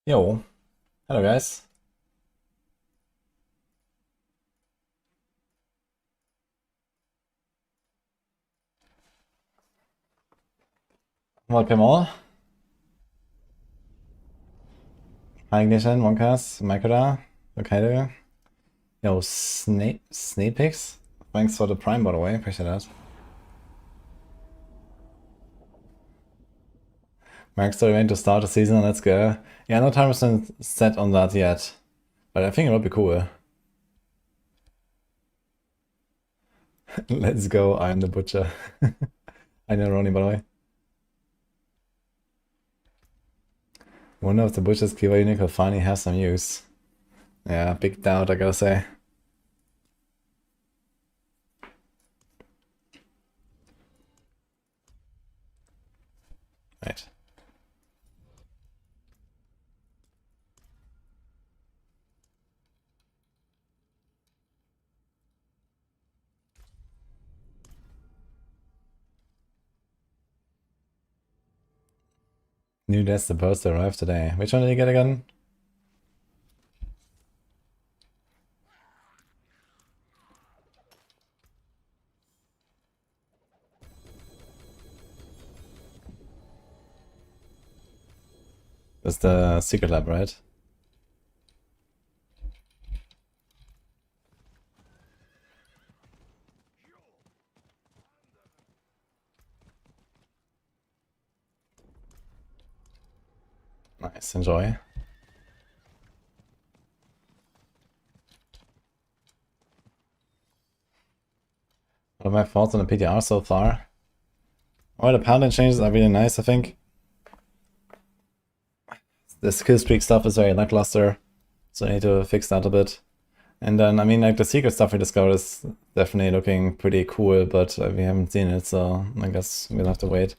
Yo, hello guys. Welcome all. Hi Ignition, Monkas, Microda, Hokkaido. Yo, Snapix. Thanks for the Prime, by the way. Appreciate that. Mark's still waiting to start the season. Let's go. Yeah, no time is set on that yet, but I think it would be cool. Let's go. I'm the butcher. I know Ronnie, by the way. Wonder if the butcher's keyword unique will finally have some use. Yeah, big doubt, I gotta say. Right. New that's supposed to arrive today. Which one did you get again? That's the secret lab, right? Nice, enjoy. What are my thoughts on the PTR so far? Oh, the Paladin changes are really nice, I think. The skill streak stuff is very lackluster, so I need to fix that a bit. And then, I mean, like, the secret stuff we discovered is definitely looking pretty cool, but we haven't seen it, so I guess we'll have to wait.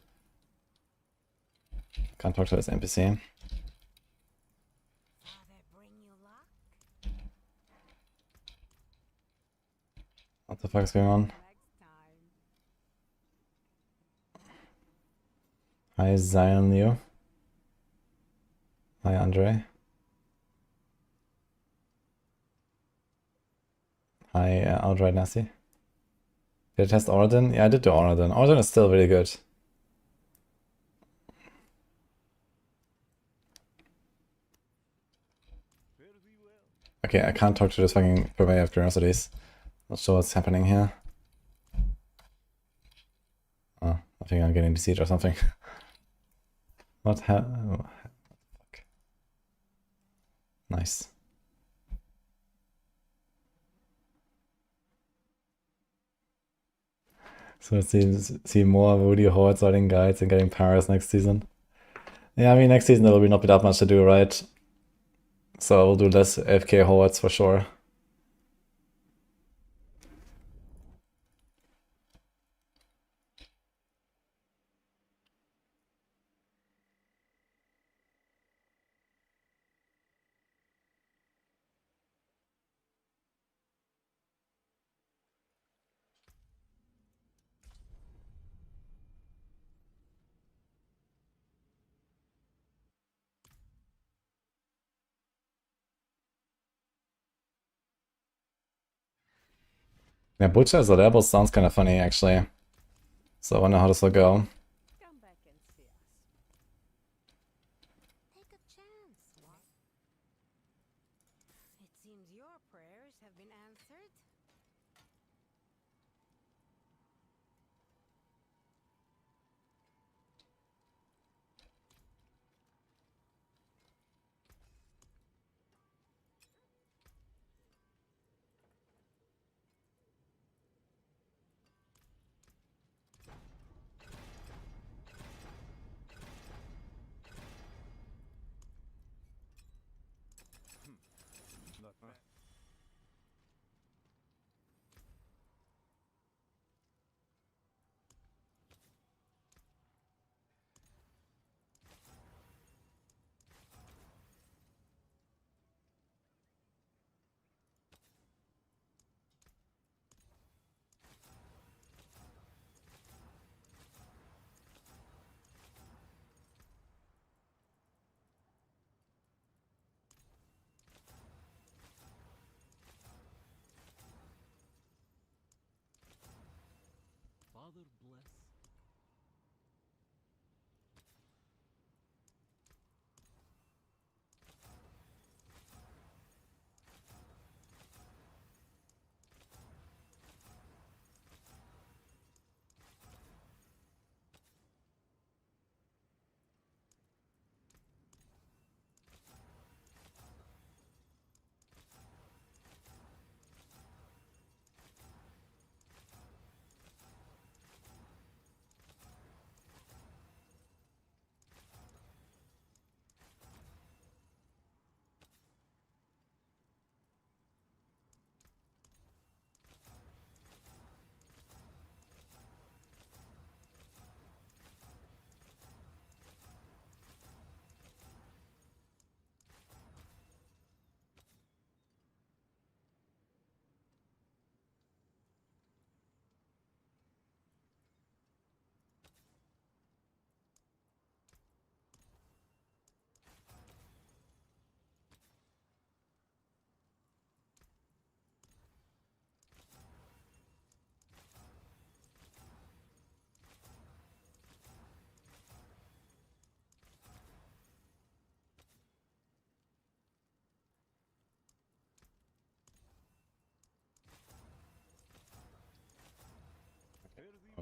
Can't talk to this NPC. What the fuck is going on? Hi, Zion Leo. Hi, Andre. Hi, Outright Nasty. Did I test Oradin? Yeah, I did do Oradin. Oradin is still really good. Okay, I can't talk to this fucking purveyor of curiosities. Not sure what's happening here. Oh, I think I'm getting deceived or something. What oh, fuck. Nice. So let's see more Woody Horde starting guides and getting powers next season. Yeah, I mean, next season there will not be that much to do, right? So we'll do less FK hordes for sure. Yeah, Butcher as a level sounds kind of funny, actually. So I wonder how this will go.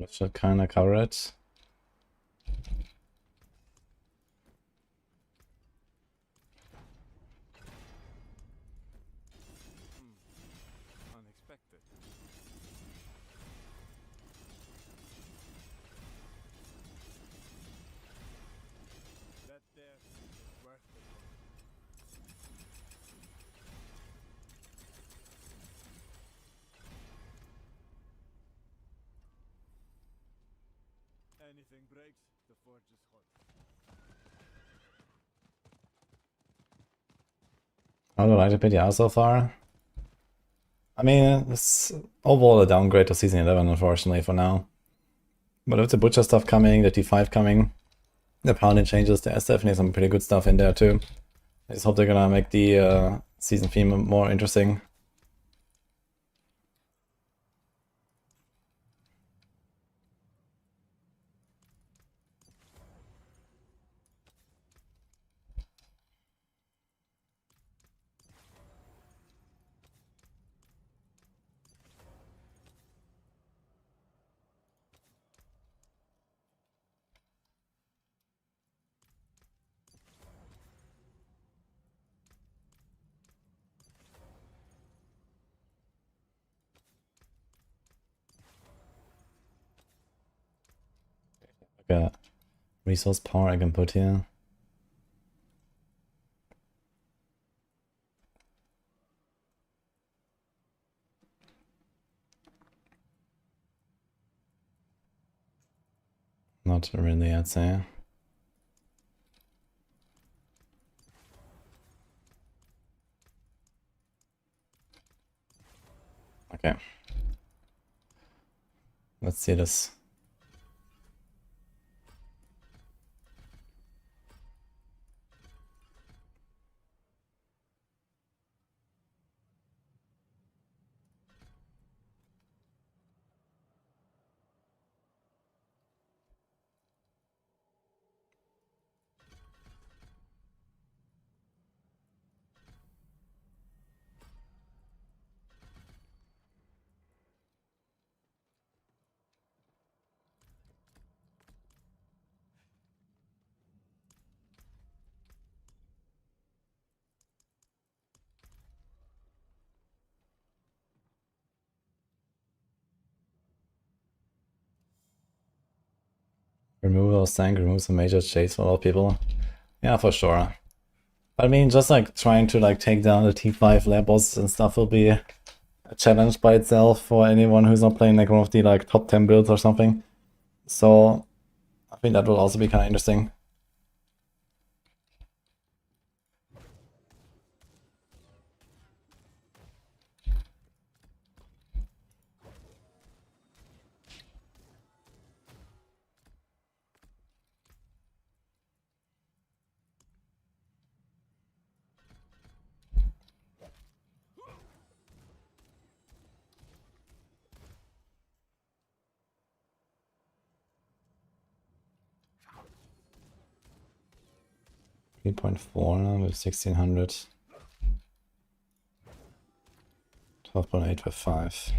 That should kinda cover it. Unexpected. That there is worth it. Anything breaks, the forge is hot. How do I like the PTR so far? I mean, it's overall a downgrade to Season 11, unfortunately, for now. But with the Butcher stuff coming, the T5 coming, the Paladin changes, there's definitely some pretty good stuff in there too. I just hope they're gonna make the season theme more interesting. Like a resource power I can put here. Not really, I'd say. Okay. Let's see this. Removal of Stank removes a major chase for a lot of people. Yeah, for sure. But I mean, just like trying to like take down the T5 lab bosses and stuff will be a challenge by itself for anyone who's not playing like one of the like top 10 builds or something. So I think that will also be kind of interesting. 3.4 now with 1600. 12.8 with 5.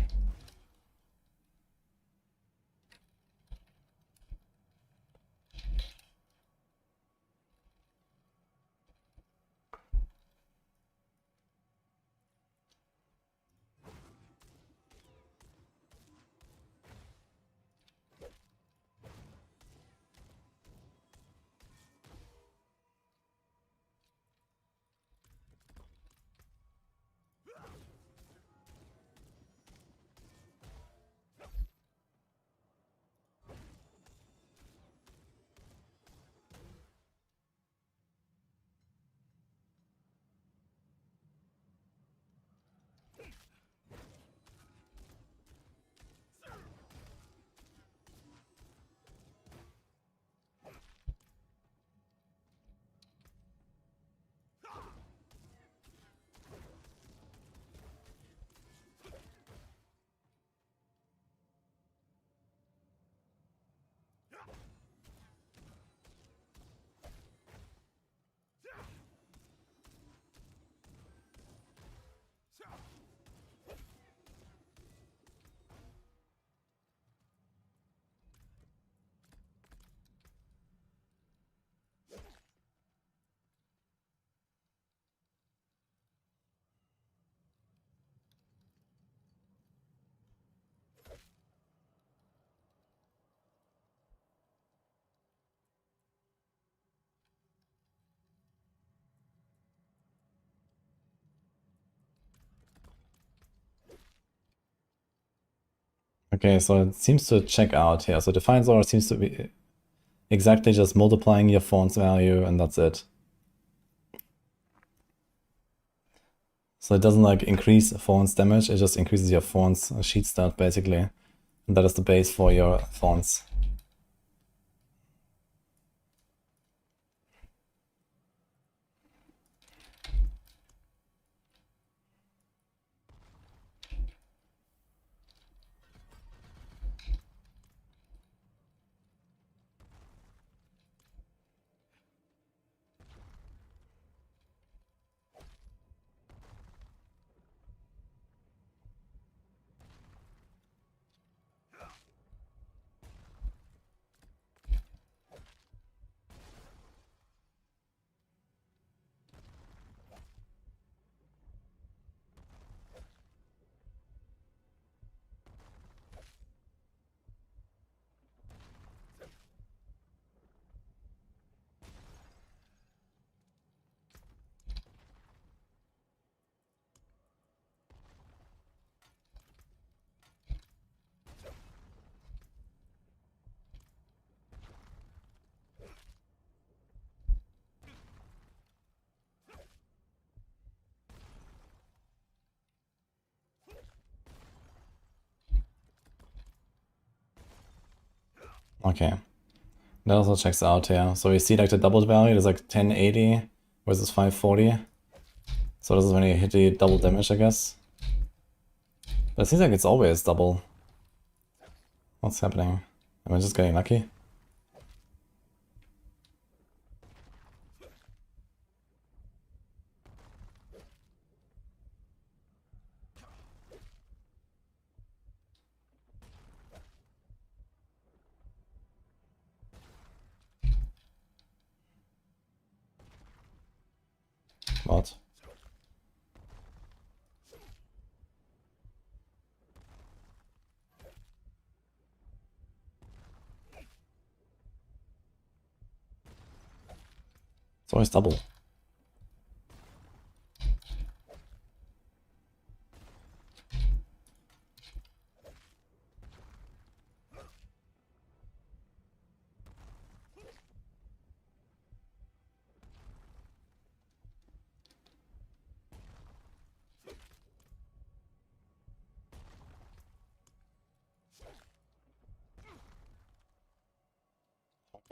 Okay, so it seems to check out here. So Defiance Aura seems to be exactly just multiplying your phone's value and that's it. So it doesn't like increase phone's damage, it just increases your phone's sheet stat basically. And that is the base for your phones. Okay. That also checks out here. So we see like the doubled value is like 1080 versus 540. So this is when you hit the double damage, I guess. But it seems like it's always double. What's happening? Am I just getting lucky? What? It's always double.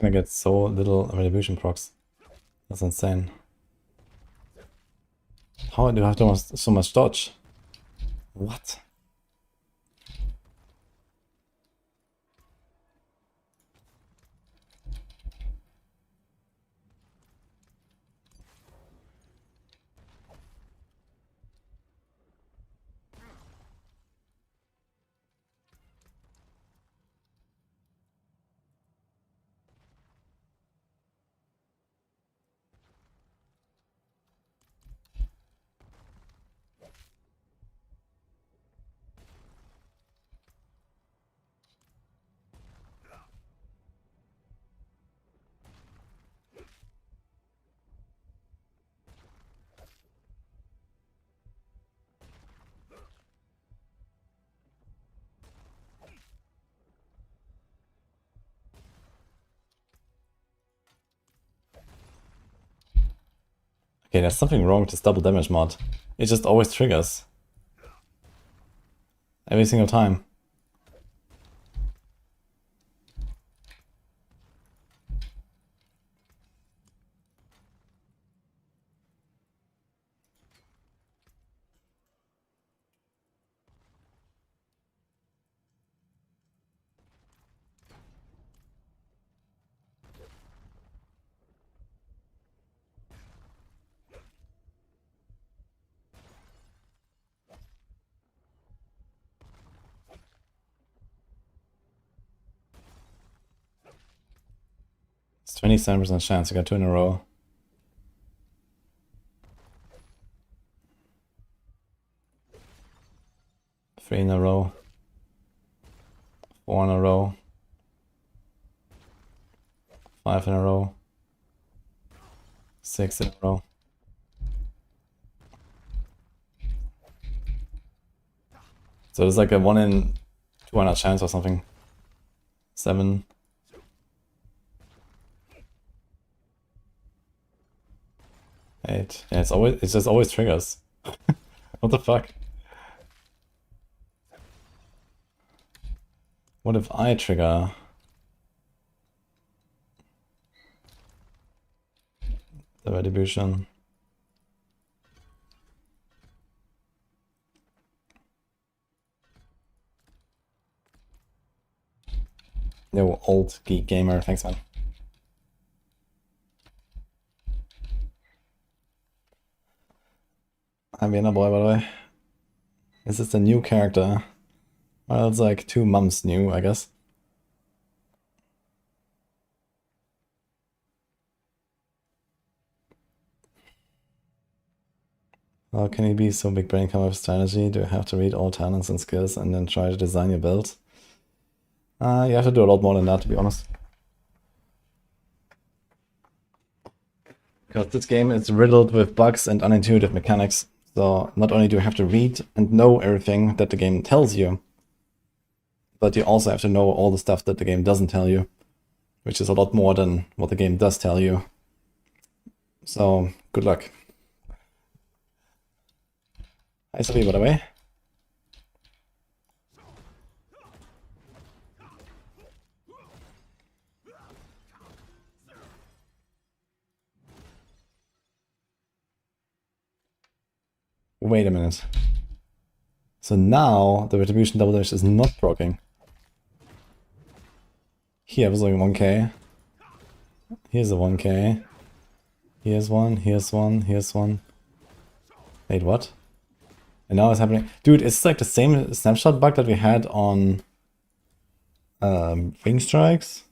I get so little retribution procs. That's insane. How do I have so much dodge? What? Okay, there's something wrong with this double damage mod. It just always triggers. Every single time. It's 27% chance, I got 2 in a row. Three in a row. 4 in a row. 5 in a row. 6 in a row. So it's like a 1 in 200 chance or something. 7. 8. Yeah, it just always triggers. What the fuck? What if I trigger? The retribution. Yo, old geek gamer, thanks man. I'm Vienna boy, by the way. This is the new character. Well, it's like 2 months new, I guess. How can he be so big brain come with strategy? Do you have to read all talents and skills and then try to design your build? You have to do a lot more than that, to be honest. Because this game is riddled with bugs and unintuitive mechanics. So not only do you have to read and know everything that the game tells you, but you also have to know all the stuff that the game doesn't tell you, which is a lot more than what the game does tell you. So, good luck. Hi Sophie, by the way. Wait a minute. So now the retribution double dash is not proccing. Here was like 1k. Here's a 1k. Here's one, here's one, here's one. Wait, what? And now it's happening. Dude, it's like the same snapshot bug that we had on Wing Strikes.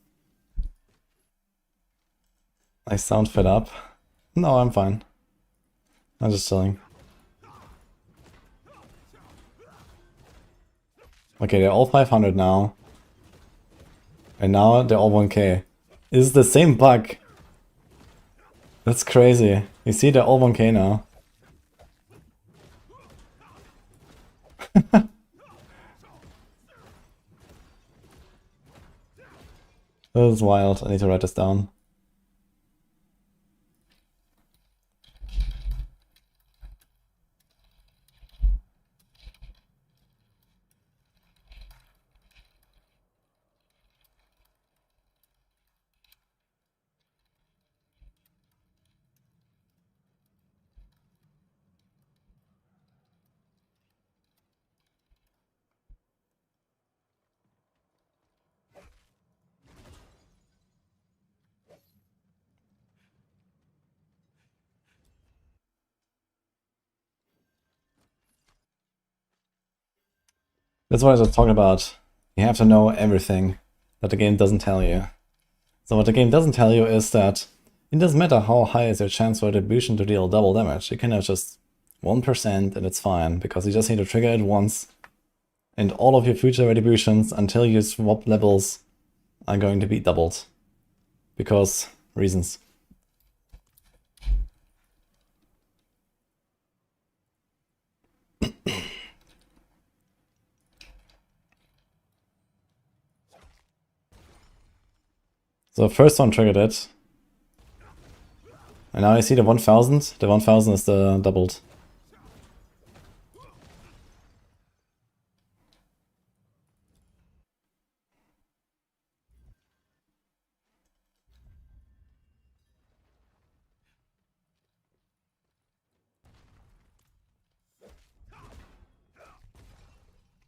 I sound fed up. No, I'm fine. I'm just chilling. Okay, they're all 500 now. And now they're all 1k. It's the same bug. That's crazy. You see, they're all 1k now. That is wild. I need to write this down. That's what I was talking about. You have to know everything that the game doesn't tell you. So what the game doesn't tell you is that it doesn't matter how high is your chance for retribution to deal double damage. You can have just 1% and it's fine, because you just need to trigger it once. And all of your future retributions until you swap levels are going to be doubled. Because reasons. So first one triggered it. And now I see the 1000. The 1000 is the doubled.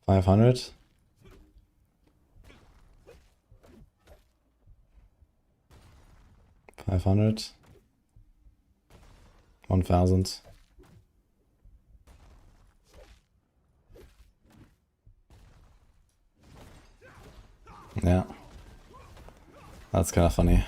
$500. $500. 1000. Yeah. That's kind of funny.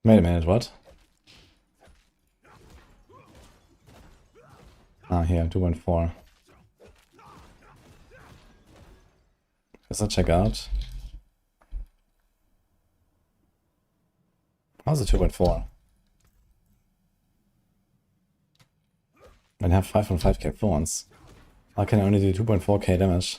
Wait a minute, what? Ah, here, 2.4. Does that check out? How's it 2.4? I have 5.5k thorns. How can I only do 2.4k damage?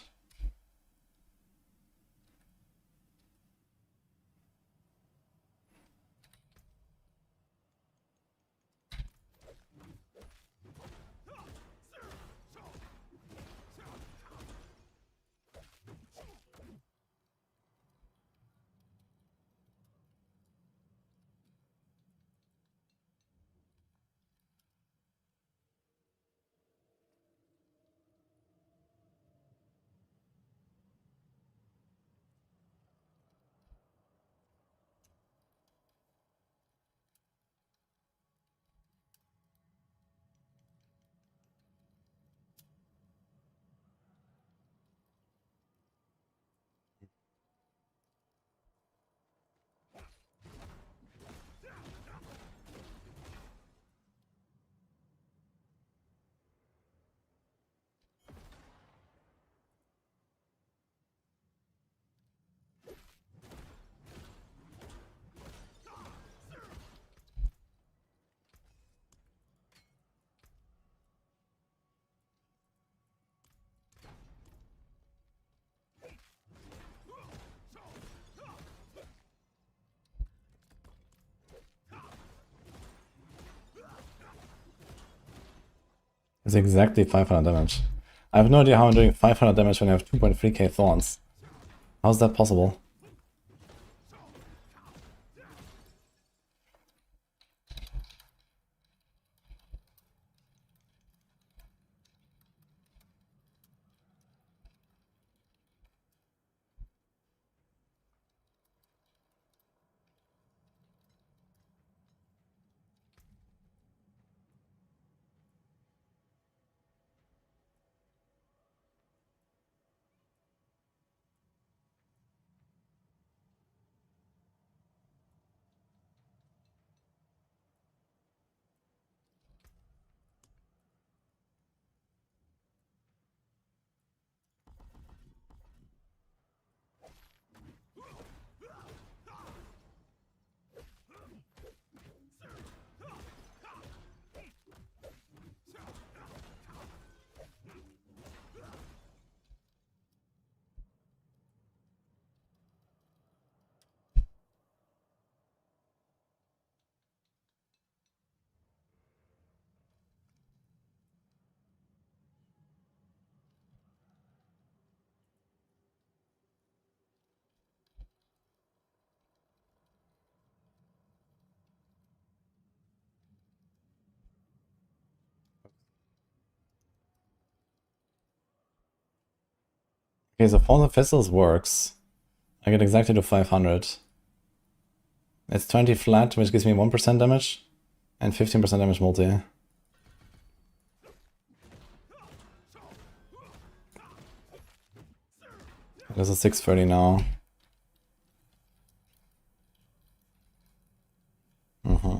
It's exactly 500 damage. I have no idea how I'm doing 500 damage when I have 2.3k thorns. How's that possible? Okay, so Fallen Thistles works. I get exactly to 500. It's 20 flat, which gives me 1% damage. And 15% damage multi. There's a 630 now. Mm-hmm.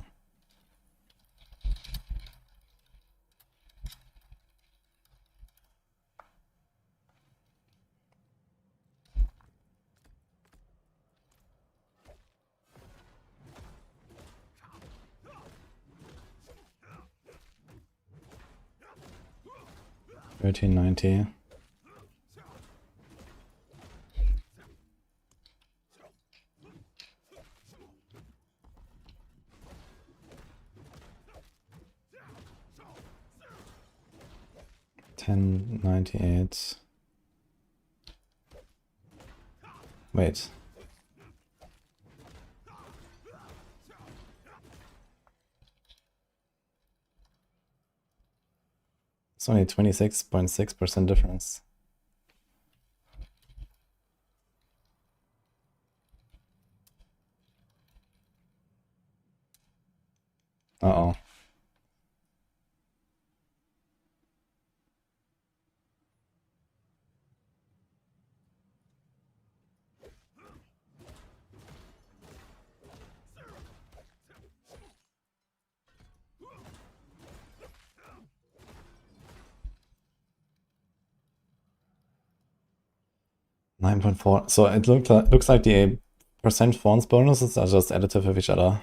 $13.90. $10.98. Wait. It's only 26.6% difference. Uh-oh. $9.4. So it looks like the percent fawns bonuses are just additive of each other.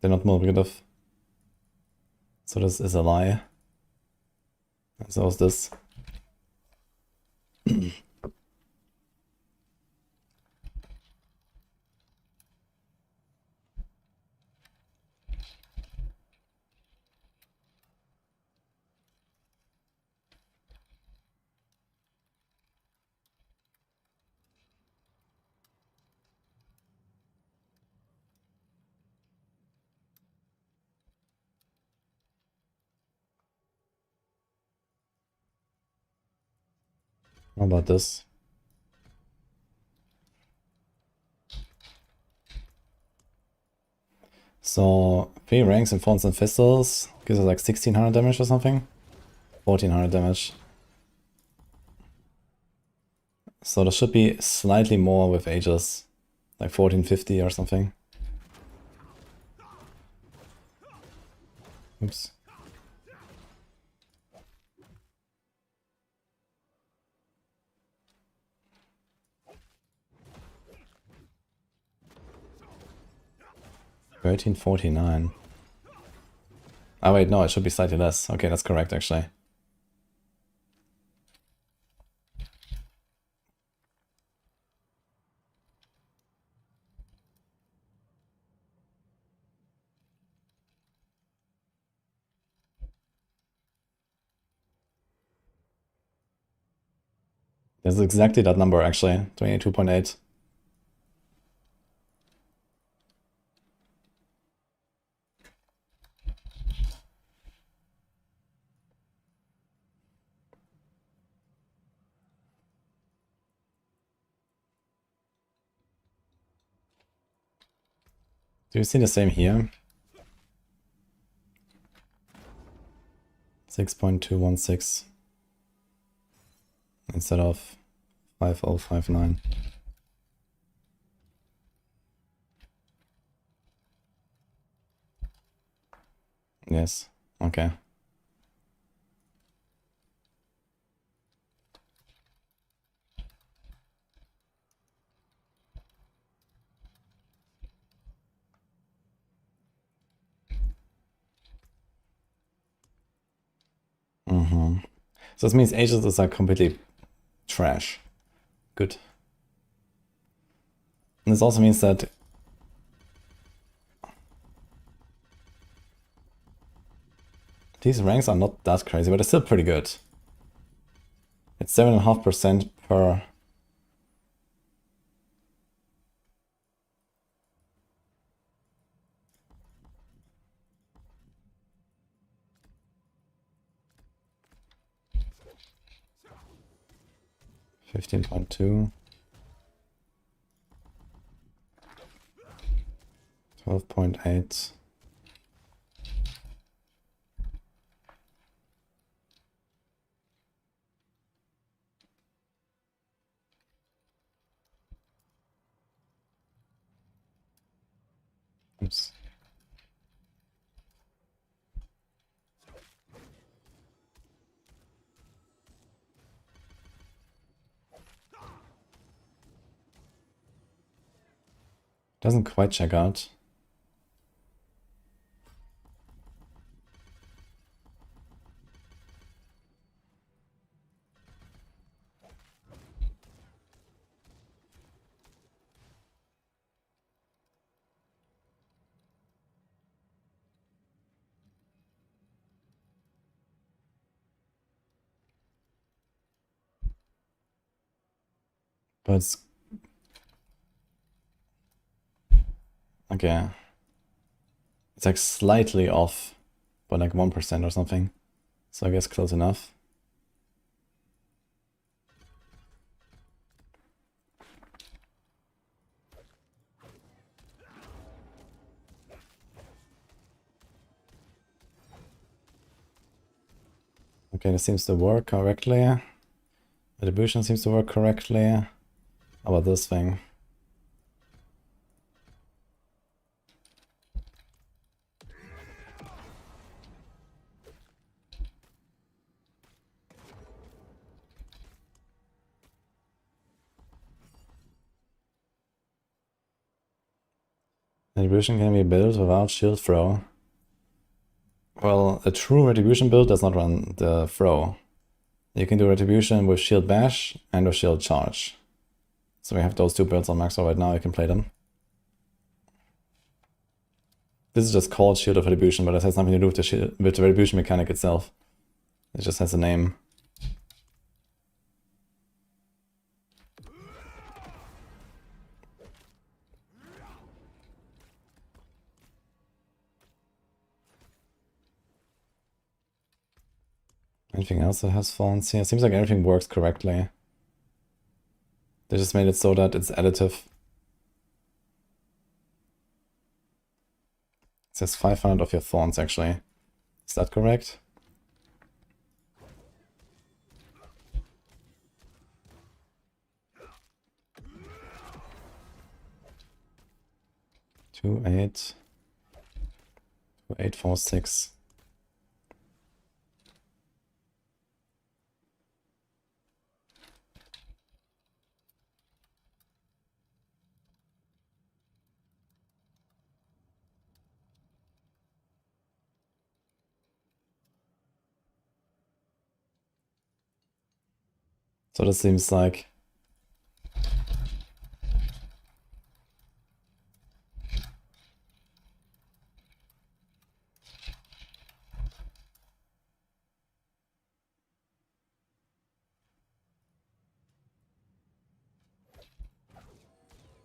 They're not multiplicative. So this is a lie. And so is this. How about this? So 3 ranks in Fawns and Thistles gives us like 1600 damage or something. 1400 damage. So there should be slightly more with Aegis. Like 1450 or something. Oops. $13.49. Oh wait, no, it should be slightly less. Okay, that's correct actually. That's exactly that number actually, 22.8. Do you see the same here? 6.216 instead of 5059. Yes, okay. So this means Aegis is like completely trash. Good. And this also means that these ranks are not that crazy, but they're still pretty good. It's 7.5% per. $15.2. 12.8. Doesn't quite check out. But it's... okay. It's like slightly off by like 1% or something. So I guess close enough. Okay, this seems to work correctly. The distribution seems to work correctly. How about this thing? Retribution can be built without shield throw. Well, a true Retribution build does not run the throw. You can do Retribution with shield bash and with shield charge. So we have those two builds on Maxroll right now, you can play them. This is just called Shield of Retribution, but it has nothing to do with the Retribution mechanic itself. It just has a name. Anything else that has fawns here? It seems like everything works correctly. They just made it so that it's additive. It says 500 of your thorns, actually. Is that correct? Two, 8. 2, 8, 4, 6. So this seems like...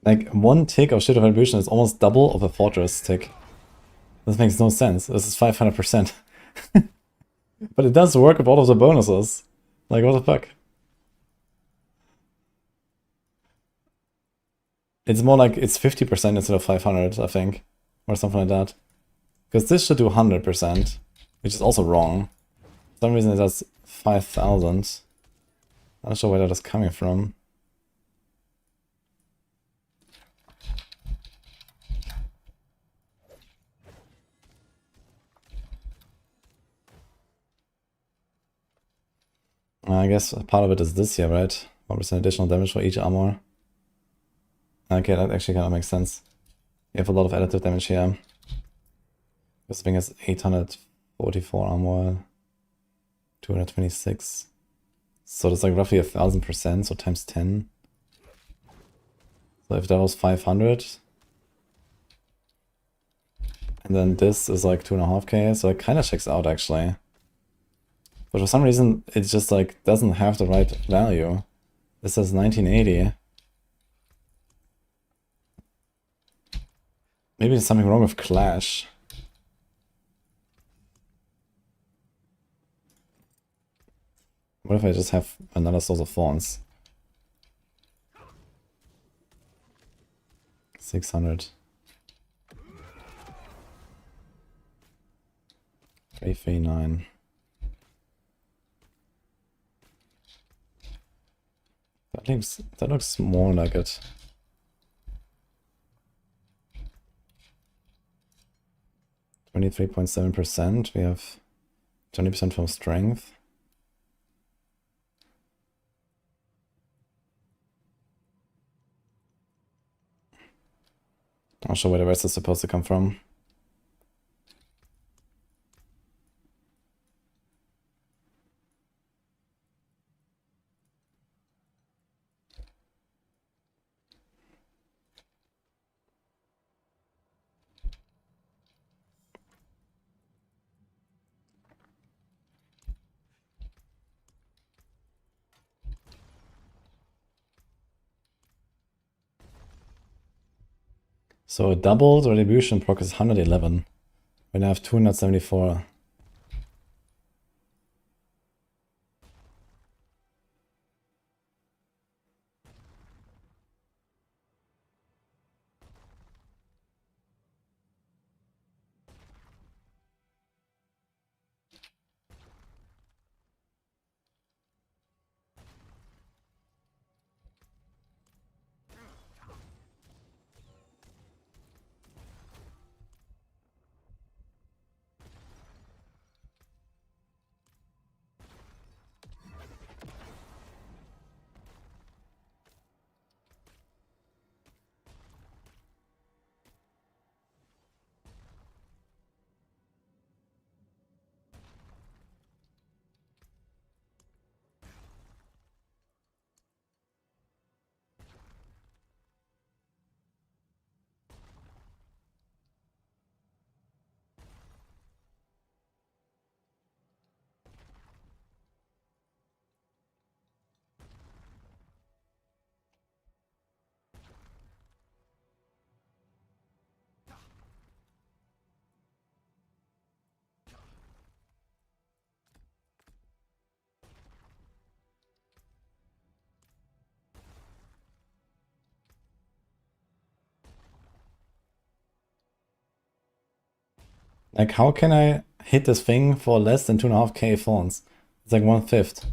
like, one tick of Shield of Retribution is almost double of a Fortress tick. This makes no sense. This is 500%. But it does work with all of the bonuses. Like, what the fuck? It's more like it's 50% instead of 500, I think. Or something like that. Because this should do 100%, which is also wrong. For some reason it does 5,000. I'm not sure where that is coming from. I guess part of it is this here, right? 1% additional damage for each armor. Okay, that actually kind of makes sense. You have a lot of additive damage here. This thing has 844 armor, 226. So that's like roughly 1,000%, so times 10. So if that was 500, and then this is like 2.5k, so it kind of checks out actually. But for some reason, it just like doesn't have the right value. This says 1980. Maybe there's something wrong with Clash. What if I just have another source of thorns? 600. 339. That looks more like it. 23.7%. We have 20% from strength. Not sure where the rest is supposed to come from. So doubled retribution proc is 111. When I have 274. Like, how can I hit this thing for less than 2.5k thorns? It's like 1/5.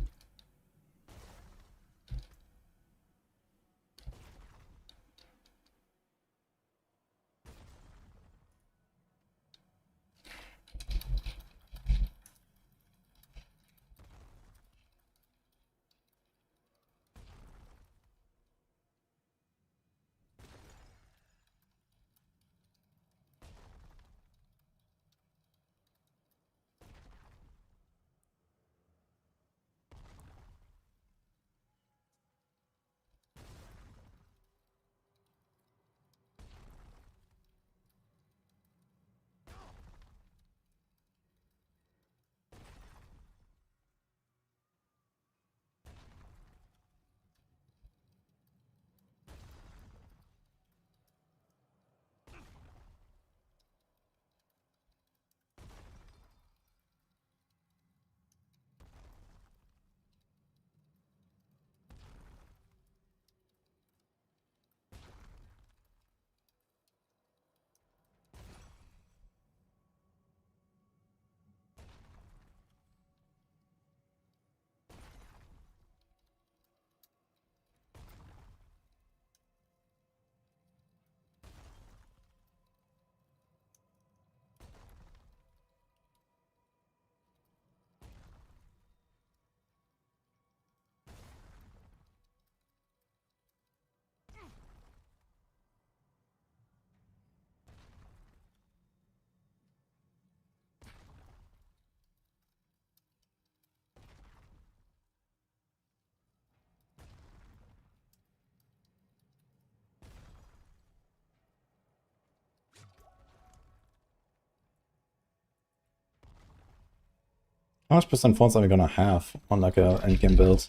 How much percent thorns are we gonna have on like a endgame build?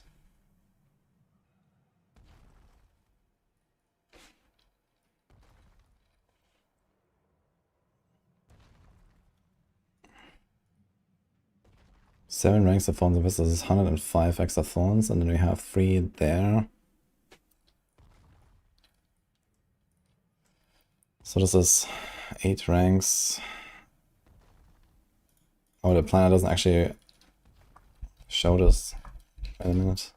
Seven ranks of thorns, this is 105 extra thorns, and then we have 3 there. So this is 8 ranks. Oh, the planner doesn't actually show this. Wait a minute.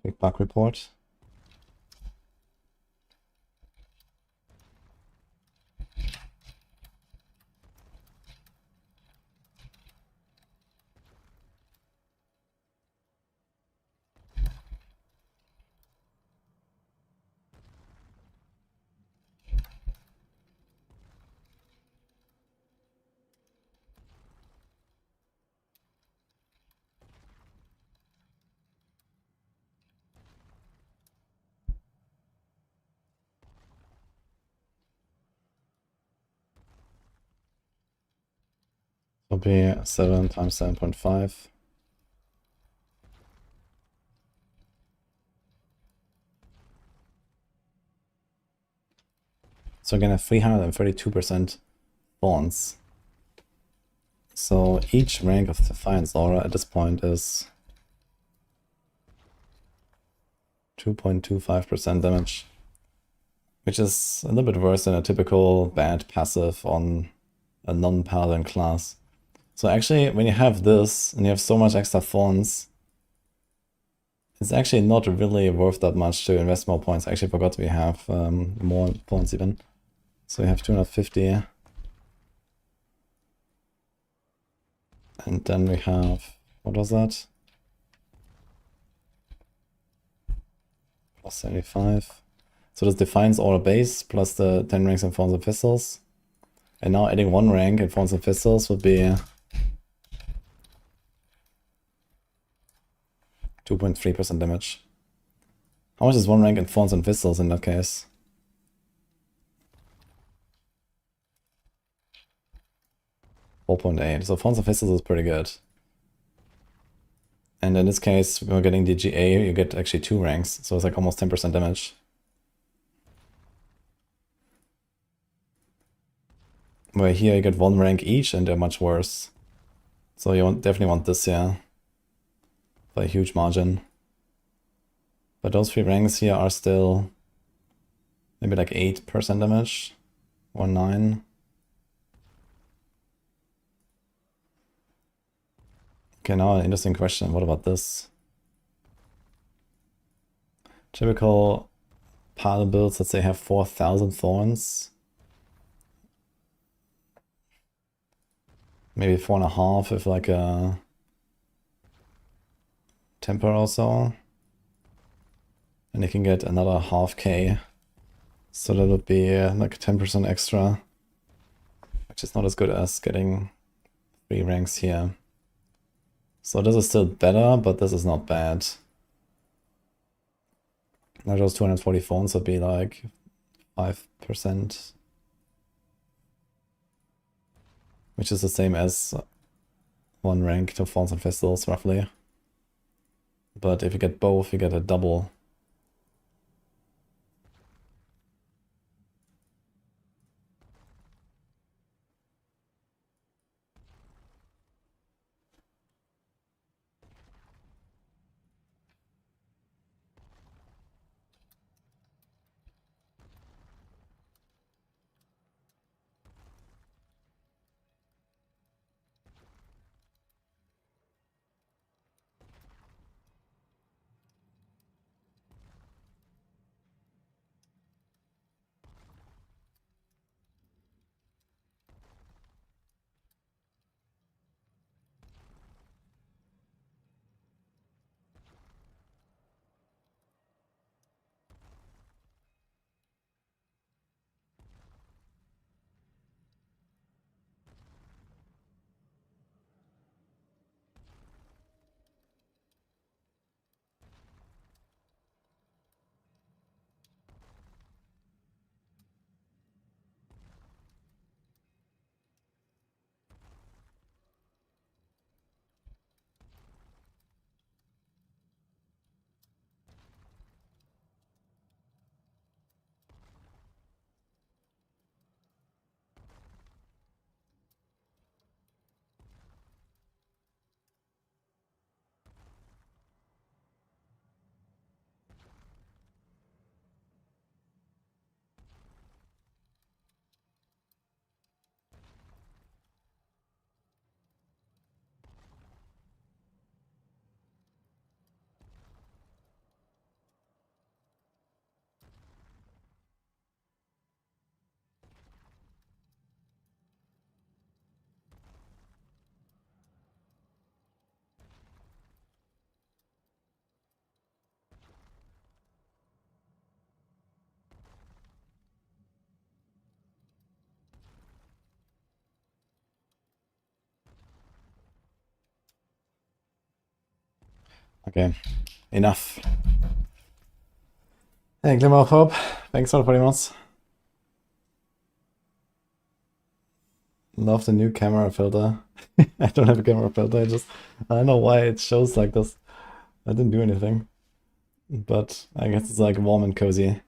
Big bug report. Will be 7 times 7.5. So again, a 332% bonds. So each rank of Defiance Aura at this point is 2.25% damage, which is a little bit worse than a typical bad passive on a non-paladin class. So actually, when you have this and you have so much extra thorns, it's actually not really worth that much to invest more points. I actually forgot we have more points even. So we have 250. And then we have, what was that? Plus 75. So this defines all the base plus the 10 ranks in Thorns and Thistles. And now adding 1 rank in Thorns and Thistles would be 2.3% damage. How much is 1 rank in Thorns and Thistles in that case? .8. So Thorns and Thistles is pretty good. And in this case, when we're getting the GA, you get actually 2 ranks. So it's like almost 10% damage. Where here you get 1 rank each and they're much worse. So you definitely want this here. By a huge margin. But those 3 ranks here are still maybe like 8% damage. Or 9. Okay, now an interesting question. What about this? Typical Paladin builds, let's say, have 4,000 thorns. Maybe 4.5 if like a temper or so. And you can get another half K. So that would be like 10% extra. Which is not as good as getting 3 ranks here. So this is still better, but this is not bad. Now those 240 thorns would be like 5%. Which is the same as 1 rank to Thorns and Thistles, roughly. But if you get both, you get a double. Okay, enough. Hey, Glimmer of Hope, thanks for the 40 months. Love the new camera filter. I don't have a camera filter, I don't know why it shows like this. I didn't do anything. But I guess it's like warm and cozy.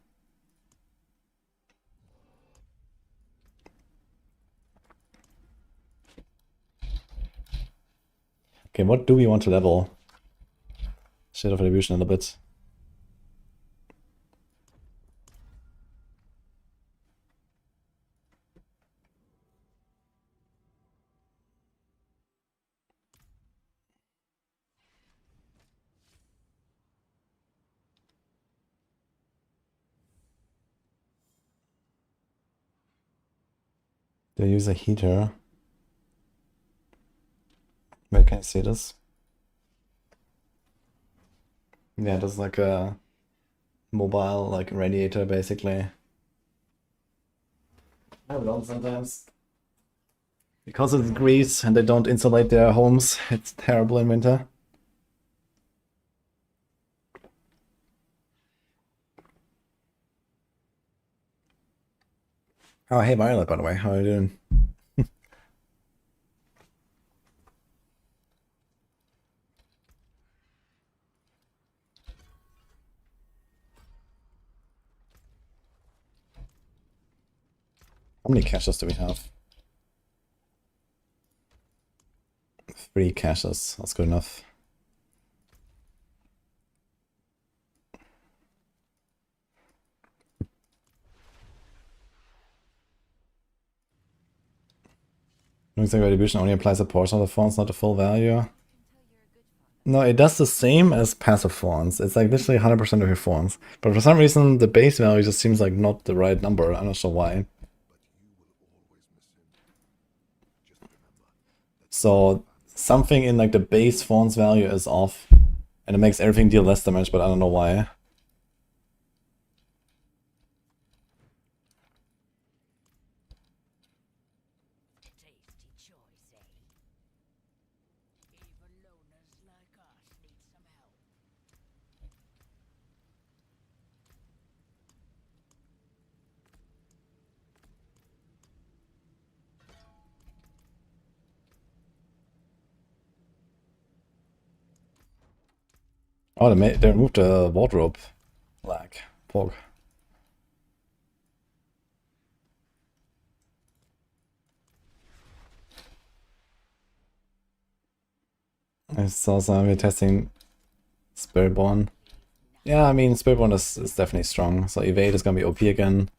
Okay, what do we want to level? Shade of Illusion a little bit. They use a heater. Where can I see this? Yeah, this is like a mobile like radiator basically. I have it on sometimes. Because it's Greece and they don't insulate their homes, it's terrible in winter. Oh, hey Violet, by the way, how are you doing? How many caches do we have? 3 caches, that's good enough. Looks like Retribution only applies a portion of the fonts, not the full value. No, it does the same as passive fonts. It's like literally 100% of your fonts. But for some reason, the base value just seems like not the right number. I'm not sure why. So something in like the base fonts value is off. And it makes everything deal less damage, but I don't know why. Oh, they removed the wardrobe lag. Pork. I saw some we're testing Spiritborn. Yeah, I mean, Spiritborn is definitely strong. So Evade is gonna be OP again.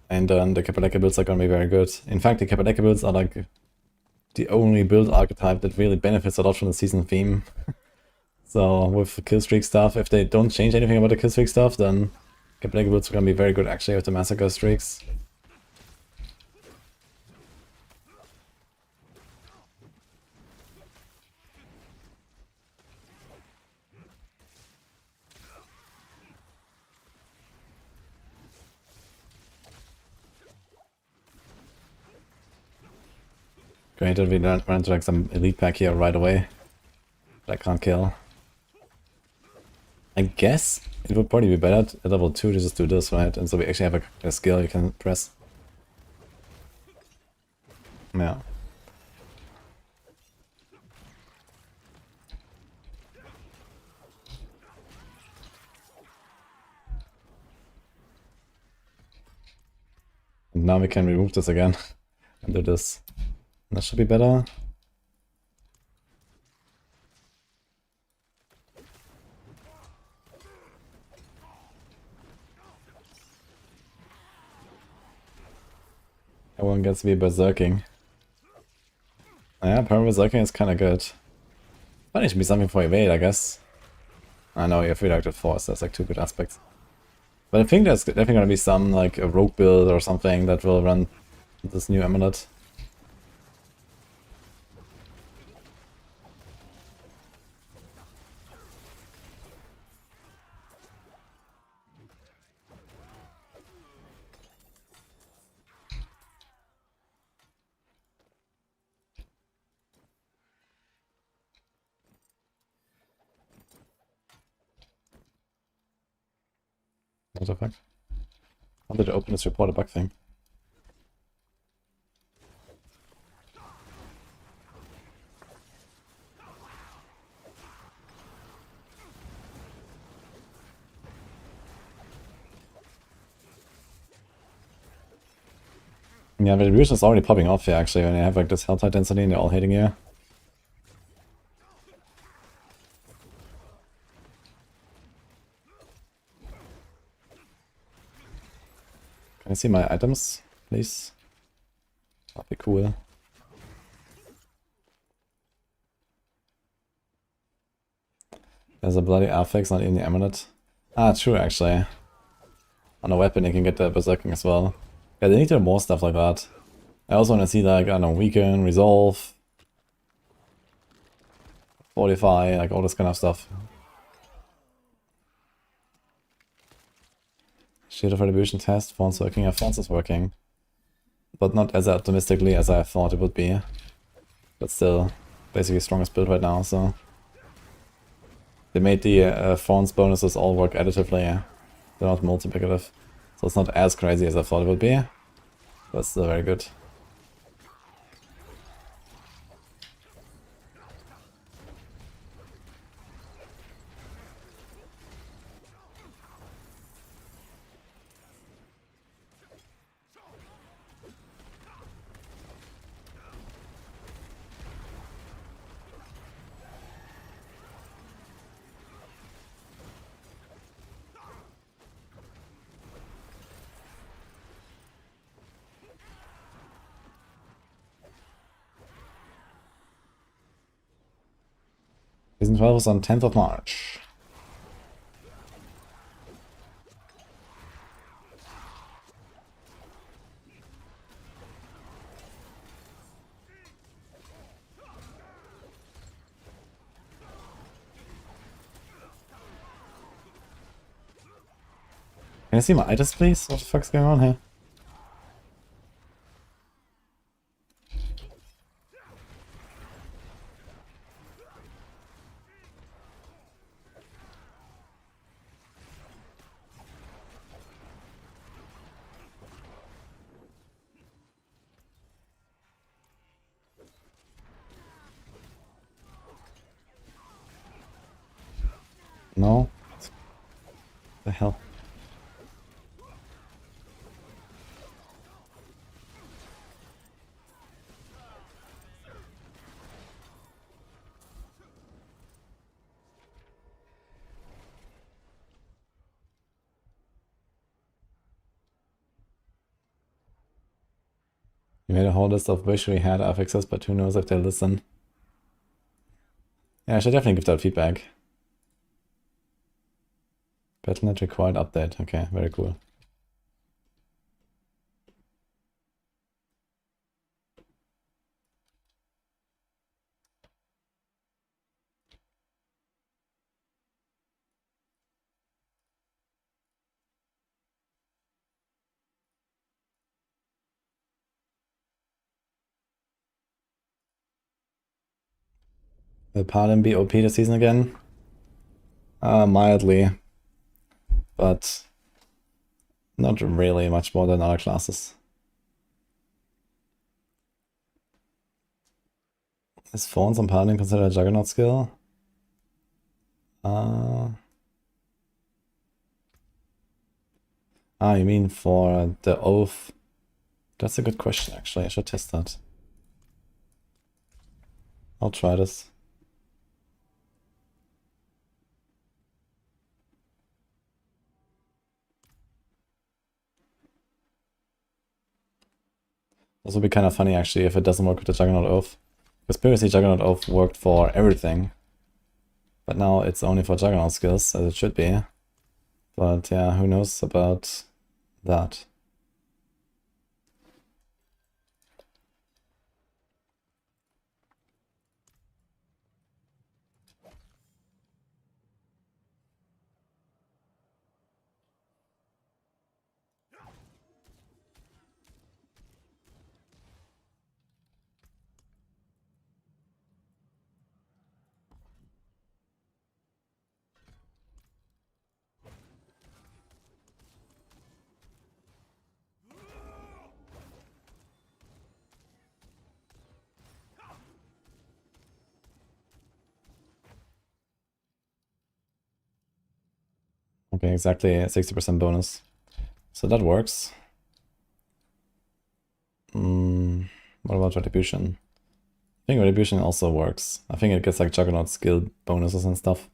And then the Kapaleka builds are gonna be very good. In fact, the Kapaleka builds are like the only build archetype that really benefits a lot from the season theme. So with the killstreak stuff, if they don't change anything about the killstreak stuff, then Kapaleka builds are gonna be very good actually with the massacre streaks. Great that we run into like some elite pack here right away. But I can't kill. I guess it would probably be better at level 2 to just do this, right? And so we actually have a skill you can press. Yeah. And now we can remove this again and do this. That should be better. Everyone gets to be berserking. Yeah, berserking is kind of good. Might need to be something for evade, I guess. I know you have redirected force, that's like 2 good aspects. But I think there's definitely gonna be some like a rogue build or something that will run this new amulet. What the fuck? How did I open this report a bug thing? Yeah, the retribution is already popping off here actually when you have like this hell type density and they're all hitting you. Can I see my items, please? That'd be cool. There's a bloody affix, not even the amulet. Ah, true actually. On a weapon you can get the berserking as well. Yeah, they need to do more stuff like that. I also want to see like, I don't know, weaken, resolve, fortify, like all this kind of stuff. Shield of Retribution test, Fawn's working, yeah, Fawn's is working. But not as optimistically as I thought it would be. But still, basically strongest build right now, so... They made the Fawn's bonuses all work additively, they're not multiplicative. So it's not as crazy as I thought it would be, but still very good. Season 12 was on 10th of March. Can I see my items, please? What the fuck's going on here? No? The hell? You made a whole list of wish we had affixes, but who knows if they listen. Yeah, I should definitely give that feedback. Battle.net required update. Okay, very cool. Will Paladin be OP this season again? Mildly. But not really much more than other classes. Is Fawns on Paladin considered a Juggernaut skill? You mean for the Oath? That's a good question actually, I should test that. I'll try this. This would be kind of funny actually if it doesn't work with the Juggernaut Oath. Because previously Juggernaut Oath worked for everything. But now it's only for Juggernaut skills, as it should be. But yeah, who knows about that. Okay, exactly 60% bonus. So that works. What about Retribution? I think Retribution also works. I think it gets like Juggernaut skill bonuses and stuff.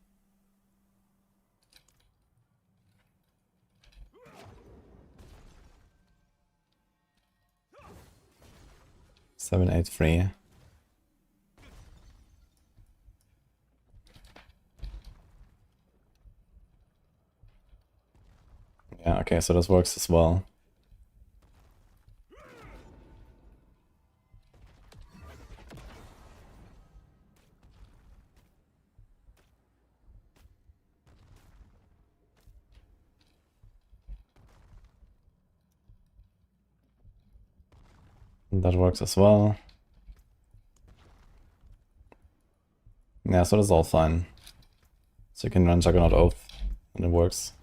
Seven, 8, 3. Yeah, okay, so this works as well. That works as well. Yeah, so that's all fine. So you can run Juggernaut Oath, and it works.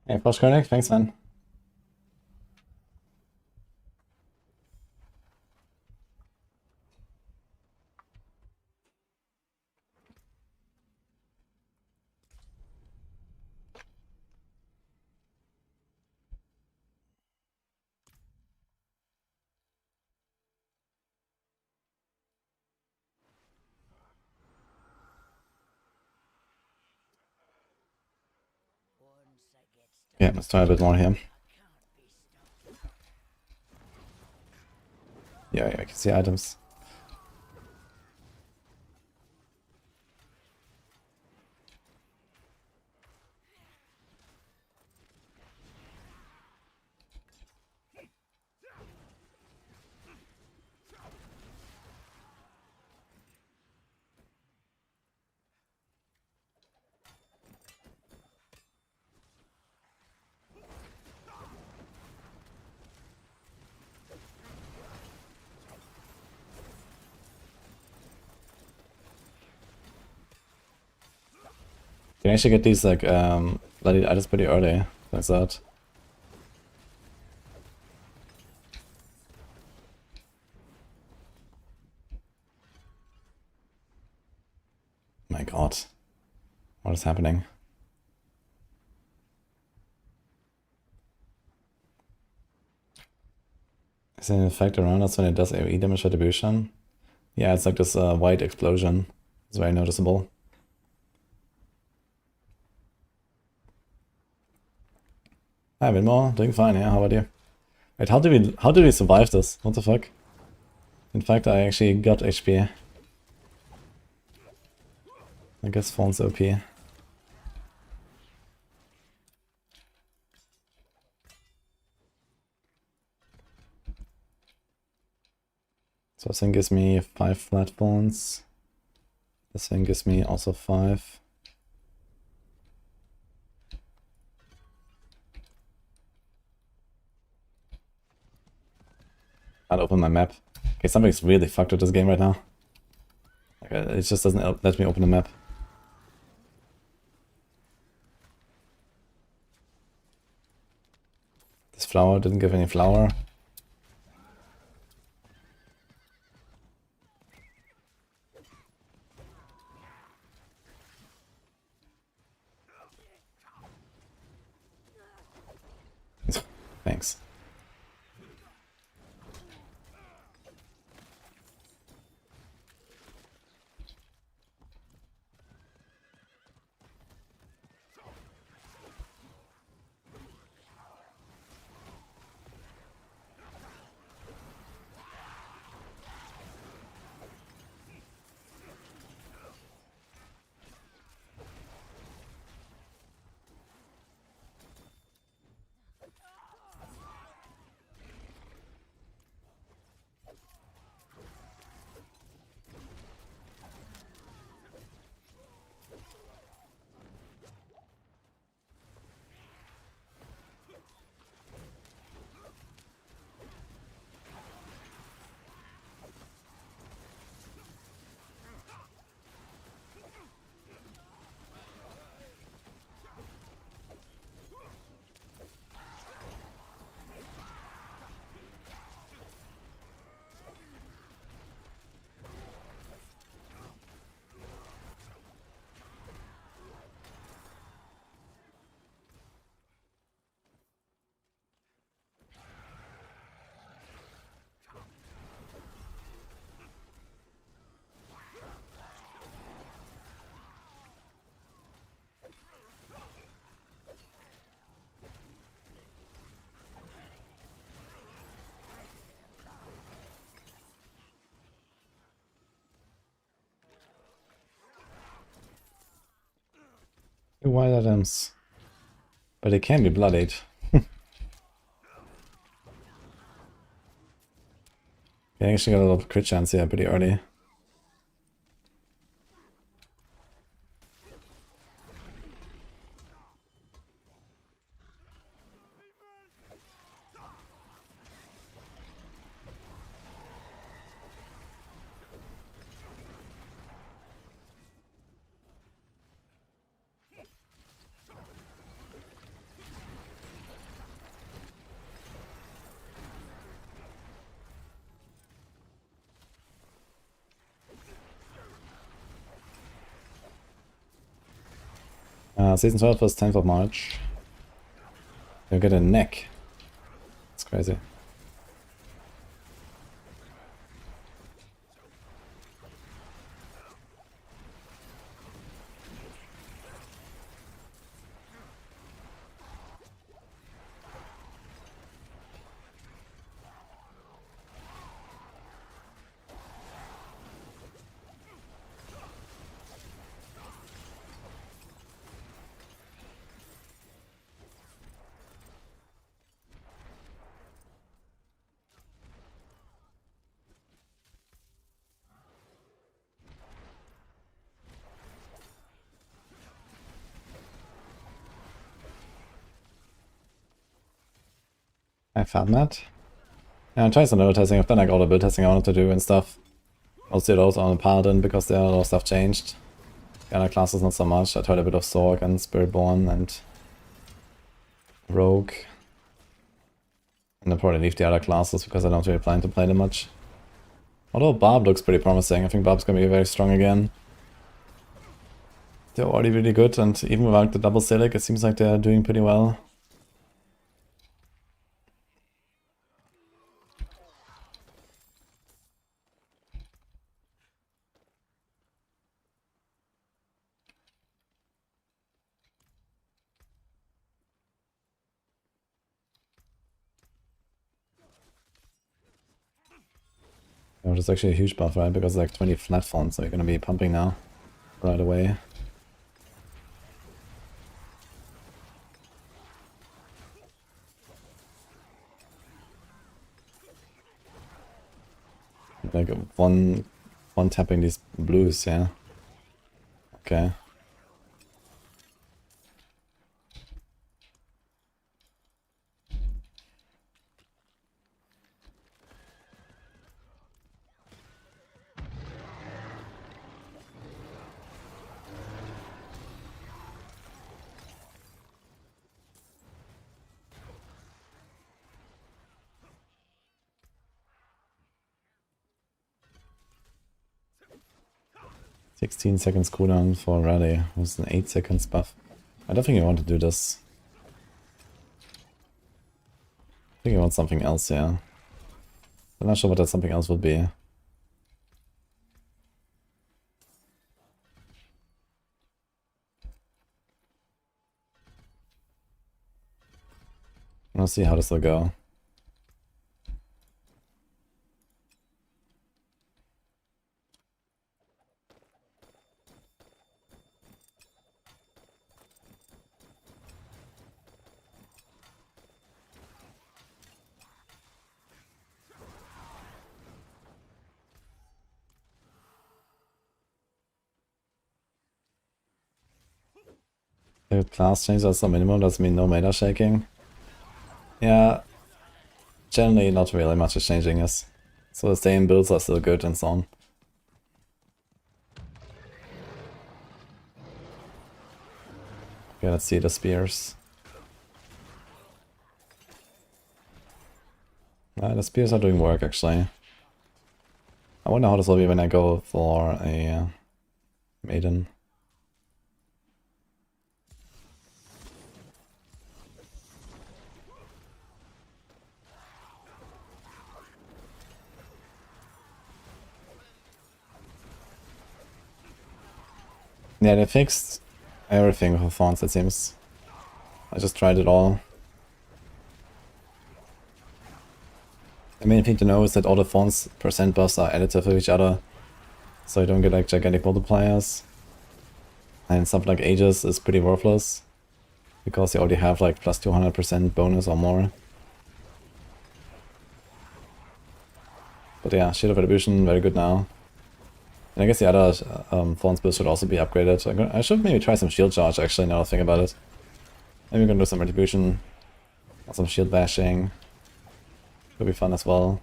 Hey, Flush Koenig, thanks man. Yeah, let's try a bit more here. Yeah, I can see items. You can actually get these like bloody items pretty early, like that. My god. What is happening? Is there an effect around us when it does AoE damage retribution? Yeah, it's like this white explosion. It's very noticeable. Hi, Winmore, doing fine, yeah, how about you? Wait, how did we survive this? What the fuck? In fact, I actually got HP. I guess Fawn's OP. So this thing gives me 5 flat Fawns. This thing gives me also 5. I'll open my map. Okay, something's really fucked with this game right now. Like, it just doesn't let me open the map. This flower didn't give any flower. Thanks. 2 wild items. But they can be bloodied. Yeah, I actually got a lot of crit chance here pretty early. Season 12 was 10th of March. You get a neck. It's crazy. I found that. Yeah, I'm trying some node testing. I've done like all the build testing I wanted to do and stuff. Mostly those on the Paladin because there a lot of stuff changed. The other classes not so much. I tried a bit of Sorg and Spiritborn and Rogue. And I'll probably leave the other classes because I don't really plan to play them much. Although Barb looks pretty promising. I think Barb's gonna be very strong again. They're already really good, and even without the double Silic, it seems like they're doing pretty well. Oh, that's actually a huge buff, right? Because it's like 20 flat fonts, so you're gonna be pumping now. Right away. Like one tapping these blues, yeah. Okay. "16 seconds cooldown for rally." It was an 8 seconds buff. I don't think I want to do this. I think I want something else, yeah. I'm not sure what that something else would be. We'll see how this will go. The class change as the minimum doesn't mean no meta shaking. Yeah, generally not really much is changing, yes. So the same builds are still good and so on. Okay, let's see the spears. The spears are doing work actually. I wonder how this will be when I go for a maiden. Yeah, they fixed everything for fonts, it seems. I just tried it all. The main thing to know is that all the fonts percent buffs are additive to each other, so you don't get like gigantic multipliers. And something like Aegis is pretty worthless, because you already have like plus 200% bonus or more. But yeah, Shield of Retribution, very good now. And I guess the other Thorn spells should also be upgraded. I should maybe try some Shield Charge actually, now I think about it. Maybe we're gonna do some Retribution, or some Shield Bashing. Could be fun as well.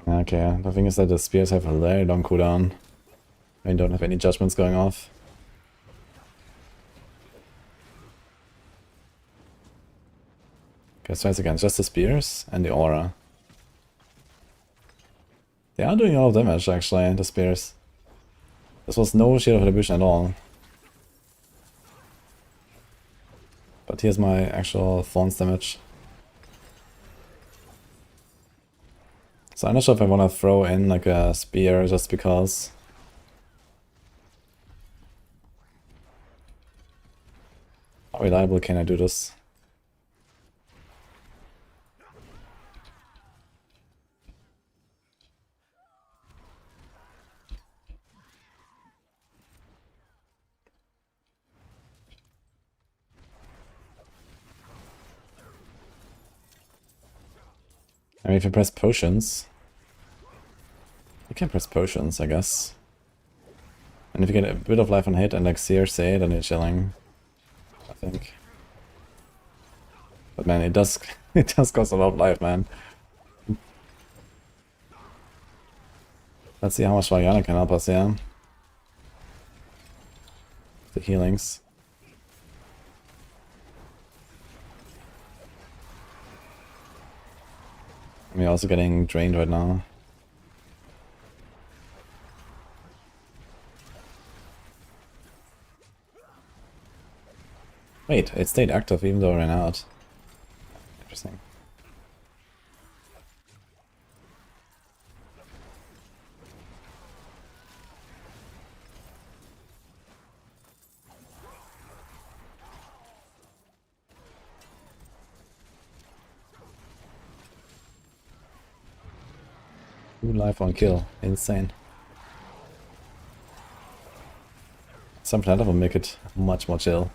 Okay, the thing is that the spears have a very long cooldown. I don't have any judgments going off. Okay, so it's again just the spears and the aura. They are doing a lot of damage actually, the spears. This was no Shield of Retribution at all. But here's my actual Thorns damage. So I'm not sure if I want to throw in like a spear just because. How reliable can I do this? I mean, if you press potions, you can press potions, I guess. And if you get a bit of life on hit and like CRC, then you're chilling, I think. But man, it does it does cost a lot of life, man. Let's see how much Vajana can help us here. The healings. We're also getting drained right now. Wait, it stayed active even though it ran out. Interesting. Two life on kill. Insane. Some planet will make it much more chill.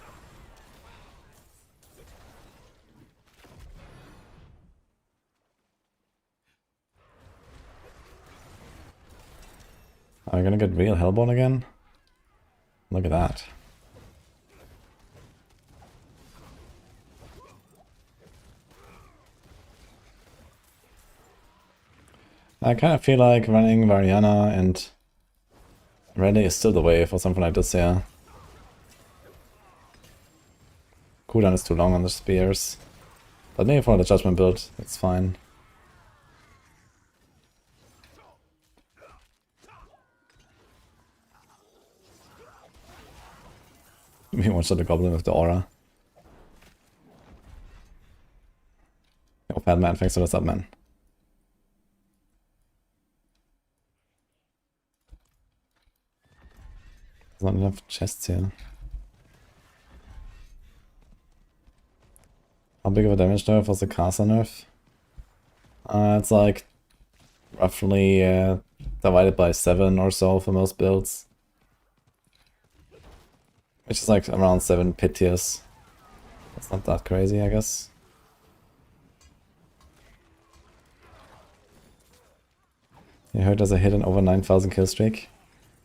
Are we gonna get real Hellborn again? Look at that. I kind of feel like running Variana and Rally is still the way for something like this, yeah. Cooldown is too long on the spears. But maybe for the Judgement build, it's fine. We one shot the goblin with the aura. Oh, Fat Man, thanks for the sub, man. There's not enough chests here. How big of a damage nerf was the caster nerf? It's like roughly divided by 7 or so for most builds. Which is like around 7 pit tiers. That's not that crazy, I guess. You heard there's a hidden over 9,000 kill streak?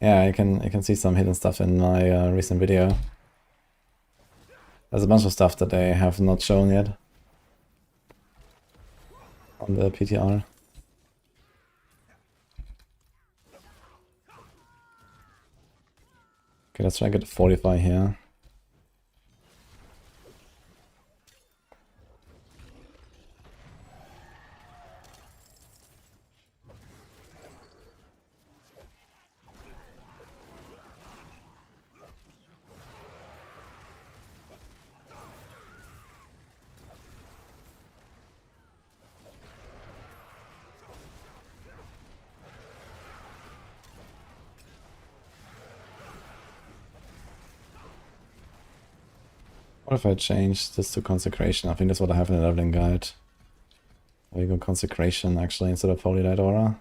Yeah, I can see some hidden stuff in my recent video. There's a bunch of stuff that I have not shown yet on the PTR. Okay, let's try and get a Fortify here. What if I change this to Consecration? I think that's what I have in the leveling guide. We go Consecration actually instead of Holy Light Aura.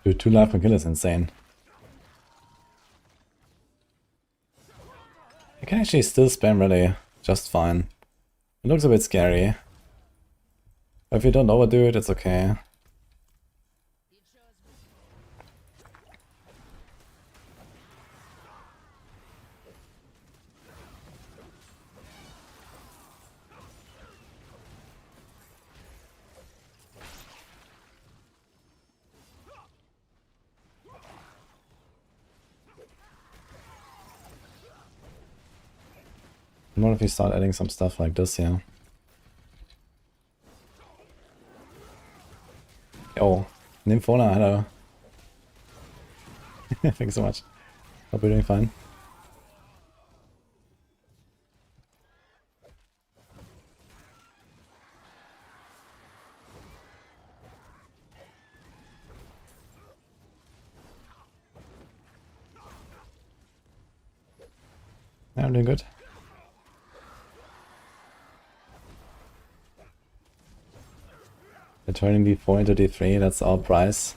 Dude, 2 life per kill is insane. I can actually still spam really just fine. It looks a bit scary. But if you don't overdo it, it's okay. What if we start adding some stuff like this here? Oh, Nymphona, hello. Thanks so much. Hope you're doing fine. Yeah, I'm doing good. Turning D4 into D3, that's our price.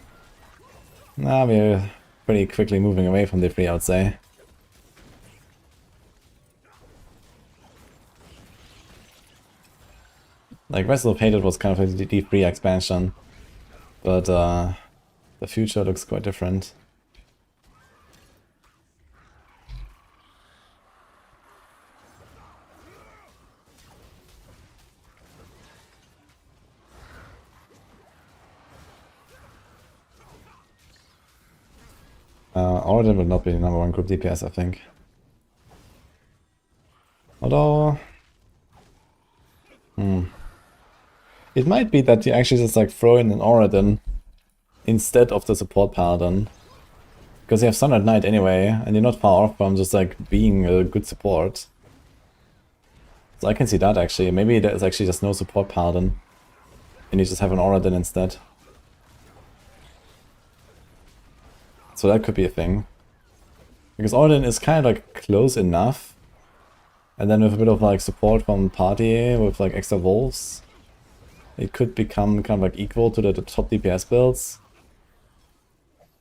Nah, we're pretty quickly moving away from D3, I would say. Like, Wrestle of Hatred was kind of a D3 expansion, but the future looks quite different. Origin will not be the #1 group DPS, I think. Although... It might be that you actually just like throw in an Origin instead of the support Paladin. Because you have Sunlight Knight anyway, and you're not far off from just like being a good support. So I can see that actually. Maybe there's actually just no support Paladin. And you just have an Origin instead. So that could be a thing. Because Origin is kind of like close enough. And then with a bit of like support from party with like extra wolves, it could become kind of like equal to the top DPS builds.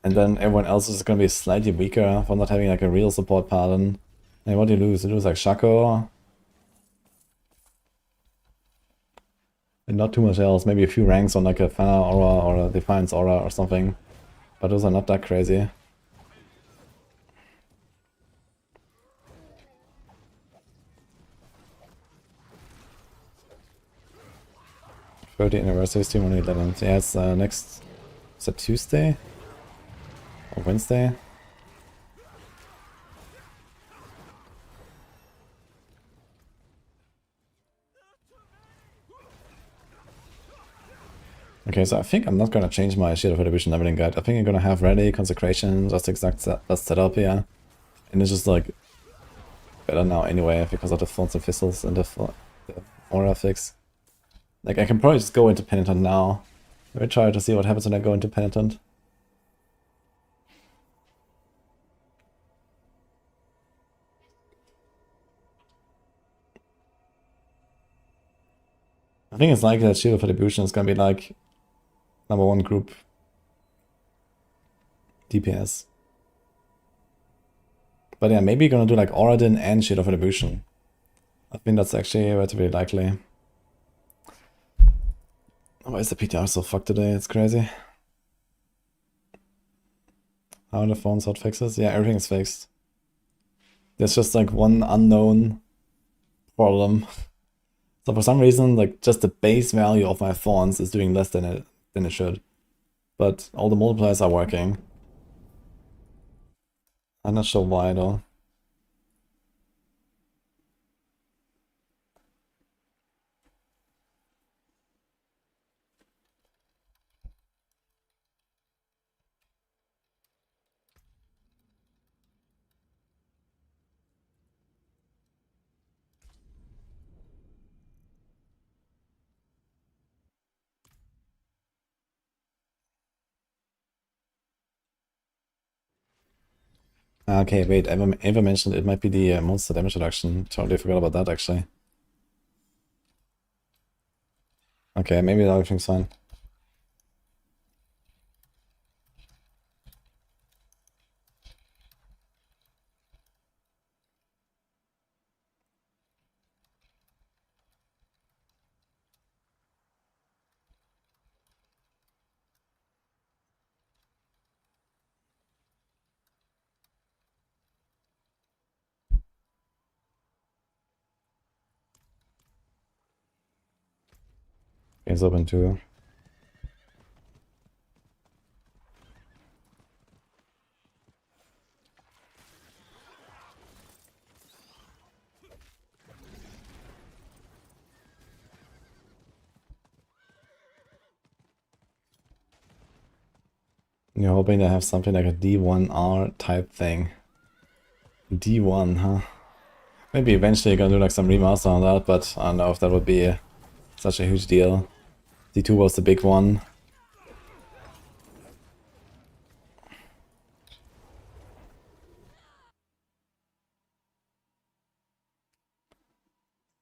And then everyone else is going to be slightly weaker for not having like a real support Paladin. And what do you lose? You lose like Shaco. And not too much else. Maybe a few ranks on like a Fana Aura or a Defiance Aura or something. But those are not that crazy. Anniversary stream on the 11th. Yeah, it's next... Is it Tuesday? Or Wednesday? Okay, so I think I'm not gonna change my Shield of Retribution leveling guide. I think I'm gonna have ready Consecration, just exact that setup here. And it's just like better now anyway because of the Thorns and Thistles and the Aura fix. Like, I can probably just go into Penitent now. Let me try to see what happens when I go into Penitent. I think it's likely that Shield of Retribution is gonna be like #1 group DPS. But yeah, maybe gonna do like Oradin and Shield of Retribution. I think that's actually relatively likely. Why is the PTR so fucked today? It's crazy. How are the phone's hotfixes? Yeah, everything's fixed. There's just like one unknown problem. So for some reason, like just the base value of my fawns is doing less than it should. But all the multipliers are working. I'm not sure why though. Okay, wait, Ava mentioned it might be the monster damage reduction. Totally forgot about that actually. Okay, maybe everything's fine. It's open too. You're hoping to have something like a D1R type thing. D1, huh? Maybe eventually you're gonna do like some remaster on that, but I don't know if that would be such a huge deal. D2 was the big one.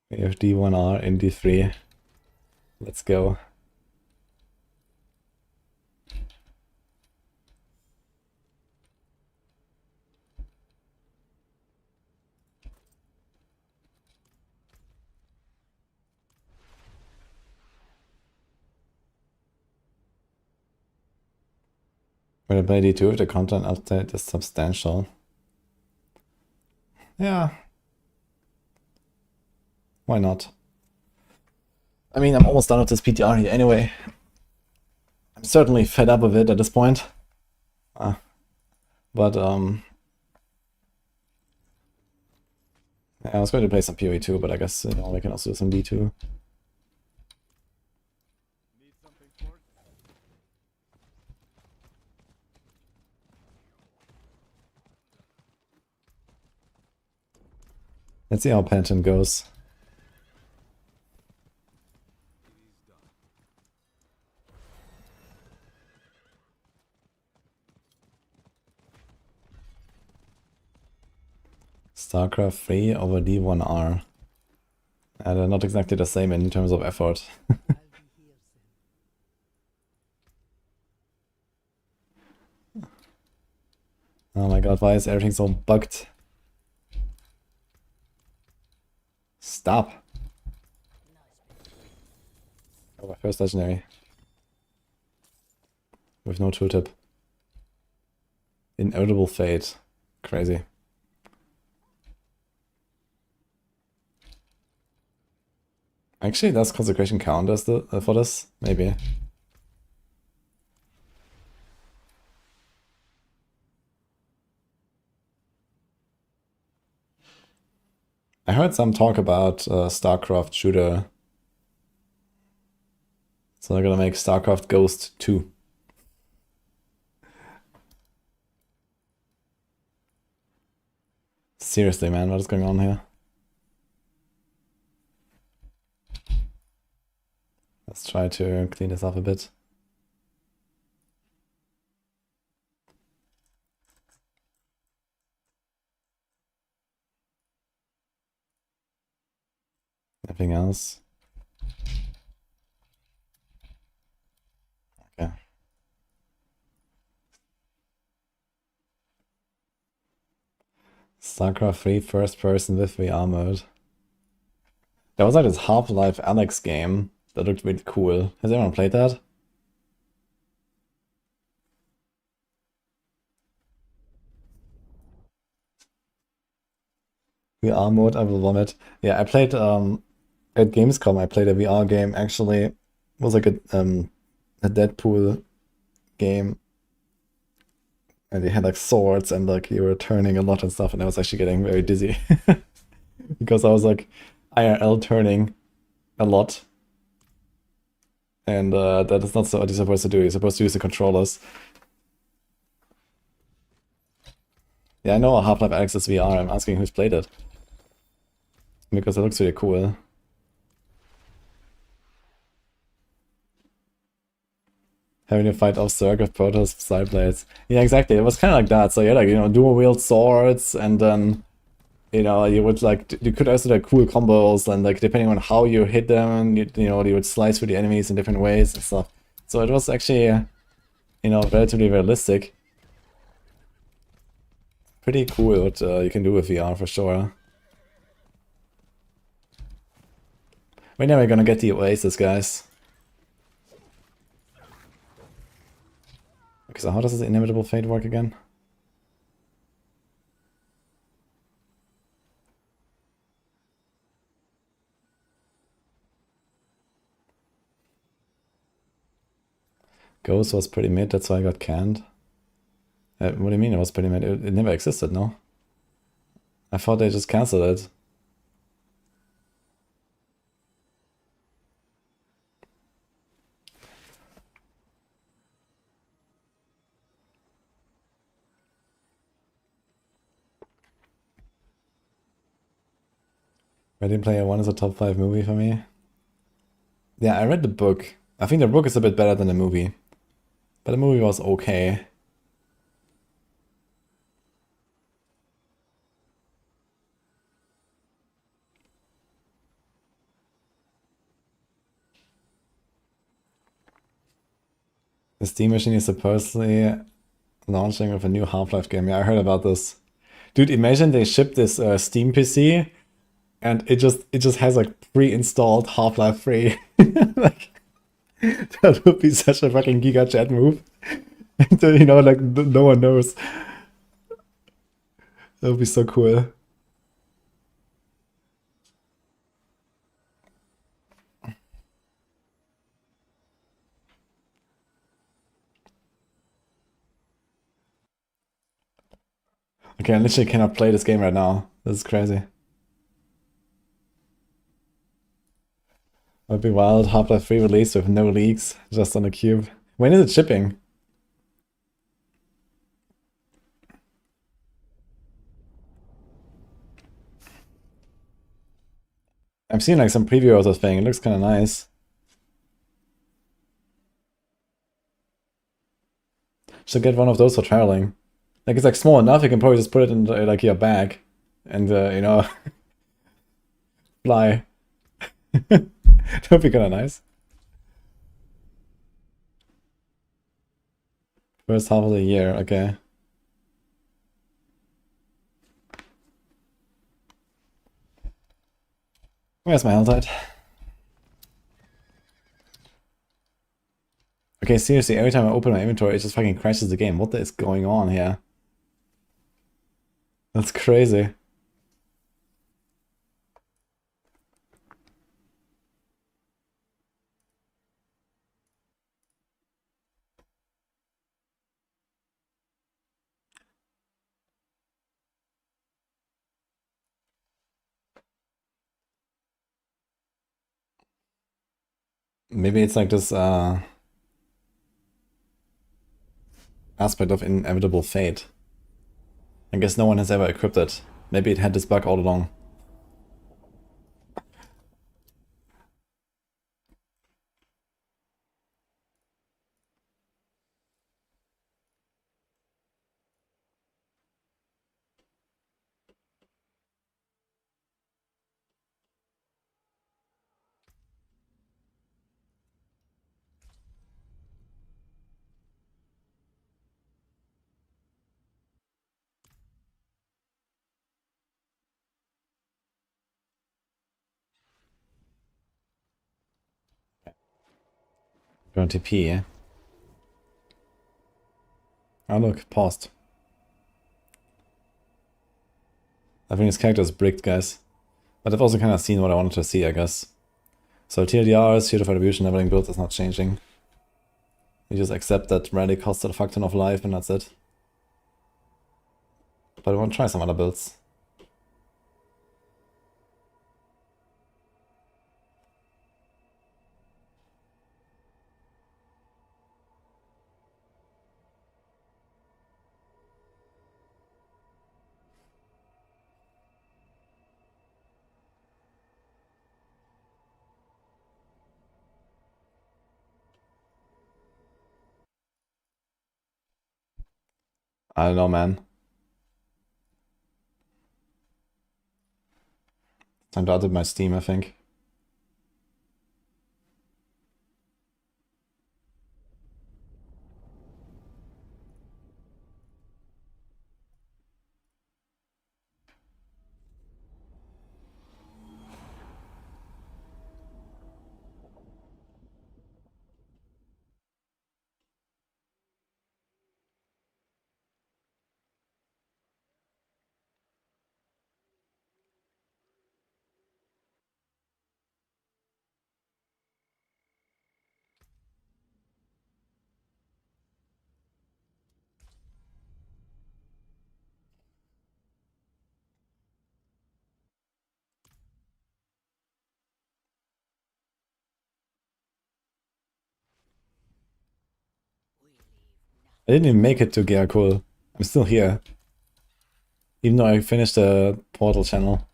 We have D1R in D3. Let's go. Will I play D2 if the content update is substantial? Yeah. Why not? I mean, I'm almost done with this PTR here anyway. I'm certainly fed up with it at this point. But, yeah, I was going to play some PoE too, but I guess, you know, we can also do some D2. Need something for it? Let's see how Phantom goes. StarCraft 3 over D1R. They're not exactly the same in terms of effort. Oh my god, why is everything so bugged? Stop! Oh, my first legendary. With no tooltip. Inevitable fate. Crazy. Actually, does consecration count as for this? Maybe. I heard some talk about StarCraft shooter. So they're gonna make StarCraft Ghost 2. Seriously, man, what is going on here? Let's try to clean this up a bit. Anything else? Okay. StarCraft 3 first person with VR mode. There was like this Half-Life Alex game that looked really cool. Has anyone played that? VR mode, I will vomit. Yeah, I played at Gamescom. I played a VR game. Actually, it was like a Deadpool game, and they had like swords and like you were turning a lot and stuff, and I was actually getting very dizzy because I was like IRL turning a lot, and that is not so what you're supposed to do. You're supposed to use the controllers. Yeah, I know Half-Life Alyx is VR. I'm asking who's played it because it looks really cool. Having to fight off Zerg with Protoss side blades. Yeah, exactly. It was kind of like that. So yeah, like, you know, dual wield swords, and then, you know, you would like, you could also like cool combos, and like depending on how you hit them, you know, you would slice through the enemies in different ways and stuff. So it was actually, you know, relatively realistic. Pretty cool what you can do with VR for sure. We're never gonna get the Oasis, guys. Okay, so how does this inevitable fate work again? Ghost was pretty mid, that's why I got canned. What do you mean it was pretty mid? It never existed, no? I thought they just cancelled it. Ready Player One is a top 5 movie for me. Yeah, I read the book. I think the book is a bit better than the movie. But the movie was okay. The Steam Machine is supposedly launching with a new Half-Life game. Yeah, I heard about this. Dude, imagine they ship this Steam PC and it just has like pre-installed Half-Life 3. Like, that would be such a fucking Giga Chat move. And, you know, like no one knows. That would be so cool. Okay, I literally cannot play this game right now. This is crazy. Would be wild. Half-Life 3 release with no leaks, just on the cube. When is it shipping? I've seen like some preview of this thing. It looks kind of nice. Should get one of those for traveling. Like it's like small enough, you can probably just put it in like your bag, and you know, fly. That'd be kind of nice. First half of the year, okay. Where's my health at? Okay, seriously, every time I open my inventory, it just fucking crashes the game. What is going on here? That's crazy. Maybe it's like this aspect of inevitable fate. I guess no one has ever equipped it. Maybe it had this bug all along. Going TP. Oh look, paused. I think his character is bricked, guys. But I've also kind of seen what I wanted to see, I guess. So TLDRs, Shield of Retribution, leveling build is not changing. You just accept that rally costs a fuck ton of life and that's it. But I want to try some other builds. I don't know, man. Time to update my Steam, I think. I didn't even make it to Gearcool. I'm still here. Even though I finished the portal channel.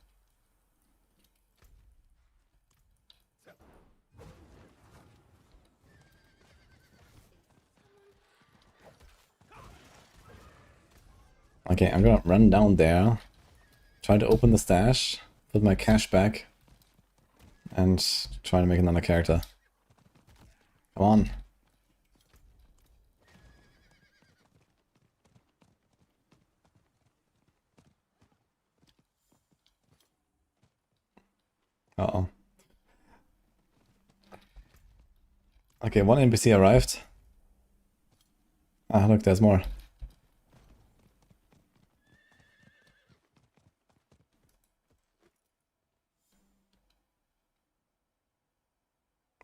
Okay, I'm gonna run down there. Try to open the stash. Put my cash back. And try to make another character. Come on. Uh-oh. Okay, one NPC arrived. Ah, look, there's more.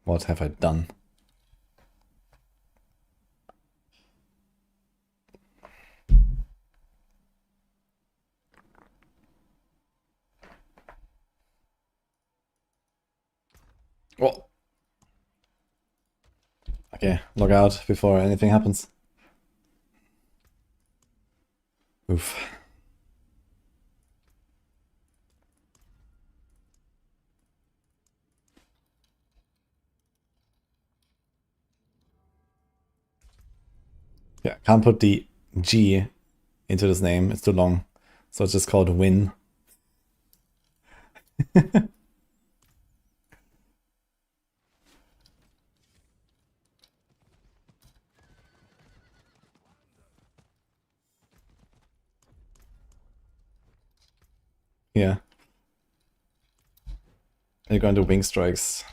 What have I done? Oh. Okay, log out before anything happens. Oof. Yeah, can't put the G into this name, it's too long. So it's just called Win. Yeah. You're going to wing strikes.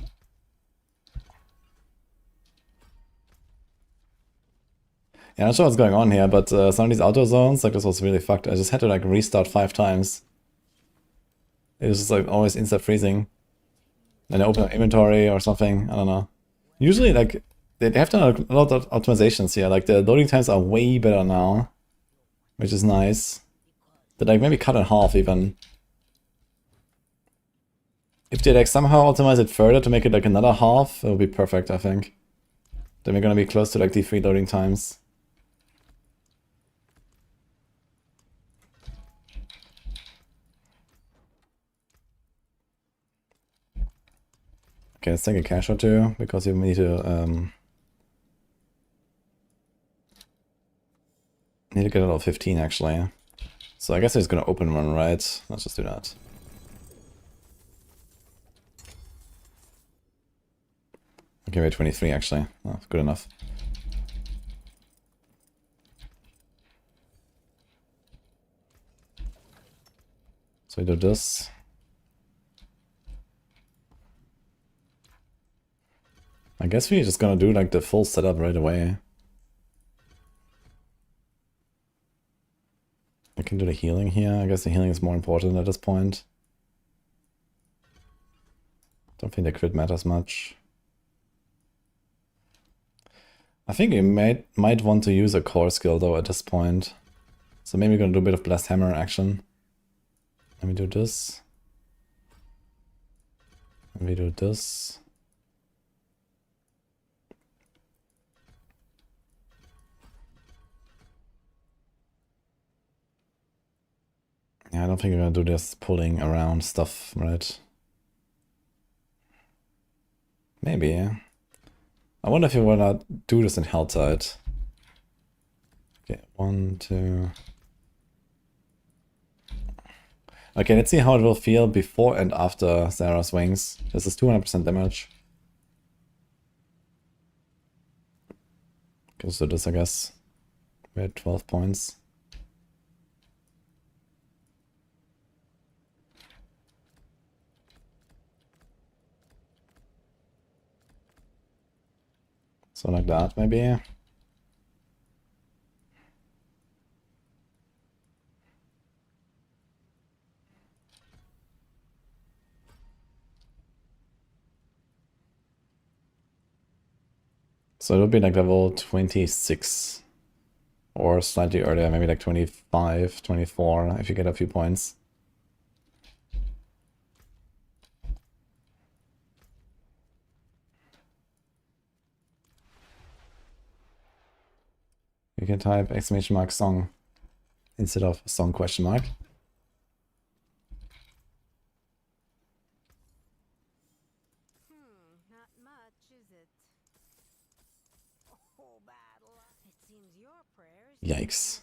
Yeah, I'm not sure what's going on here, but some of these auto zones, like this was really fucked. I just had to like restart 5 times. It was just like always instant freezing. Then I open an inventory or something, I don't know. Usually like, they have done a lot of optimizations here, like the loading times are way better now. Which is nice. They like maybe cut in half even. If they like somehow optimize it further to make it like another half, it would be perfect, I think. Then we're gonna be close to like the 3 loading times. Okay, let's take a cash or two, because you need to get a level 15 actually. So I guess it's gonna open one, right? Let's just do that. Okay, we're 23 actually. Oh, good enough. So we do this. I guess we're just gonna do like the full setup right away. I can do the healing here. I guess the healing is more important at this point. Don't think the crit matters much. I think you might want to use a core skill though at this point. So maybe we're gonna do a bit of blast hammer action. Let me do this. And we do this. Yeah, I don't think we're gonna do this pulling around stuff, right? Maybe, yeah. I wonder if you wanna do this in Helltide. Okay, 1, 2. Okay, let's see how it will feel before and after Sarah's wings. This is 200% damage. Goes to this, I guess. We're at 12 points. So like that, maybe. So it'll be like level 26 or slightly earlier, maybe like 25, 24 if you get a few points. You can type exclamation mark song instead of song question mark. Not much, is it? Oh, battle. It seems your prayers. Yikes.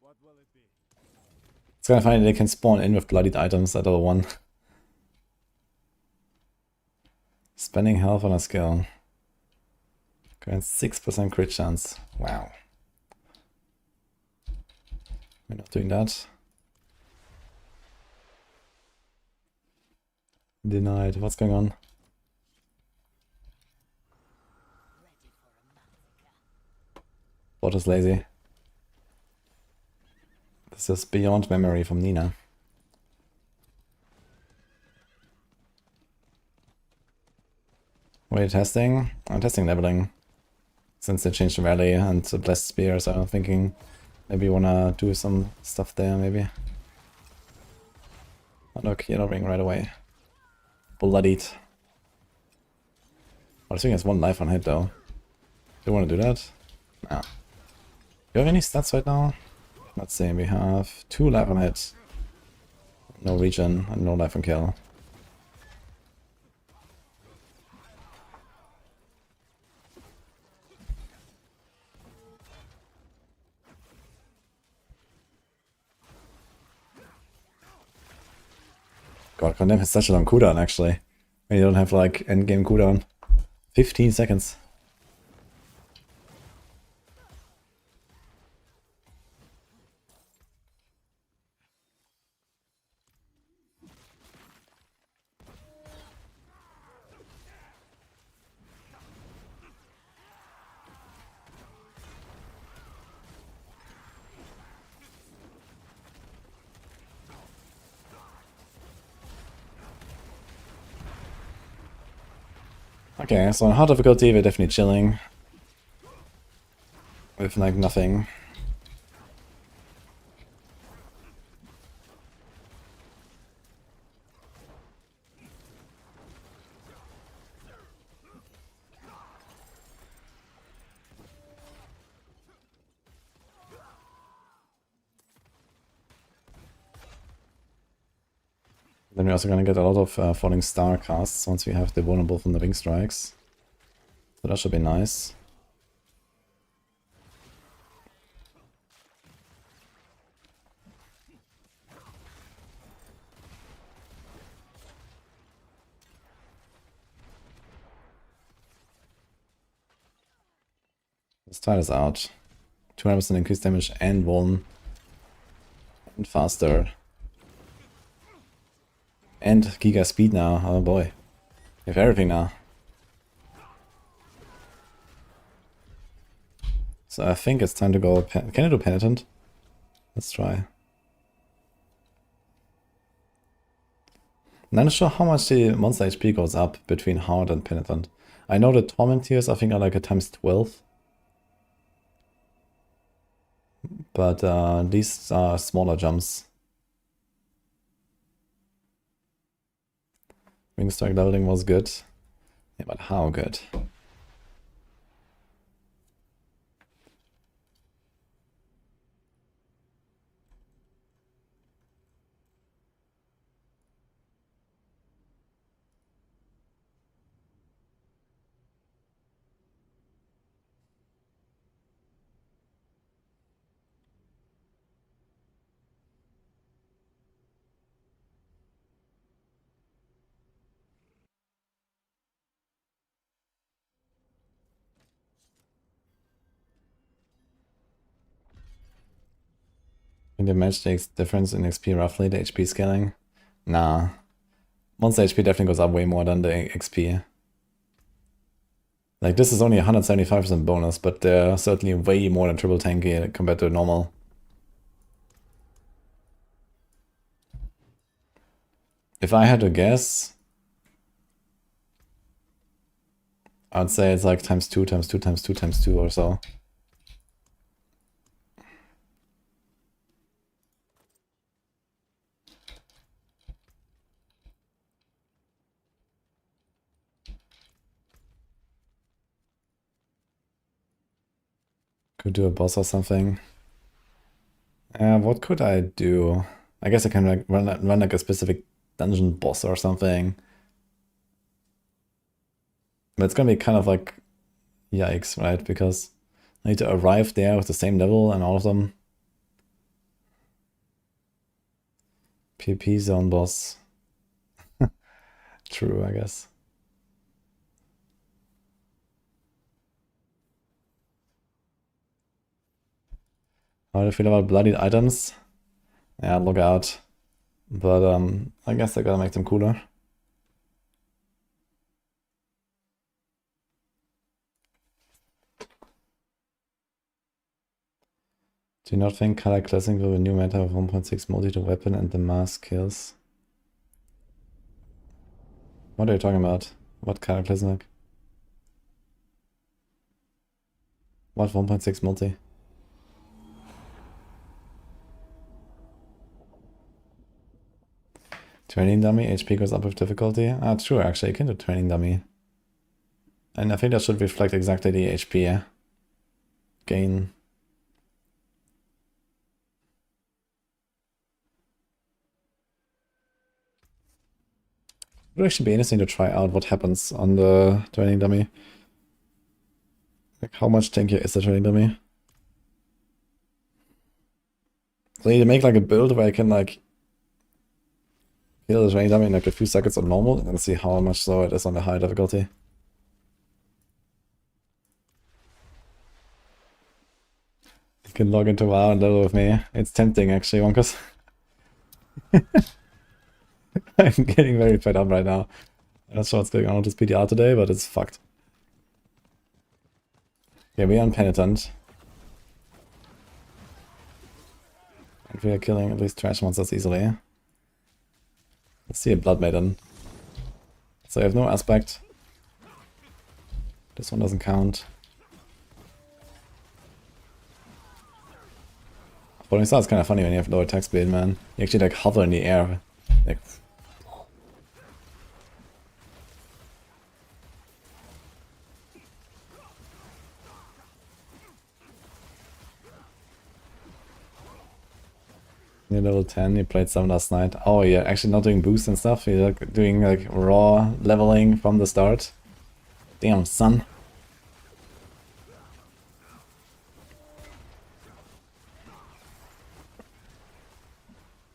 What will it be? It's kind of funny they can spawn in with bloodied items at level 1. Spending health on a skill. Grants 6% crit chance. Wow. We're not doing that. Denied. What's going on? Bot is lazy. This is beyond memory from Nina. Wait, testing? I'm testing leveling. Since they changed the rally and the blessed spear, so I'm thinking maybe you wanna do some stuff there, maybe. Oh look, yellow ring right away. Bloodied. Oh, this thing has 1 life on hit though. Do you wanna do that? Nah. Do you have any stats right now? Let's see, we have 2 life on hit. No regen and no life on kill. God, Condemn has such a long cooldown actually. When you don't have like endgame cooldown. 15 seconds. Okay, so on hard difficulty we're definitely chilling. With like nothing. Then we're also gonna get a lot of Falling Star casts once we have the vulnerable from the Wing Strikes. So that should be nice. Let's try this out. 200% increased damage and Vuln. And faster. And Giga speed now, oh boy. We have everything now. So I think it's time to go... Can I do Penitent? Let's try. I'm not sure how much the monster HP goes up between Hard and Penitent. I know the Torment tiers I think are like a times 12. But these are smaller jumps. Ring strike leveling was good. Yeah, but how good? Can you match the difference in XP roughly, the HP scaling? Nah. Monster HP definitely goes up way more than the XP. Like, this is only 175% bonus, but they're certainly way more than triple tanky compared to normal. If I had to guess, I'd say it's like times 2, times 2, times 2, times 2 or so. Could do a boss or something. What could I do? I guess I can like run like a specific dungeon boss or something. But it's gonna be kind of like yikes, right? Because I need to arrive there with the same level and all of them. PP zone boss. True, I guess. How do you feel about bloodied items? Yeah, look out. But I guess I gotta make them cooler. Do you not think Cataclysmic will be a new meta of 1.6 multi to weapon and the mass kills? What are you talking about? What Cataclysmic? What 1.6 multi? Training dummy, HP goes up with difficulty. Ah, true, actually, you can do training dummy. And I think that should reflect exactly the HP gain. It would actually be interesting to try out what happens on the training dummy. Like, how much tankier is the training dummy? So I need to make like a build where I can like kill the training dummy in like a few seconds on normal and see how much slower it is on the high difficulty. You can log into WoW and level with me. It's tempting actually, Wonkus. I'm getting very fed up right now. I'm not sure what's going on with this PTR today, but it's fucked. Okay, we are Penitent. And we are killing at least trash monsters easily. Let's see a Blood Maiden. So I have no aspect. This one doesn't count. Falling Star is kind of funny when you have low attack speed, man. You actually like hover in the air. Like, you're level 10, you played some last night. Oh, yeah, actually not doing boosts and stuff. You're like doing like raw leveling from the start. Damn, son.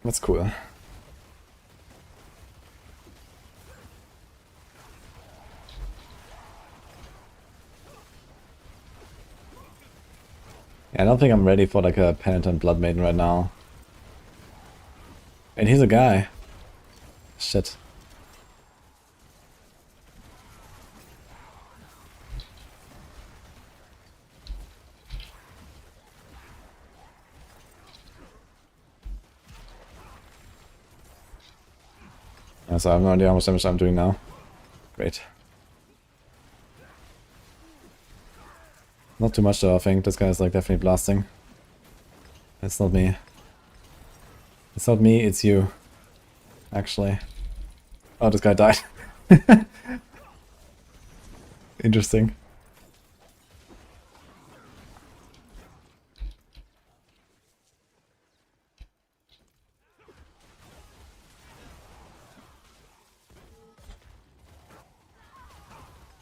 That's cool. Yeah, I don't think I'm ready for like a Penitent Blood Maiden right now. And he's a guy. Shit. So I have no idea how much damage I'm doing now. Great. Not too much though, I think. This guy is like definitely blasting. It's not me. It's not me, it's you. Actually. Oh, this guy died. Interesting.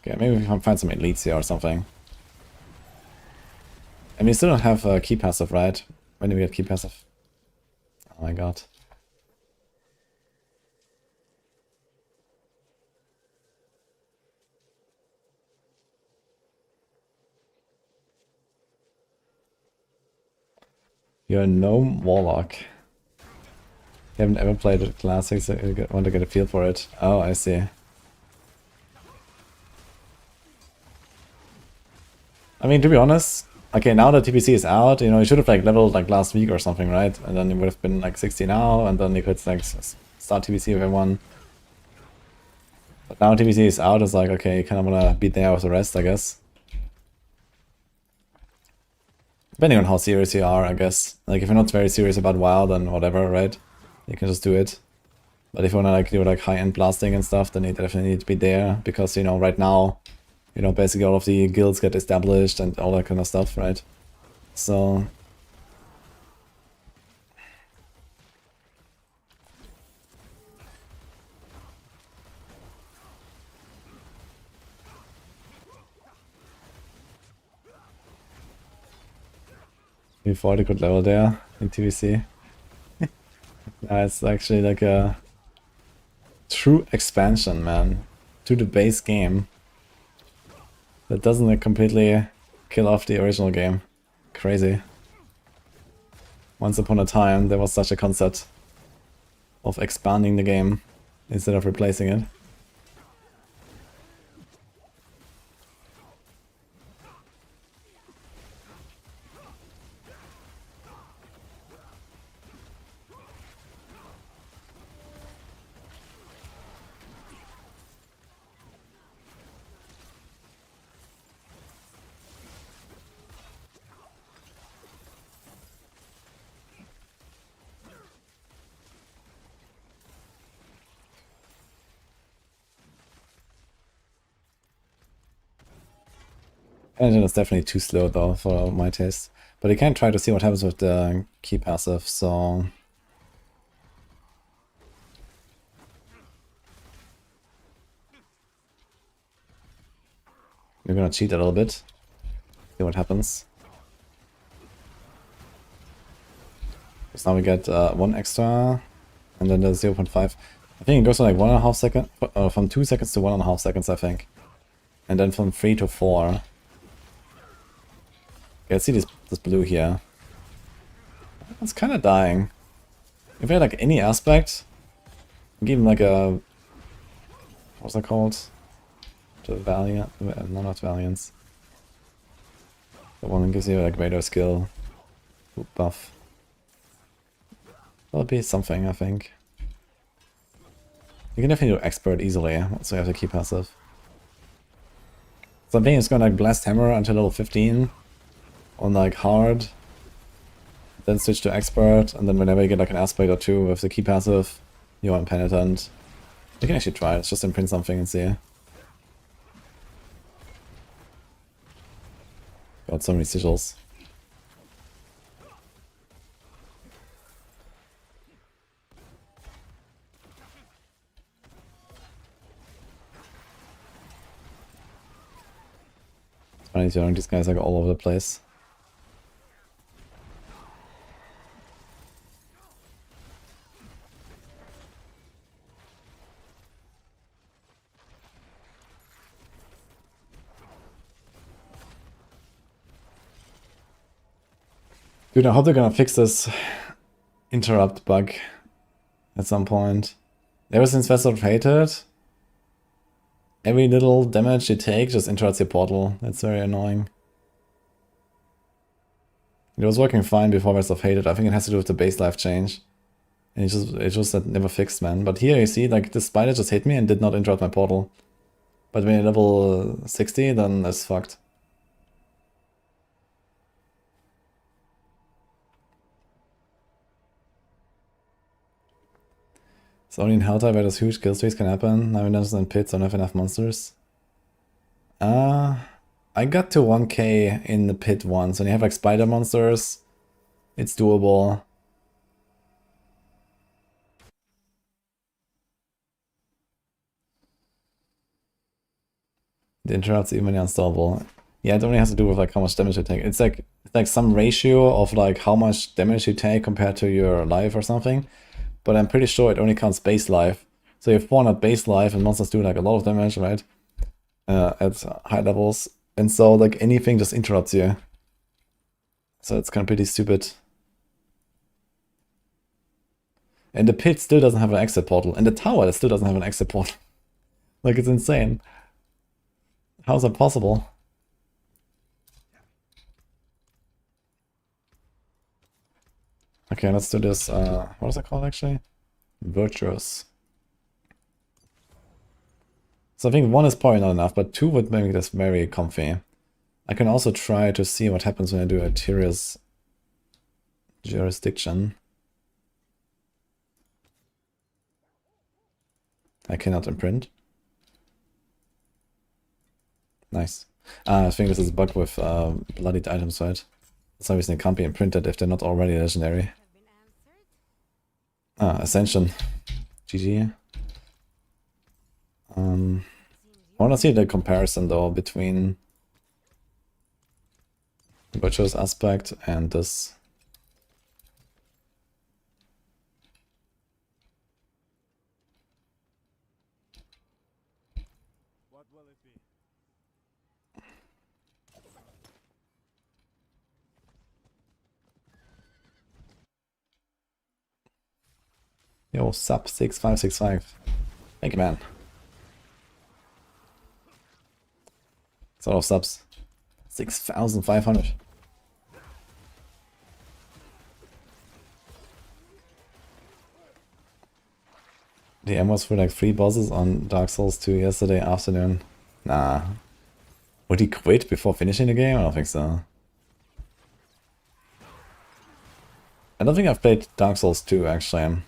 Okay, maybe we can find some elites here or something. And we still don't have a key passive, right? When do we get key passive? Oh my god. You're a gnome warlock. You haven't ever played a classic, so you want to get a feel for it. Oh, I see. I mean, to be honest, okay, now that TPC is out, you know, you should have like leveled like last week or something, right? And then it would have been like 60 now, and then you could like start TPC with everyone. But now TPC is out, it's like, okay, you kind of want to be there with the rest, I guess. Depending on how serious you are, I guess. Like, if you're not very serious about WoW, then whatever, right? You can just do it. But if you want to like do like high-end blasting and stuff, then you definitely need to be there, because, you know, right now, you know, basically all of the guilds get established and all that kind of stuff, right? So... before the good level there in TVC. It's actually like a true expansion, man, to the base game. That doesn't like completely kill off the original game. Crazy. Once upon a time there was such a concept of expanding the game instead of replacing it. Engine is definitely too slow though for my taste. But you can try to see what happens with the key passive, so... we're gonna cheat a little bit. See what happens. So now we get 1 extra, and then the 0.5. I think it goes from like 1.5 seconds, from 2 seconds to 1.5 seconds, I think. And then from 3 to 4. Okay, let's see this blue here. It's kind of dying. If we had like any aspect, give him like a... what's that called? The Valiant? No, not Valiance. The one that gives you like radar skill buff. That'll be something, I think. You can definitely do expert easily, so you have to keep passive. So I'm thinking it's gonna like blast hammer until level 15 on like hard, then switch to expert, and then whenever you get like an aspect or two with the key passive, you are impenitent. You can actually try it, let's just imprint something and see. Got so many sigils. It's funny to know these guys are all over the place. Dude, I hope they're gonna fix this interrupt bug at some point. Ever since Vessel of Hated, every little damage you take just interrupts your portal. That's very annoying. It was working fine before Vessel of Hated. I think it has to do with the base life change. And it just that never fixed, man. But here you see, like, the spider just hit me and did not interrupt my portal. But when you're level 60, then that's fucked. It's only in Helltide where those huge kill streaks can happen. Now we don't in pits, don't have enough monsters. I got to 1k in the pit once. When you have like spider monsters, it's doable. The interrupts even when you're unstoppable. Yeah, it only has to do with like how much damage you take. It's like some ratio of like how much damage you take compared to your life or something. But I'm pretty sure it only counts base life. So you have 400 base life and monsters do like a lot of damage, right? At high levels. And so like anything just interrupts you. So it's kind of pretty stupid. And the pit still doesn't have an exit portal. And the tower still doesn't have an exit portal. Like, it's insane. How is that possible? Okay, let's do this, what is it called actually? Virtuous. So I think 1 is probably not enough, but 2 would make this very comfy. I can also try to see what happens when I do a Tyrius jurisdiction. I cannot imprint. Nice. I think this is a bug with bloodied items, right? It's obviously can't be imprinted if they're not already legendary. Ascension. GG. I want to see the comparison though between Virtuous Aspect and this. What will it be? Yo, sub 6565. Thank you, man. It's a lot of subs. 6,500. The M was for like 3 bosses on Dark Souls 2 yesterday afternoon. Nah. Would he quit before finishing the game? I don't think so. I don't think I've played Dark Souls 2 actually.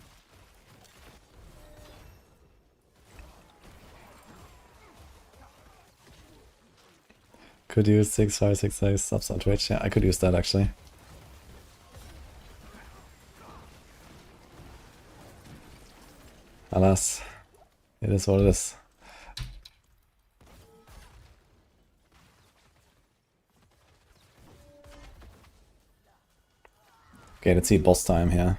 Could use 6566 subs on Twitch. Yeah, I could use that actually. Alas, it is what it is. Okay, let's see boss time here.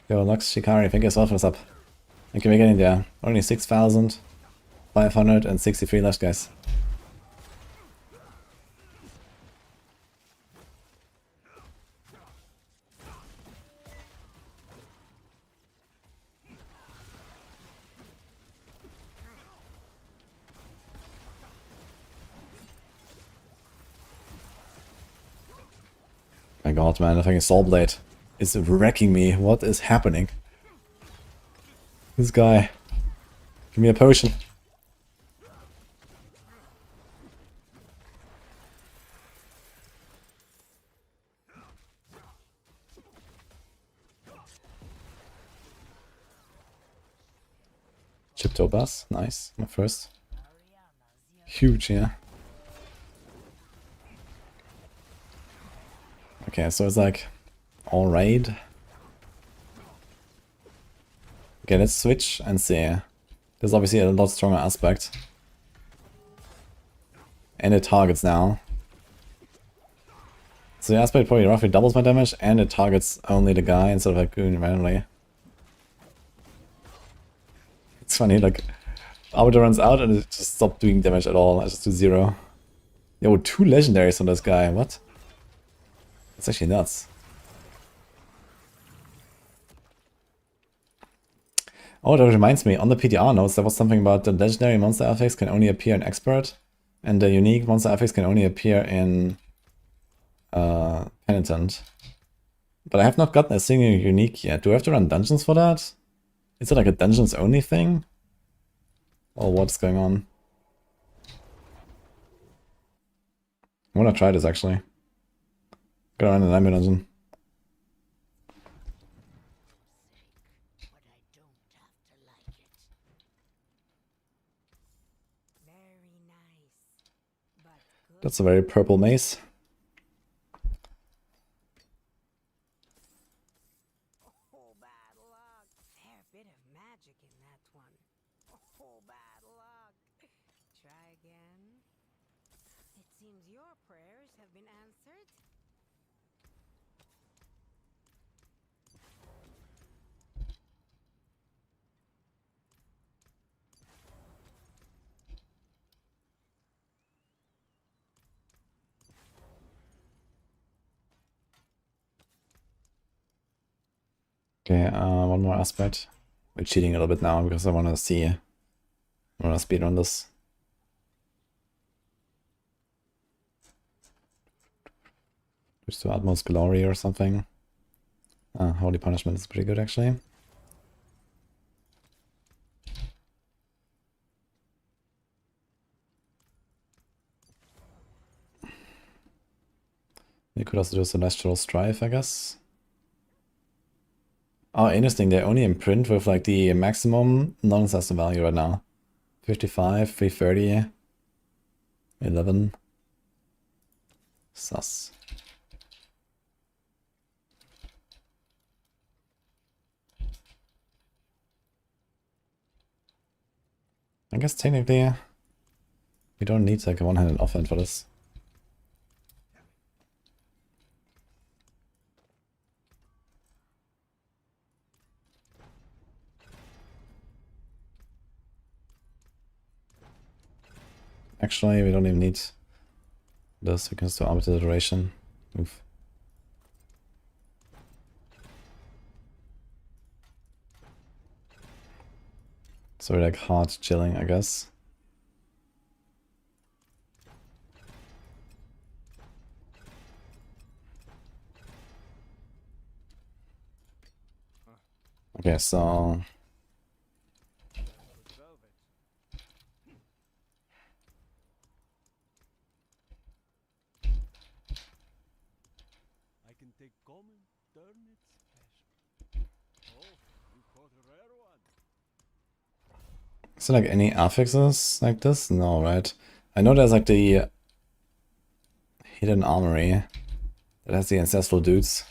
Yo, Lux Shikari, thank you so much for what's up. Thank you for getting there. Only 6,563 left, guys. My god, man, the fucking Soul Blade is wrecking me. What is happening? This guy. Give me a potion. Chip Topaz, nice. My first. Huge, yeah. Okay, so it's like, alright. Okay, let's switch and see. There's obviously a lot stronger aspect. And it targets now. So the aspect probably roughly doubles my damage and it targets only the guy instead of like doing it randomly. It's funny, like, Arbiter runs out and it just stopped doing damage at all. I just do 0. Yo, 2 legendaries on this guy, what? That's actually nuts. Oh, that reminds me, on the PTR notes, there was something about the legendary monster affix can only appear in Expert, and the unique monster affix can only appear in Penitent. But I have not gotten a single unique yet. Do I have to run dungeons for that? Is it like a dungeons only thing? Or what's going on? I wanna try this actually. Gotta run a nightmare dungeon. Very nice. But good. That's a very purple mace. Oh, bad luck. Fair bit of magic in that one. Oh, bad luck. Try again. It seems your prayers have been answered. Okay, one more aspect. We're cheating a little bit now because I wanna see. I wanna speedrun this. Switch to Utmost Glory or something. Holy Punishment is pretty good actually. You could also do Celestial Strife, I guess. Oh, interesting. They're only in print with like the maximum non-assessed value right now. 55, 330, 11. Sus. I guess technically we don't need like a one-handed offhand for this. Actually, we don't even need this. We can still arbiter duration. Oof. So we're like hard chilling, I guess. Okay, so Velvet. I can take common, turn it special. Oh, you caught a rare one. is there like any affixes like this? No, right? I know there's like the hidden armory that has the ancestral dudes.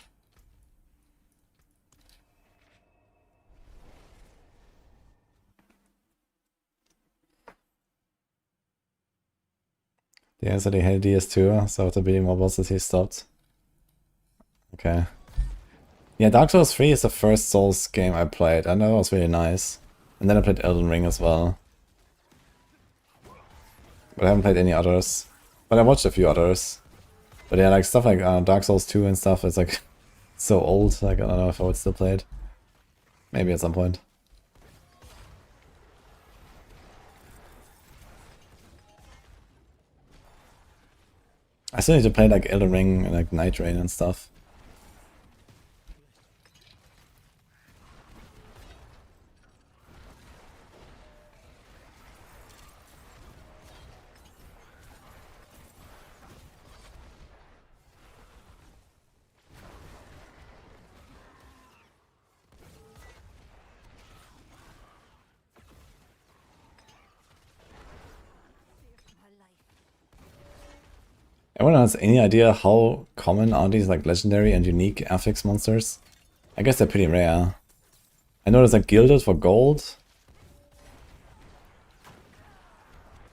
Yeah, so they had DS2, so after beating more bosses he stopped. Okay. Yeah, Dark Souls 3 is the first Souls game I played, and that was really nice. And then I played Elden Ring as well. But I haven't played any others. But I watched a few others. But yeah, like stuff like Dark Souls 2 and stuff, it's like so old, like I don't know if I would still play it. Maybe at some point. I still need to play like Elden Ring and like Night Rain and stuff. My life. Anyone has any idea how common are these like legendary and unique affix monsters? I guess they're pretty rare. I know there's like gilded for gold.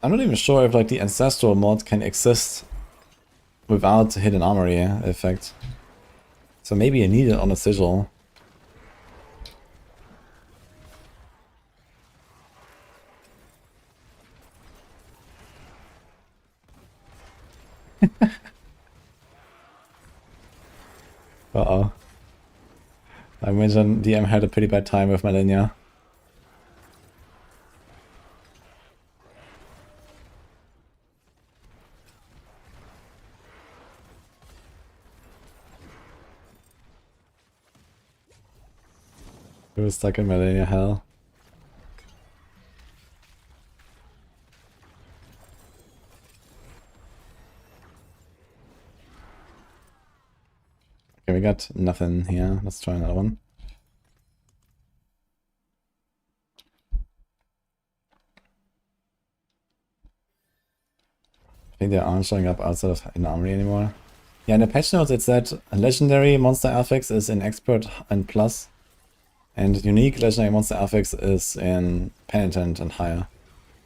I'm not even sure if like the ancestral mod can exist without the hidden armory effect. So maybe you need it on a sigil. Uh-oh. I imagine DM had a pretty bad time with Malenia. We were stuck in Millennia Hell. Okay, we got nothing here. Let's try another one. I think they aren't showing up outside of in Armory anymore. Yeah, in the patch notes it said legendary monster affix is in expert and plus, and unique legendary monster affix is in penitent and higher.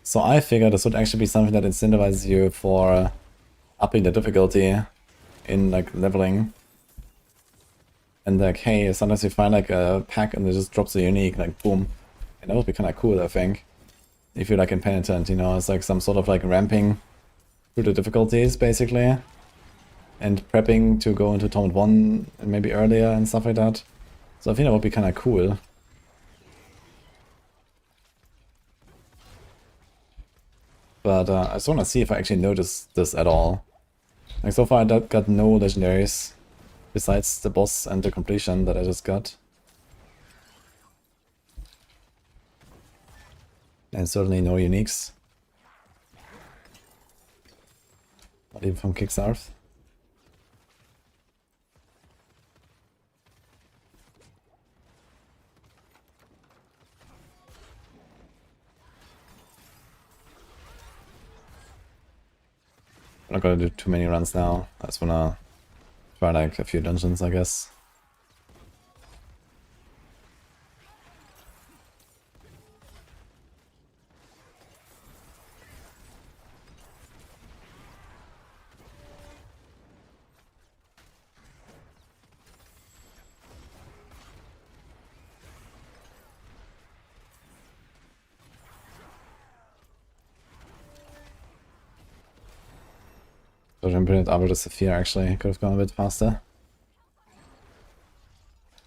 So I figured this would actually be something that incentivizes you for upping the difficulty in like leveling. And like, hey, sometimes you find like a pack and it just drops a unique, like boom. And that would be kind of cool, I think. If you're like in penitent, you know, it's like some sort of like ramping through the difficulties basically. And prepping to go into Torment 1 and maybe earlier and stuff like that. So I think that would be kind of cool. But I just want to see if I actually notice this at all. Like so far I got no legendaries besides the boss and the completion that I just got. And certainly no uniques. Not even from Kickstarter. I'm not gonna do too many runs now. I just wanna try like a few dungeons, I guess. Judgement Brilliant Arbor to Saphir actually could have gone a bit faster.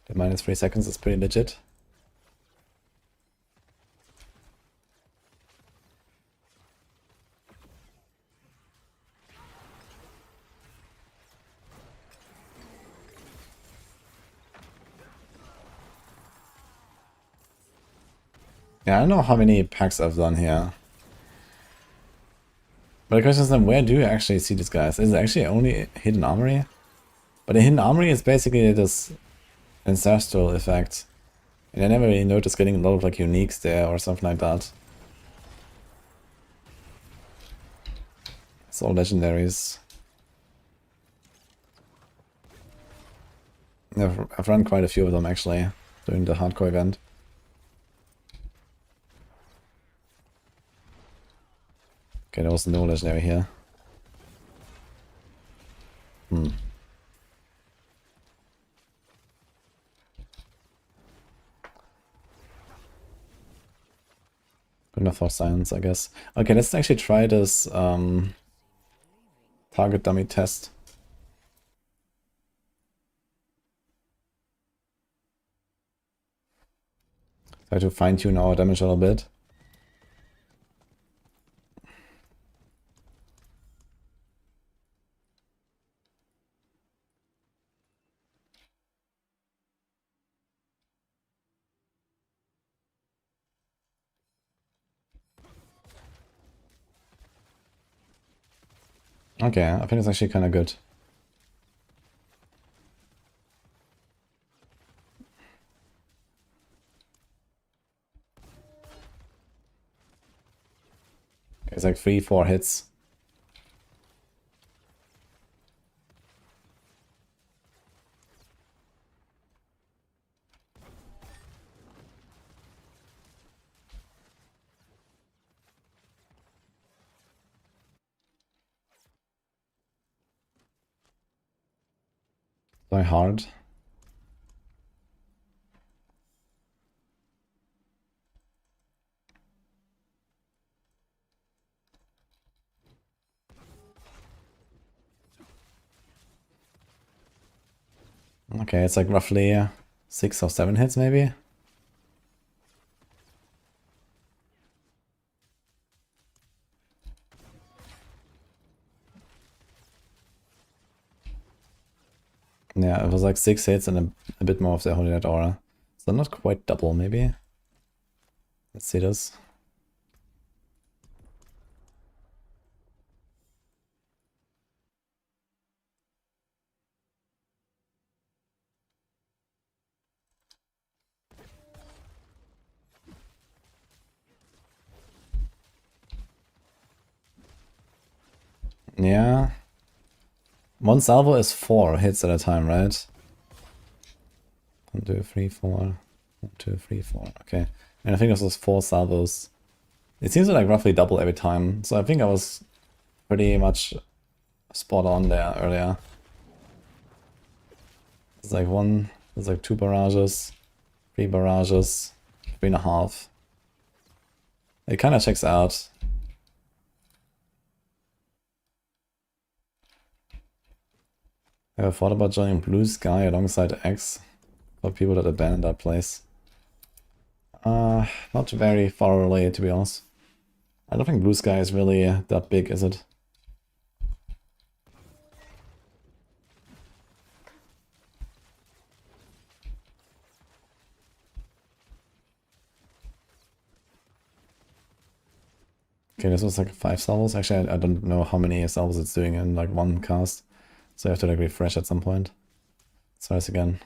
The -3 seconds is pretty legit. Yeah, I don't know how many packs I've done here. But the question is then, where do you actually see these guys? Is it actually only Hidden Armory? But the Hidden Armory is basically this ancestral effect. And I never really noticed getting a lot of like uniques there or something like that. It's all legendaries. I've run quite a few of them actually during the hardcore event. Okay, there was no legendary here. Good enough for science, I guess. Okay, let's actually try this target dummy test. Try to fine-tune our damage a little bit. Okay, I think it's actually kind of good. Okay, it's like 3-4 hits. Very hard. Okay, it's like roughly 6 or 7 hits maybe. Yeah, it was like 6 hits and a bit more of the Holy Light Aura. So not quite double, maybe. Let's see this. Yeah. One salvo is 4 hits at a time, right? 1, 2, 3, 4. 1, 2, 3, 4. Okay. And I think this was 4 salvos. It seems to like roughly double every time. So I think I was pretty much spot on there earlier. It's like 1, there's like 2 barrages, 3 barrages, 3.5. It kind of checks out. I ever thought about joining Blue Sky alongside X for people that abandoned that place? Not very far away, to be honest. I don't think Blue Sky is really that big, is it? Okay, this was like 5 salvos. Actually, I don't know how many salvos it's doing in like one cast. So I have to like refresh at some point. Let's try this again.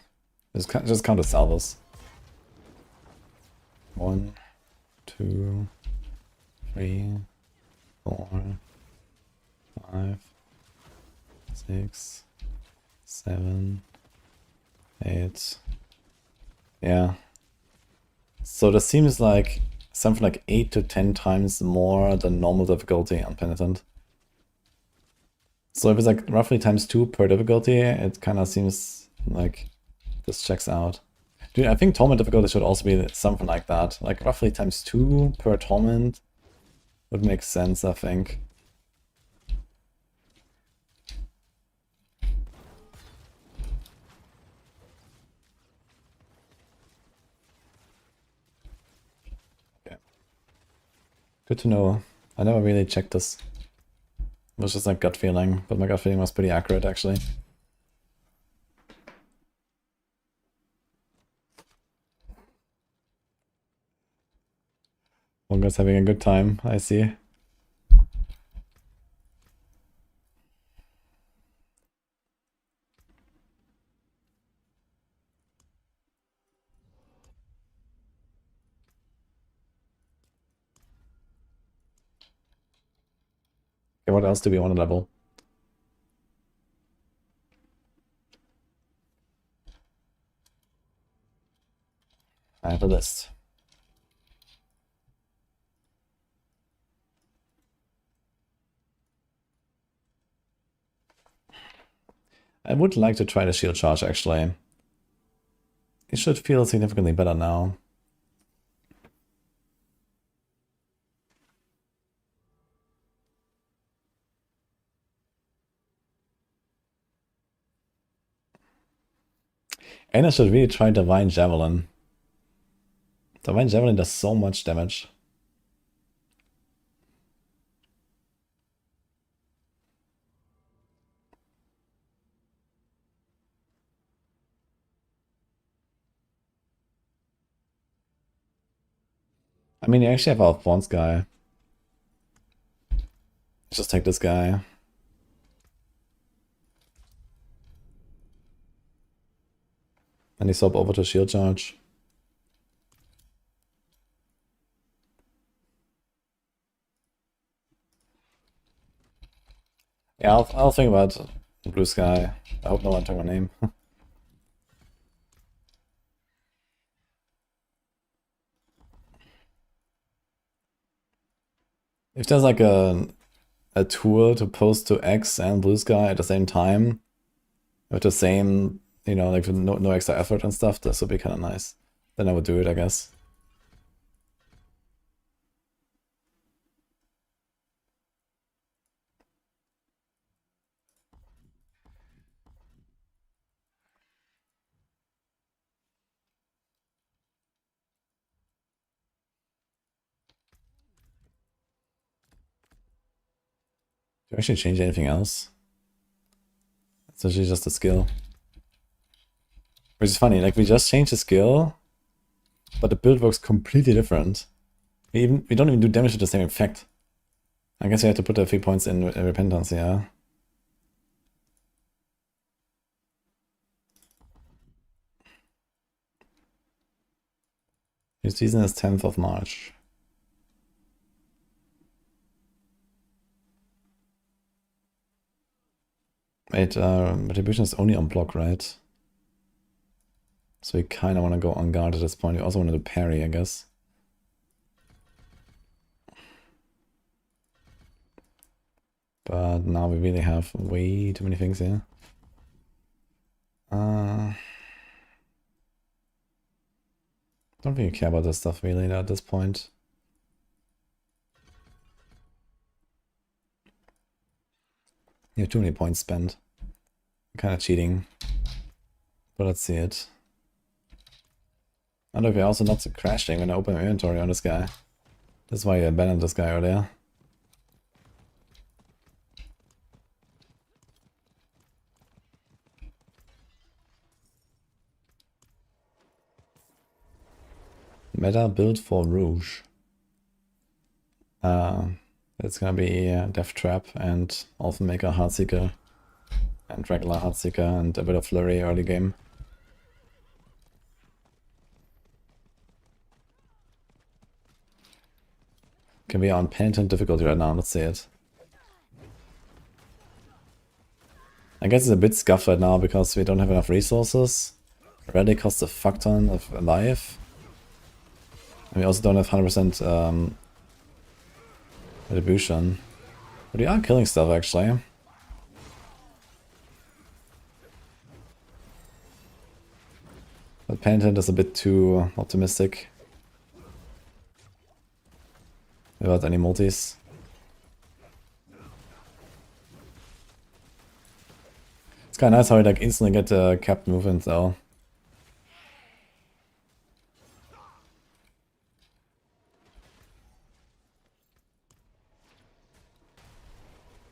Just count the salvos. 1, 2, 3, 4, 5, 6, 7, 8. Yeah. So this seems like something like 8 to 10 times more than normal difficulty on Penitent. So if it's like roughly times 2 per difficulty, it kind of seems like this checks out. Dude, I think Torment difficulty should also be something like that. Like roughly times 2 per Torment would make sense, I think. Okay. Good to know. I never really checked this. It was just like gut feeling, but my gut feeling was pretty accurate actually. Wonga's having a good time, I see. Okay, what else do we want to level? I have a list. I would like to try the shield charge actually. It should feel significantly better now. And I should really try Divine Javelin. Divine Javelin does so much damage. I mean, you actually have our Thorns guy. Let's just take this guy. And he swap over to shield charge. Yeah, I'll think about Blue Sky. I hope no one took my name. If there's like a tool to post to X and Blue Sky at the same time, with the same, you know, like no extra effort and stuff, this would be kind of nice. Then I would do it, I guess. Do I actually change anything else? It's actually just a skill. Which is funny, like we just changed the skill, but the build works completely different. We don't even do damage to the same effect. I guess we have to put a few points in Repentance, yeah. Your season is 10th of March. Wait, Retribution is only on block, right? So we kind of want to go on guard at this point. We also want to do parry, I guess. But now we really have way too many things here. Don't really care about this stuff really at this point. You have too many points spent. Kind of cheating. But let's see it. And if we're also not crashing when I open my inventory on this guy. That's why I abandoned this guy earlier. Meta build for Rouge. It's gonna be Death Trap and Elfen Maker Heartseeker and regular Heartseeker and a bit of Flurry early game. Can be on Penitent difficulty right now, let's see it. I guess it's a bit scuffed right now because we don't have enough resources. Relic costs a fuck ton of life. And we also don't have 100% retribution. But we are killing stuff actually. But Penitent is a bit too optimistic. Without any multis. It's kind of nice how you like instantly get capped movement though.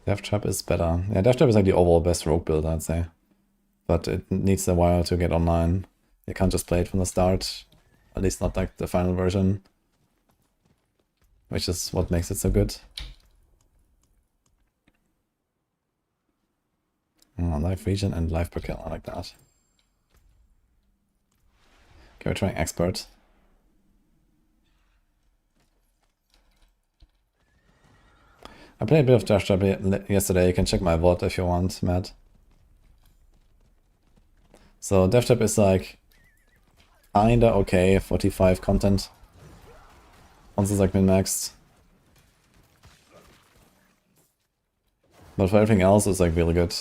Death Trap is better. Yeah, Death Trap is like the overall best rogue build, I'd say. But it needs a while to get online. You can't just play it from the start. At least not like the final version. Which is what makes it so good. Life region and life per kill, I like that. Okay, we're trying expert. I played a bit of Death Trap yesterday, you can check my VOD if you want, Matt. So Death Trap is like kinda okay, 45 content. Once it's like min-maxed. But for everything else it's like really good.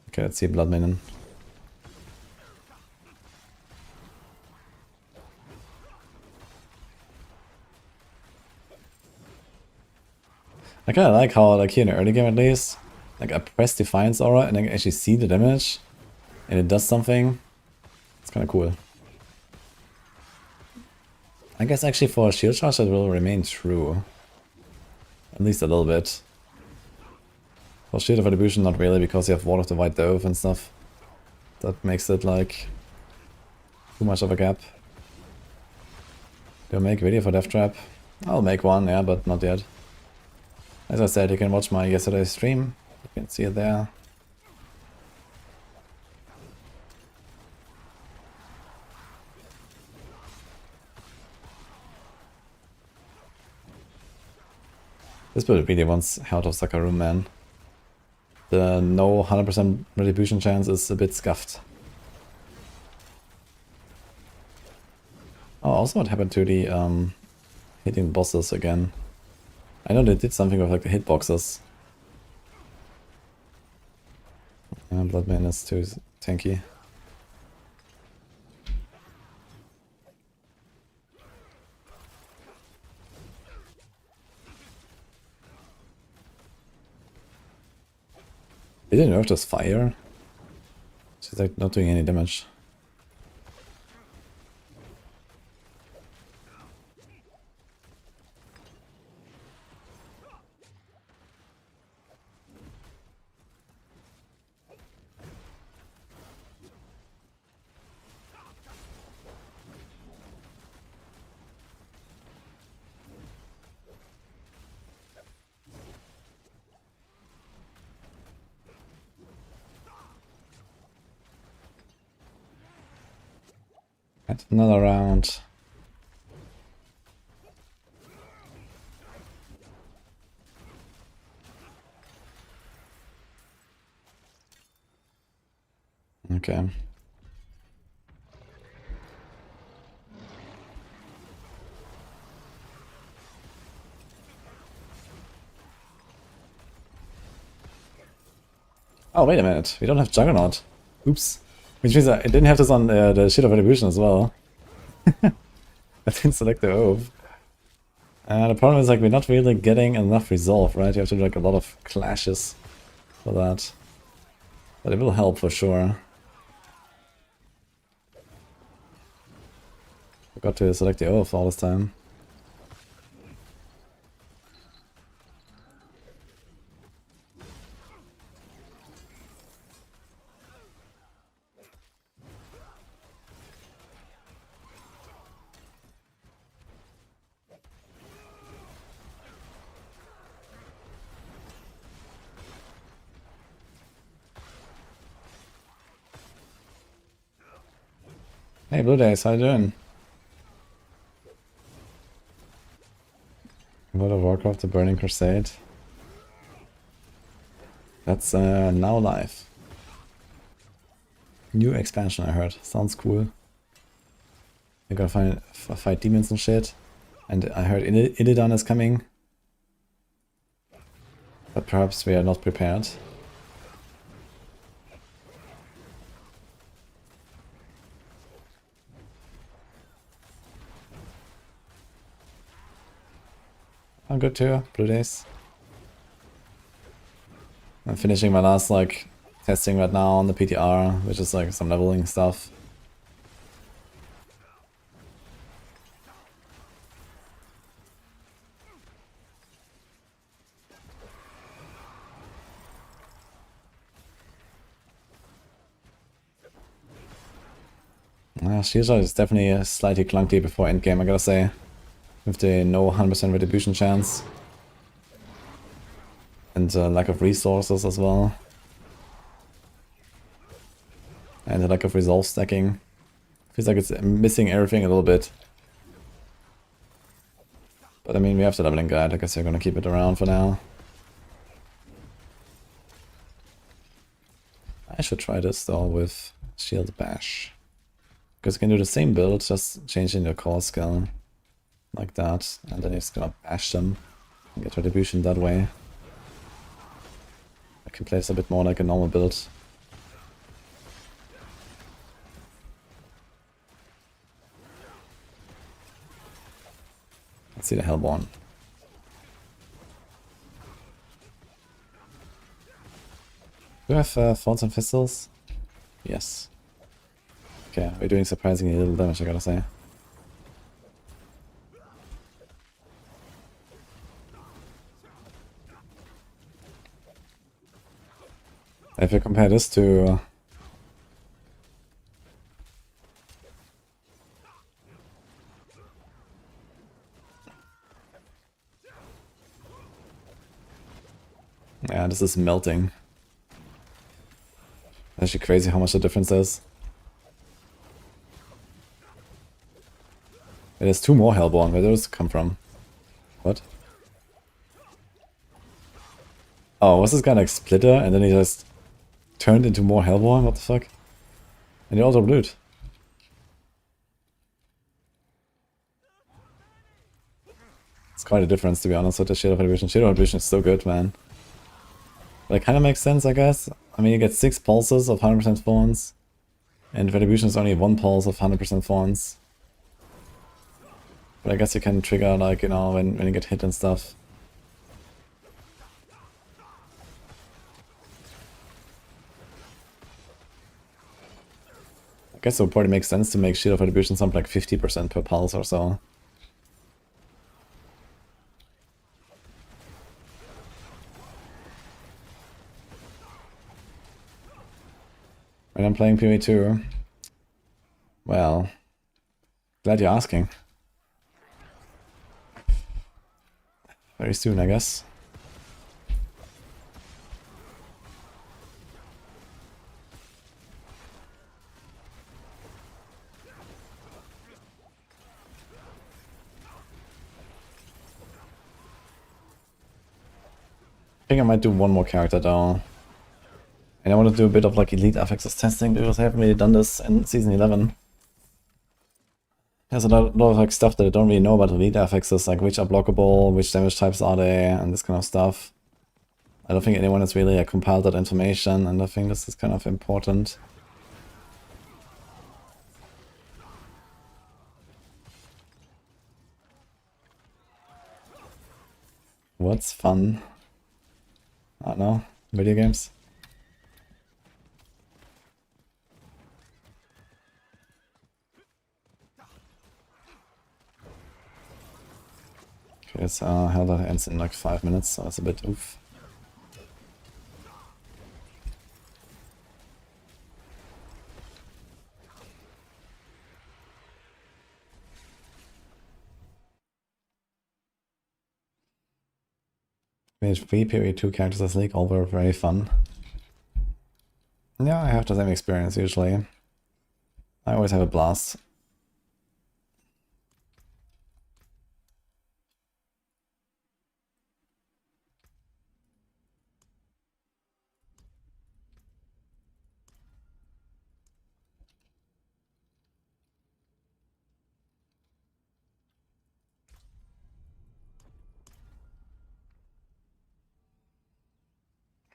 Okay, let's see Blood Minion. I kinda like how, like here in the early game at least, like I press Defiance Aura and I can actually see the damage and it does something. It's kinda cool. I guess actually for shield charge that will remain true. At least a little bit. For Shield of Retribution not really, because you have Ward of the White Dove and stuff. That makes it like too much of a gap. Do I make a video for Death Trap? I'll make one, yeah, but not yet. As I said, you can watch my yesterday's stream. You can see it there. This build really wants Heart of Sakarum, man. The no 100% retribution chance is a bit scuffed. Oh, also what happened to the hitting bosses again? I know they did something with like the hitboxes. Bloodman is too tanky. They didn't nerf this fire. She's like not doing any damage. And another round. Okay. Oh, wait a minute. We don't have Juggernaut. Oops. Which means I didn't have this on the Shield of Retribution as well. I didn't select the Oath. The problem is, like, we're not really getting enough resolve, right? You have to do, like, a lot of clashes for that. But it will help for sure. Forgot to select the Oath all this time. Hey, Blue Days, how you doing? World of Warcraft, The Burning Crusade. That's now live. New expansion, I heard. Sounds cool. You're gonna fight demons and shit. And I heard Illidan is coming. But perhaps we are not prepared. I'm good too, Blue Days. I'm finishing my last, like, testing right now on the PTR, which is, like, some leveling stuff. Shield Shot is definitely slightly clunky before endgame, I gotta say. With the no 100% retribution chance. And lack of resources as well. And the lack of resolve stacking. Feels like it's missing everything a little bit. But I mean, we have the leveling guide, I guess we're gonna keep it around for now. I should try this though with Shield Bash. Because you can do the same build, just changing the core skill. Like that. And then you're just gonna bash them. And get retribution that way. I can play this a bit more like a normal build. Let's see the Hellborn. Do you have Thorns and Thistles? Yes. Okay, we're doing surprisingly little damage, I gotta say. If you compare this to... yeah, this is melting. Actually crazy how much the difference is. There's two more Hellborn. Where did those come from? What? Oh, was this guy like Splitter and then he just turned into more Hellborn? What the fuck? And he also blued. It's quite a difference, to be honest, with the Shield of Retribution. Shield of Retribution is so good, man. But it kind of makes sense, I guess. I mean, you get 6 pulses of 100% Thorns. And Retribution is only 1 pulse of 100% Thorns. But I guess you can trigger, like, you know, when you get hit and stuff. I guess it would probably make sense to make Shield of Retribution something like 50% per pulse or so. When I'm playing PvE2, well, glad you're asking. Very soon, I guess. think I might do one more character though. And I want to do a bit of like elite affixes testing because I haven't really done this in season 11. There's a lot of like stuff that I don't really know about elite affixes, like which are blockable, which damage types are they, and this kind of stuff. I don't think anyone has really like, compiled that information, and I think this is kind of important. What's fun? I don't know. Video games? Okay, it's how that ends in like 5 minutes, so that's a bit oof. We had 3 period 2 characters as League, all were very fun. Yeah, I have the same experience usually. I always have a blast.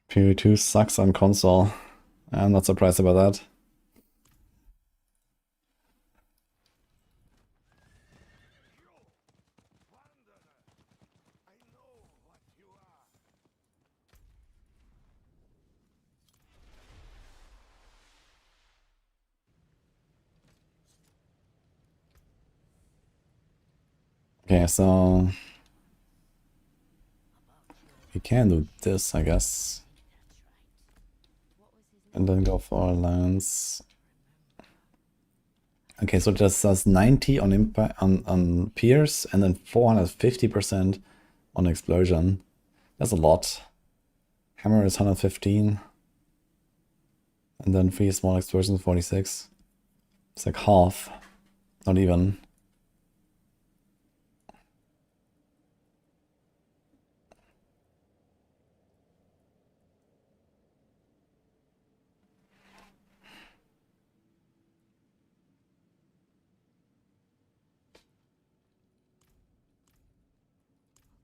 Period 2 sucks on console. I'm not surprised about that. Okay, so we can do this, I guess. And then go for a lance. Okay, so just does 90 on impact on pierce and then 450% on explosion. That's a lot. Hammer is 115. And then 3 small explosions, 46. It's like half. Not even.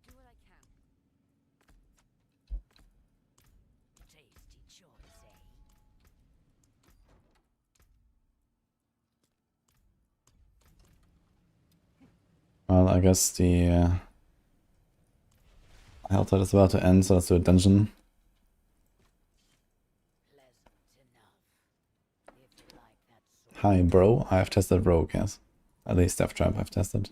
Do what I can. Tasty choice, eh? Well, I guess the health is about to end, so let's do a dungeon. Hi, bro. I've tested Rogue, yes. At least Death Trap I've tested.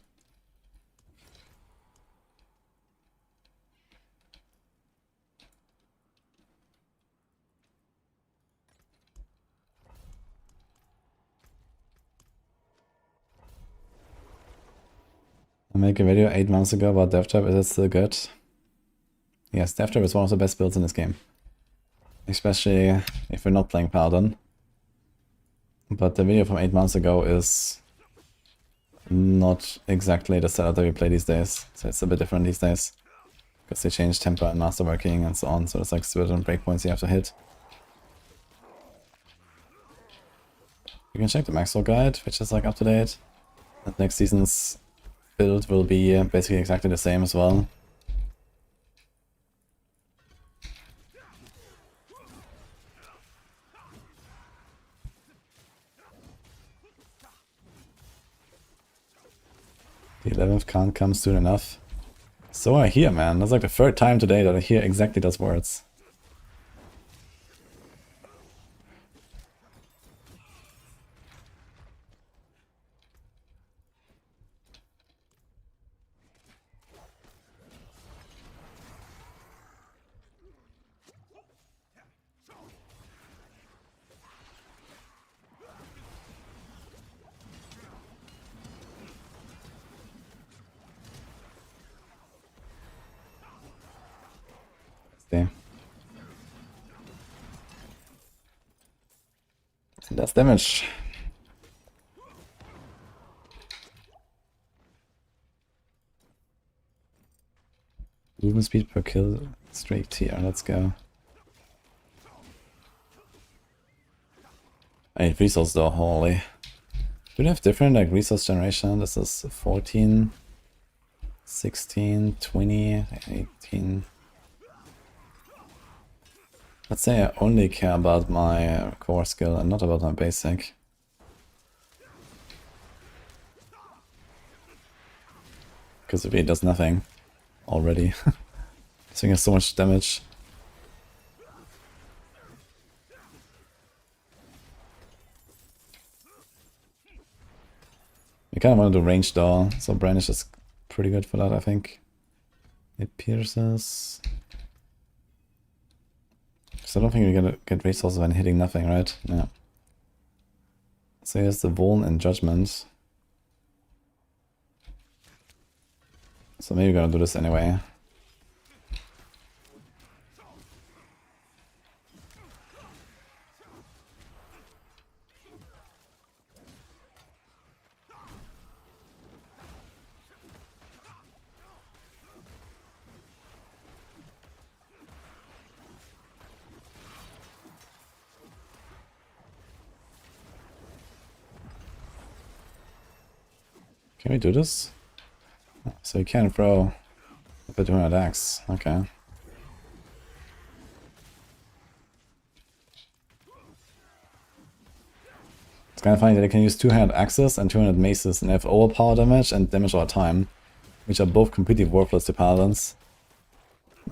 I made a video 8 months ago about Death Trap. Is it still good? Yes, Death Trap is one of the best builds in this game. Especially if we're not playing Paladin. But the video from 8 months ago is not exactly the setup that we play these days. So it's a bit different these days. Because they changed tempo and masterworking and so on. So it's like certain breakpoints you have to hit. You can check the Maxroll guide, which is like up to date. And next season's build will be basically exactly the same as well. The 11th can't come soon enough. So I hear, man. That's like the 3rd time today that I hear exactly those words. Okay. And that's damage. Movement speed per kill Straight tier, let's go. I need resource though, holy. Do they have different like resource generation? This is 14, 16, 20, 18. Let's say I only care about my core skill and not about my basic. Because it really does nothing already. This thing has so much damage. You kind of want to do range though, so Brandish is pretty good for that, I think. It pierces. Because I don't think you're gonna get resources when hitting nothing, right? Yeah. So here's the Vuln and Judgement. So maybe we're gonna do this anyway. Can we do this? So you can throw up to 200 axe. Okay. It's kind of funny that I can use 200 axes and 200 maces and have overpower damage and damage over time, which are both completely worthless to paladins.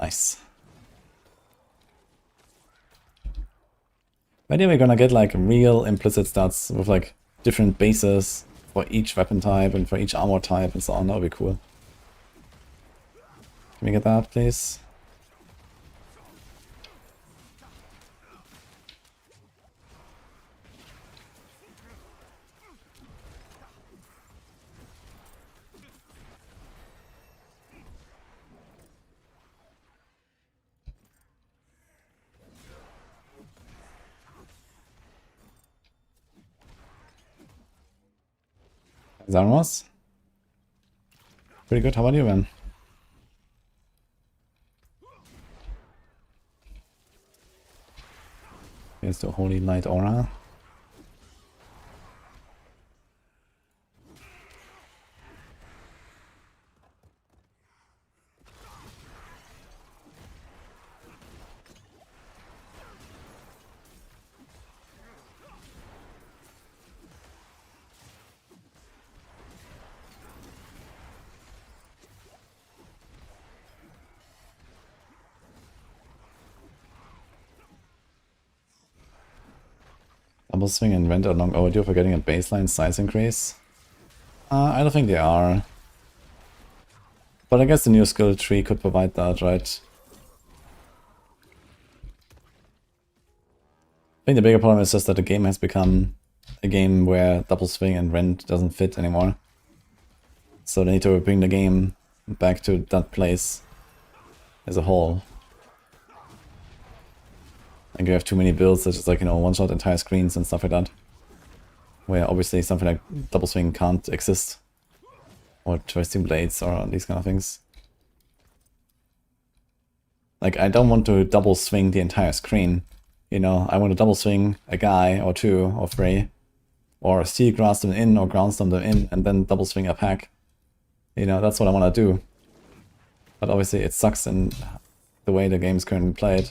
Nice. Maybe we're gonna get like real implicit stats with like different bases for each weapon type and for each armor type and so on. That would be cool. Can we get that, please? Zarmos? Pretty good. How about you, man? Here's the Holy Light Aura. Double swing and render long overdue for getting a baseline size increase? I don't think they are. But I guess the new skill tree could provide that, right? I think the bigger problem is just that the game has become a game where double swing and rend doesn't fit anymore. So they need to bring the game back to that place as a whole. Like you have too many builds that just like, you know, one-shot entire screens and stuff like that. Where obviously something like double swing can't exist. Or twisting blades or these kind of things. Like I don't want to double swing the entire screen. You know, I want to double swing a guy or two or three. Or steel grass them in or ground stomp them in and then double swing a pack. You know, that's what I want to do. But obviously it sucks in the way the game's currently played.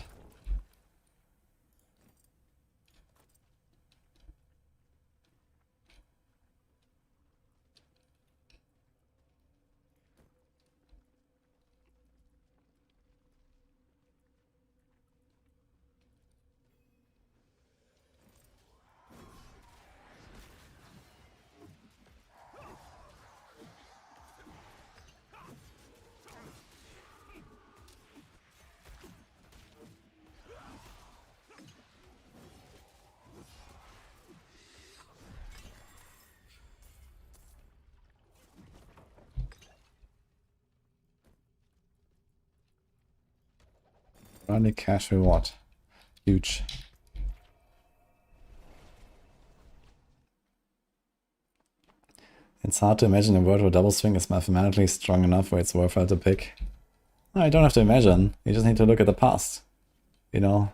Early cash reward. Huge. It's hard to imagine a world where double swing is mathematically strong enough where it's worthwhile to pick. I don't have to imagine. You just need to look at the past. You know,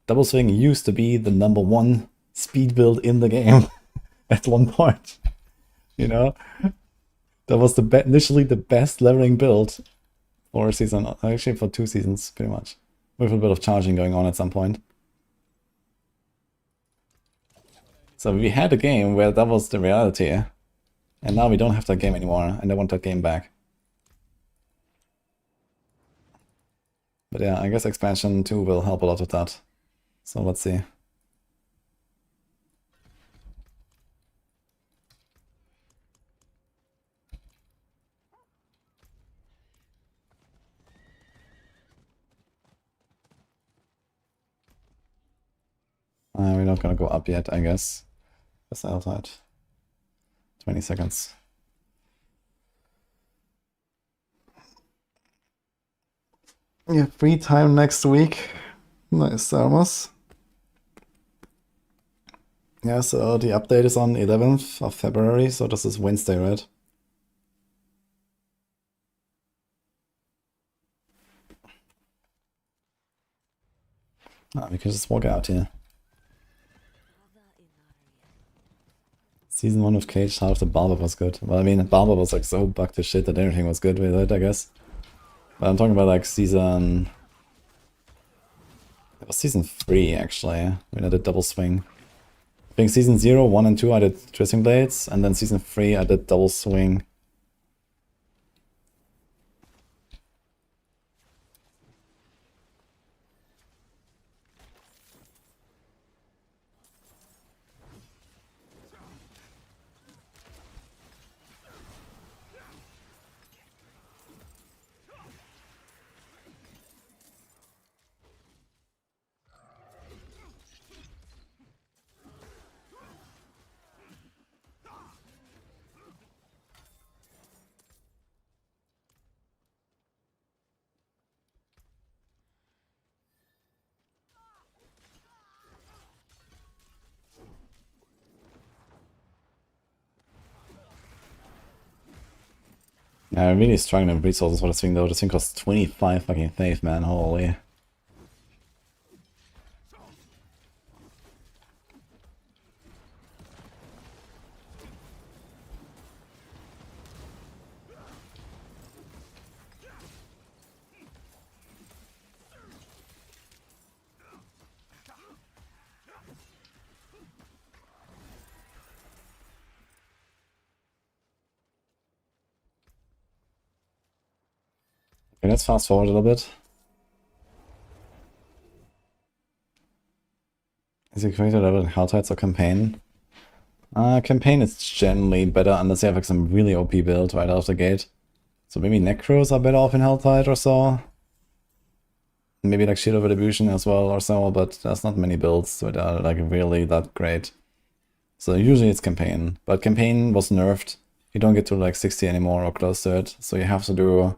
double swing used to be the #1 speed build in the game at one point. You know, that was initially the best leveling build for a season, actually for 2 seasons, pretty much, with a bit of charging going on at some point. So we had a game where that was the reality, and now we don't have that game anymore, and I want that game back. But yeah, I guess expansion 2 will help a lot with that. So let's see. We're not gonna go up yet, I guess. That's outside. 20 seconds. Yeah, free time next week. Nice, Almost. Yeah, so the update is on 11th of February, so this is Wednesday, right? We can just walk out here. Season 1 of Cage, half the Barber was good. Well, I mean, Barber was like so bugged to shit that everything was good with it, I guess. But I'm talking about like season... It was season 3, actually, when I did double swing. I think season 0, 1 and 2 I did Twisting Blades, and then season 3 I did double swing. Yeah, I'm really struggling with resources for this thing though. This thing costs 25 fucking faith, man. Holy. Okay, let's fast forward a little bit. Is it created level in Heartseeker or campaign? Campaign is generally better unless you have like some really OP build right out of the gate. So maybe Necros are better off in Heartseeker or so. Maybe like Shield of Retribution as well or so, but there's not many builds that are like really that great. So usually it's campaign, but campaign was nerfed. You don't get to like 60 anymore or close to it, so you have to do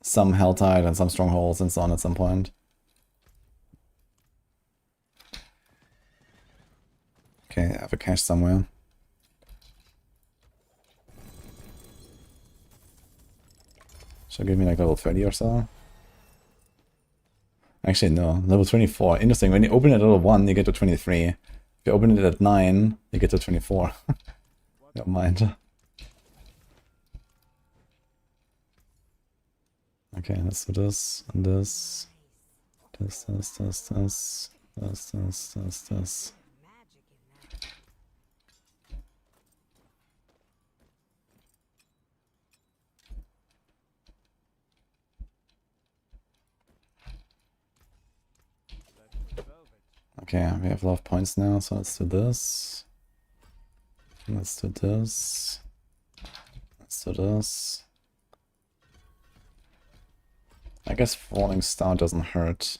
some Helltide and some Strongholds and so on at some point. Okay, I have a cache somewhere. Should give me like level 30 or so? Actually, no. Level 24. Interesting. When you open it at level 1, you get to 23. If you open it at 9, you get to 24. Never mind. Okay, let's do this, and this. This. Okay, we have a lot of points now, so let's do this. Let's do this. Let's do this. I guess Falling Star doesn't hurt.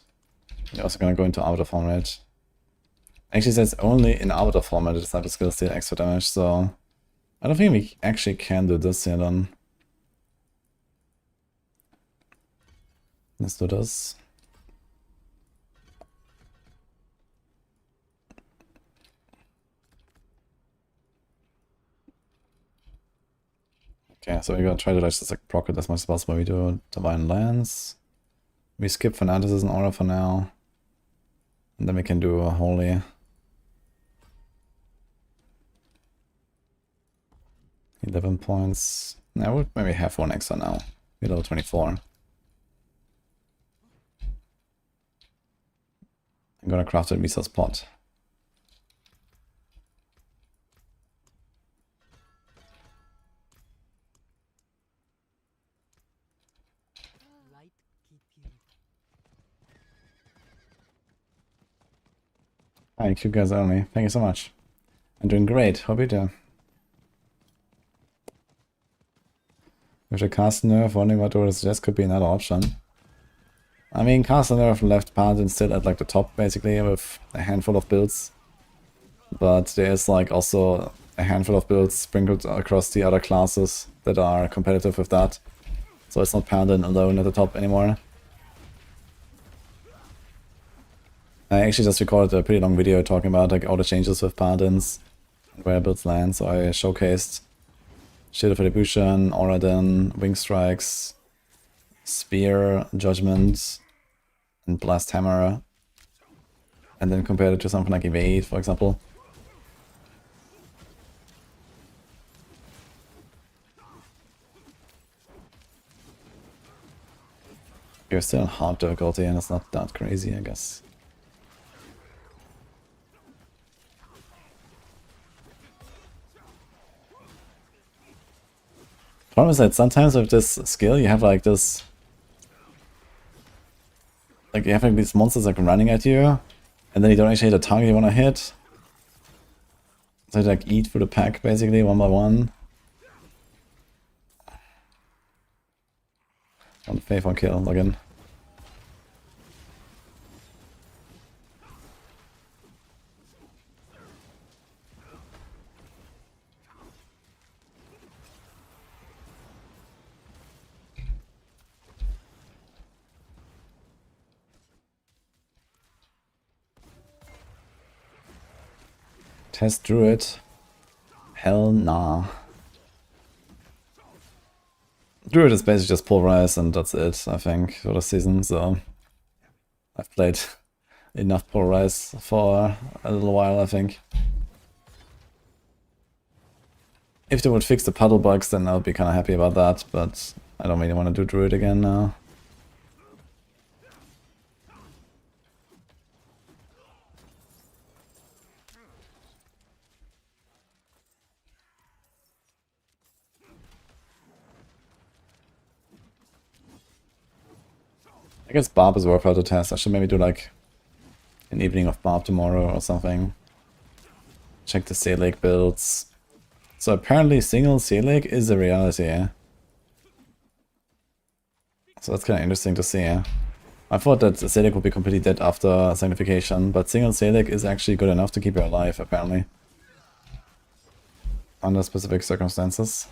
You're also gonna go into Arbiter format. Actually, it says only in Arbiter format this type of skills deal extra damage, so I don't think we actually can do this here then. Let's do this. Okay, so we're gonna try to just like proc it as much as possible. We do Divine Lance. We skip Fanaticism Aura for now. And then we can do a Holy. $11 points. I would maybe have one extra now. We're level 24. I'm gonna craft a resource pot. Light keep you. Thank you guys only. Thank you so much. I'm doing great. Hope you do. With the cast nerf, wondering what to suggest could be another option. I mean, cast nerf left Paladin still at like the top basically with a handful of builds. But there's like also a handful of builds sprinkled across the other classes that are competitive with that. So it's not Paladin alone at the top anymore. I actually just recorded a pretty long video talking about like all the changes with Paladins and where builds land, so I showcased Shield of Retribution, Oradin, Wing Strikes, Spear, Judgement, and Blast Hammer, and then compared it to something like Evade, for example. You're still in hard difficulty and it's not that crazy, I guess. Problem is that sometimes with this skill you have like this... Like you have like these monsters like running at you, and then you don't actually hit the target you want to hit. So you like eat through the pack basically, one by one. One faith, one kill, login. Test Druid. Hell nah. Druid is basically just Pulverize and that's it, I think, for the season, so... I've played enough Pulverize for a little while, I think. If they would fix the puddle bugs, then I would be kind of happy about that, but I don't really want to do Druid again now. I guess Barb is worthwhile to test. I should maybe do like an evening of Barb tomorrow or something. Check the Sea Lake builds. So apparently single Sea Lake is a reality. So that's kind of interesting to see. I thought that Sea Lake would be completely dead after sanctification, but single Sea Lake is actually good enough to keep you alive apparently. Under specific circumstances.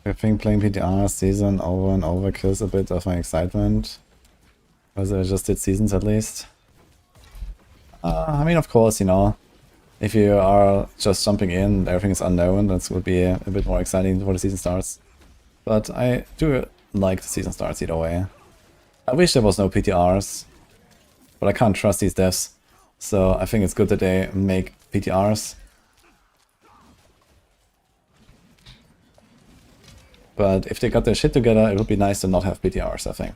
I think playing PTR season over and over kills a bit of my excitement. Because I just did seasons at least. I mean, of course, you know, if you are just jumping in, everything is unknown, that would be a bit more exciting before the season starts. But I do like the season starts either way. I wish there was no PTRs, but I can't trust these devs. So I think it's good that they make PTRs. But if they got their shit together, it would be nice to not have PTRs, I think.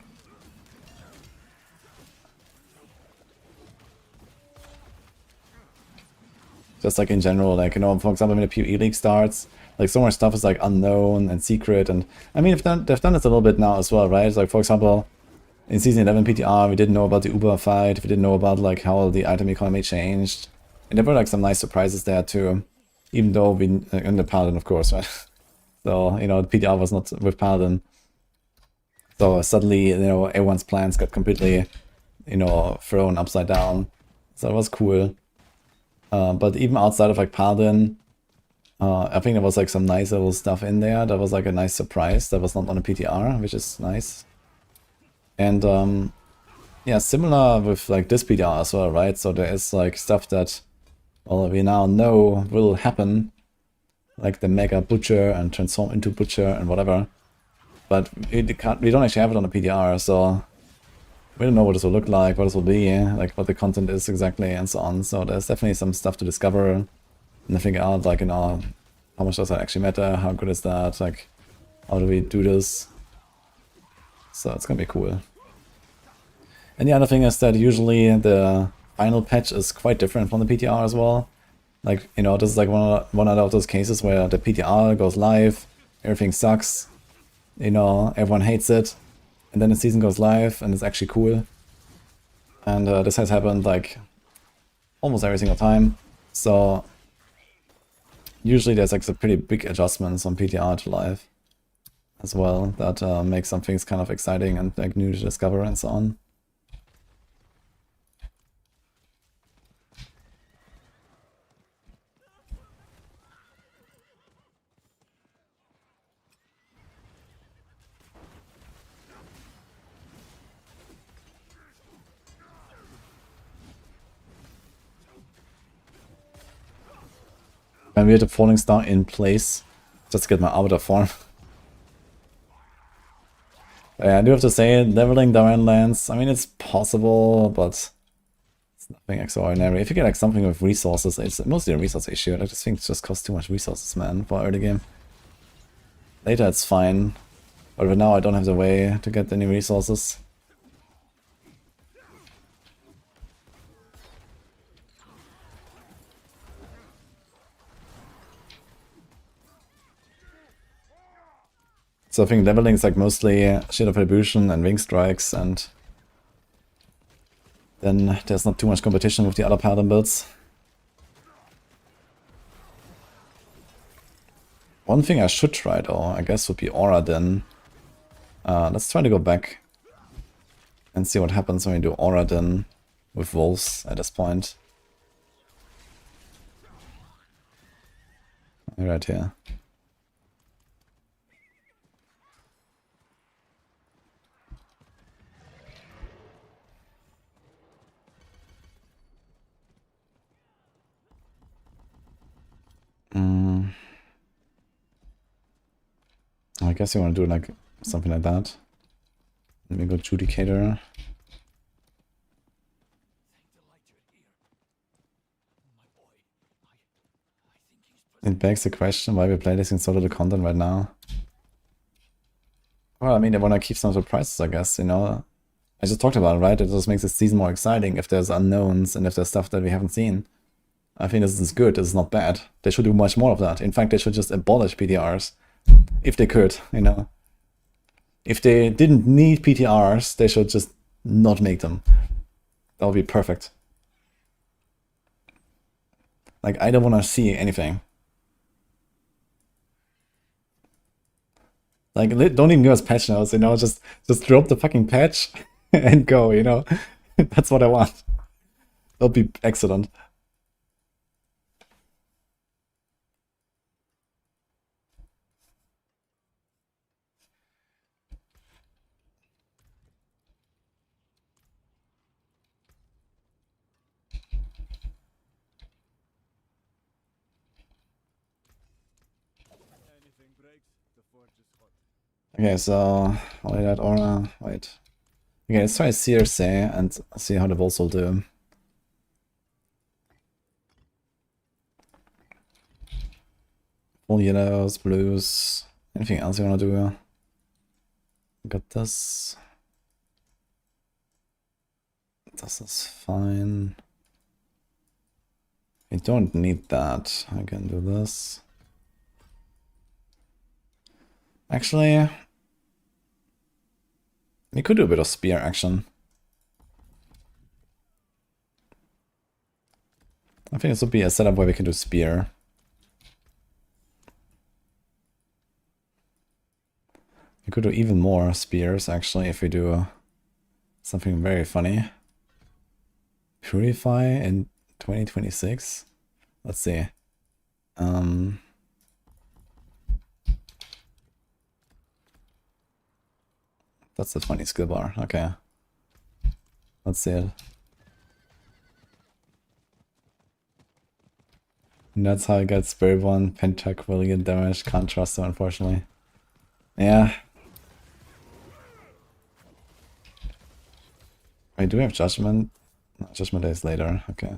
Just like in general, like, you know, for example, when the PvE League starts, like so much stuff is like unknown and secret, and I mean, they've done this a little bit now as well, right? Like, for example, in Season 11 PTR, we didn't know about the Uber fight, we didn't know about like how the item economy changed, and there were like some nice surprises there too, even though we, in the Paladin, of course, right? So, you know, the PTR was not with Paladin. So suddenly, you know, everyone's plans got completely, you know, thrown upside down. So that was cool. But even outside of like Paladin, I think there was like some nice little stuff in there. That was like a nice surprise. That was not on a PTR, which is nice. And yeah, similar with like this PTR as well, right? So there is like stuff that, well, we now know will happen, like the Mega Butcher and transform into Butcher and whatever. But we don't actually have it on the PTR, so we don't know what this will look like, what this will be, like what the content is exactly, and so on. So there's definitely some stuff to discover and figure out, like, you know, how much does that actually matter? How good is that? Like, how do we do this? So it's gonna be cool. And the other thing is that usually the final patch is quite different from the PTR as well. Like, you know, this is like one of those cases where the PTR goes live, everything sucks, you know, everyone hates it, and then the season goes live and it's actually cool. And this has happened like almost every single time. So usually there's like some pretty big adjustments on PTR to live as well that make some things kind of exciting and like new to discover and so on. And we had a falling star in place just to get my avatar form. Yeah, I do have to say, leveling Darren lands, I mean, it's possible, but it's nothing extraordinary. If you get like something with resources, it's mostly a resource issue. I just think it just costs too much resources, man, for early game. Later it's fine, but right now I don't have the way to get any resources. So I think leveling is like mostly Shield of Retribution and Wing Strikes, and then there's not too much competition with the other Paladin builds. One thing I should try though, I guess, would be Aura then. Let's try to go back and see what happens when we do Aura then with Wolves at this point. Right here. I guess you want to do like something like that. Let me go Judicator. It begs the question why we play this in so little content right now. Well, I mean, they want to keep some surprises, I guess, you know. I just talked about it, right? It just makes the season more exciting if there's unknowns and if there's stuff that we haven't seen. I think this is good, this is not bad. They should do much more of that. In fact, they should just abolish PTRs. If they could, you know. If they didn't need PTRs, they should just not make them. That would be perfect. Like, I don't want to see anything. Like, don't even give us patch notes, you know, just drop the fucking patch and go, you know. That's what I want. That'll be excellent. Anything breaks, the forge is hot. Okay, so wait, that aura. Wait. Okay, let's try Circe and see how the Wolves will do. All yellows, blues. Anything else you wanna do? Got this. This is fine. I don't need that. I can do this. Actually, we could do a bit of spear action. I think this would be a setup where we can do spear. We could do even more spears, actually, if we do something very funny. Purify in 2026? Let's see. That's the 20 skill bar. Okay. Let's see it. And that's how I got Spirit 1, Pentac will get damage, can't trust him unfortunately. Yeah. Wait, do we have Judgement? No, Judgement Day is later, okay.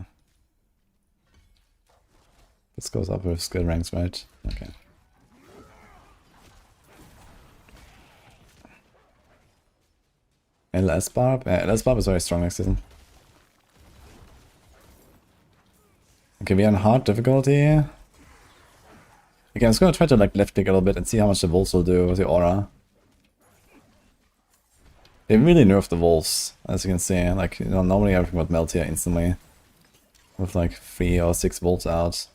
This goes up with skill ranks, right? Okay. LS Barb? Yeah, LS Barb is very strong next season. Okay, we are on hard difficulty. Okay, I'm just gonna try to like left click a little bit and see how much the wolves will do with the aura. They really nerfed the wolves, as you can see. Like, you know, normally everything would melt here instantly. With like 3 or 6 wolves out.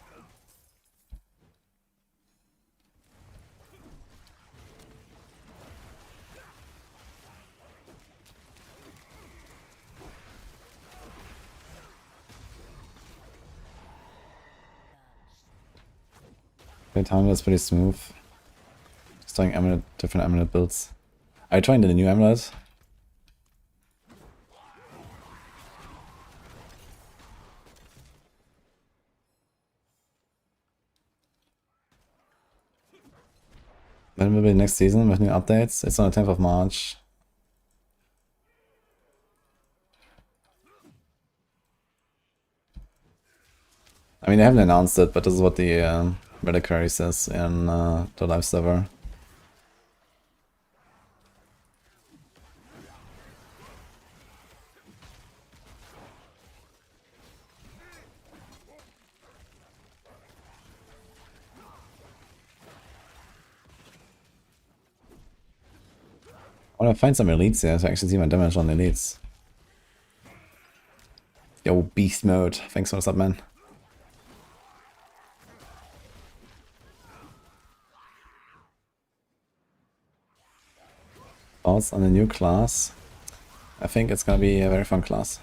The time is pretty smooth. Just trying different amulet builds. Are you trying the new amulet? When will be next season with new updates? It's on the 10th of March. I mean, they haven't announced it, but this is what the Enquiries says in the live server. I want to find some elites here to actually see my damage on the elites. Yo, beast mode. Thanks for the sub, man. Thoughts on the new class? I think it's gonna be a very fun class.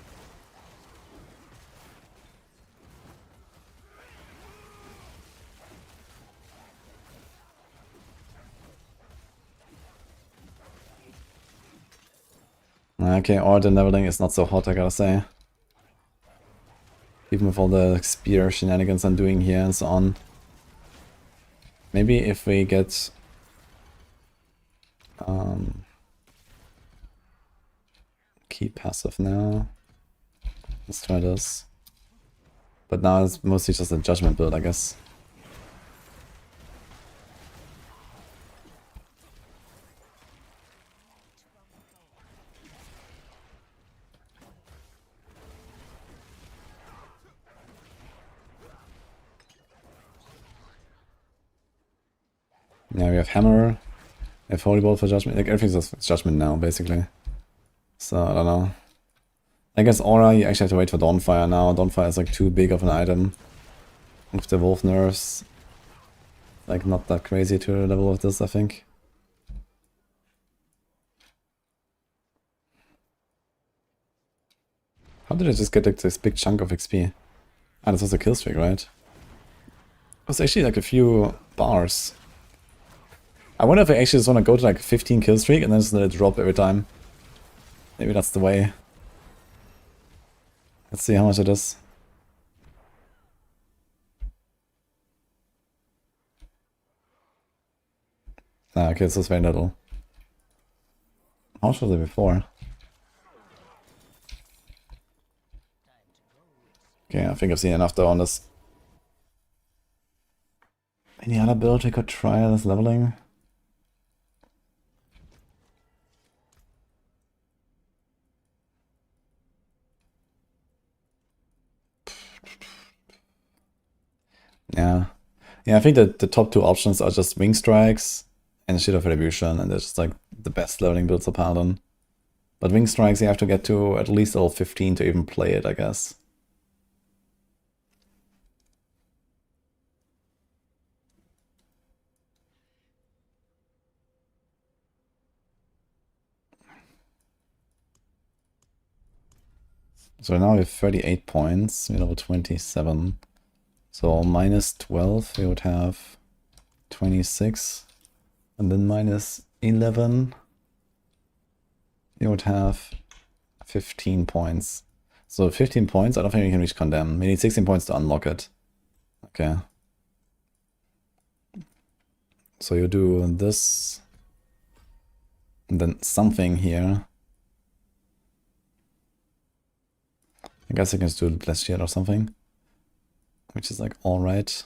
Okay, Order leveling is not so hot, I gotta say. Even with all the spear shenanigans I'm doing here and so on. Maybe if we get... keep passive now. Let's try this. But now it's mostly just a Judgement build, I guess. Yeah, we have Hammer, we have Holy Bolt for Judgement, like everything's just Judgement now, basically. So, I don't know. I guess Aura, you actually have to wait for Dawnfire now. Dawnfire is like too big of an item. With the Wolf nerfs. Like, not that crazy to the level of this, I think. How did I just get like this big chunk of XP? Ah, this was a kill streak, right? It was actually like a few bars. I wonder if I actually just want to go to like 15 kill streak and then just let it drop every time. Maybe that's the way. Let's see how much it is. Ah, okay, this was very little. How much was it before? Okay, I think I've seen enough though on this. Any other build we could try this leveling? Yeah. Yeah, I think that the top 2 options are just Wing Strikes and Shield of Retribution, and they're just like the best leveling builds of Paladin. But Wing Strikes you have to get to at least level 15 to even play it, I guess. So now we have 38 points, we're level 27. So minus 12, we would have 26. And then minus 11, you would have 15 points. So 15 points, I don't think we can reach Condemn. We need 16 points to unlock it. Okay. So you do this, and then something here. I guess I can just do Blessed Shield or something, which is like alright.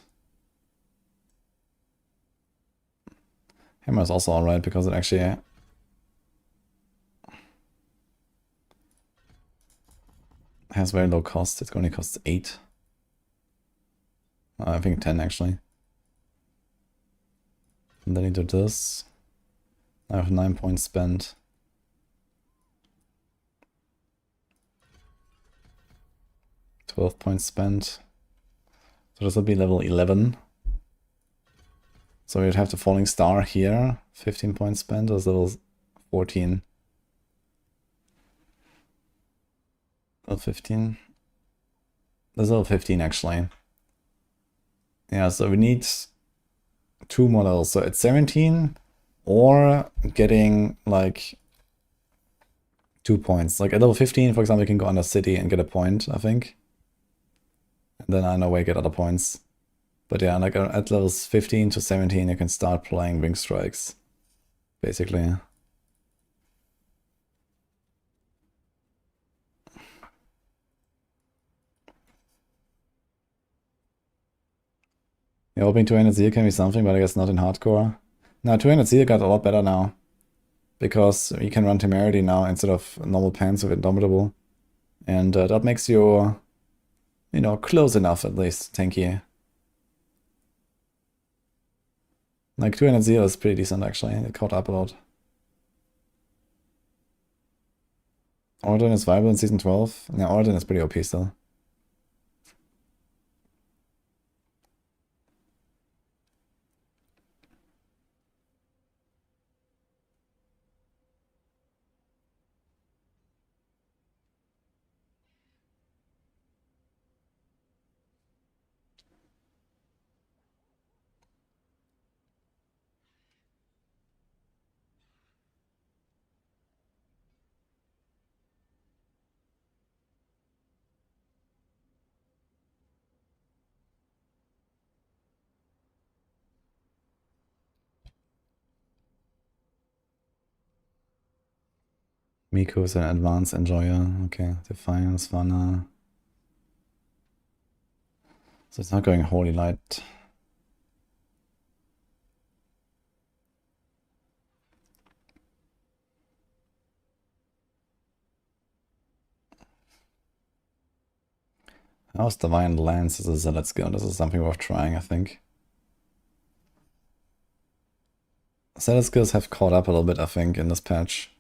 Hammer is also alright because it actually has very low cost. It only costs 8. I think 10 actually. And then you do this. I have 9 points spent. $12 points spent. So this will be level 11. So you'd have the Falling Star here. 15 points spent. That's level 14. Level 15. That's level 15 actually. Yeah, so we need 2 more levels. So at 17 or getting like 2 points. Like at level 15, for example, you can go under City and get a point, I think. And then I know where you get other points. But yeah, like at levels 15 to 17, you can start playing Wing Strikes, basically. Yeah, hoping 200 Zeal can be something, but I guess not in hardcore. Now 200 Zeal got a lot better now, because you can run Temerity now instead of normal Pants with Indomitable. And that makes you, you know, close enough at least, tanky. Like 200 Zeal is pretty decent actually, it caught up a lot. Orton is viable in Season 12? Yeah, Orton is pretty OP still. Miku is an advanced enjoyer. Okay, Defiance, Vana. So it's not going Holy Light. How's Divine Lance as a Zealot skill? This is something worth trying, I think. Zealot skills have caught up a little bit, I think, in this patch.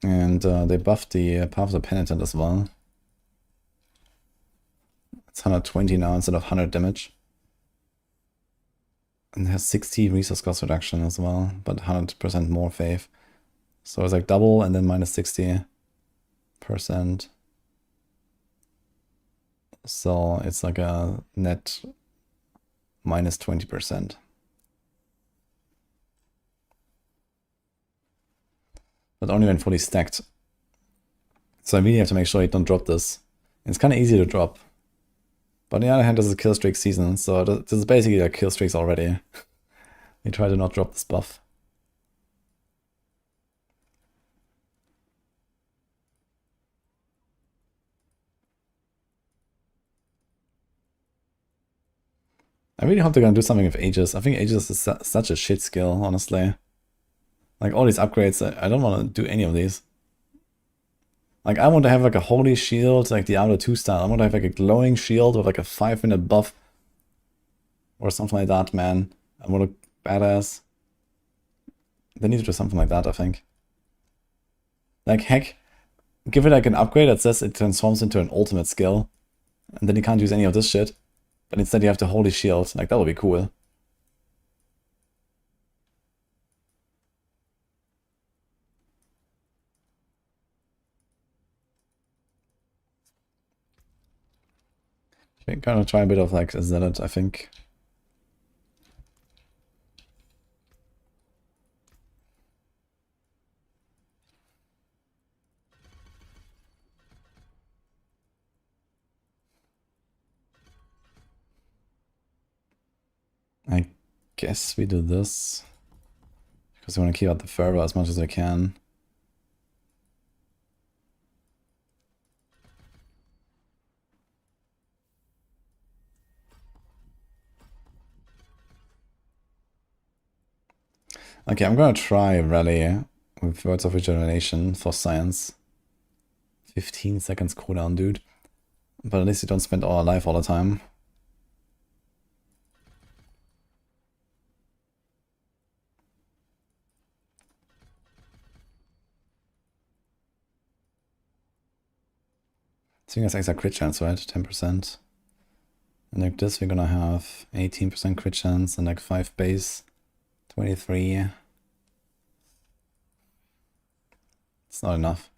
And they buffed the Path of the Penitent as well. It's 120 now instead of 100 damage. And it has 60 resource cost reduction as well, but 100% more faith. So it's like double and then minus 60%. So it's like a net minus 20%. But only when fully stacked. So I really have to make sure you don't drop this. It's kind of easy to drop. But on the other hand, this is a kill streak season, so this is basically like kill streaks already. We try to not drop this buff. I really hope they're gonna do something with Aegis. I think Aegis is such a shit skill, honestly. Like all these upgrades, I don't want to do any of these. Like I want to have like a holy shield, like Diablo 2 style. I want to have like a glowing shield with like a 5-minute buff. Or something like that, man. I want to badass. They need to do something like that, I think. Like heck, give it like an upgrade that says it transforms into an ultimate skill. And then you can't use any of this shit. But instead you have the holy shield. Like that would be cool. We're gonna try a bit of like a zealot, I think. I guess we do this because we want to keep out the fervor as much as we can. Okay, I'm gonna try rally with Words of Regeneration for science. 15 seconds cooldown, dude. But at least you don't spend all our life all the time. I think that's extra crit chance, right? 10%. And like this, we're gonna have 18% crit chance and like 5 base. 23. It's not enough.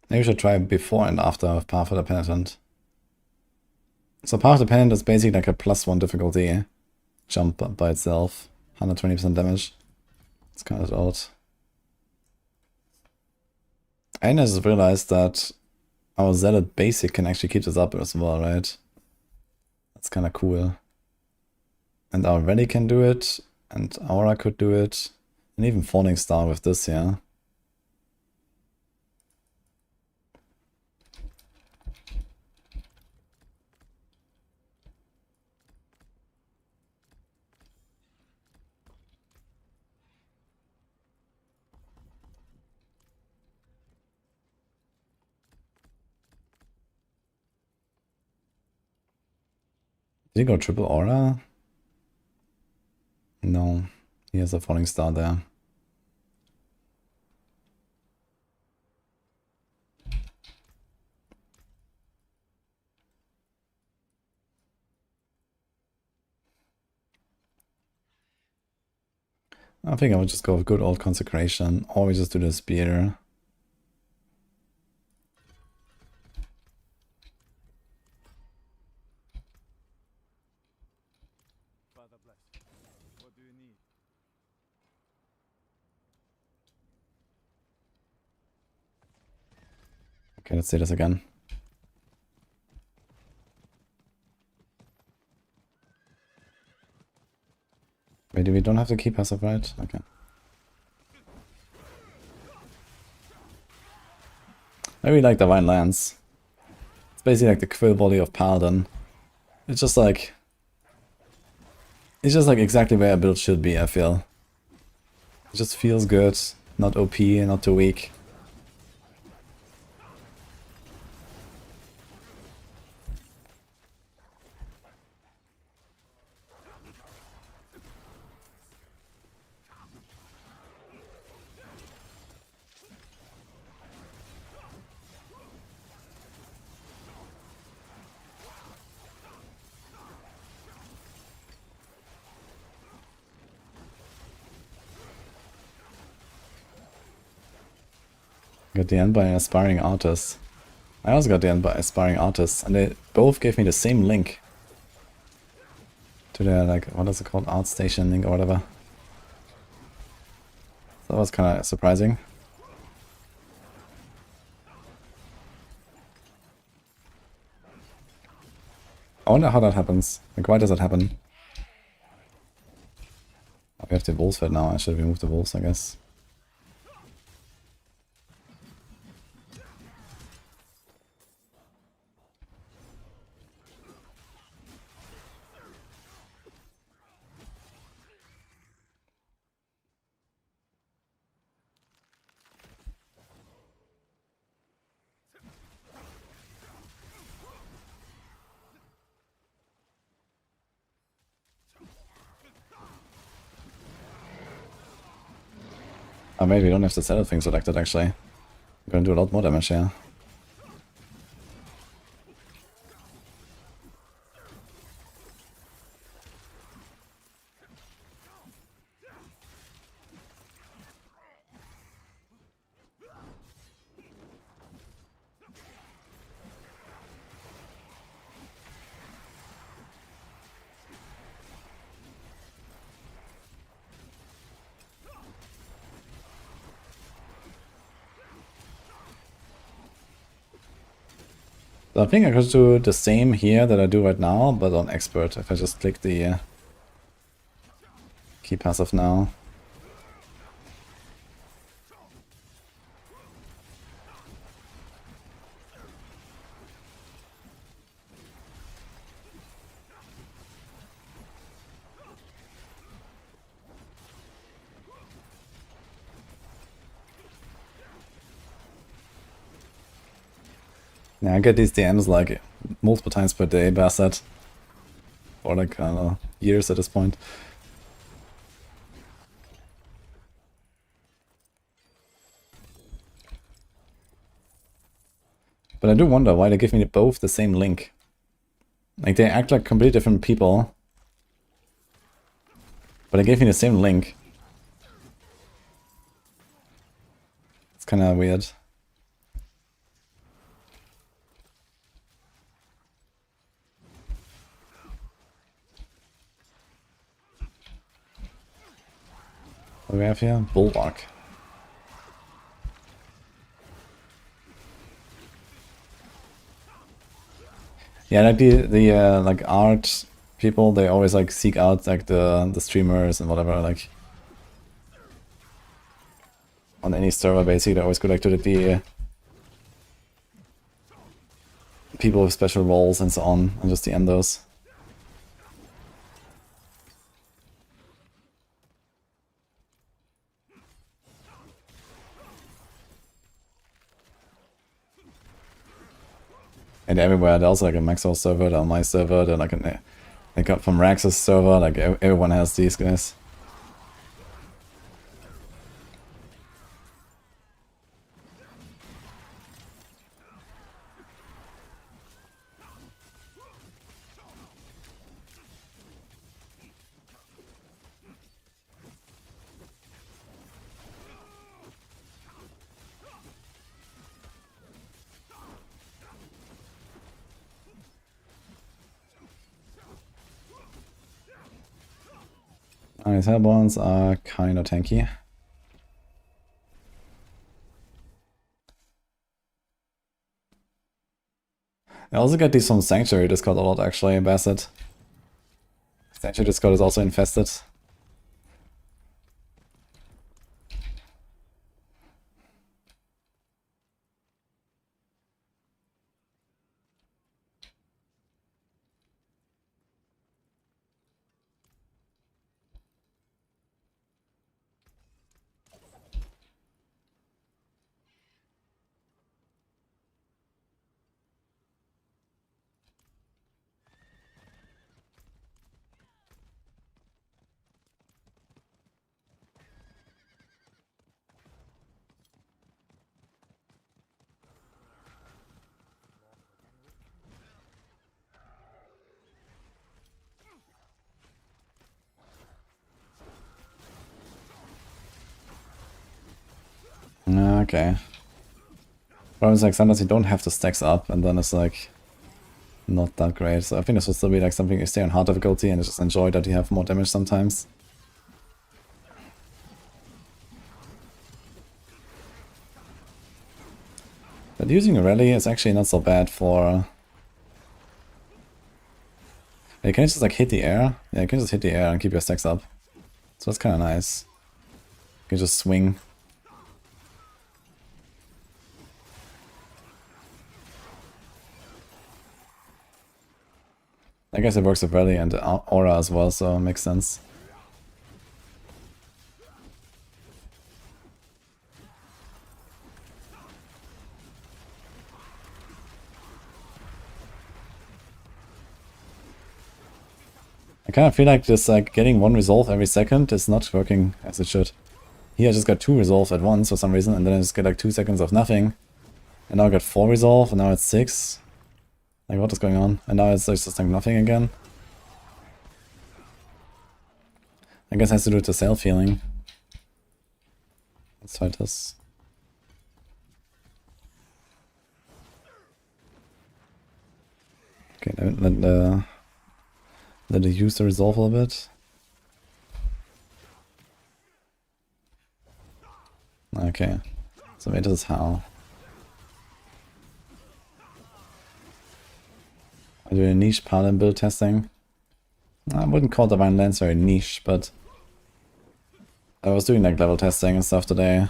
Maybe we should try before and after of Path of the Penitent. So Path of the Penitent is basically like a +1 difficulty jump by itself. 120% damage. It's kind of odd. I just realized that our Zealot basic can actually keep this up as well, right? That's kind of cool. And our Rally can do it, and Aura could do it, and even Falling Star with this, yeah. Did he go triple Aura? No, he has a Falling Star there. I think I would just go with good old Consecration, or we just do the Spear. Father bless. What do you need? Okay, let's see this again. Wait, we don't have to keep passive, right? Okay. I really like Divine Lance. It's basically like the quill volley of Paladin. It's just like exactly where a build should be, I feel. It just feels good, not OP, not too weak. Got the end by an aspiring artist. I also got the end by aspiring artists, and they both gave me the same link to their, like, what is it called, art station link or whatever. So that was kind of surprising. I wonder how that happens. Like, why does that happen? Oh, we have the wolves right now. I should remove the wolves, I guess. Oh, maybe we don't have to sell things selected, actually. I'm gonna do a lot more damage here. So I think I could do the same here that I do right now, but on expert, if I just click the key passive now. Yeah, I get these DMs like multiple times per day, Bassett. Or like, I don't know, years at this point. But I do wonder why they give me both the same link. Like, they act like completely different people. But they gave me the same link. It's kind of weird. What do we have here? Bulwark. Yeah, like the like art people, they always like seek out like the streamers and whatever, like on any server basically they always go like to the people with special roles and so on and just DM those. And everywhere, there's also like a Maxroll server, on my server, then like they got from Rax's server, like everyone has these guys. These hellborns are kinda tanky. I also get these from Sanctuary Discord a lot actually, Bassett. Sanctuary Discord is also infested. Okay. Problem is like sometimes you don't have the stacks up and then it's like not that great. So I think this would still be like something you stay on hard difficulty and just enjoy that you have more damage sometimes. But using a rally is actually not so bad for... You can just like hit the air. Yeah, you can just hit the air and keep your stacks up. So that's kind of nice. You can just swing. I guess it works with rally and aura as well, so it makes sense. I kind of feel like just like getting one resolve every second is not working as it should. Here I just got 2 resolve at once for some reason, and then I just get like 2 seconds of nothing. And now I got 4 resolve, and now it's 6. Like, what is going on? And now it's just like nothing again. I guess it has to do with the self-healing. Let's try this. Okay, let it use the resolve a little bit. Okay, so maybe this is how. doing a niche Paladin build testing. I wouldn't call Divine Lance very niche, but I was doing like level testing and stuff today.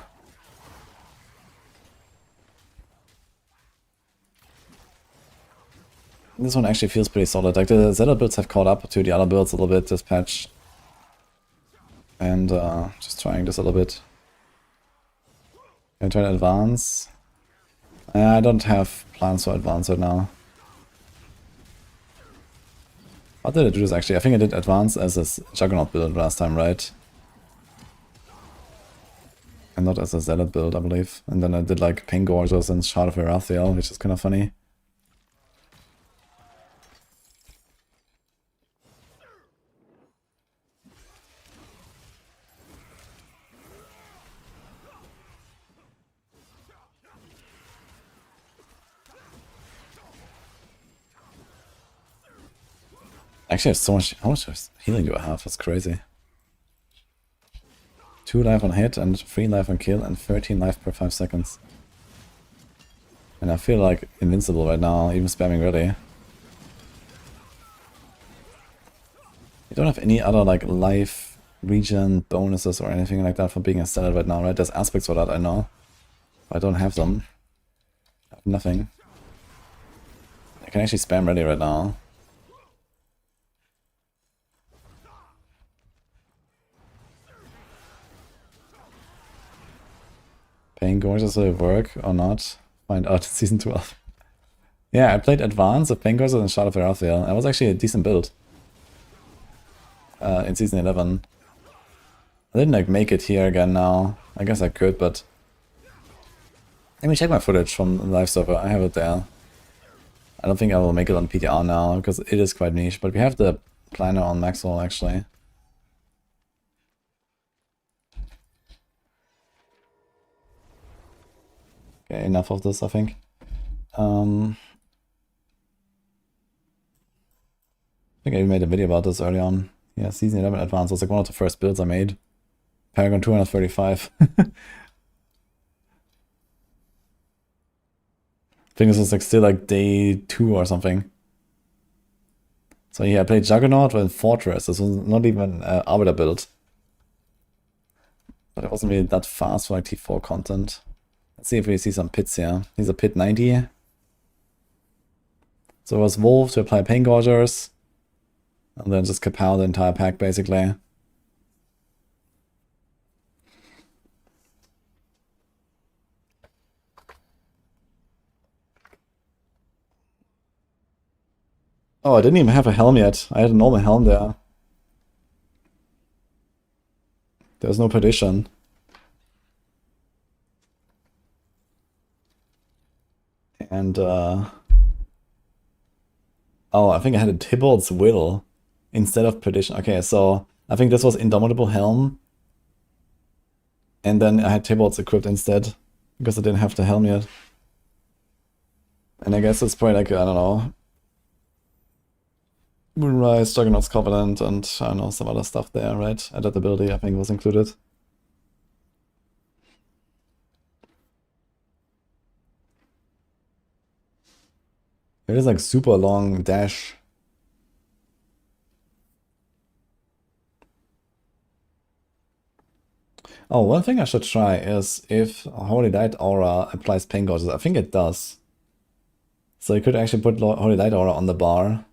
This one actually feels pretty solid. Like the Zelda builds have caught up to the other builds a little bit this patch. And just trying this a little bit. Can I try to advance? I don't have plans to advance right now. How did I do this actually? I think I did advance as a Juggernaut build last time, right? And not as a Zealot build, I believe. And then I did like Pain Gorgers and Shard of Erathiel, which is kind of funny. Actually, I have so much. How much healing do I have? That's crazy. 2 life on hit and 3 life on kill and 13 life per 5 seconds. And I feel like invincible right now, even spamming ready. You don't have any other like life regen bonuses or anything like that for being a standard right now, right? There's aspects for that, I know. I don't have them. I have nothing. I can actually spam ready right now. Pain Gorgers will it work or not? Find out in Season 12. Yeah, I played Advance of Pain Gorgers and Shard of Erathiel. That was actually a decent build. In Season 11. I didn't like make it here again now. I guess I could, but... Let me check my footage from the live server. I have it there. I don't think I will make it on PTR now, because it is quite niche. But we have the planner on Maxroll actually. Okay, enough of this, I think. I think I made a video about this early on. Yeah, Season 11 Advance was like one of the first builds I made. Paragon 235. I think this was like still like day 2 or something. So yeah, I played Juggernaut with Fortress. This was not even an Arbiter build. But it wasn't really that fast for like T4 content. Let's see if we see some pits here. Here's a pit 90. So it was Wolf to apply Pain Gorgers. And then just kapow the entire pack basically. Oh, I didn't even have a helm yet. I had a normal helm there. There's no Perdition. And, oh, I think I had a Tybalt's Will instead of Perdition. Okay, so I think this was Indomitable Helm. And then I had Tybalt's equipped instead, because I didn't have the helm yet. And I guess it's probably like, I don't know, Moonrise, Juggernaut's Covenant, and I don't know, some other stuff there, right? Adaptability, I think, was included. It is like super long dash. Oh, one thing I should try is if Holy Light Aura applies Pain Gorges. I think it does. So you could actually put Holy Light Aura on the bar.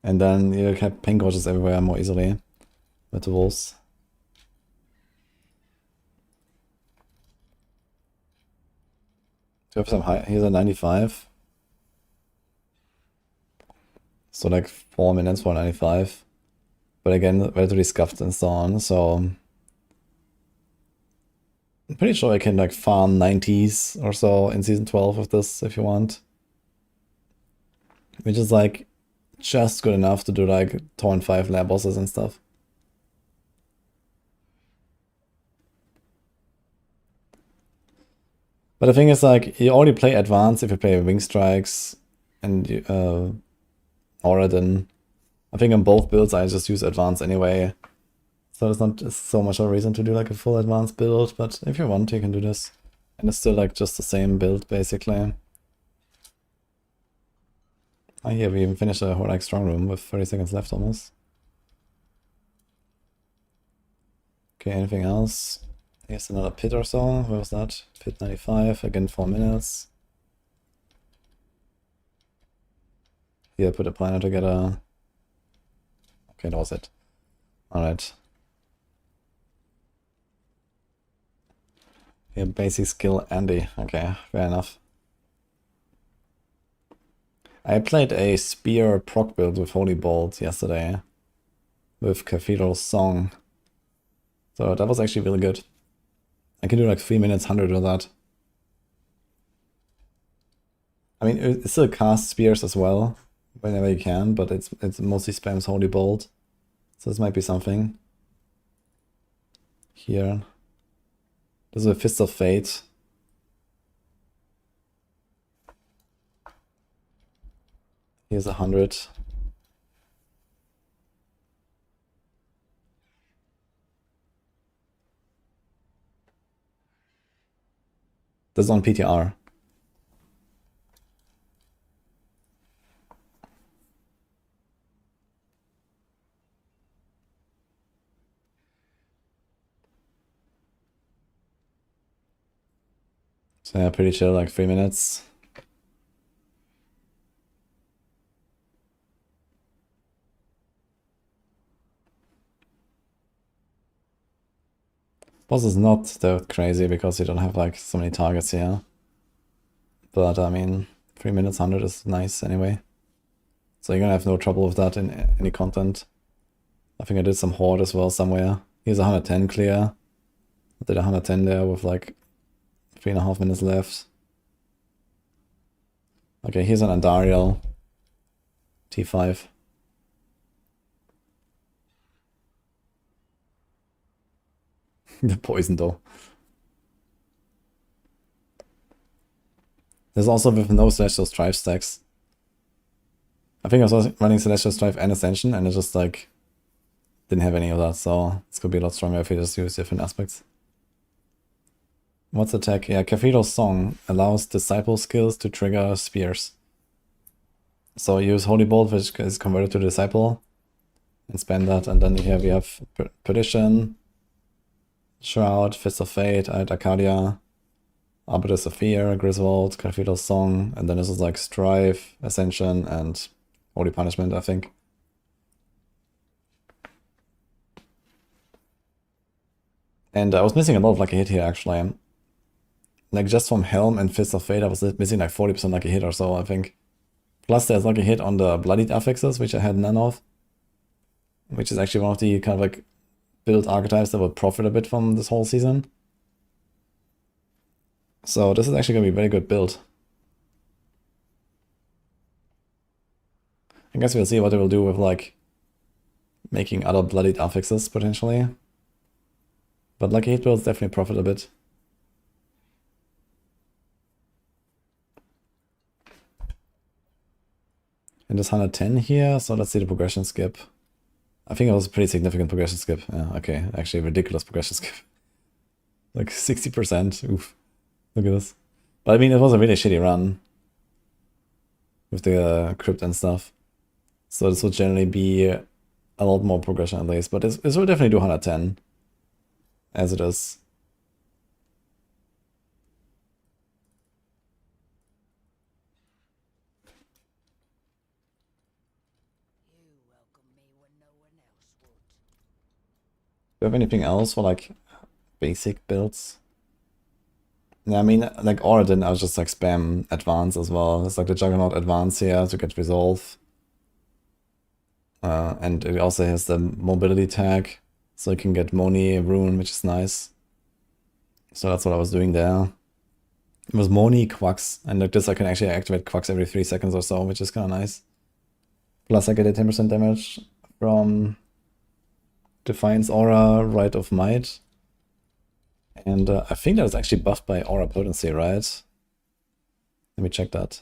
And then you have Pain Gorges everywhere more easily with the wolves. Do you have some high? Here's a 95. So like 4 minutes for 95. But again, relatively scuffed and so on, so I'm pretty sure I can like farm 90s or so in Season 12 with this if you want. Which is like just good enough to do like Torn 5 lab bosses and stuff. But the thing is, like, you already play Advance if you play Wing Strikes and Aura, then I think on both builds I just use Advance anyway. So there's not so much of a reason to do like a full advanced build, but if you want, you can do this. And it's still like just the same build, basically. Oh yeah, we even finished a whole like strong room with 30 seconds left almost. Okay, anything else? Here's another pit or so. Where was that? Pit 95, again 4 minutes. Here, put a planner together. Okay, that was it. Alright. Yeah, basic skill Andy. Okay, fair enough. I played a spear proc build with Holy Bolt yesterday. With Cathedral Song. So that was actually really good. I can do like 3 minutes 100 with that. I mean, it still casts spears as well, whenever you can, but it's mostly spams Holy Bolt. So this might be something. Here. This is a Fist of Fate. Here's 100. This is on PTR. So yeah, pretty chill, like 3 minutes. Boss is not that crazy because you don't have like so many targets here. But I mean, 3 minutes 100 is nice anyway. So you're gonna have no trouble with that in any content. I think I did some Horde as well somewhere. Here's 110 clear. I did 110 there with like 3.5 minutes left. Okay, here's an Andariel. T5. The poison though. There's also with no Celestial Strife stacks. I think I was running Celestial Strife and Ascension and it just like didn't have any of that, so this could be a lot stronger if you just use different aspects. What's attack? Yeah, Cathedral Song allows Disciple skills to trigger spears. So use Holy Bolt, which is converted to Disciple, and spend that, and then here we have Perdition, Shroud, Fist of Fate, Arcadia, Arbiter of Fear, Griswold, Cathedral Song, and then this is like Strife, Ascension, and Holy Punishment, I think. And I was missing a lot of lucky hit here, actually. Like, just from Helm and Fist of Fate, I was missing like 40% lucky hit or so, I think. Plus, there's lucky hit on the Bloodied affixes, which I had none of. Which is actually one of the kind of like build archetypes that will profit a bit from this whole season. So this is actually going to be a very good build. I guess we'll see what they will do with like making other Bloodied affixes potentially. But lucky hit builds definitely profit a bit. And there's 110 here, so let's see the progression skip. I think it was a pretty significant progression skip. Yeah, okay, actually ridiculous progression skip. Like 60%, oof. Look at this. But I mean, it was a really shitty run. With the crypt and stuff. So this would generally be a lot more progression at least. But this will definitely do 110. As it is. Do you have anything else for like basic builds? Yeah, I mean, like Oradin, I was just like spam advance as well. It's like the Juggernaut advance here to get resolve. And it also has the mobility tag, so you can get Moni Rune, which is nice. So that's what I was doing there. It was Moni, Quacks, and like this I can actually activate Quacks every 3 seconds or so, which is kind of nice. Plus I get a 10% damage from Defiance Aura, Rite of Might. And I think that is actually buffed by Aura Potency, right? Let me check that.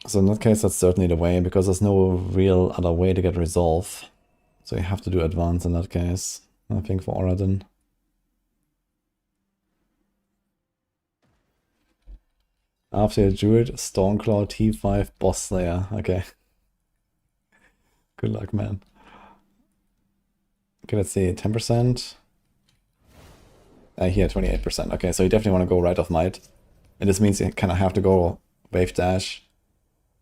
So in that case, that's certainly the way, because there's no real other way to get resolve. So you have to do advance in that case, I think, for Oradin. After your Druid, Stormclaw, T5, Boss Slayer. Okay. Good luck, man. Okay, let's see, 10%. Here, 28%. Okay, so you definitely want to go Rite of Might. And this means you kind of have to go Wave Dash.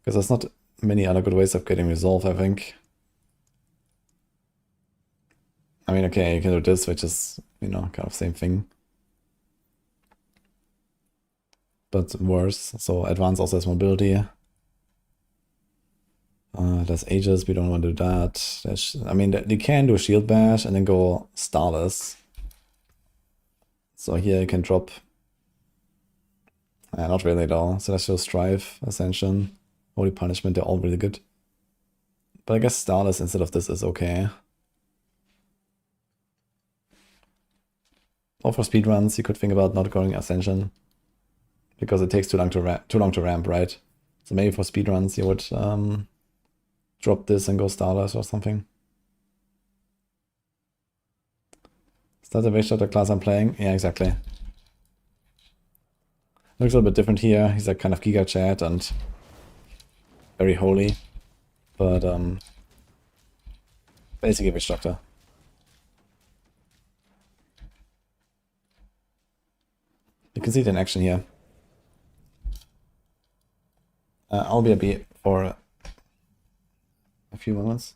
Because there's not many other good ways of getting resolve, I think. I mean, okay, you can do this, which is, you know, kind of same thing. But worse. So advance also has mobility. There's Aegis, we don't want to do that. I mean, you can do Shield Bash and then go Starless. So here you can drop... not really though. Celestial Strife, Ascension, Holy Punishment, they're all really good. But I guess Starless instead of this is okay. Or for speedruns, you could think about not going Ascension. Because it takes too long to ramp, right? So maybe for speedruns you would drop this and go Starless or something. Is that the way shot the class I'm playing? Yeah, exactly. Looks a little bit different here. He's like kind of Giga Chat and very holy. But basically Witch Doctor. You can see it in action here. I'll be a bit for a few moments.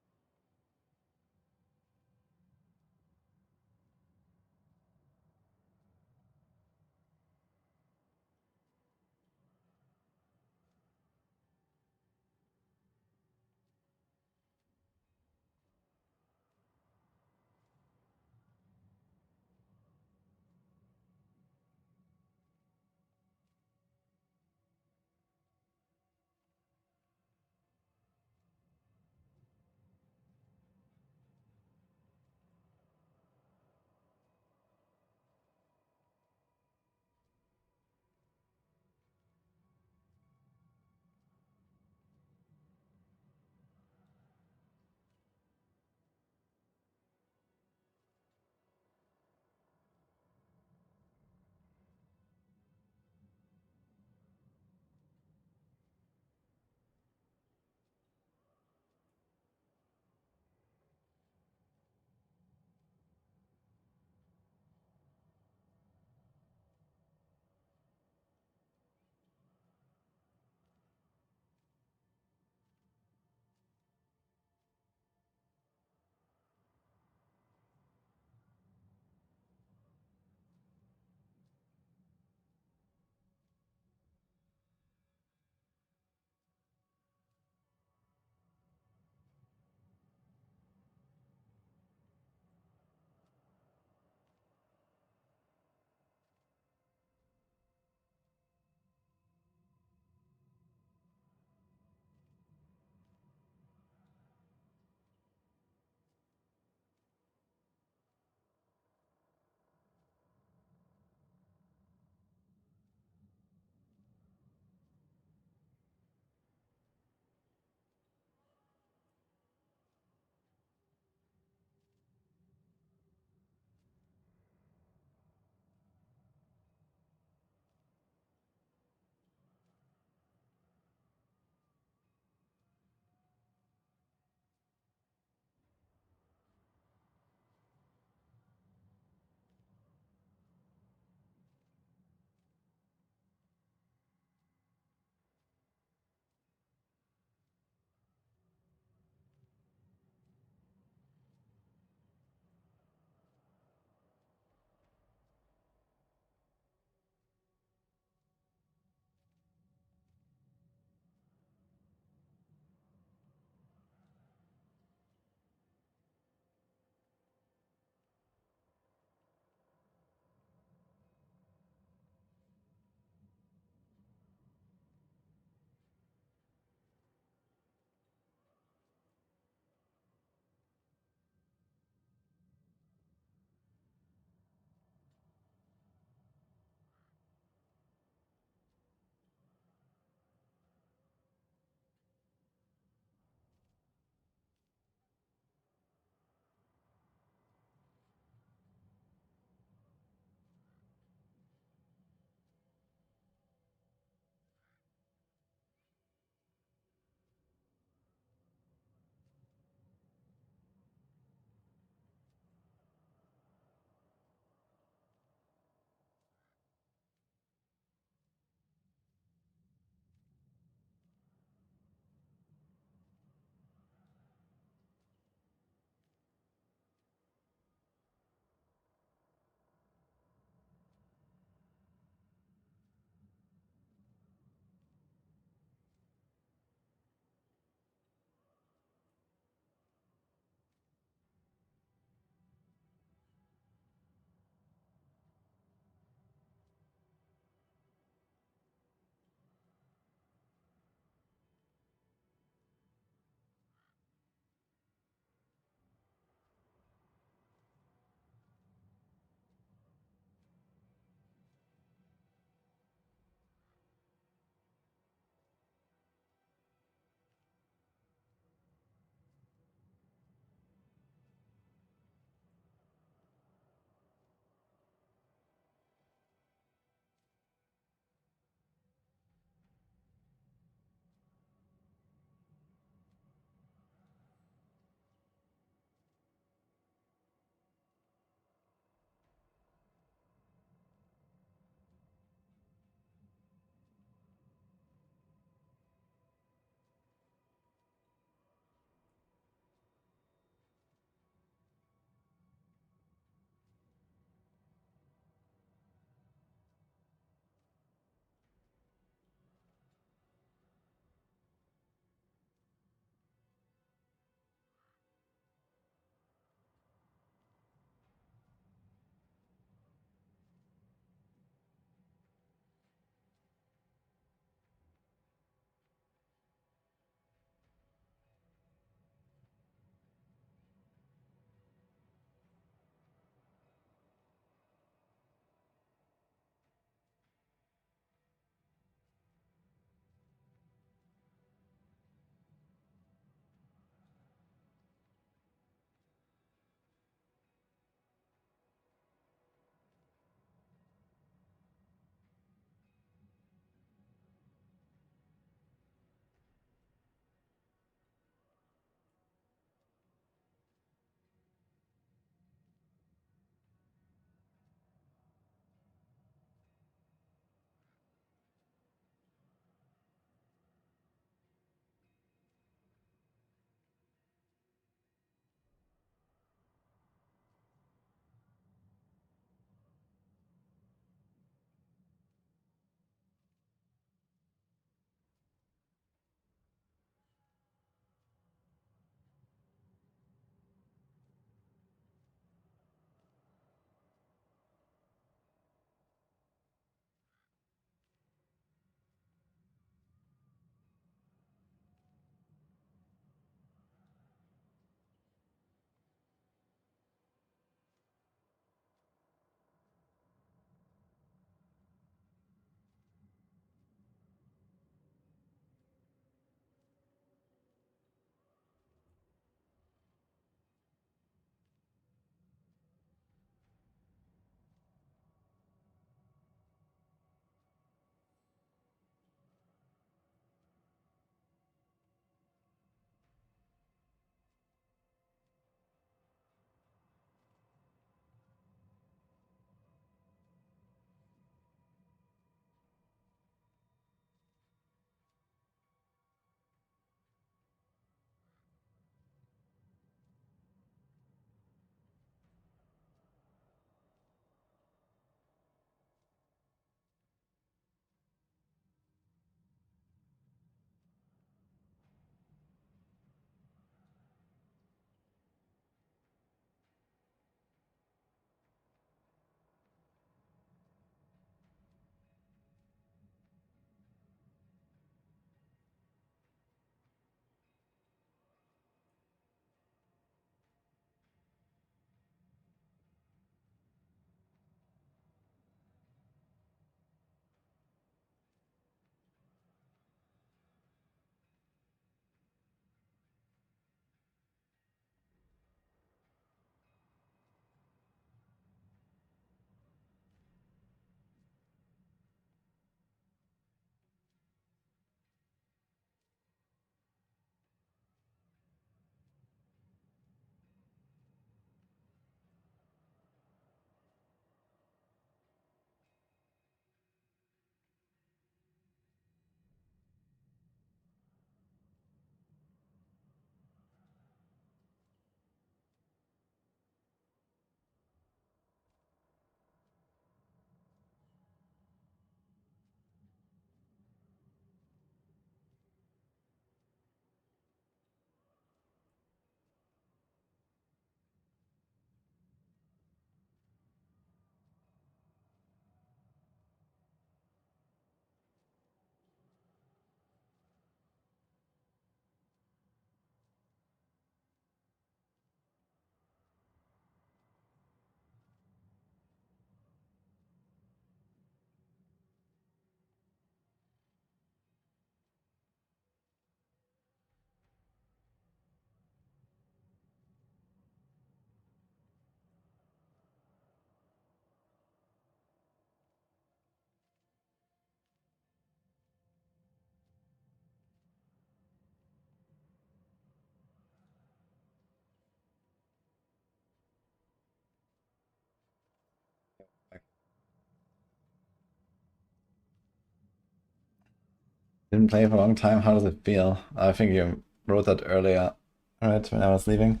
Didn't play for a long time. How does it feel? I think you wrote that earlier, right, when I was leaving.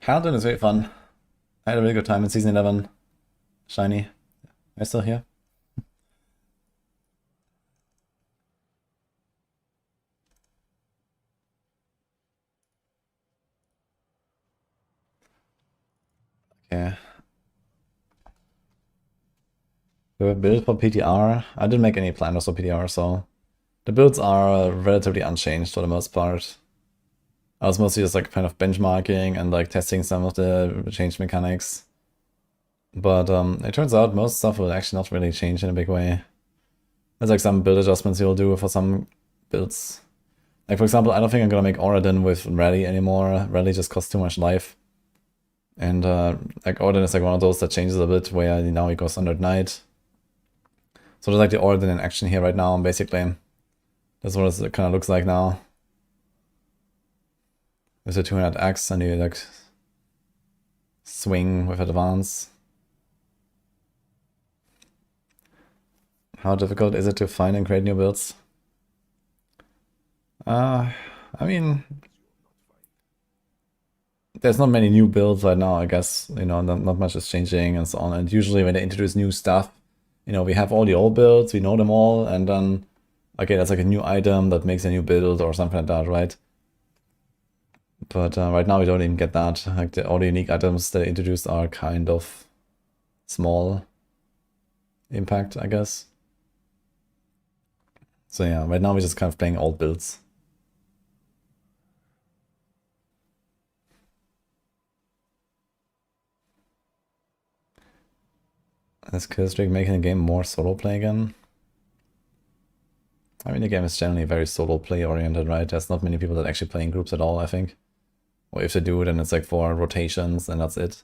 Paladin is very fun. I had a really good time in Season 11. Shiny. Am I still here? Okay. Do a build for PTR? I didn't make any planners for PTR, so the builds are relatively unchanged for the most part. I was mostly just like kind of benchmarking and like testing some of the changed mechanics. But it turns out most stuff will actually not really change in a big way. There's like some build adjustments you'll do for some builds. Like for example, I don't think I'm gonna make Oradin with Rally anymore. Rally just costs too much life. And like Oradin is like one of those that changes a bit where now he goes under Knight. So there's like the Oradin in action here right now, basically. That's what it kind of looks like now. With the 200x and you like swing with advance. How difficult is it to find and create new builds? I mean, there's not many new builds right now, I guess. You know, not much is changing and so on. And usually when they introduce new stuff, you know, we have all the old builds, we know them all, and then, okay, that's like a new item that makes a new build or something like that, right? But right now we don't even get that. Like all the unique items that they introduced are kind of small impact, I guess. So yeah, right now we're just kind of playing old builds. Is Killstreak making the game more solo play again? I mean, the game is generally very solo play oriented, right? There's not many people that actually play in groups at all, I think. Or if they do, then it's like for rotations and that's it.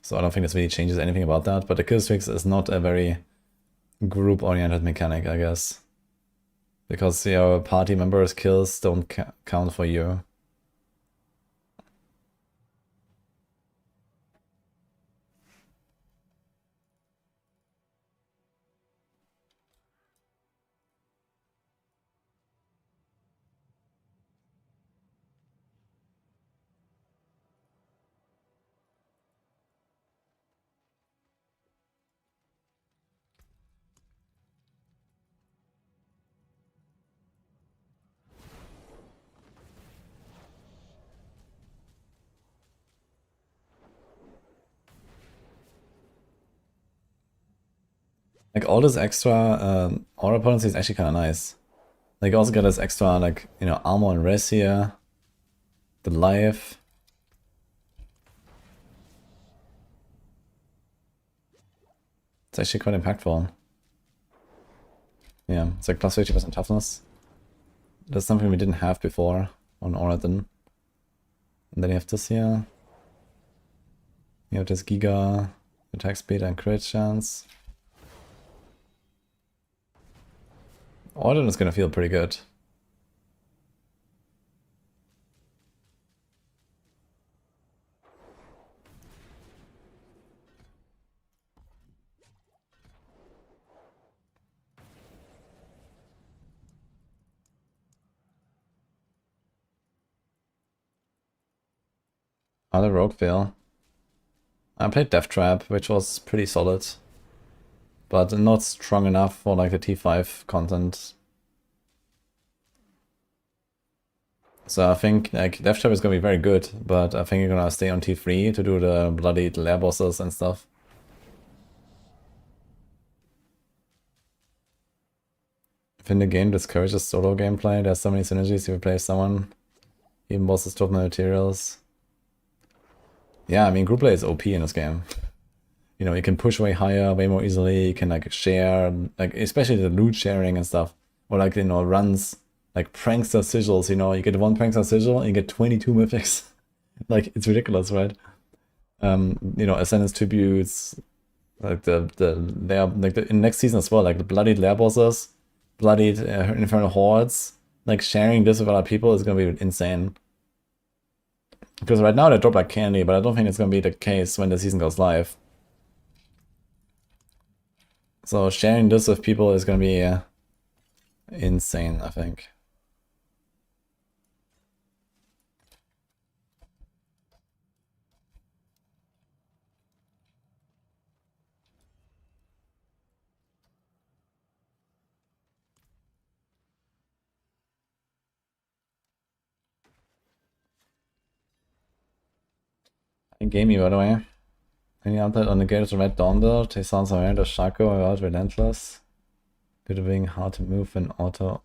So I don't think this really changes anything about that, but the Killstreaks is not a very group-oriented mechanic, I guess. Because your party members' kills don't count for you. Like all this extra aura potency is actually kind of nice. Like you also get this extra like, you know, armor and res here. The life. It's actually quite impactful. Yeah, it's like plus 50% toughness. That's something we didn't have before on Oradin. And then you have this here. You have this Giga attack speed and crit chance. Oradin is gonna feel pretty good. Other rogue fail. I played Death Trap, which was pretty solid. But not strong enough for like the T5 content. So I think like Death Trap is gonna be very good, but I think you're gonna stay on T3 to do the bloodied lair bosses and stuff. I think the game discourages solo gameplay. There's so many synergies if you play someone. Even bosses drop my materials. Yeah, I mean group play is OP in this game. You know, you can push way higher, way more easily. You can like share, like especially the loot sharing and stuff, or like, you know, runs like prankster sigils. You know, you get one prankster sigil and you get 22 mythics. Like it's ridiculous, right? You know, Ascendance tributes, like the lair, like in next season as well, like the bloodied lair bosses, bloodied infernal hordes. Like sharing this with other people is gonna be insane. Because right now they drop like candy, but I don't think it's gonna be the case when the season goes live. So sharing this with people is gonna be insane, I think. Gamey, by the way. Any update on the Gators Red Dawn build? He sounds around as Shaco about Relentless. Due to being hard to move and auto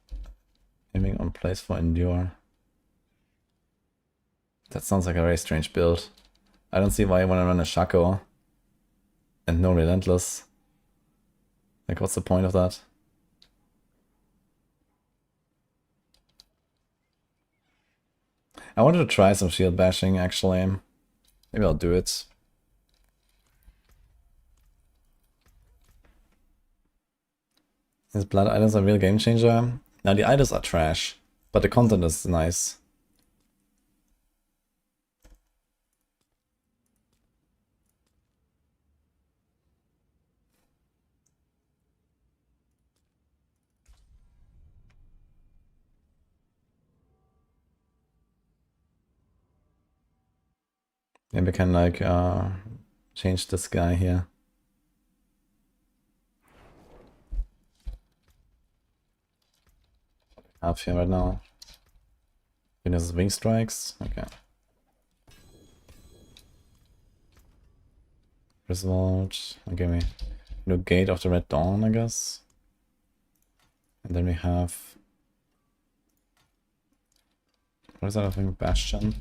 aiming on place for Endure. That sounds like a very strange build. I don't see why you want to run a Shaco and no Relentless. Like, what's the point of that? I wanted to try some shield bashing, actually. Maybe I'll do it. Is Blood Items a real game changer? Now the items are trash, but the content is nice. Maybe we can like change this guy here. Up here right now. Venus wing strikes. Okay. Result. Okay, we do Gate of the Red Dawn, I guess. And then we have. What is that? I think Bastion.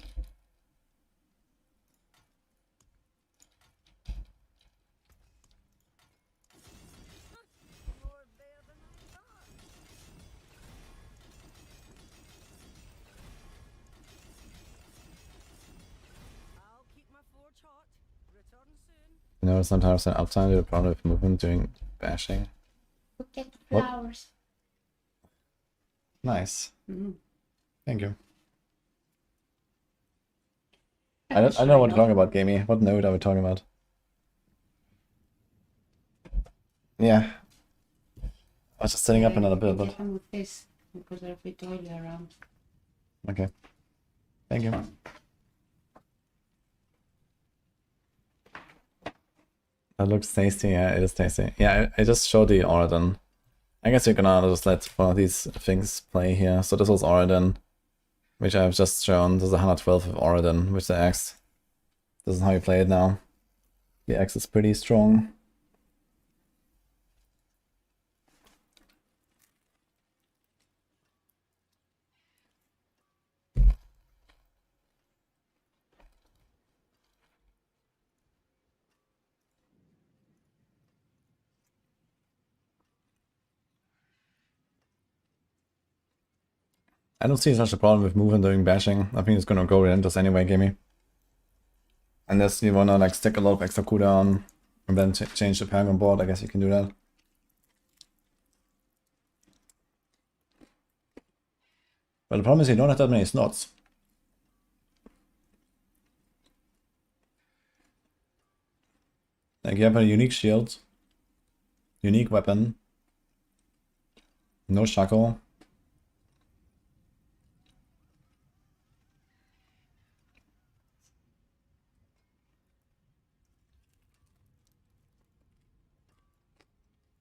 You know, sometimes an uptime to the problem with movement during bashing. Look at the What? flowers. Nice. Mm-hmm. Thank you. I don't know what we're talking about, Gamey. What node are we talking about? Yeah. I was just setting up another build, but With this, because there'll be toilet around. okay. Thank you. That looks tasty. Yeah, it is tasty. Yeah, I just showed the Oradon. I guess you're gonna just let one of these things play here. So this was Oradon, which I've just shown. There's 112 of Oradon, which the X. This is how you play it now. The X is pretty strong. I don't see such a problem with movement during bashing. I think it's gonna go relentless anyway, Gimme. Unless you wanna like stick a lot of extra cooldown and then change the Paragon board, I guess you can do that. But the problem is you don't have that many slots. Like you have a unique shield, unique weapon, no shackle.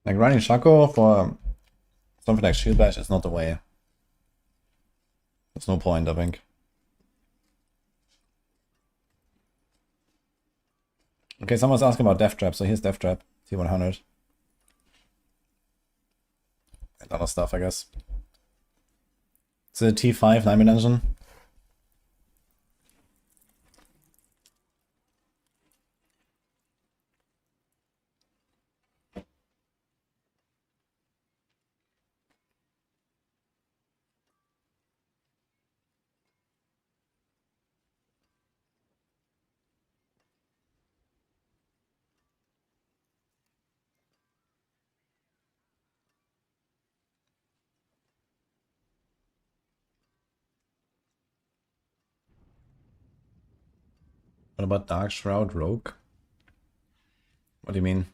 Like running shackle for something like shield bash is not the way. There's no point, I think. Okay, someone's asking about Death Trap, so here's Death Trap, T100. And other stuff, I guess. It's a T5 9-man engine. What about Dark Shroud Rogue? What do you mean?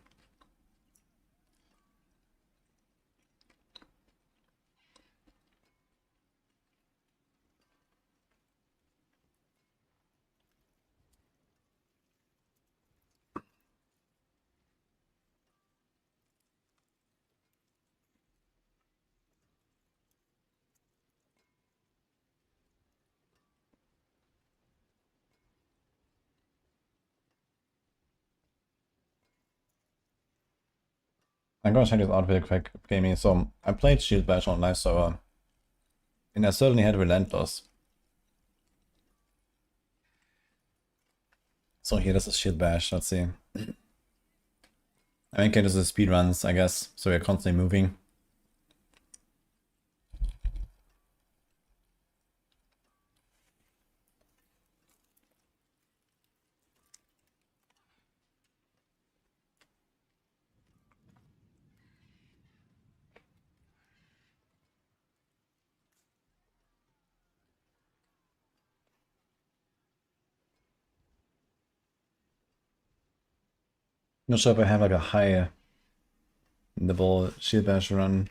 I'm gonna check this out real quick, gaming. So I played Shield Bash on live server, and I certainly had Relentless. So here, this is Shield Bash. Let's see. I mean, okay, this is speed runs, I guess. So we're constantly moving. Not sure if I have like a high nibble Shield Bash run.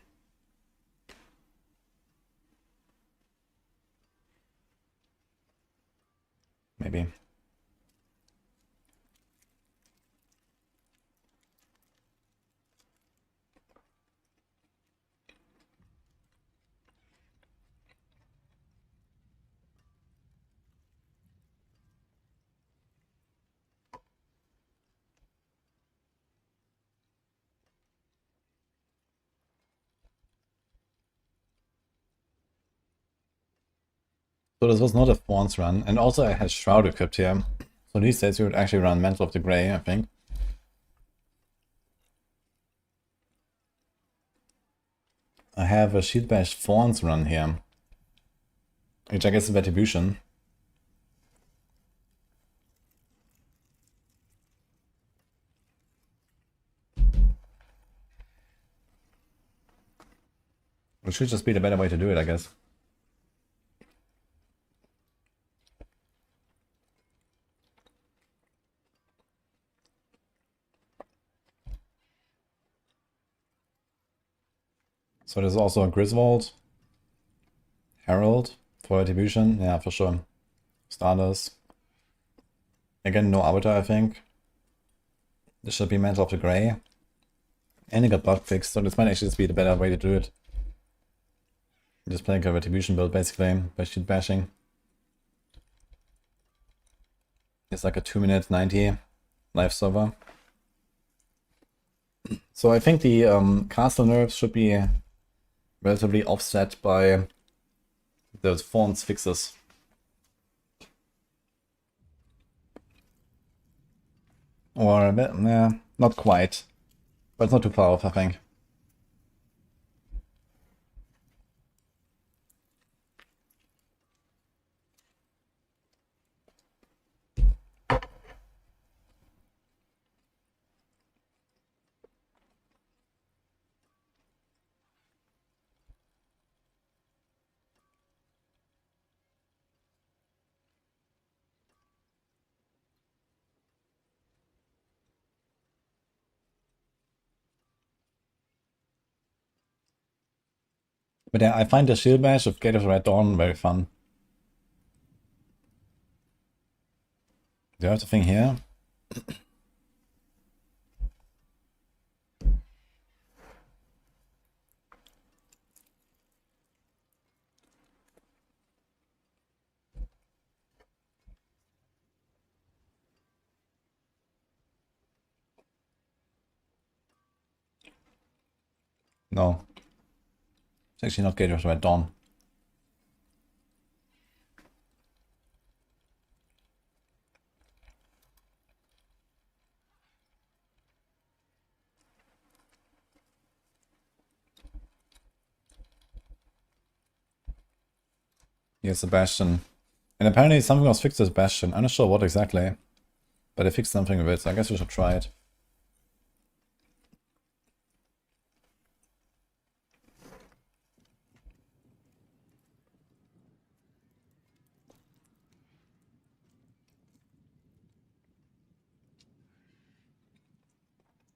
Maybe. So this was not a Thorns run, and also I had Shroud equipped here. So these days we would actually run Mantle of the Grey, I think. I have a Shield Bash Thorns run here, which I guess is Retribution. Which should just be the better way to do it, I guess. So there's also a Griswold, Herald for Retribution, yeah, for sure. Stardust. Again, no Arbiter, I think. This should be Mantle of the Grey. And it got bug fixed, so this might actually just be the better way to do it. Just playing a Retribution build, basically, by Shield Bashing. It's like a 2-minute 90 live server. So I think the castle nerfs should be relatively offset by those Thorns fixes. Or a bit, nah, not quite. But it's not too far off, I think. But yeah, I find the Shield Bash of Gate of Red Dawn very fun. Do I have the thing here? No. It's actually not Gate of Red Dawn. Here's the Bastion. And apparently something was fixed with Bastion. I'm not sure what exactly. But they fixed something with it, so I guess we should try it.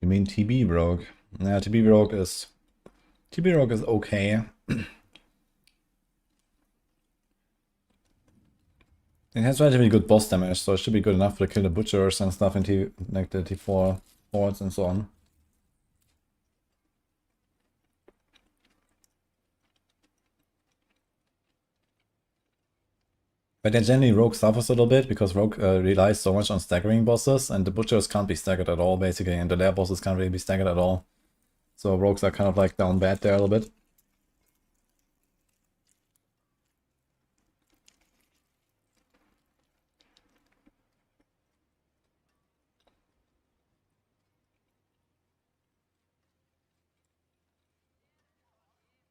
You mean TB Rogue? Yeah, TB Rogue is okay. It has relatively good boss damage, so it should be good enough to kill the butchers and stuff into like the T4 boards and so on. But then generally Rogue suffers a little bit because Rogue relies so much on staggering bosses, and the butchers can't be staggered at all basically, and the lair bosses can't really be staggered at all. So rogues are kind of like down bad there a little bit.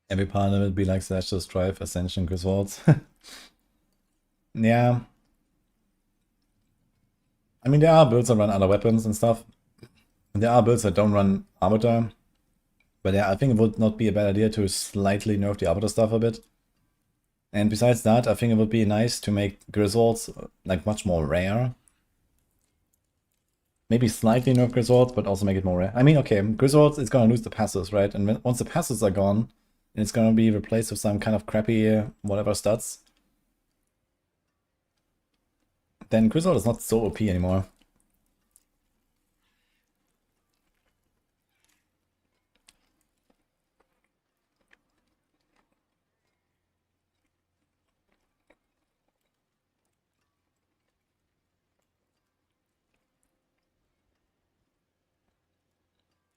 Every paladin will be like Celestial Strife, Ascension, Griswolds. Yeah. I mean, there are builds that run other weapons and stuff. There are builds that don't run Arbiter. But yeah, I think it would not be a bad idea to slightly nerf the Arbiter stuff a bit. And besides that, I think it would be nice to make Griswolds like much more rare. Maybe slightly nerf Griswolds, but also make it more rare. I mean, okay, Griswolds is gonna lose the passes, right? And once the passes are gone, it's gonna be replaced with some kind of crappy whatever stats. Then Griswold is not so OP anymore.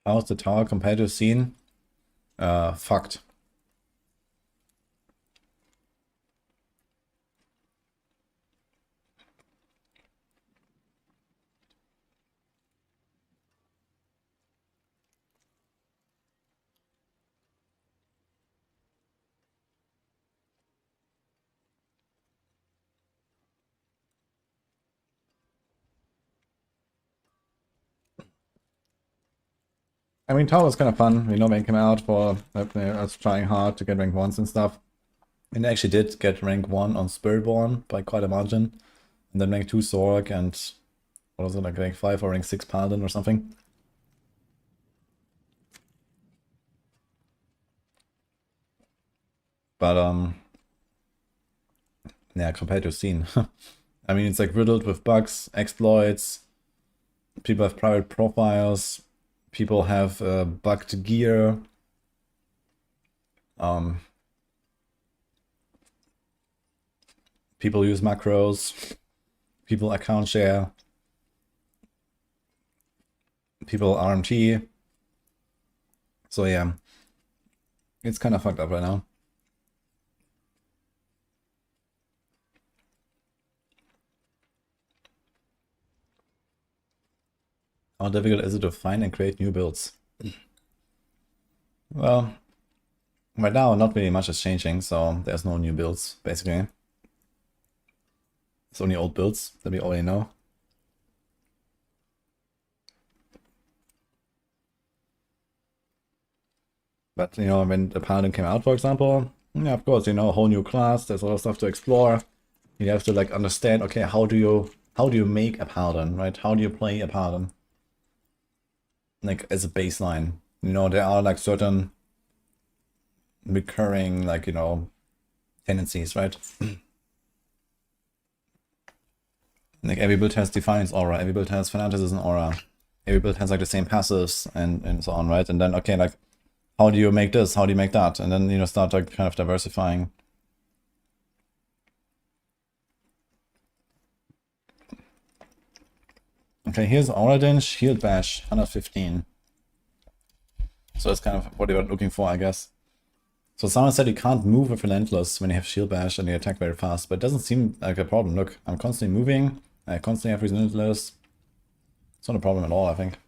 How's the tower competitive scene? Fucked. I mean, tower was kind of fun. We know when it came out for us trying hard to get rank 1s and stuff. And I actually did get rank 1 on Spiritborn by quite a margin. And then rank 2 Sorg and what was it, like rank 5 or rank 6 Paladin or something. But yeah, competitive scene. I mean, it's like riddled with bugs, exploits. People have private profiles. People have bugged gear. People use macros. People account share. People RMT. So yeah, it's kind of fucked up right now. How difficult is it to find and create new builds? Well, right now not really much is changing, so there's no new builds, basically. It's only old builds that we already know. But, you know, when the Paladin came out, for example, yeah, of course, you know, a whole new class, there's a lot of stuff to explore. You have to, like, understand, okay, how do you make a Paladin, right? How do you play a Paladin? Like, as a baseline. You know, there are, like, certain recurring, like, you know, tendencies, right? Like, every build has Defiance aura, every build has Fanaticism aura, every build has, like, the same passives and so on, right? And then, okay, like, how do you make this? How do you make that? And then, you know, start like kind of diversifying. Okay, here's Auradin, Shield Bash, 115. So that's kind of what you're looking for, I guess. So someone said you can't move with Relentless when you have Shield Bash and you attack very fast, but it doesn't seem like a problem. Look, I'm constantly moving, I constantly have Relentless. It's not a problem at all, I think.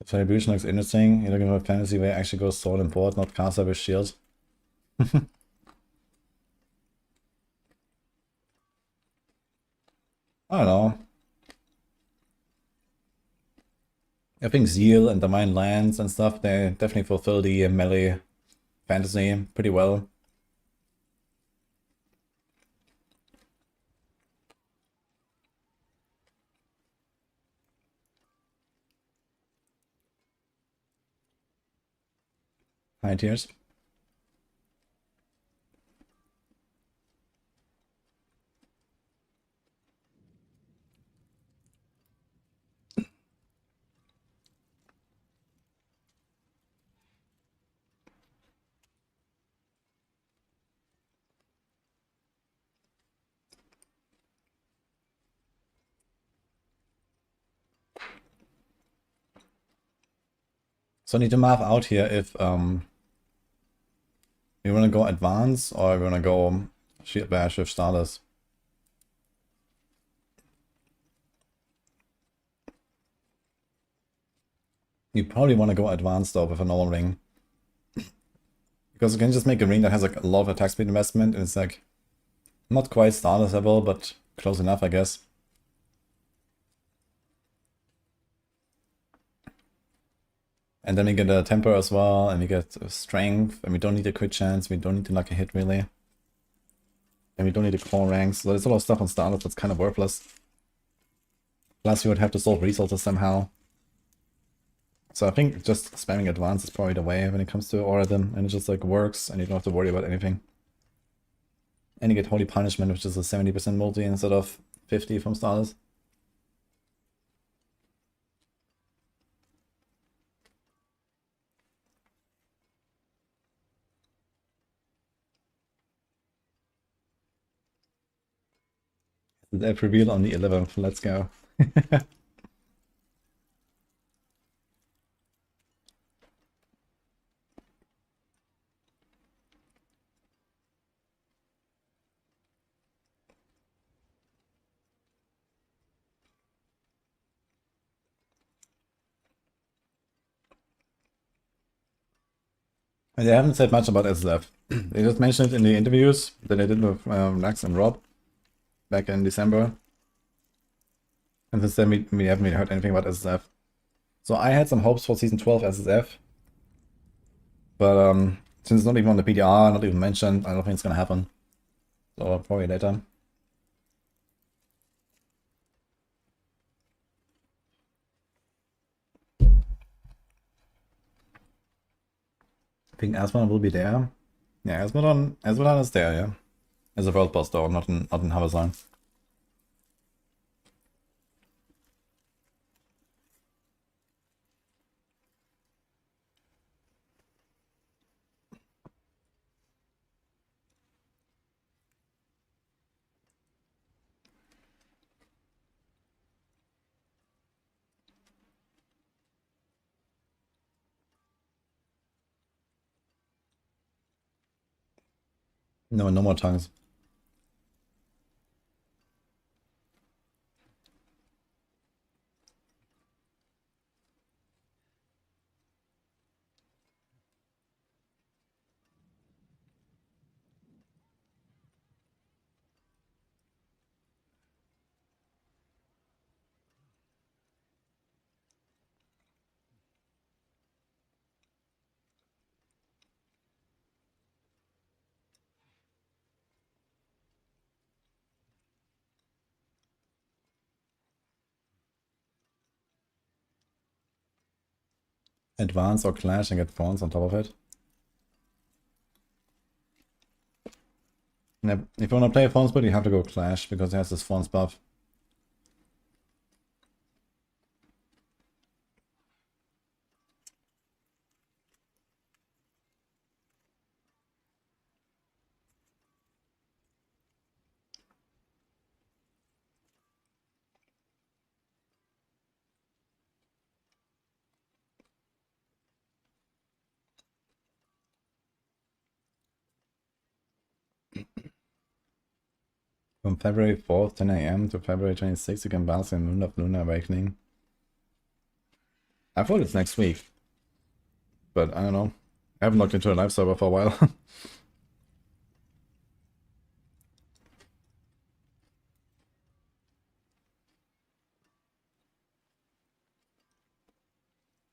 The Celebration looks interesting. You're looking for a fantasy where it actually goes sword and board, not caster with shield. I don't know. I think Zeal and Divine Lands and stuff, they definitely fulfill the melee fantasy pretty well. High tiers. So I need to map out here if we want to go advance or we want to go shield bash with starters. You probably want to go advanced though with a normal ring. Because you can just make a ring that has like a lot of attack speed investment and it's like not quite starters level, but close enough, I guess. And then we get a temper as well, and we get strength, and we don't need a crit chance, we don't need to lucky hit really. And we don't need the core ranks, so there's a lot of stuff on starters that's kind of worthless. Plus we would have to solve resources somehow. So I think just spamming advance is probably the way when it comes to Oradim, and it just like works, and you don't have to worry about anything. And you get Holy Punishment, which is a 70% multi instead of 50 from starters. That reveal on the 11th, let's go. And they haven't said much about SLF. They just mentioned it in the interviews that they did with Max and Rob back in December. And since then we haven't really heard anything about SSF. So I had some hopes for Season 12 SSF. But since it's not even on the PTR, not even mentioned, I don't think it's gonna happen. So probably later. I think Asmodon will be there. Yeah, Asmodon is there, yeah. As a world boss though, not in Haversheim. No, no more tongues. Advance or Clash and get Thorns on top of it. Yeah, if you want to play a Thorns build, you have to go Clash because it has this Thorns buff. From February 4th, 10 AM to February 26th, you can bask in Moon of Lunar Awakening. I thought it's next week. But I don't know. I haven't looked into a live server for a while.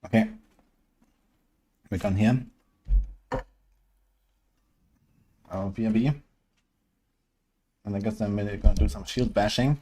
Okay. We're done here. Our BRB. And I guess I'm gonna do some shield bashing.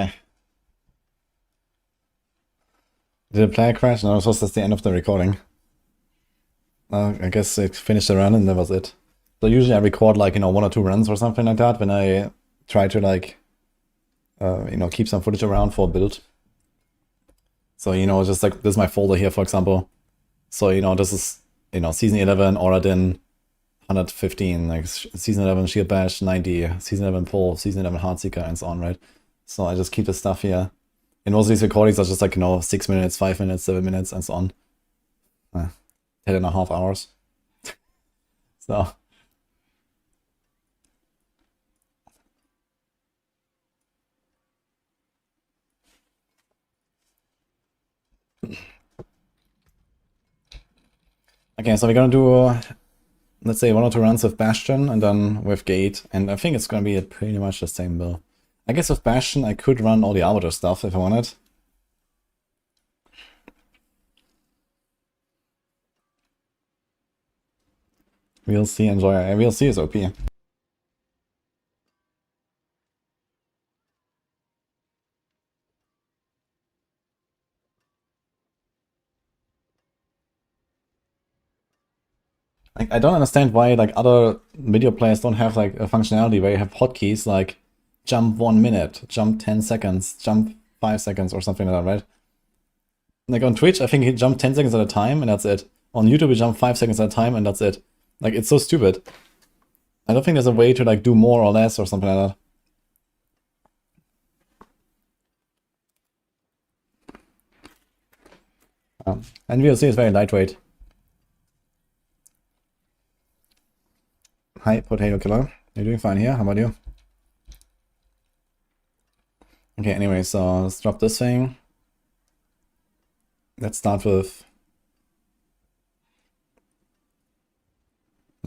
Okay. Did the player crash? No, this was just the end of the recording. I guess it finished the run and that was it. So usually I record like, you know, 1 or 2 runs or something like that when I try to like, you know, keep some footage around for a build. So, you know, just like, this is my folder here, for example. So, you know, this is, you know, Season 11, Oradin, 115, like Season 11 Shield Bash, 90, Season 11 Pull, Season 11 Heartseeker, and so on, right? So I just keep this stuff here. And most of these recordings are just like, you know, 6 minutes, 5 minutes, 7 minutes, and so on. 10.5 hours. So. Okay, so we're gonna do, let's say 1 or 2 runs with Bastion and then with Gate, and I think it's gonna be pretty much the same build. I guess with Bastion I could run all the Arbiter stuff if I wanted. We'll see, enjoy. We'll see is OP. I don't understand why like other video players don't have like a functionality where you have hotkeys like jump 1 minute, jump 10 seconds, jump 5 seconds or something like that, right? Like on Twitch, I think you jump 10 seconds at a time and that's it. On YouTube, you jump 5 seconds at a time and that's it. Like, it's so stupid. I don't think there's a way to like do more or less or something like that. And VLC is very lightweight. Hi, Potato Killer. You're doing fine here. How about you? Okay, anyway, so let's drop this thing. Let's start with...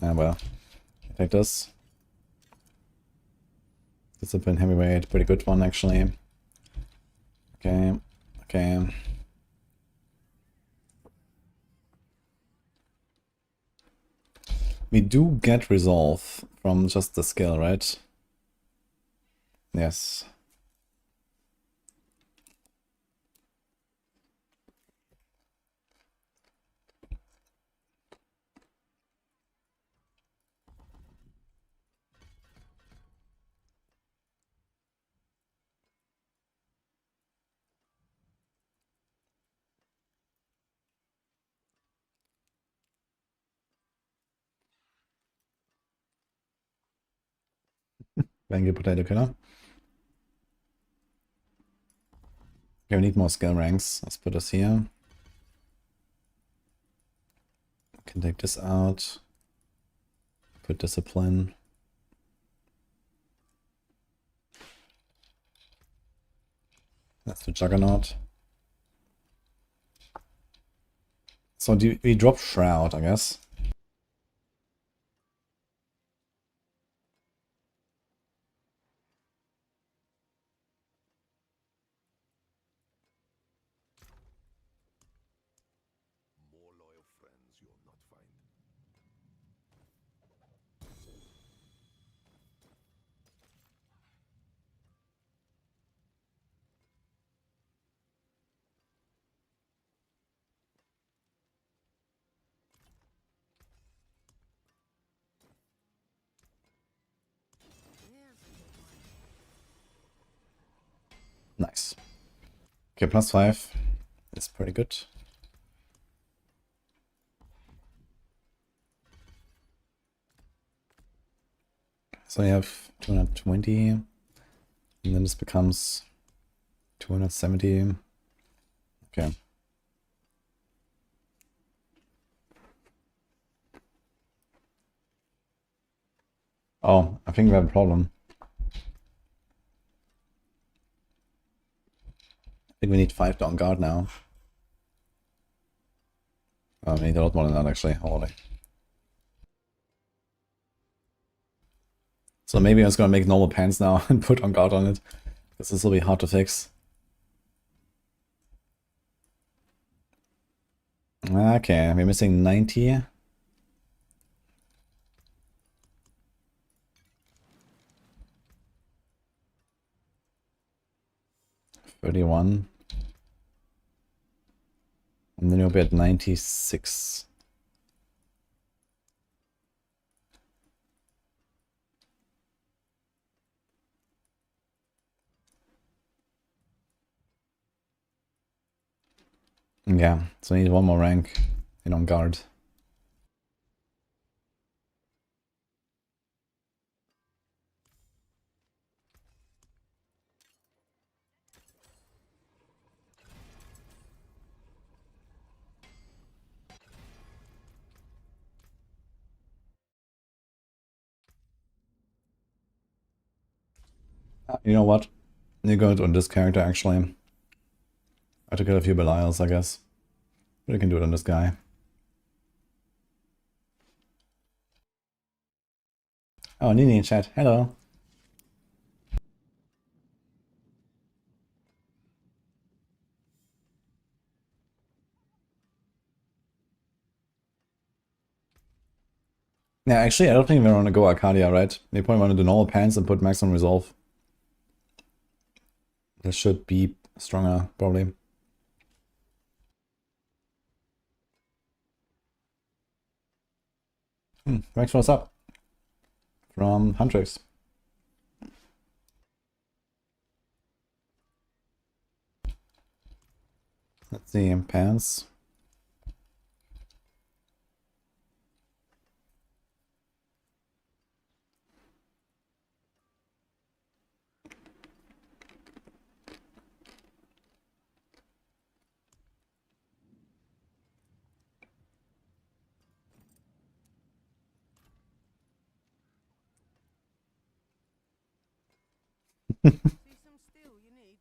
well, take this. Discipline Heavyweight, pretty good one actually. Okay, okay. We do get resolve from just the skill, right? Yes. Thank you, Potato Killer. Okay, we need more skill ranks. Let's put this here. Can take this out. Put discipline. That's the Juggernaut. So we drop Shroud, I guess. More loyal friends you'll not find. Nice. Okay, +5. That's pretty good. So you have 220, and then this becomes 270. Okay. Oh, I think we have a problem. I think we need 5 on guard now. Oh, we need a lot more than that actually. Holy. So maybe I'm just gonna make normal pants now and put on guard on it, because this will be hard to fix. Okay, we're missing 90. 31. And then you'll be at 96. Yeah, so I need one more rank in on guard. You know what? You're good on this character actually. I have to kill a few Belials, I guess. But I can do it on this guy. Oh, Nini in chat. Hello. Yeah, actually, I don't think we want to go Arcadia, right? We probably want to do normal pants and put maximum resolve. This should be stronger, probably. Thanks for what's up. From Huntrix. Let's see, pants. See some steel you need.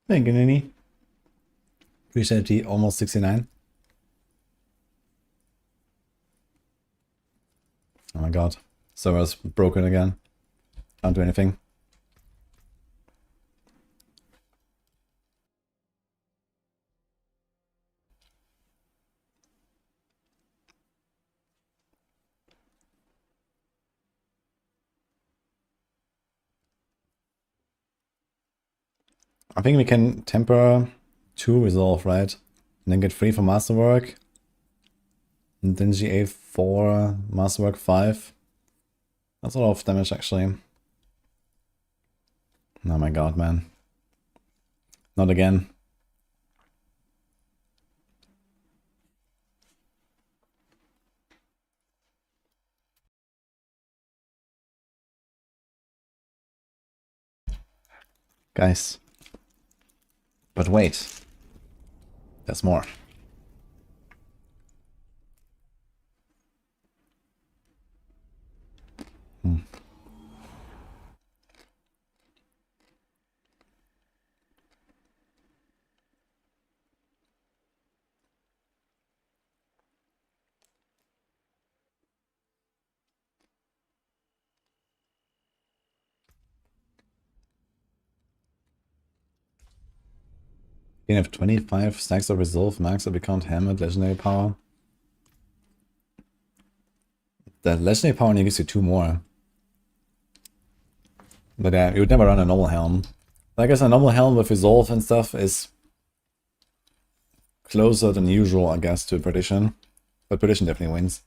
Thank you, Nini. Appreciate the almost 69. Oh my god. Server's broken again. Can't do anything. I think we can temper 2 resolve, right? And then get 3 for masterwork. And then GA 4, masterwork 5. That's a lot of damage actually. Oh my god, man. Not again. Guys. But wait. There's more. You have 25 stacks of resolve max if we count hammered legendary power. The legendary power only gives you 2 more. But yeah, you would never run a normal helm. I guess a normal helm with resolve and stuff is closer than usual, I guess, to Perdition. But Perdition definitely wins.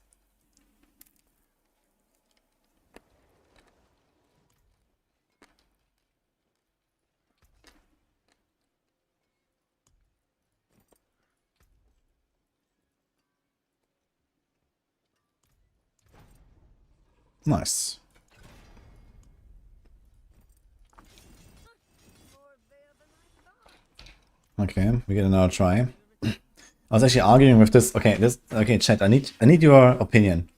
Nice. Okay, we get another try. I was actually arguing with this. Okay, chat. I need your opinion.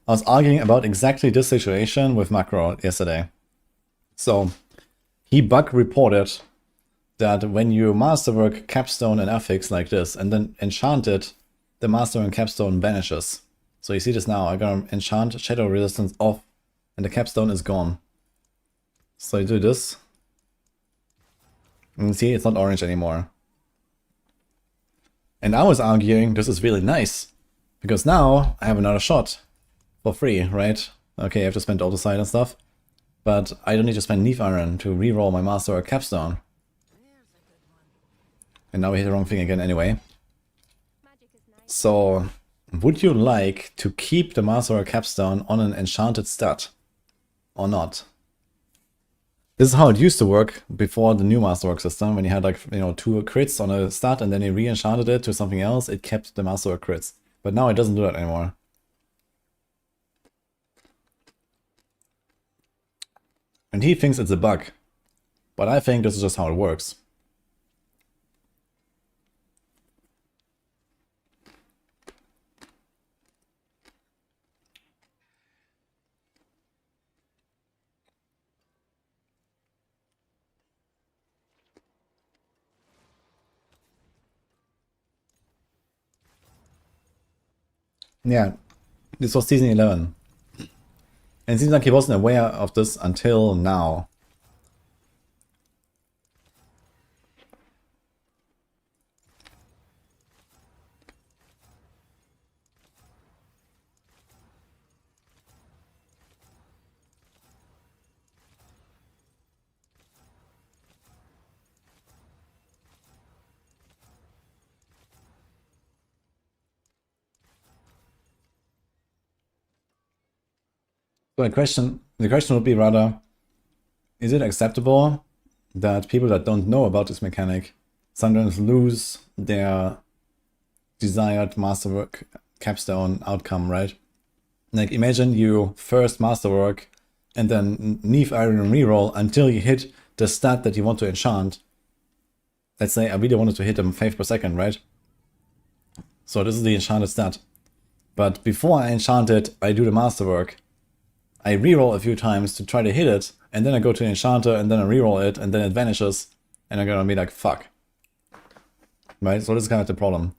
I was arguing about exactly this situation with Maxroll yesterday. So he bug reported that when you masterwork capstone and affix like this and then enchant it, the master and capstone vanishes. So you see this now. I gotta enchant shadow resistance off and the capstone is gone. So you do this. And you see it's not orange anymore. And I was arguing this is really nice, because now I have another shot for free, right? Okay, I have to spend all the side and stuff, but I don't need to spend Leaf Iron to reroll my Master or Capstone. And now we hit the wrong thing again anyway. So, would you like to keep the Masterwork capstone on an enchanted stat? Or not? This is how it used to work before the new Masterwork system, when you had like, you know, 2 crits on a stat and then you re-enchanted it to something else, it kept the Masterwork crits. But now it doesn't do that anymore. And he thinks it's a bug. But I think this is just how it works. Yeah, this was season 11. And it seems like he wasn't aware of this until now. So the question would be rather, is it acceptable that people that don't know about this mechanic sometimes lose their desired Masterwork capstone outcome, right? Like, imagine you first Masterwork and then Neve Iron reroll until you hit the stat that you want to enchant. Let's say I really wanted to hit them 5 per second, right? So this is the enchanted stat. But before I enchant it, I do the Masterwork. I reroll a few times to try to hit it, and then I go to the enchanter, and then I reroll it, and then it vanishes, and I'm gonna be like, fuck. Right? So this is kind of the problem.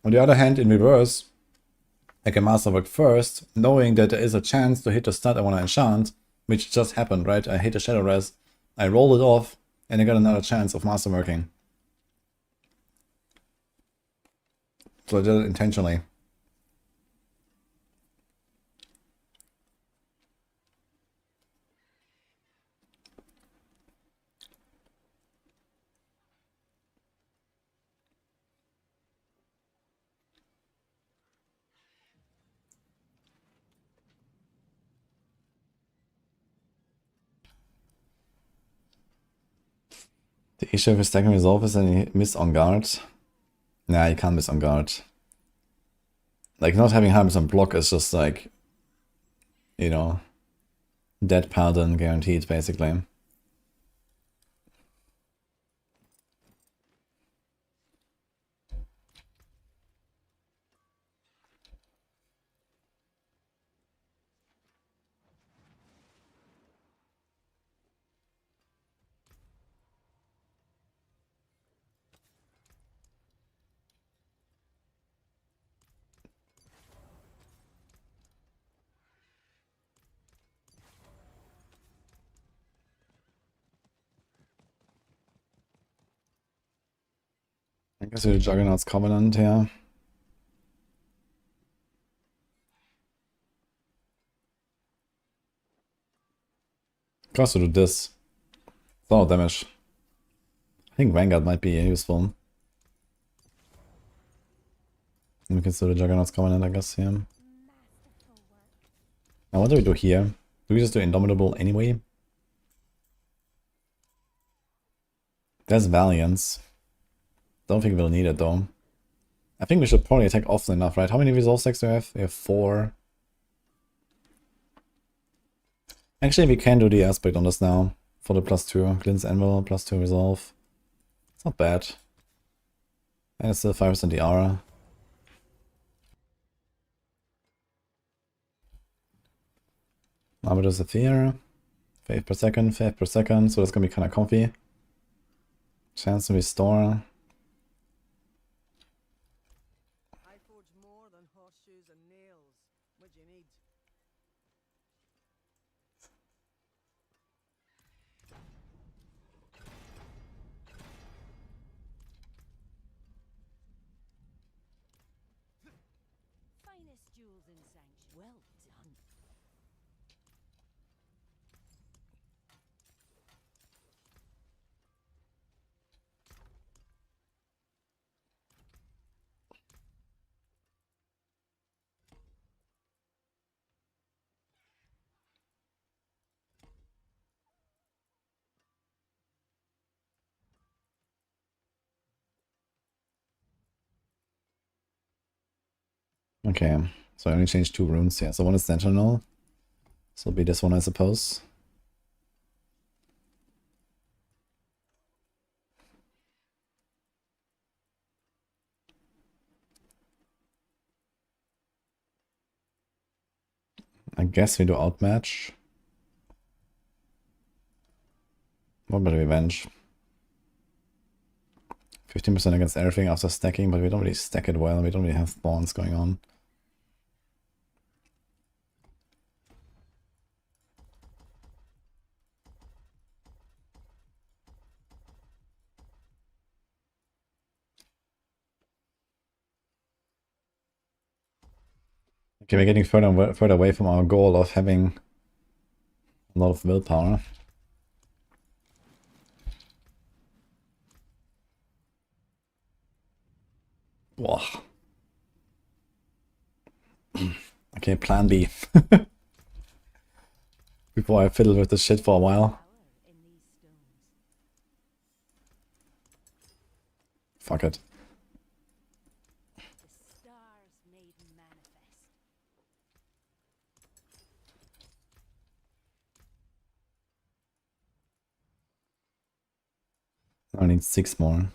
On the other hand, in reverse, I can Masterwork first, knowing that there is a chance to hit the stat I want to enchant, which just happened, right? I hit a Shadow Res, I roll it off, and I got another chance of Masterworking. So I did it intentionally. The issue with stacking resolve is that you miss on guard. Nah, you can't miss on guard. Like, not having 100% block is just like, you know, dead Paladin guaranteed, basically. I guess we do Juggernaut's Covenant here. Goes to do this. It's a lot of damage. I think Vanguard might be useful. And we can still do Juggernaut's Covenant, I guess, here. Now what do we do here? Do we just do Indomitable anyway? There's Valiance. Don't think we'll need it though. I think we should probably attack often enough, right? How many resolve stacks do we have? We have 4. Actually, we can do the aspect on this now. For the +2. Glint's Anvil, +2 resolve. It's not bad. And it's still 5% the aura. Arbiter's Aether. 5 per second, 5 per second, so that's gonna be kinda comfy. Chance to restore. I forge more than horseshoes and nails. What do you need? Finest jewels in sanctuary. Well done. Okay, so I only changed 2 runes here. So one is Sentinel. So it'll be this one, I suppose. I guess we do Outmatch. What about Revenge? 15% against everything after stacking, but we don't really stack it well. We don't really have spawns going on. Okay, we're getting further and further away from our goal of having a lot of willpower. Whoa. Okay, plan B. Before I fiddle with this shit for a while. Fuck it. I need 6 more.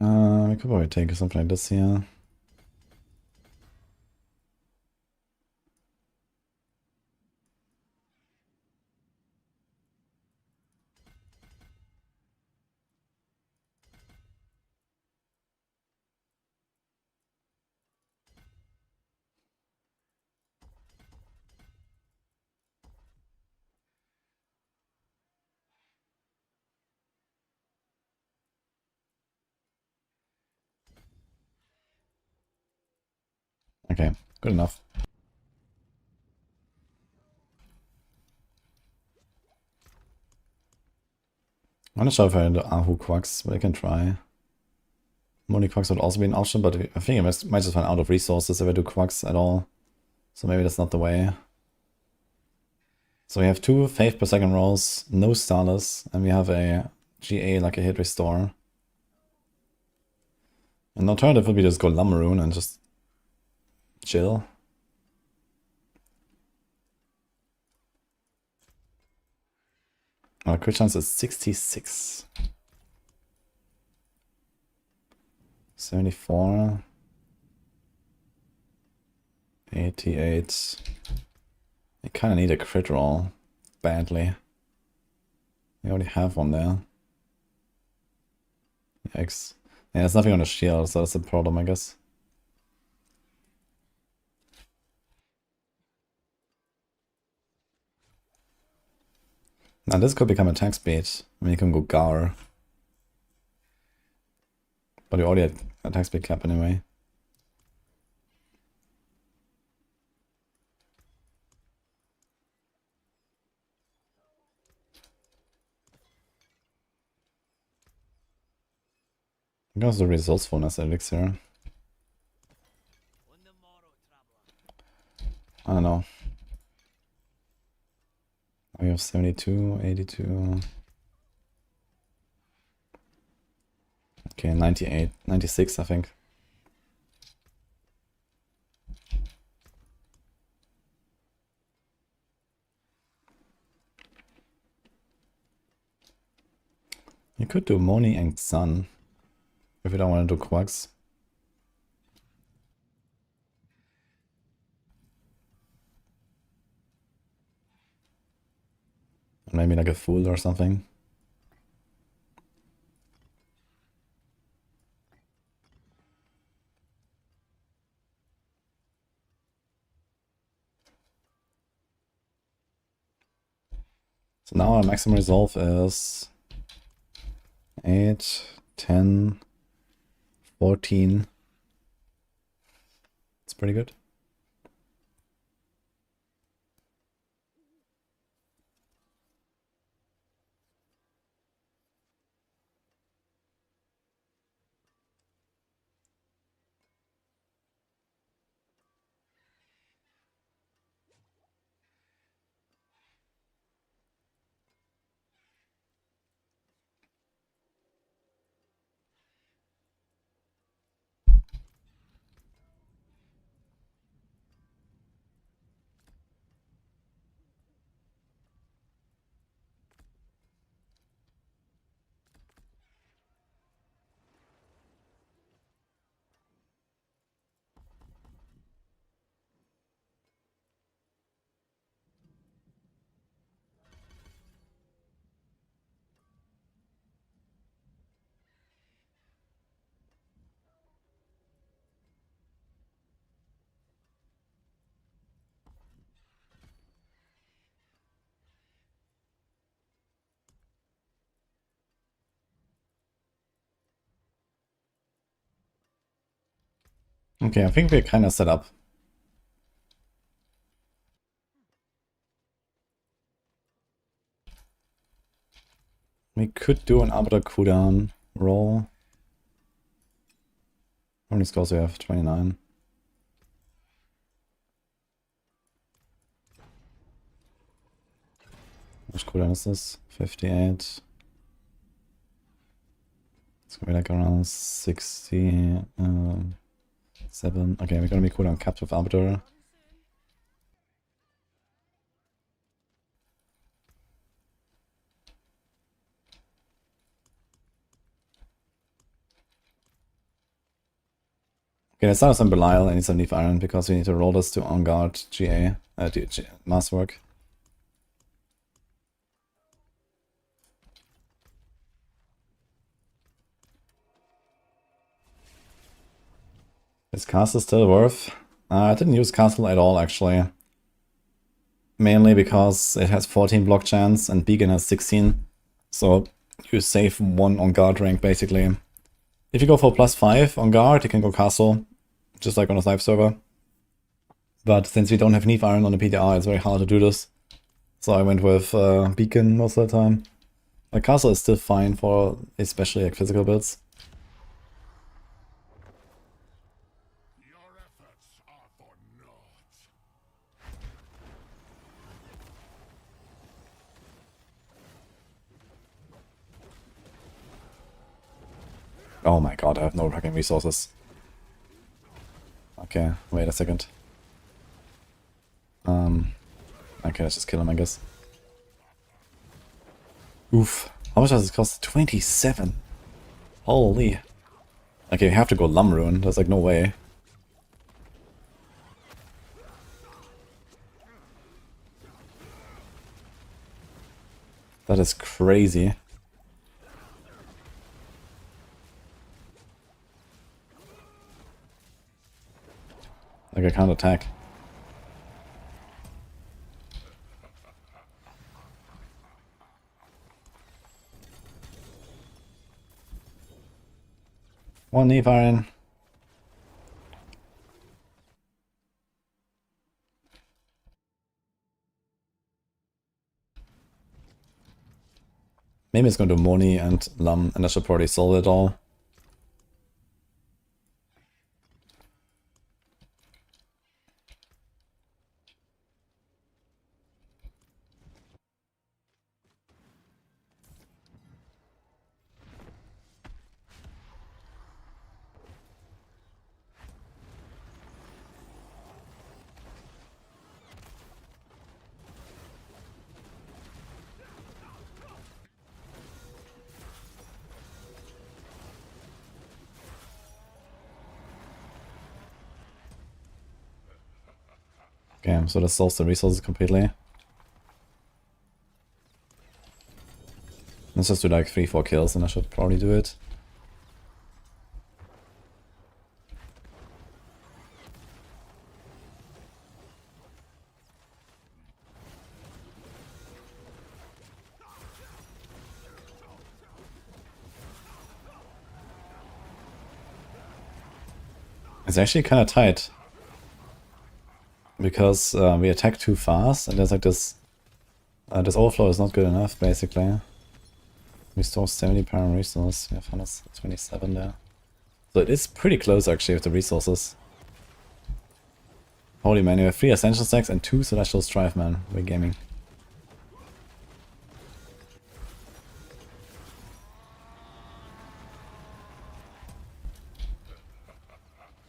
We could probably take something like this here. Okay, good enough. I'm not sure if I do Ahu Quacks, but I can try. Moni Quacks would also be an option, but I think I might just run out of resources if I do Quacks at all. So maybe that's not the way. So we have 2 faith per second rolls, no starters, and we have a GA like a hit restore. An alternative would be just go Lummaroon and just chill. Our crit chance is 66. 74. 88. I kind of need a crit roll badly. I already have one there. Yikes. Yeah, there's nothing on the shield, so that's a problem, I guess. Now this could become attack speed. I mean, you can go Gar. But you already had attack speed cap anyway. I guess the resourcefulness elixir. I don't know. We have 72, 82. Okay, 98, 96, I think. You could do Moni and Sun if you don't want to do Quacks. Maybe like a Fool or something. So now our maximum resolve is 8, 10, 14. It's pretty good. Okay, I think we're kind of set up. We could do an Arbiter cooldown roll. How many scores do we have? 29. Which cooldown is this? 58. It's gonna be like around 60. 7. Okay, we're gonna be cooldown capped with Arbiter. Okay, let's start with some Belial and some Leaf Iron because we need to roll this to On Guard GA, Masterwork. Is Castle still worth? I didn't use Castle at all actually. Mainly because it has 14 block chance and Beacon has 16. So you save 1 on guard rank basically. If you go for +5 on guard, you can go Castle, just like on a live server. But since we don't have Leaf Iron on the PTR, it's very hard to do this. So I went with Beacon most of the time. But Castle is still fine for especially like physical builds. Oh my god, I have no fucking resources. Okay, wait a second. Okay, let's just kill him, I guess. Oof. How much does it cost? 27. Holy. Okay, you have to go Lum Rune. There's like no way. That is crazy. Like I can't attack. One Leaf Iron. Maybe it's going to do Moni and Lum, and that should probably solve it all. Okay, so that solves the resources completely. Let's just do like 3-4 kills and I should probably do it. It's actually kind of tight. Because we attack too fast and there's like this... this overflow is not good enough, basically. We store 70 power resource, we have 127 there. So it is pretty close actually with the resources. Holy man, you have 3 Essential Stacks and 2 Celestial Strife, man. We're gaming.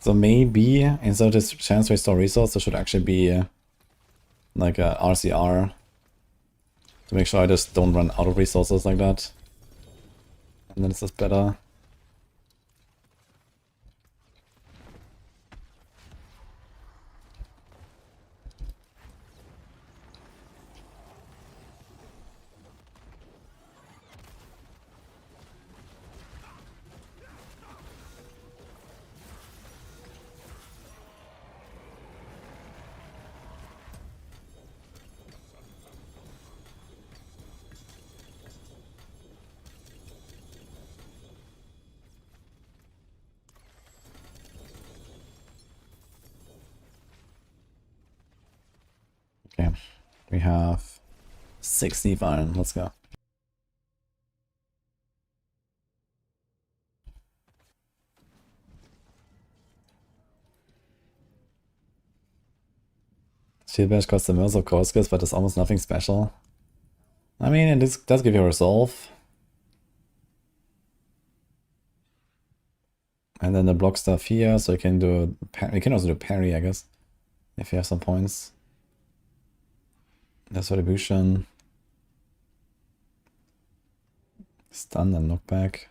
So maybe instead of this chance to restore resource, there should actually be like a RCR to make sure I just don't run out of resources like that. And then it's just better. We have 60 iron. Let's go. Shield Bash costs the most of core skills, but it's almost nothing special. I mean, it does give you a resolve. And then the block stuff here, so you can do... You can also do parry, I guess, if you have some points. That's retribution. Stun and knockback.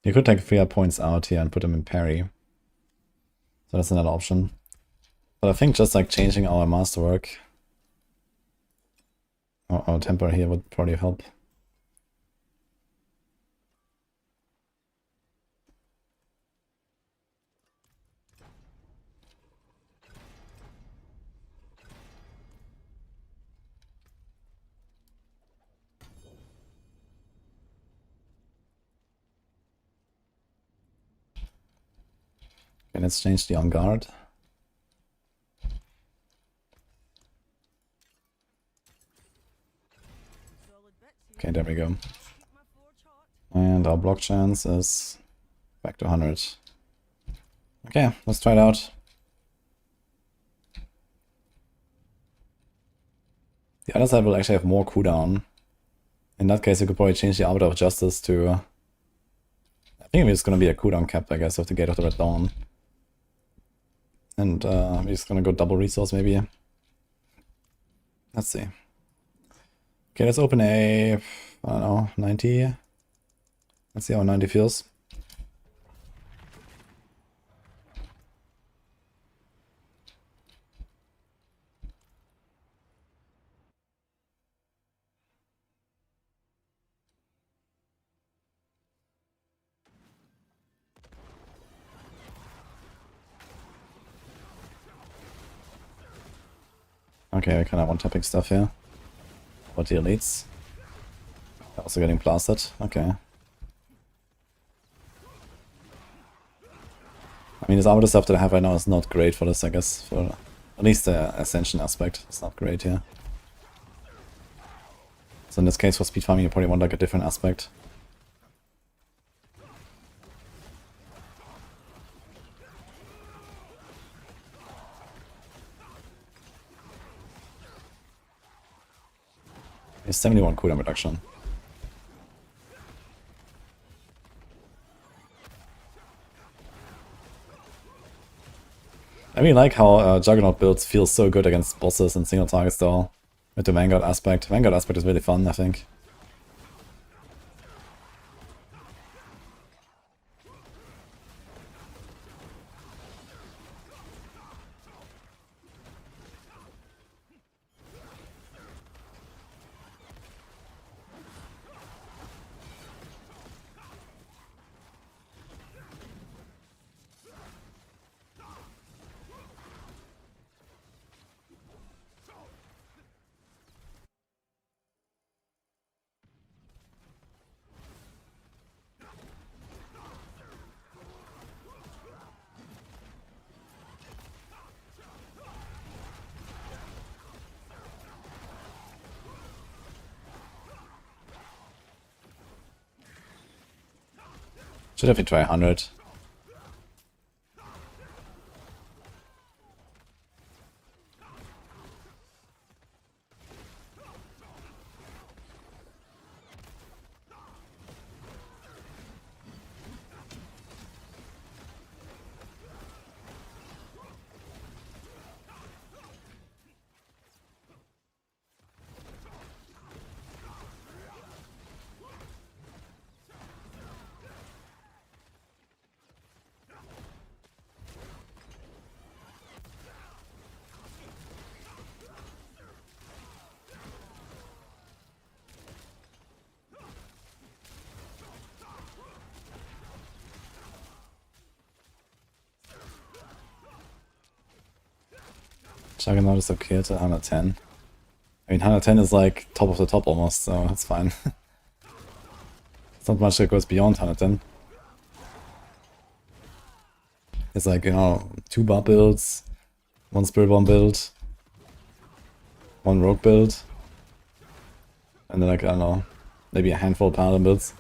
You could take 3 points out here and put them in parry. So that's another option. But I think just like changing our masterwork or our temper here would probably help. Okay, let's change the on guard. Okay, there we go. And our block chance is back to 100. Okay, let's try it out. The other side will actually have more cooldown. In that case, you could probably change the Arbiter of Justice to... I think it's gonna be a cooldown cap, I guess, of the Gate of the Red Dawn. And we're just gonna go double resource, maybe. Let's see. Okay, let's open a... I don't know, 90. Let's see how 90 feels. Okay, I kind of one-tapping stuff here. What the elites? Also getting blasted. Okay. I mean, this Arbiter stuff that I have right now is not great for this, I guess. For at least the Ascension aspect. It's not great here. So in this case, for speed farming, you probably want like a different aspect. It's 71 cooldown reduction. I really like how Juggernaut builds feel so good against bosses and single targets though, with the Vanguard aspect. Vanguard aspect is really fun, I think. Should have been try 100. Juggernaut is okay at 110. I mean, 110 is like top of the top almost, so that's fine. It's not much that goes beyond 100 then. It's like, you know, 2 bar builds, 1 spirit bomb build, 1 rogue build, and then like, I don't know, maybe a handful of paladin builds.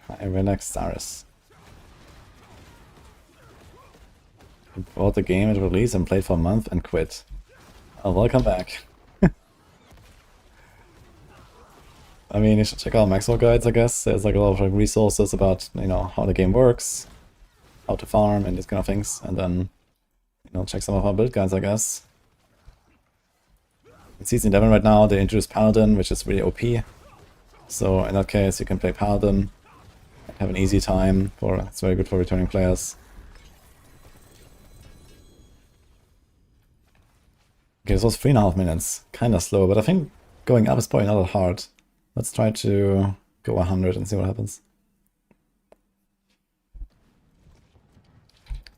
Hi, relax, Saris. I bought the game at release and played for a month and quit. Oh, welcome back. I mean, you should check out Maxroll guides, I guess. There's like a lot of like, resources about, you know, how the game works, how to farm, and these kind of things. And then, you know, check some of our build guides, I guess. In Season 11 right now, they introduced Paladin, which is really OP. So in that case, you can play Paladin, have an easy time. It's very good for returning players. Okay, this was 3.5 minutes. Kinda slow, but I think going up is probably not that hard. Let's try to go 100 and see what happens.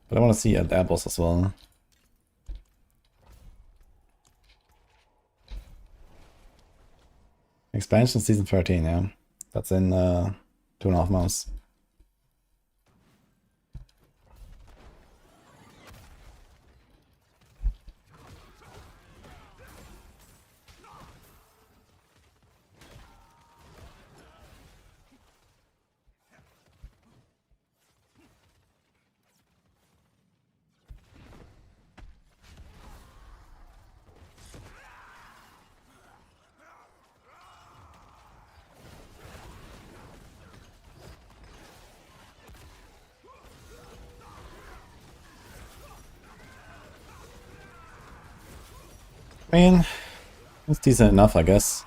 But I want to see at Diablo as well. Expansion Season 13, yeah. That's in 2.5 months. I mean, it's decent enough, I guess.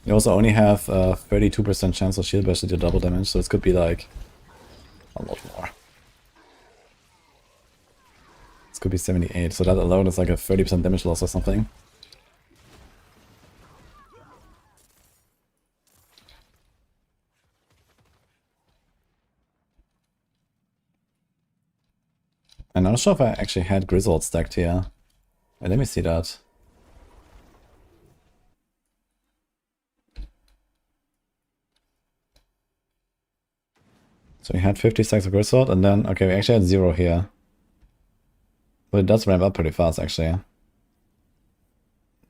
You also only have a 32% chance of shield burst to do double damage, so this could be like a lot more. This could be 78, so that alone is like a 30% damage loss or something. I'm not sure if I actually had Grizzled stacked here. Wait, let me see that. So we had 50 stacks of Grizzled, and then, okay, we actually had 0 here. But it does ramp up pretty fast, actually.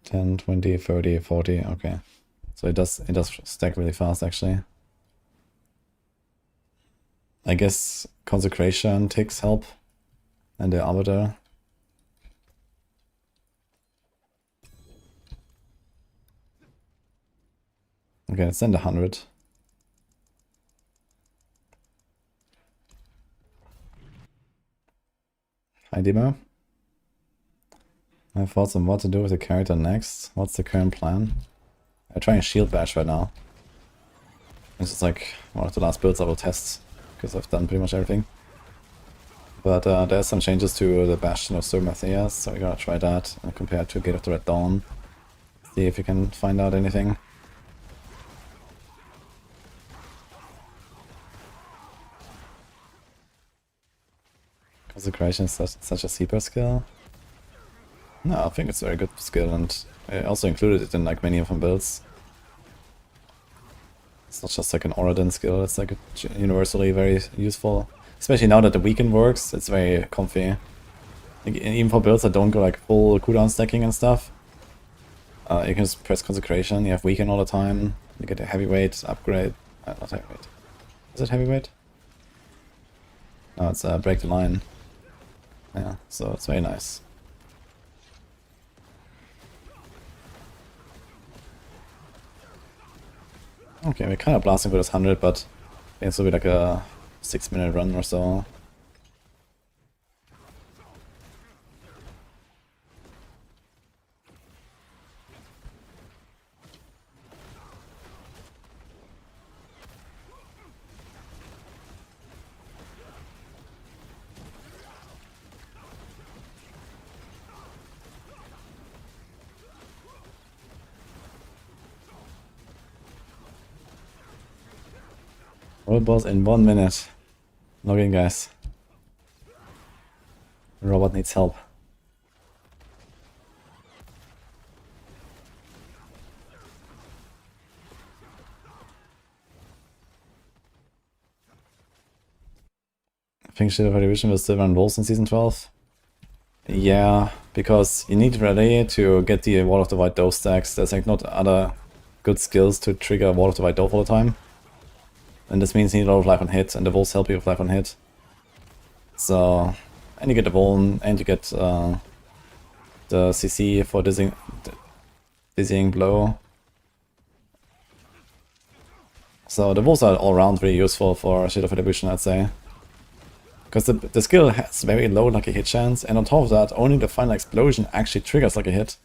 10, 20, 30, 40, okay. So it does stack really fast, actually. I guess Consecration ticks help. And the Arbiter. Okay, let's send 100. Hi, Demo. I have thoughts on what to do with the character next. What's the current plan? I'm trying Shield Bash right now. This is like one of the last builds I will test, because I've done pretty much everything. But there's some changes to the Bastion of Sir Matthias, so we're gonna try that and compare it to Gate of the Red Dawn. See if we can find out anything. Consecration is such a super skill? No, I think it's a very good skill, and I also included it in like many of my builds. It's not just like an Oradin skill, it's like universally very useful. Especially now that the weaken works, it's very comfy. Like, even for builds that don't go like full cooldown stacking and stuff, you can just press Consecration, you have weaken all the time, you get a heavyweight upgrade. Not heavyweight. Is it heavyweight? No, it's break the line. Yeah, so it's very nice. Okay, we're kind of blasting for this 100, but it's will be like a 6-minute run or so. World boss in 1 minute. Log in, guys. Robot needs help. I think Shadow of the Division will still run Wolves in Season 12. Yeah, because you need Relay to get the Wall of the White Dove stacks. There's like not other good skills to trigger Wall of the White Dove all the time. And this means you need a lot of life on hit, and the Wolves help you with life on hit. So, and you get the Vuln, and you get the CC for dizzying blow. So the Wolves are all around really useful for Shadow of the Division, I'd say. Because the skill has very low lucky hit chance, and on top of that, only the final explosion actually triggers lucky hit.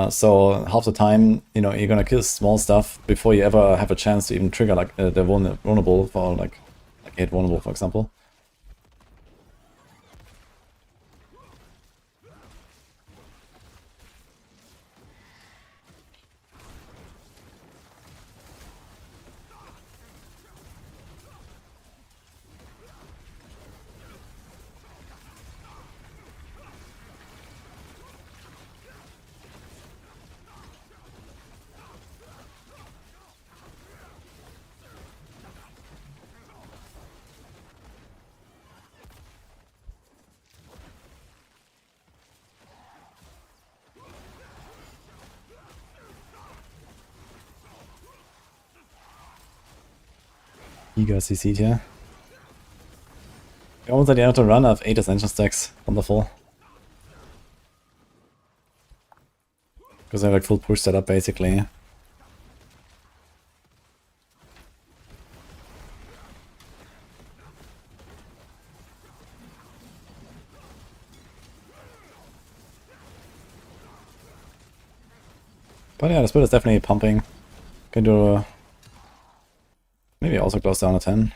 So half the time, you know, you're gonna kill small stuff before you ever have a chance to even trigger like the vulnerable for like hit vulnerable, for example. Eager CC'd here. We're almost at the end of the run. I have 8 Ascension stacks. Wonderful. Because I have like full push setup basically. But yeah, the split is definitely pumping. Can do maybe also close down a 10.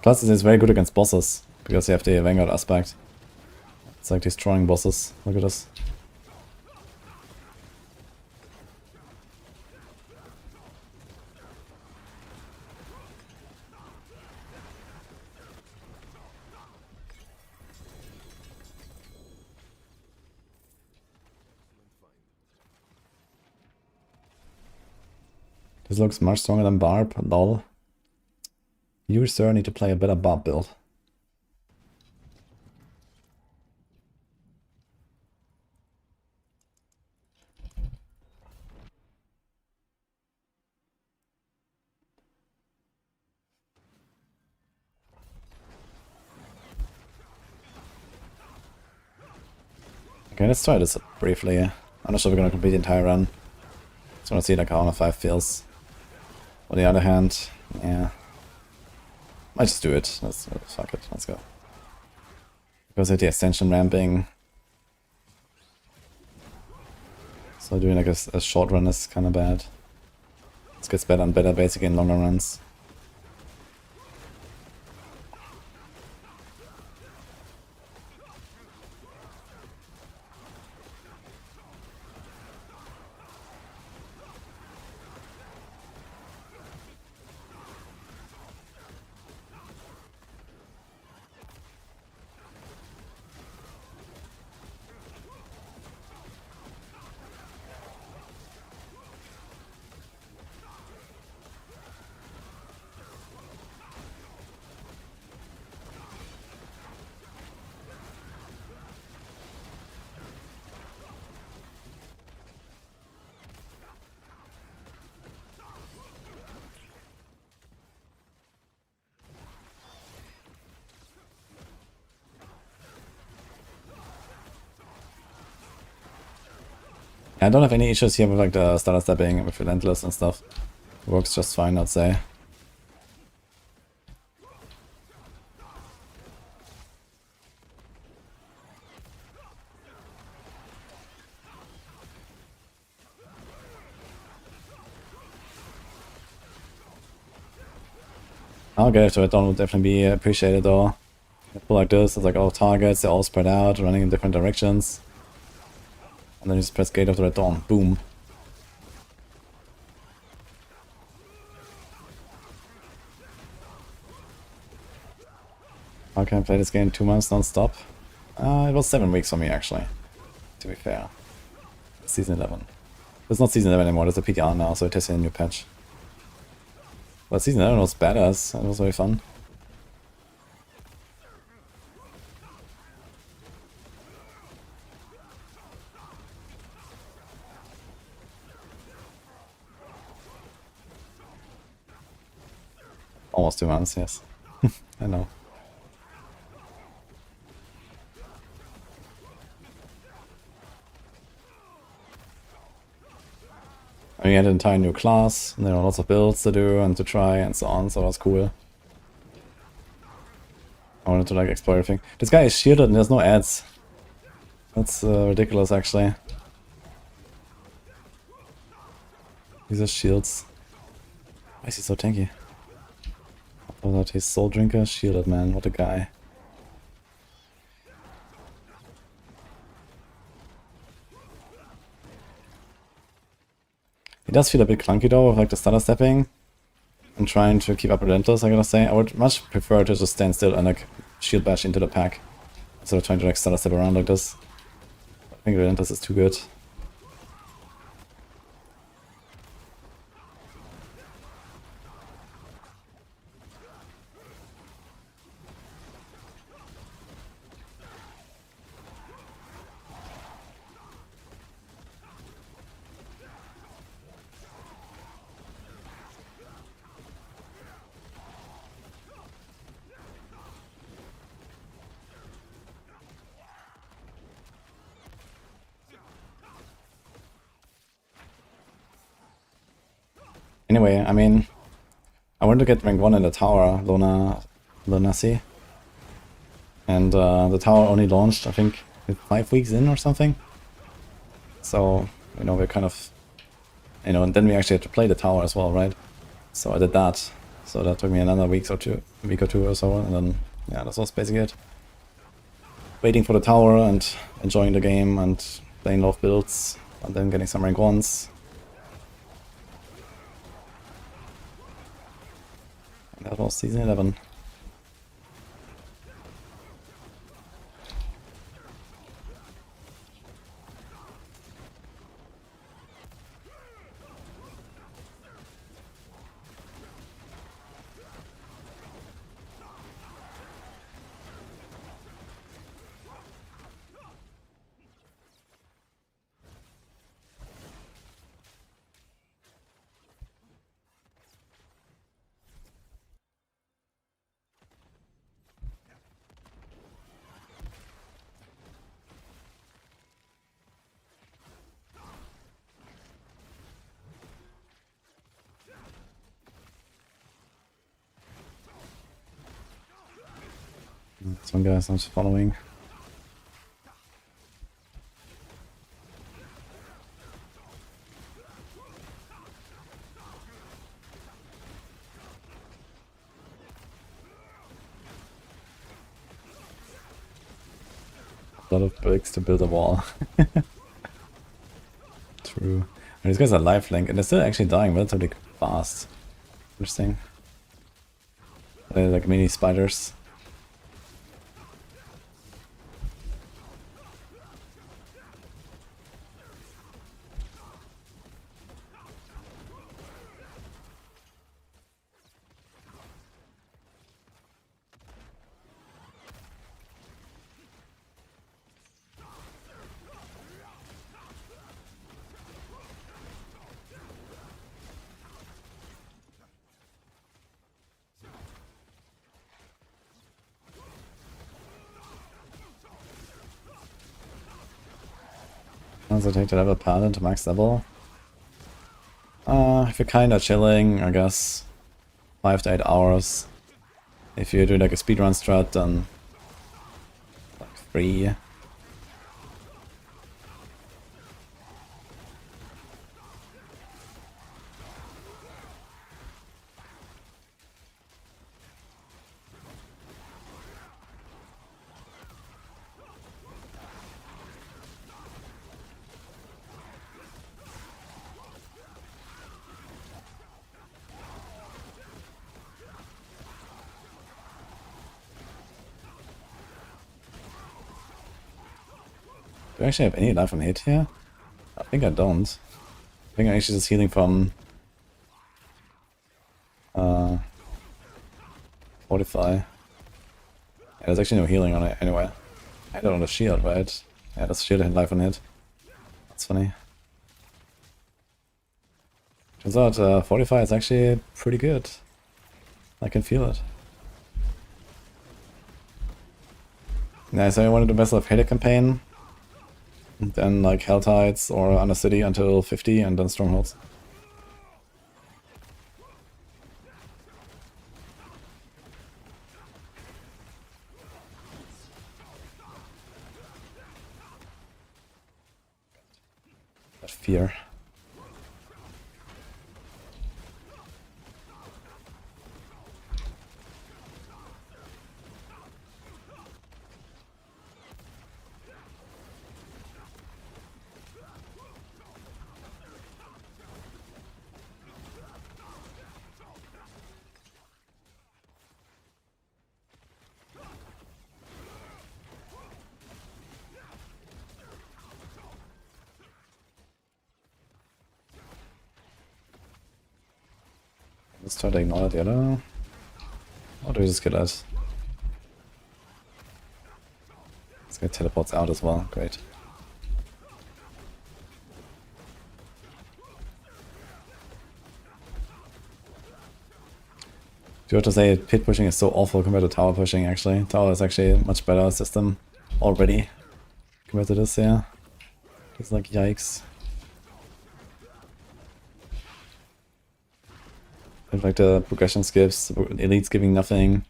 Plus it is very good against bosses, because you have the Vanguard aspect. It's like destroying bosses. Look at this. This looks much stronger than Barb, lol. You, sir, need to play a better Barb build. Okay, let's try this briefly. I'm not sure we're gonna complete the entire run. Just wanna see like how Honor 5 feels. On the other hand, yeah. Might just do it. Fuck it, let's go. Because of the Ascension ramping. So doing like a short run is kinda bad. It gets better and better basically in longer runs. I don't have any issues here with like the starter stepping with Relentless and stuff. It works just fine, I'd say. I'll get to it, would definitely be appreciated though. A pull like this, it's like all targets, they're all spread out, running in different directions. And then you just press Gate of the Red Dawn. Boom. How can I play this game 2 months non-stop? It was 7 weeks for me, actually, to be fair. Season 11. It's not Season 11 anymore, it's a PTR now, so it has a new patch. But Season 11 was badass, it was very fun. Almost 2 months, yes. I know. I mean, I had an entire new class, and there were lots of builds to do and to try and so on, so that's cool. I wanted to like explore everything. This guy is shielded and there's no ads. That's ridiculous, actually. These are shields. Why is he so tanky? Oh, that he's Soul Drinker, shielded, man. What a guy. It does feel a bit clunky though, with like the stutter stepping and trying to keep up Relentless, I gotta say. I would much prefer to just stand still and like shield bash into the pack instead of trying to like stutter step around like this. I think Relentless is too good. Anyway, I mean, I wanted to get rank 1 in the tower, Lonasi. And the tower only launched, I think, 5 weeks in or something. So, you know, we're kind of, you know, and then we actually had to play the tower as well, right? So I did that. So that took me another week or two or so, and then, yeah, that was basically it. Waiting for the tower and enjoying the game and playing a lot of builds, and then getting some rank 1s. And that was Season 11. Some guys I'm just following. A lot of bricks to build a wall. True. And these guys are lifelink, and they're still actually dying relatively fast. Interesting. They're like mini spiders. Does it take to level Paladin to max level? If you're kinda chilling, I guess 5 to 8 hours. If you do like a speedrun strat, then like 3. Do I actually have any life on hit here? I think I don't. I think I'm actually just healing from Fortify. Yeah, there's actually no healing on it anyway. I had it on the shield, right? Yeah, that's shield and life on hit. That's funny. Turns out Fortify is actually pretty good. I can feel it. Yeah, so I wanted to mess up Halo campaign. And then like Hell Tides or Undercity until 50 and then Strongholds. That fear. Let's try to ignore the other. Or do we just kill it? This guy teleports out as well. Great. Do you have to say pit pushing is so awful compared to tower pushing actually? Tower is actually a much better system already compared to this, yeah. It's like yikes. And like the progression skips, elites giving nothing.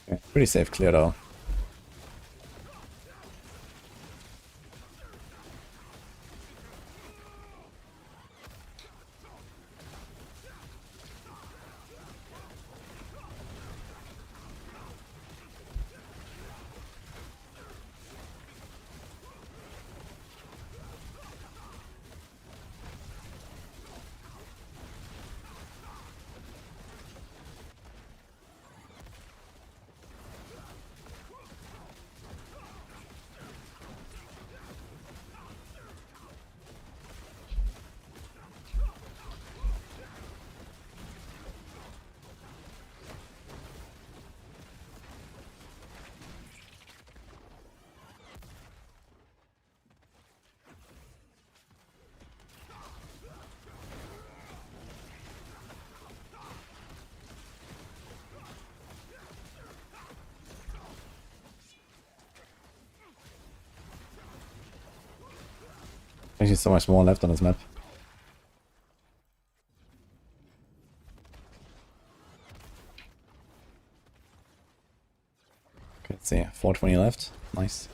Okay, pretty safe clear though. Actually so much more left on this map. Okay, let's see, 420 left. Nice.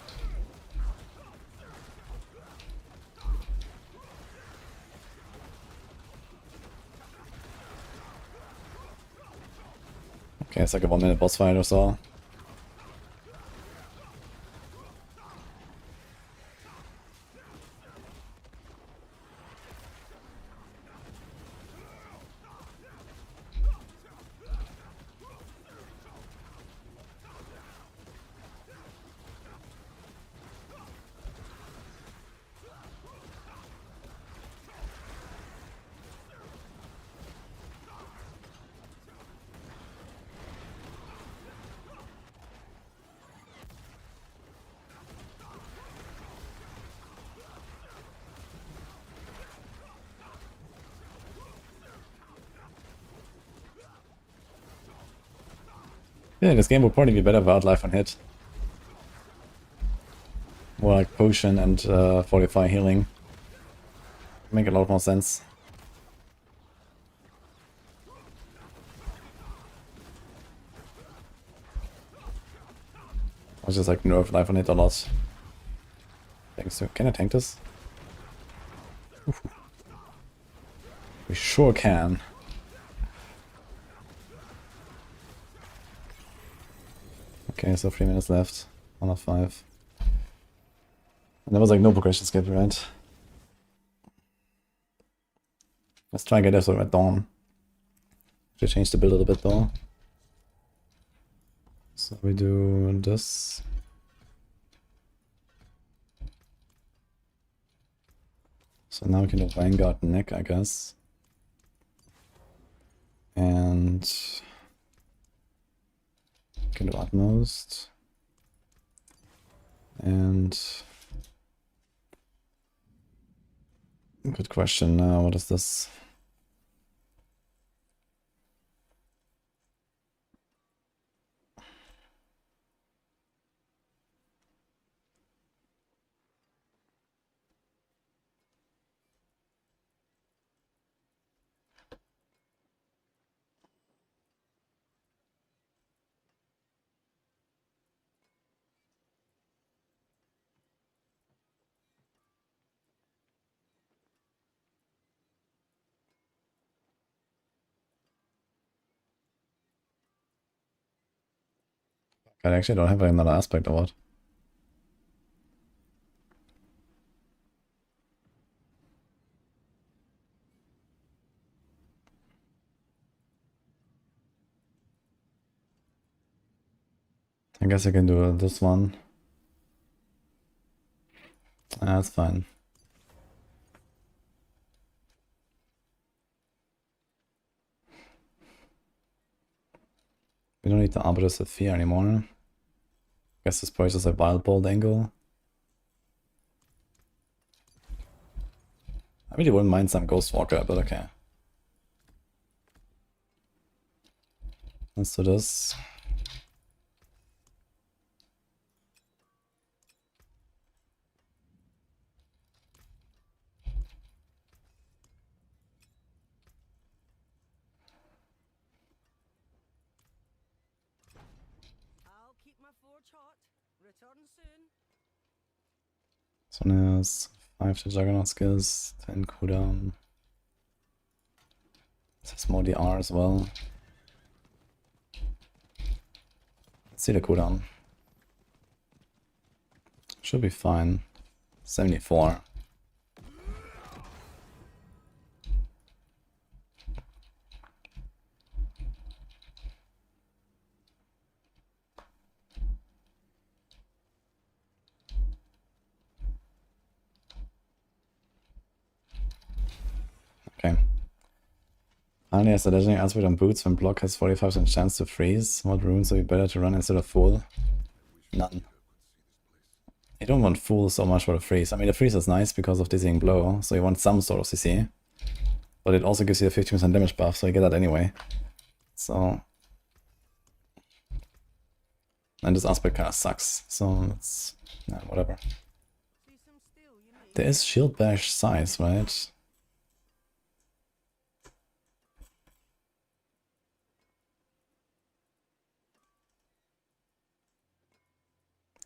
Okay, it's like a 1 minute boss fight or so. Yeah, this game would probably be better without life on hit. More like potion and fortify healing. Make a lot more sense. I just like nerf life on hit a lot. Thanks to, can I tank this? Oof. We sure can. Okay, so 3 minutes left. 1 of 5. And there was like no progression skip, right? Let's try and get this at dawn. Should change the build a little bit though. So we do this. So now we can do Vanguard neck, I guess. And can do utmost. And good question now, what is this? I actually don't have another aspect award. I guess I can do this one. That's fine. We don't need the Arbiter's of Fear anymore. Guess this probably just a Wild Bolt angle. I really wouldn't mind some Ghostwalker, but okay. Let's do this. I'll keep my forge hot. Return soon. This one has 5 to Juggernaut skills, 10 cooldown. This has more DR as well. Let's see the cooldown. Should be fine. 74. Okay. Finally, has a legendary aspect on boots when block has 45% chance to freeze. What runes would be better to run instead of Fool? None. You don't want Fool so much for the freeze. I mean, the freeze is nice because of dizzying blow, so you want some sort of CC. But it also gives you a 15% damage buff, so you get that anyway. So... and this aspect kind of sucks, so it's... yeah, whatever. See some steel you need. There is shield bash size, right?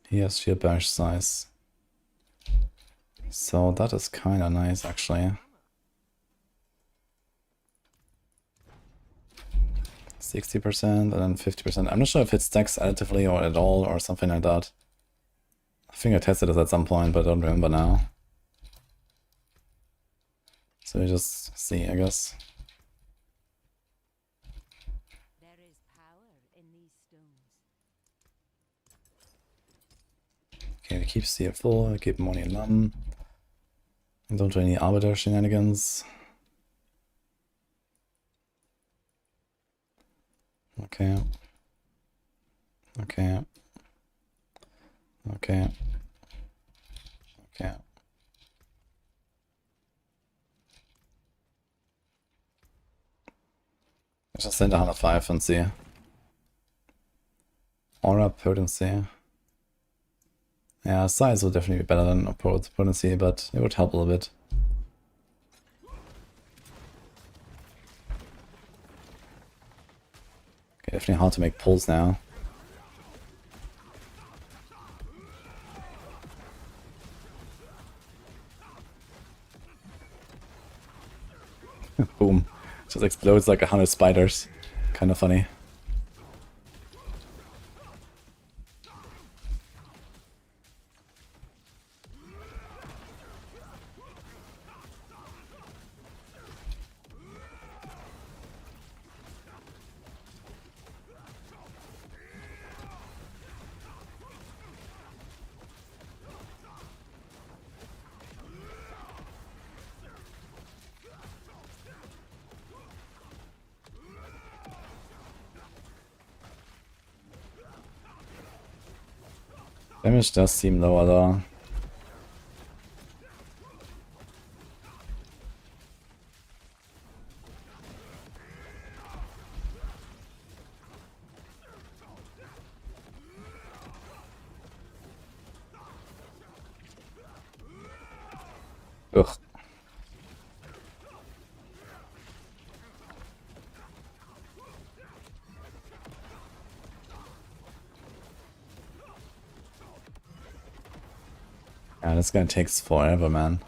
He has shield bash size. So that is kind of nice, actually. 60% and then 50%. I'm not sure if it stacks additively or at all or something like that. I think I tested this at some point, but I don't remember now. So you just see, I guess. There is power in these stones. Okay, we keep CF full, we keep money none. And don't do any Arbiter shenanigans. Okay. Okay. Okay. Okay. Let's just send 105 and see. Aura potency. Yeah, size would definitely be better than potency, but it would help a little bit. Okay, definitely hard to make pulls now. Boom. Just explodes like 100 spiders. Kind of funny. Damage does seem lower though. Ugh. Yeah, this guy takes forever, man.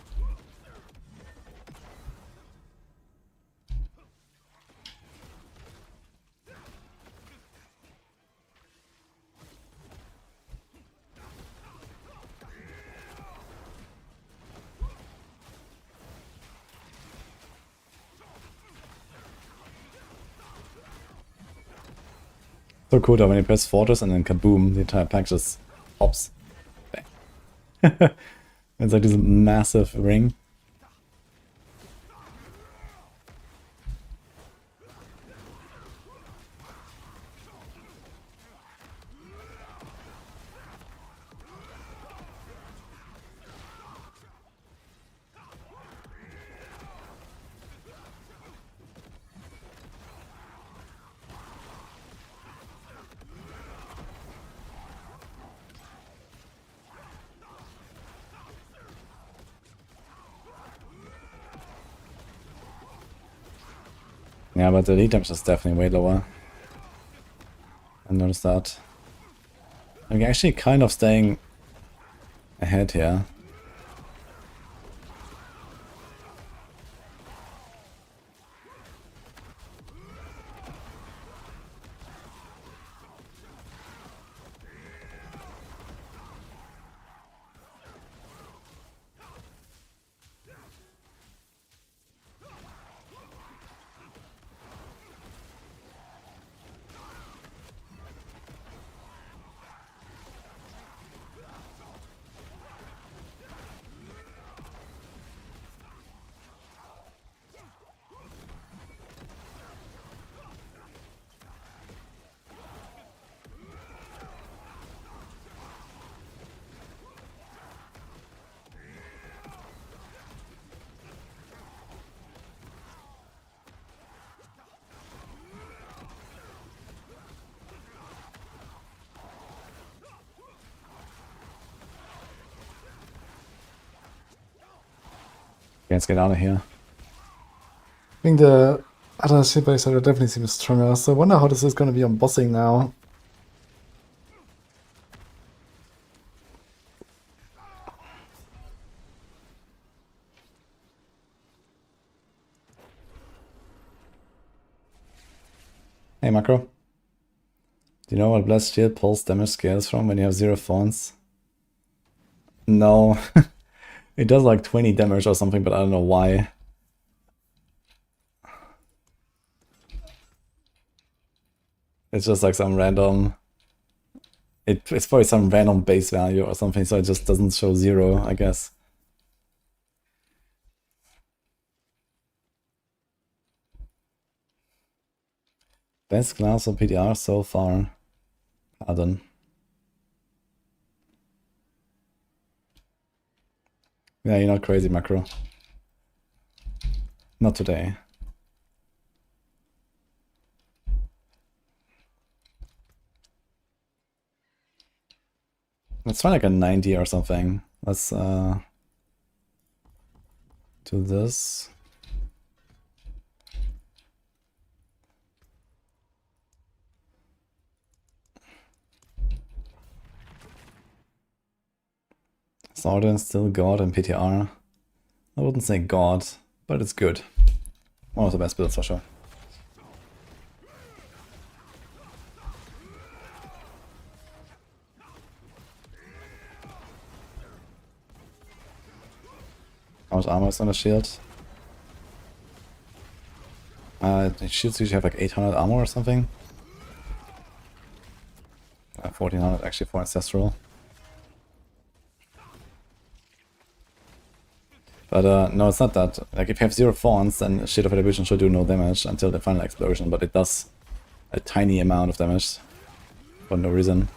So cool though, when you press Fortress and then kaboom, the entire pack just pops. It's like this massive ring. Yeah, but the lead damage is definitely way lower. I noticed that. I'm actually kind of staying ahead here. Let's get out of here. I think the other shipway side definitely seems stronger, so I wonder how this is going to be on bossing now. Hey Macro. Do you know what Blessed Shield pulls damage scales from when you have 0 fawns? No. It does like 20 damage or something, but I don't know why. It's just like some random... It's probably some random base value or something, so it just doesn't show 0, I guess. Best class of PTR so far. Paladin. Yeah, you're not crazy, Macro. Not today. Let's try like a 90 or something. Let's do this. Sardin still God and PTR. I wouldn't say God, but it's good. One of the best builds for sure. How much armor is on the shield? The shields usually have like 800 armor or something. 1400 actually for Ancestral. But no, it's not that. Like if you have 0 fawns, then Shield of Retribution should do no damage until the final explosion, but it does a tiny amount of damage for no reason.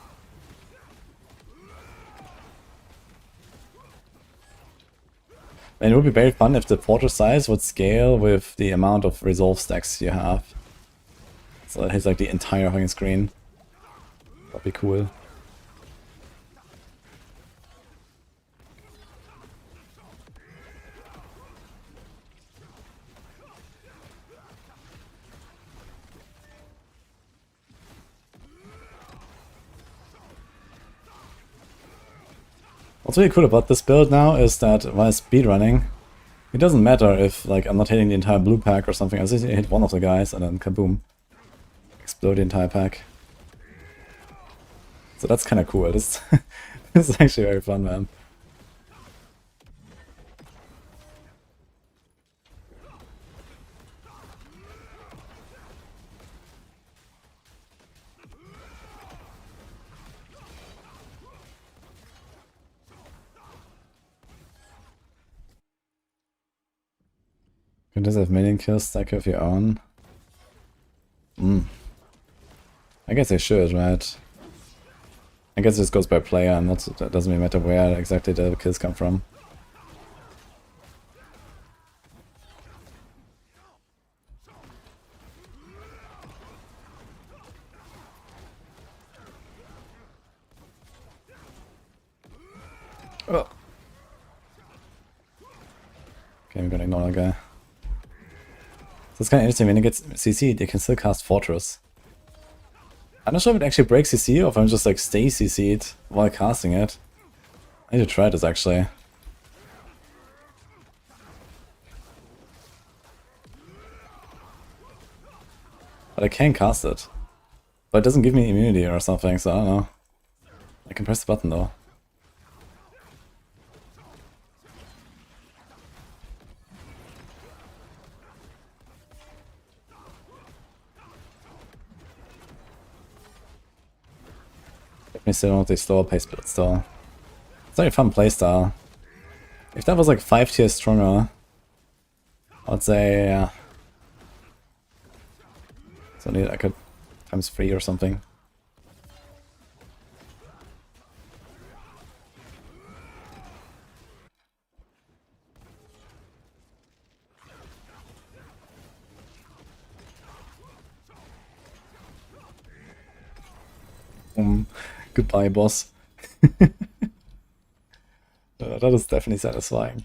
And it would be very fun if the fortress size would scale with the amount of resolve stacks you have. So it hits like the entire fucking screen. That'd be cool. What's really cool about this build now is that while speedrunning, it doesn't matter if like I'm not hitting the entire blue pack or something. I just hit one of the guys and then kaboom. Explode the entire pack. So that's kind of cool. This is actually very fun, man. You just have minion kills stack of your own. I guess I should, right? I guess this goes by player, and that doesn't really matter where exactly the kills come from. Oh. Okay, I'm gonna ignore that guy. So it's kind of interesting, when he gets CC'd, they can still cast Fortress. I'm not sure if it actually breaks CC or if I'm just like stay CC'd while casting it. I need to try this actually. But I can cast it. But it doesn't give me immunity or something, so I don't know. I can press the button though. I still don't want to store pace build still. It's like a fun playstyle. If that was like 5 tiers stronger, I'd say so I could times 3 or something. Goodbye, boss. That is definitely satisfying.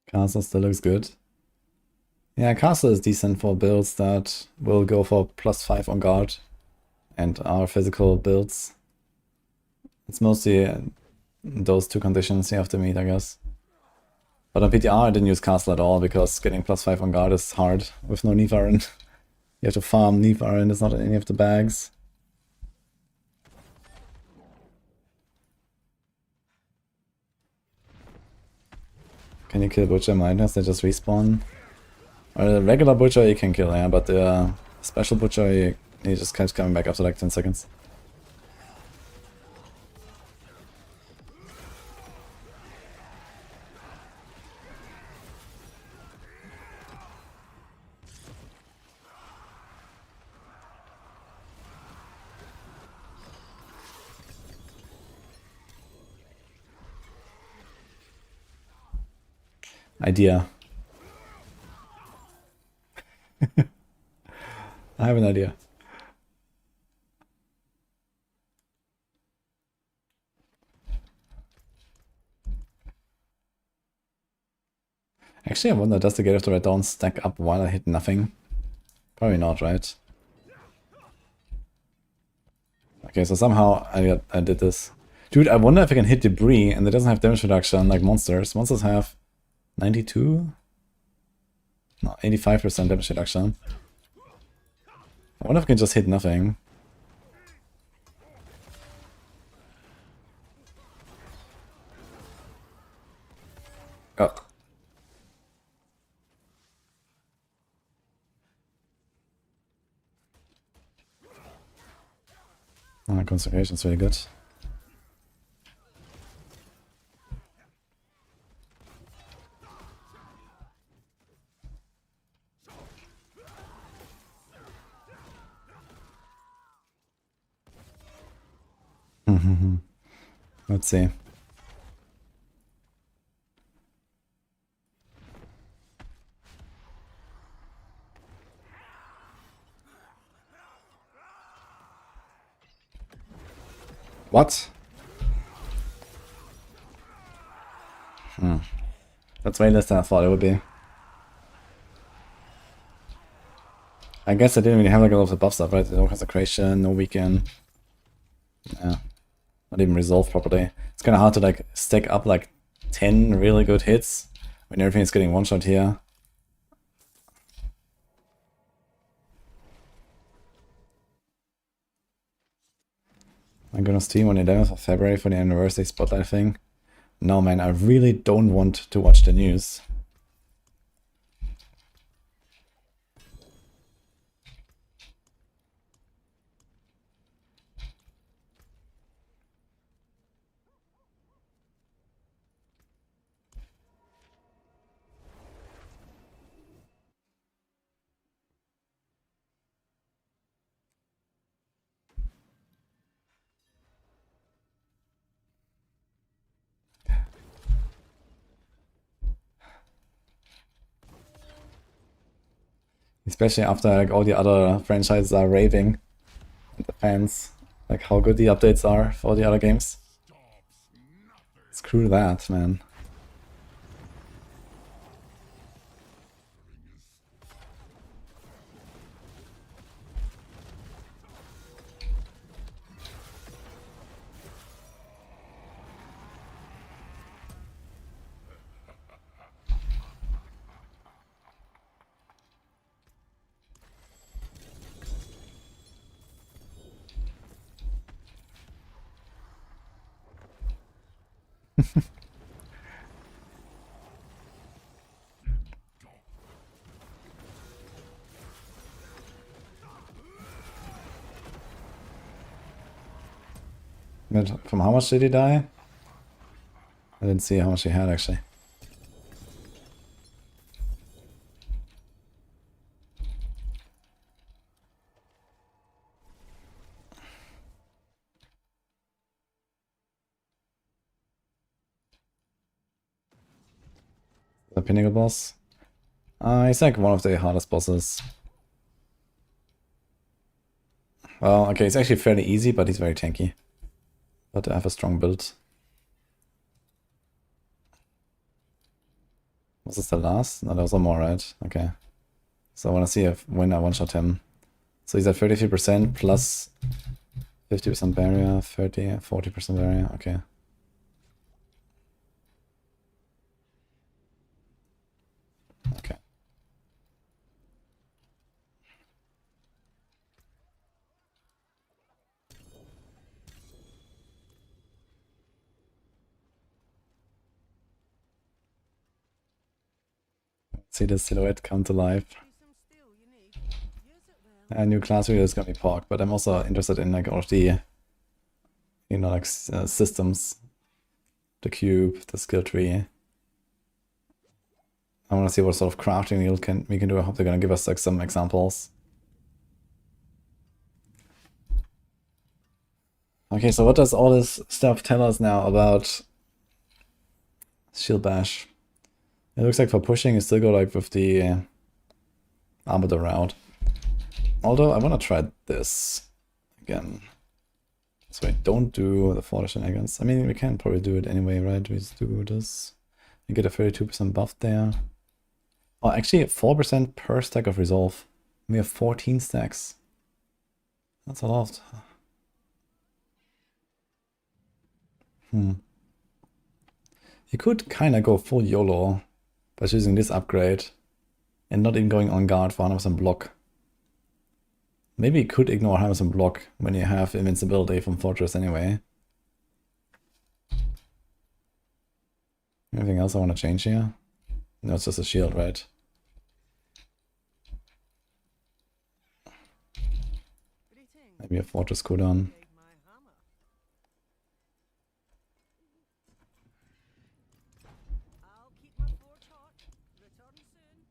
Castle still looks good. Yeah, Castle is decent for builds that will go for +5 on guard and are physical builds. It's mostly those two conditions you have to meet, I guess. But on PTR I didn't use Castle at all because getting +5 on guard is hard with no Nevarin. You have to farm Nevarin, it's not in any of the bags. Can you kill Butcher Miners? They just respawn? Or the regular Butcher you can kill, yeah, but the special Butcher he just keeps coming back after like 10 seconds. Idea. I have an idea. Actually, I wonder, does the Gate of the Red Dawn stack up while I hit nothing? Probably not, right? Okay, so somehow I did this. Dude, I wonder if I can hit debris and it doesn't have damage reduction like monsters. Monsters have 92? No, 85% damage reduction. I wonder if I can just hit nothing. Oh. Concentration's really good. Let's see. What? That's way less than I thought it would be. I guess I didn't really have like a lot of the buff stuff, right? No consecration, no weaken. Yeah. Not even resolve properly. It's kind of hard to like stack up like 10 really good hits when everything is getting one shot here. I'm gonna stream on the 11th of February for the anniversary spotlight thing. No man, I really don't want to watch the news. Especially after like all the other franchises are raving, and the fans, like how good the updates are for all the other games. Screw that, man. From how much did he die? I didn't see how much he had actually. The Pinnacle boss? He's like one of the hardest bosses. Well, okay, it's actually fairly easy, but he's very tanky. But I have a strong build. Was this the last? No, there was one more, right? Okay. So I want to see if when I one-shot him. So he's at 33% plus 50% barrier, 30, 40% barrier, okay. Okay. See the silhouette come to life. A new class video is gonna be Pork, but I'm also interested in like all of the, you know, like systems, the cube, the skill tree. I want to see what sort of crafting we can do. I hope they're gonna give us like some examples. Okay, so what does all this stuff tell us now about Shield Bash? It looks like for pushing, you still go like with the Arbiter route. Although I want to try this again. So I don't do the 4 shenanigans. I mean, we can probably do it anyway, right? We just do this. You get a 32% buff there. Oh, actually 4% per stack of resolve. We have 14 stacks. That's a lot. You could kind of go full YOLO by choosing this upgrade and not even going on guard for 100% block. Maybe you could ignore Hammers and block when you have invincibility from Fortress anyway. Anything else I want to change here? No, it's just a shield, right? Maybe a Fortress cooldown. I'll keep my forge hot. Return soon.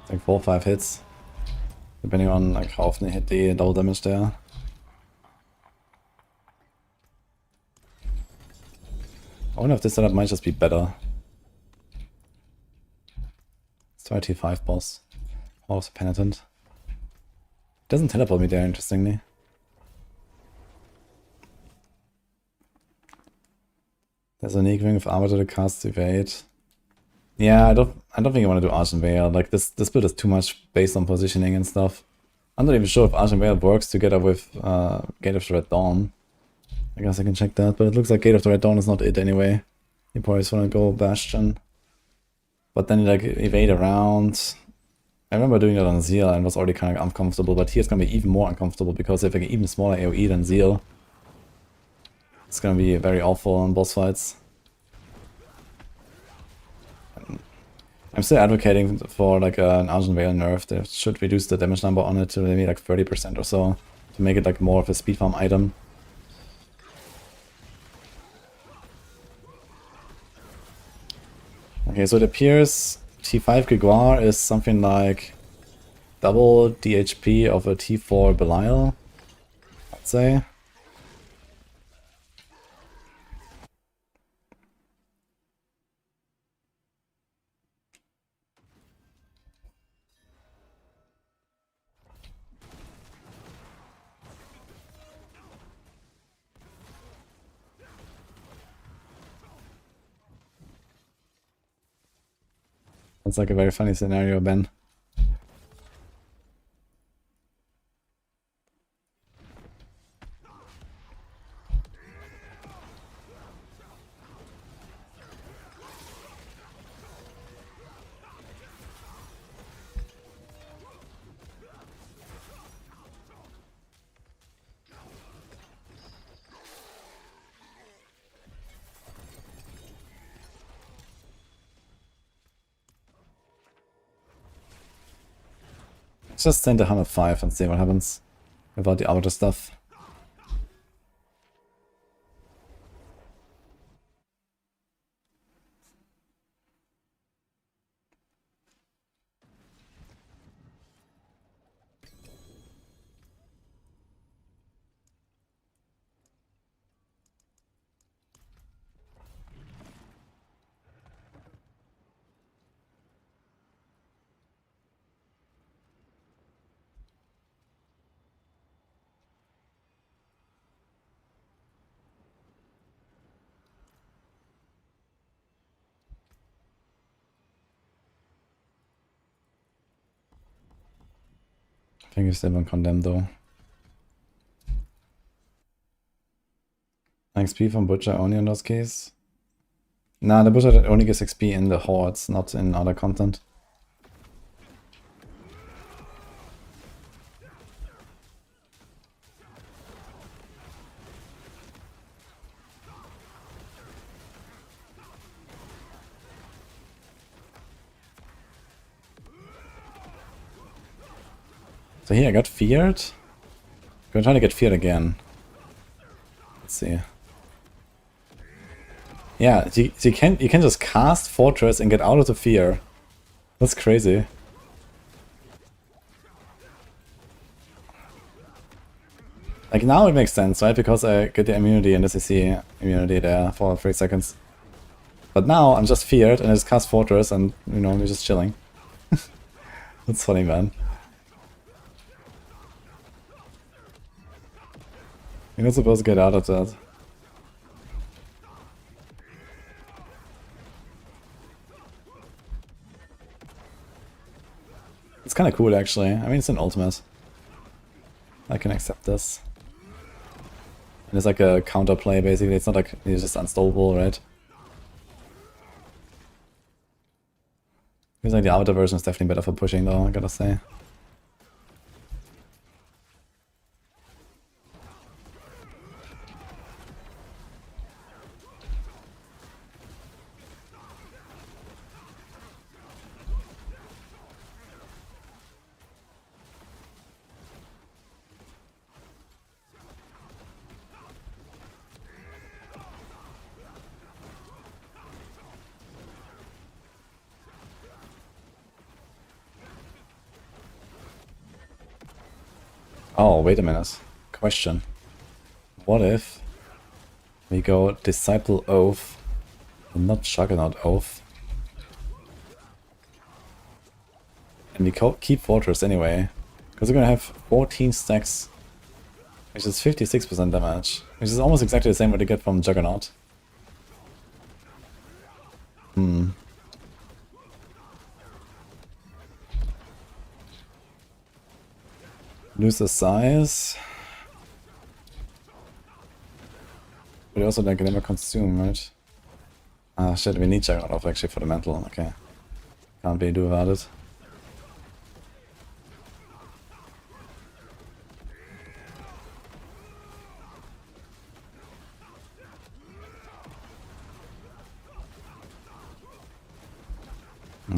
Like 4 or 5 hits. Depending on like how often you hit the double damage there. I wonder if this setup might just be better. Let's try T5 boss. Hall of the Penitent. Doesn't teleport me there, interestingly. There's a unique ring of armor to the cast evade. Yeah, I don't think I want to do Arch and Veil. Like this build is too much based on positioning and stuff. I'm not even sure if Arch and Veil works together with Gate of the Red Dawn. I guess I can check that, but it looks like Gate of the Red Dawn is not it anyway. You probably just want to go Bastion. But then you like evade around. I remember doing that on Zeal and was already kind of uncomfortable, but here it's going to be even more uncomfortable because if I get even smaller AoE than Zeal, it's going to be very awful in boss fights. I'm still advocating for like an Argent Veil nerf that should reduce the damage number on it to maybe like 30% or so to make it like more of a speed farm item. Okay, so it appears T5 Grégoire is something like double DHP of a T4 Belial, I'd say. That's like a very funny scenario, Ben. Let's just send 105 and see what happens without the outer stuff. I think he's still on Condemned though. XP from Butcher only in those cases? Nah, the Butcher only gets XP in the hordes, not in other content. So here I got feared. I'm gonna try to get feared again. Let's see. Yeah, you can just cast Fortress and get out of the fear. That's crazy. Like now it makes sense, right? Because I get the immunity and the CC immunity there for 3 seconds. But now I'm just feared and I just cast Fortress and, you know, we're just chilling. That's funny, man. You're not supposed to get out of that. It's kind of cool, actually. I mean, it's an ultimate. I can accept this. And it's like a counterplay, basically. It's not like he's just unstoppable, right? Feels like the Avatar version is definitely better for pushing, though, I gotta say. Oh, wait a minute. Question. What if we go Disciple Oath and not Juggernaut Oath? And we keep Fortress anyway. Because we're gonna have 14 stacks, which is 56% damage. Which is almost exactly the same what you get from Juggernaut. Lose the size. But also like never consume, right? Ah shit, we need Juggernaut off actually for the mental, okay. Can't really do about it.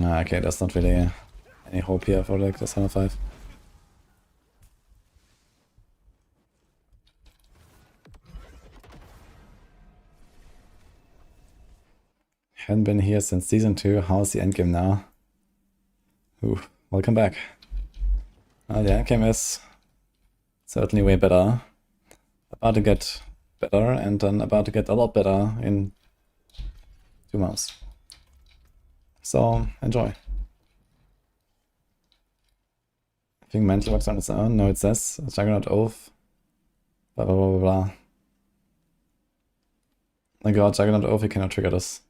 Ah, okay, that's not really any hope here for like the 7-5. Hadn't been here since season 2. How's the endgame now? Ooh, welcome back. The endgame is certainly way better. About to get better, and then about to get a lot better in 2 months. So, enjoy. I think mental works on its own. No, it says Juggernaut Oath. Blah blah blah blah blah. My god, Juggernaut Oath, you cannot trigger this.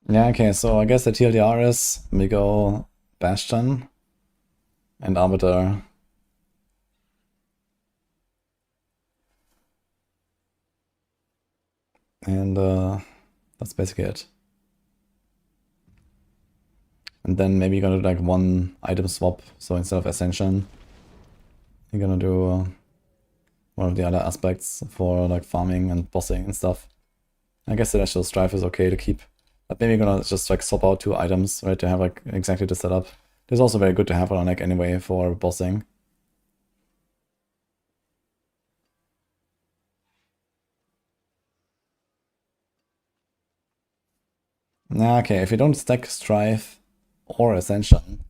Yeah, okay, so I guess the TLDR is we go Bastion and Arbiter. And that's basically it. And then maybe you're gonna do like one item swap, so instead of Ascension, you're gonna do one of the other aspects for like farming and bossing and stuff. I guess Celestial Strife is okay to keep. But maybe you're gonna just like swap out 2 items, right, to have like exactly the setup. This is also very good to have on deck anyway for bossing. Nah, okay, if you don't stack Strife or Ascension,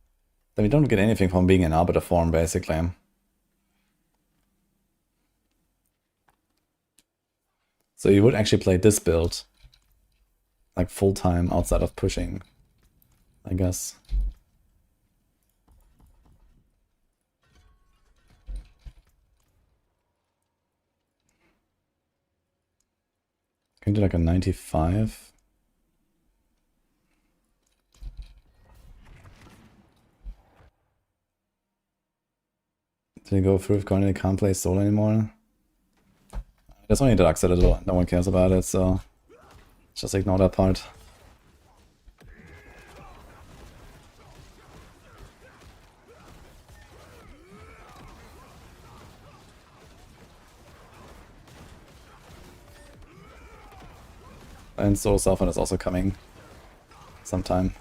then we don't get anything from being in Arbiter form, basically. So you would actually play this build like full-time outside of pushing, I guess. Can you do like a 95? Did you go through if Conan can't play solo anymore? There's only Dark Citadel, no one cares about it, so just ignore that part. and Soul Soften is also coming sometime.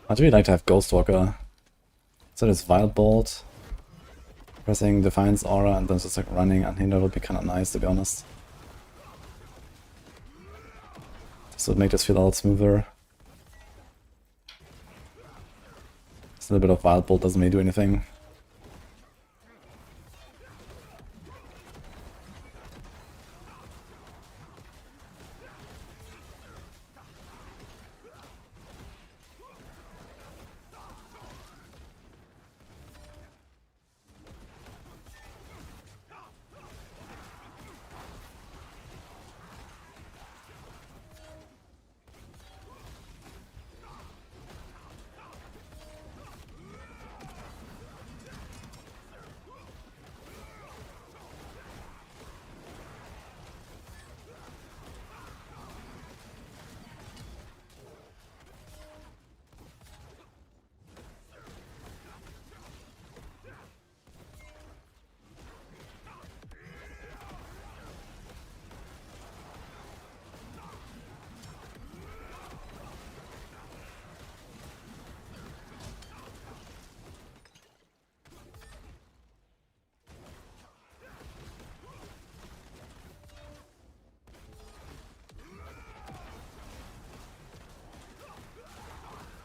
I'd really like to have Ghostwalker. So this Wild Bolt, pressing Defiance Aura and then just like running unhindered would be kind of nice, to be honest. This would make this feel a lot smoother. Just a little bit of Wild Bolt doesn't really do anything.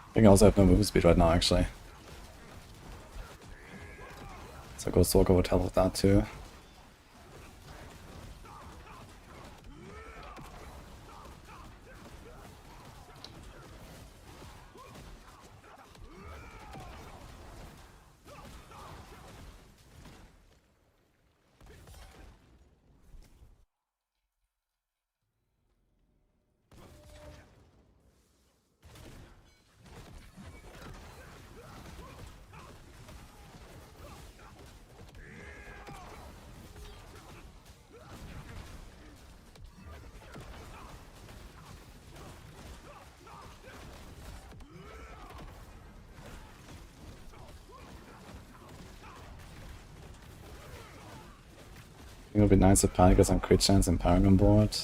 I think I also have no move speed right now, actually. So Ghostwalker would help with that too. I think it would be nice if Pally got some crit chance and Paragon board.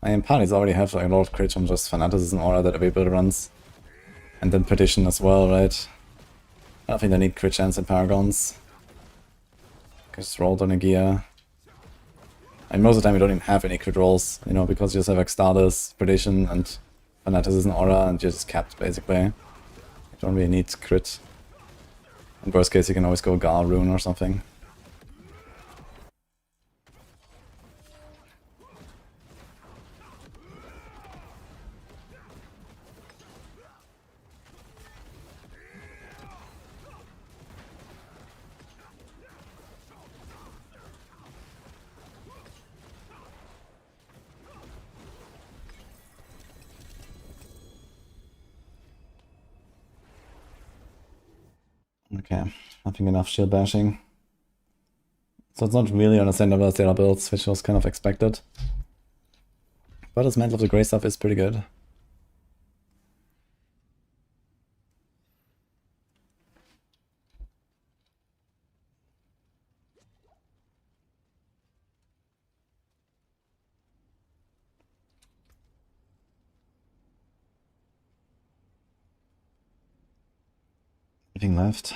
I mean, Pallies already have like a lot of crit from just Fanaticism Aura that every build runs. And then Petition as well, right? I don't think they need crit chance and Paragons. Just rolled on a gear. And most of the time you don't even have any crit rolls, you know, because you just have Extalis, Petition, and Fanaticism Aura, and you're just capped basically. You don't really need crit. In worst case you can always go Gal Rune or something. Okay, I think enough shield bashing. So it's not really understandable as the other builds, which was kind of expected. But his Mantle of the Grey stuff is pretty good. Anything left?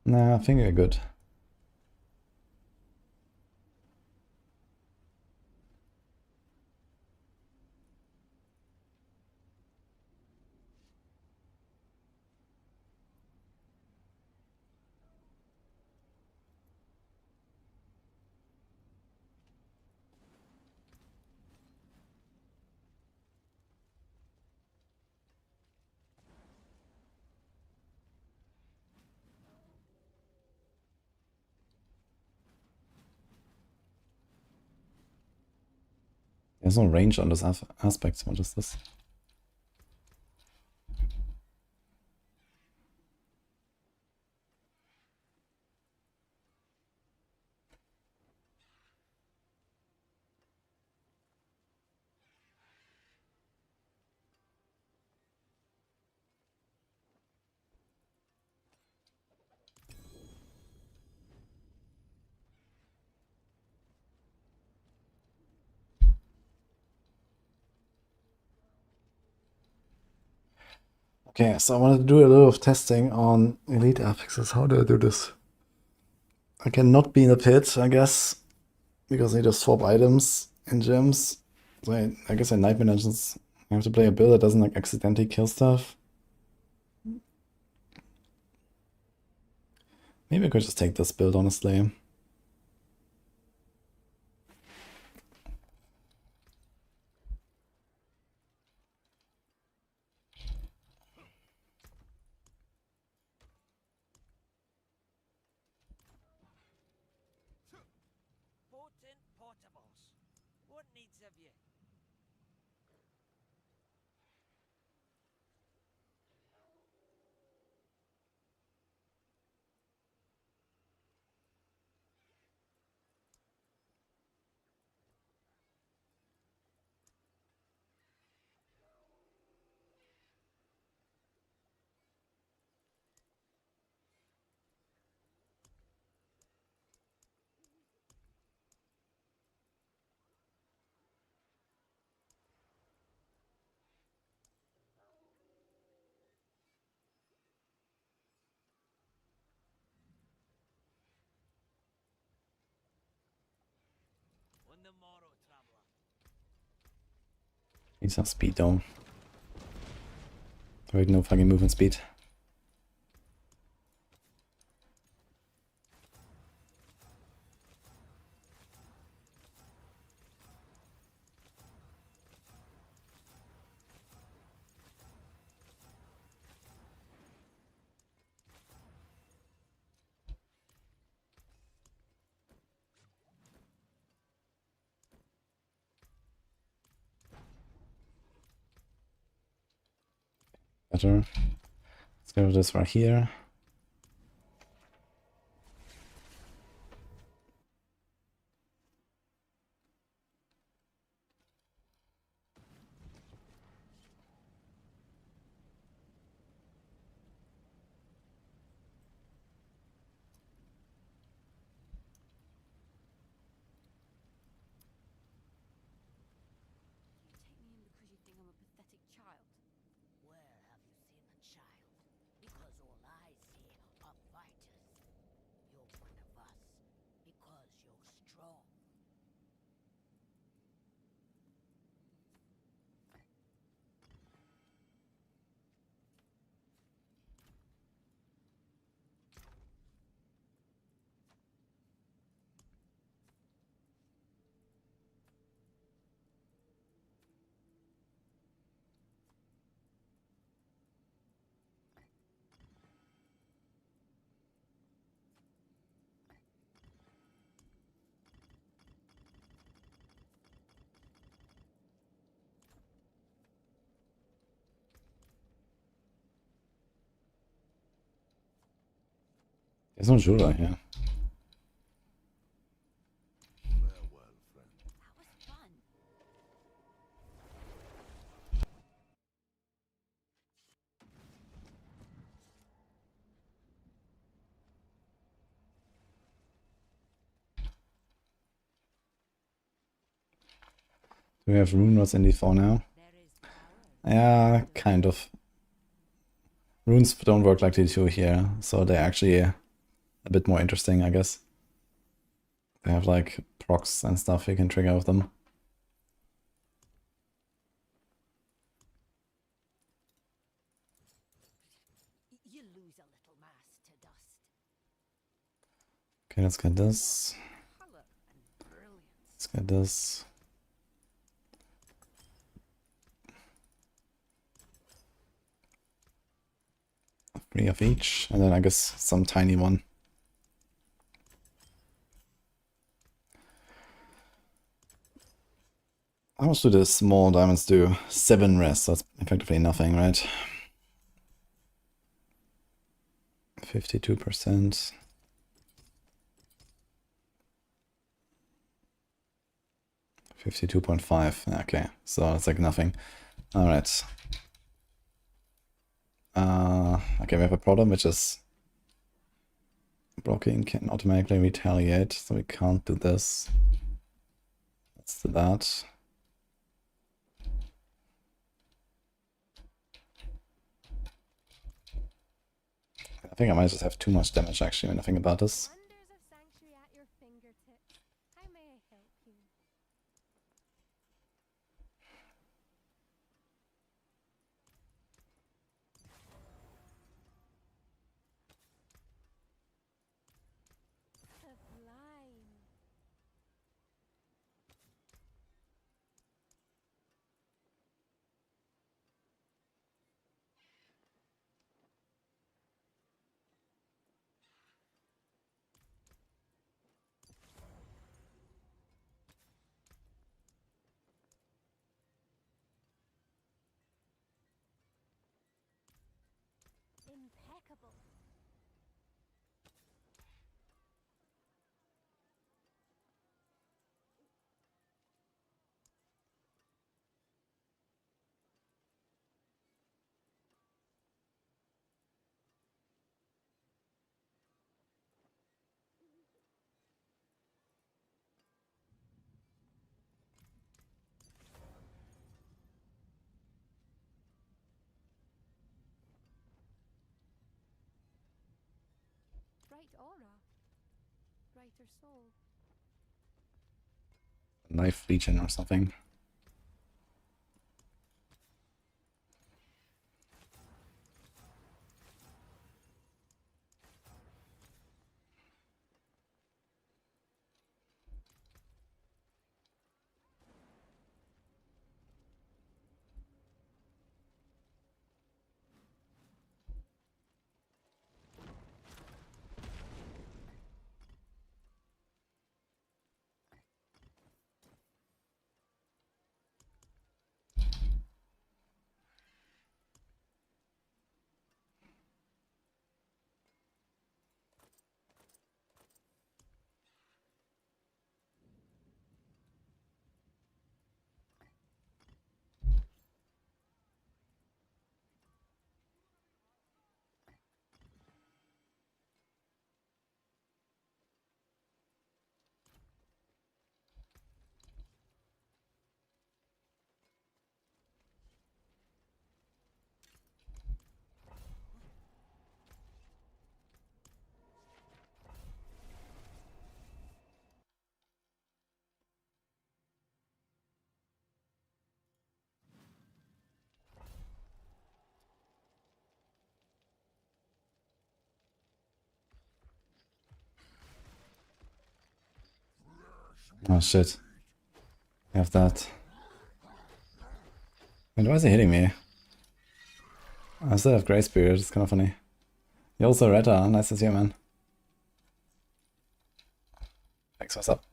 Nah, I think we're good. There's no range on this aspect. What is this? Okay, so I wanted to do a little of testing on elite affixes. How do I do this? I cannot be in the pit, I guess, because I need to swap items in gyms. So I guess in Nightmare Dungeons I have to play a build that doesn't like accidentally kill stuff. Maybe I could just take this build, honestly. Potent portables. What needs of you? On the morrow, traveler. Need some speed though. Wait, no fucking movement speed. Better. Let's go with this right here. You take me in because you think I'm a pathetic child. Where have you seen a child? Because all I see are fighters. You're one of us. Because you're strong. There's no Jura here. Farewell, friend. That was fun. Do we have rune rods in D4 now? There is power. Yeah, kind of. Runes don't work like they do here, so they actually a bit more interesting, I guess. They have like procs and stuff you can trigger with them. You lose a little mass to dust. Okay, let's get this. Color and brilliance. Let's get this. Three of each, and then I guess some tiny one. How much do the small diamonds do? 7 rest, so that's effectively nothing, right? 52%. 52.5. Okay, so that's like nothing. Alright. Okay, we have a problem which is blocking can automatically retaliate, so we can't do this. Let's do that. I think I might just have too much damage actually when I think about this. Wonders of sanctuary at your fingertips. How may I help you? Sublime. Impeccable. Bright aura. Brighter soul. Knife legion or something. Oh shit. I have that. And why is he hitting me? I still have Grey Spirit, it's kind of funny. You also Retta, nice to see you, man. Thanks, what's up?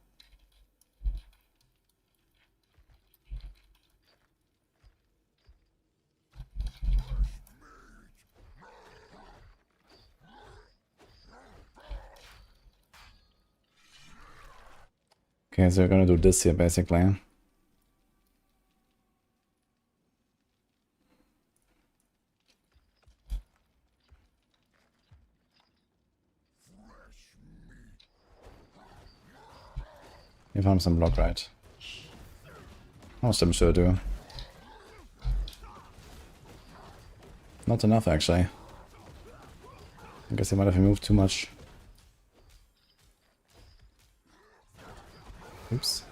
Okay, so we're gonna do this here basically. You found some block, right? Most of them sure do. Not enough, actually. I guess he might have moved too much. Oops.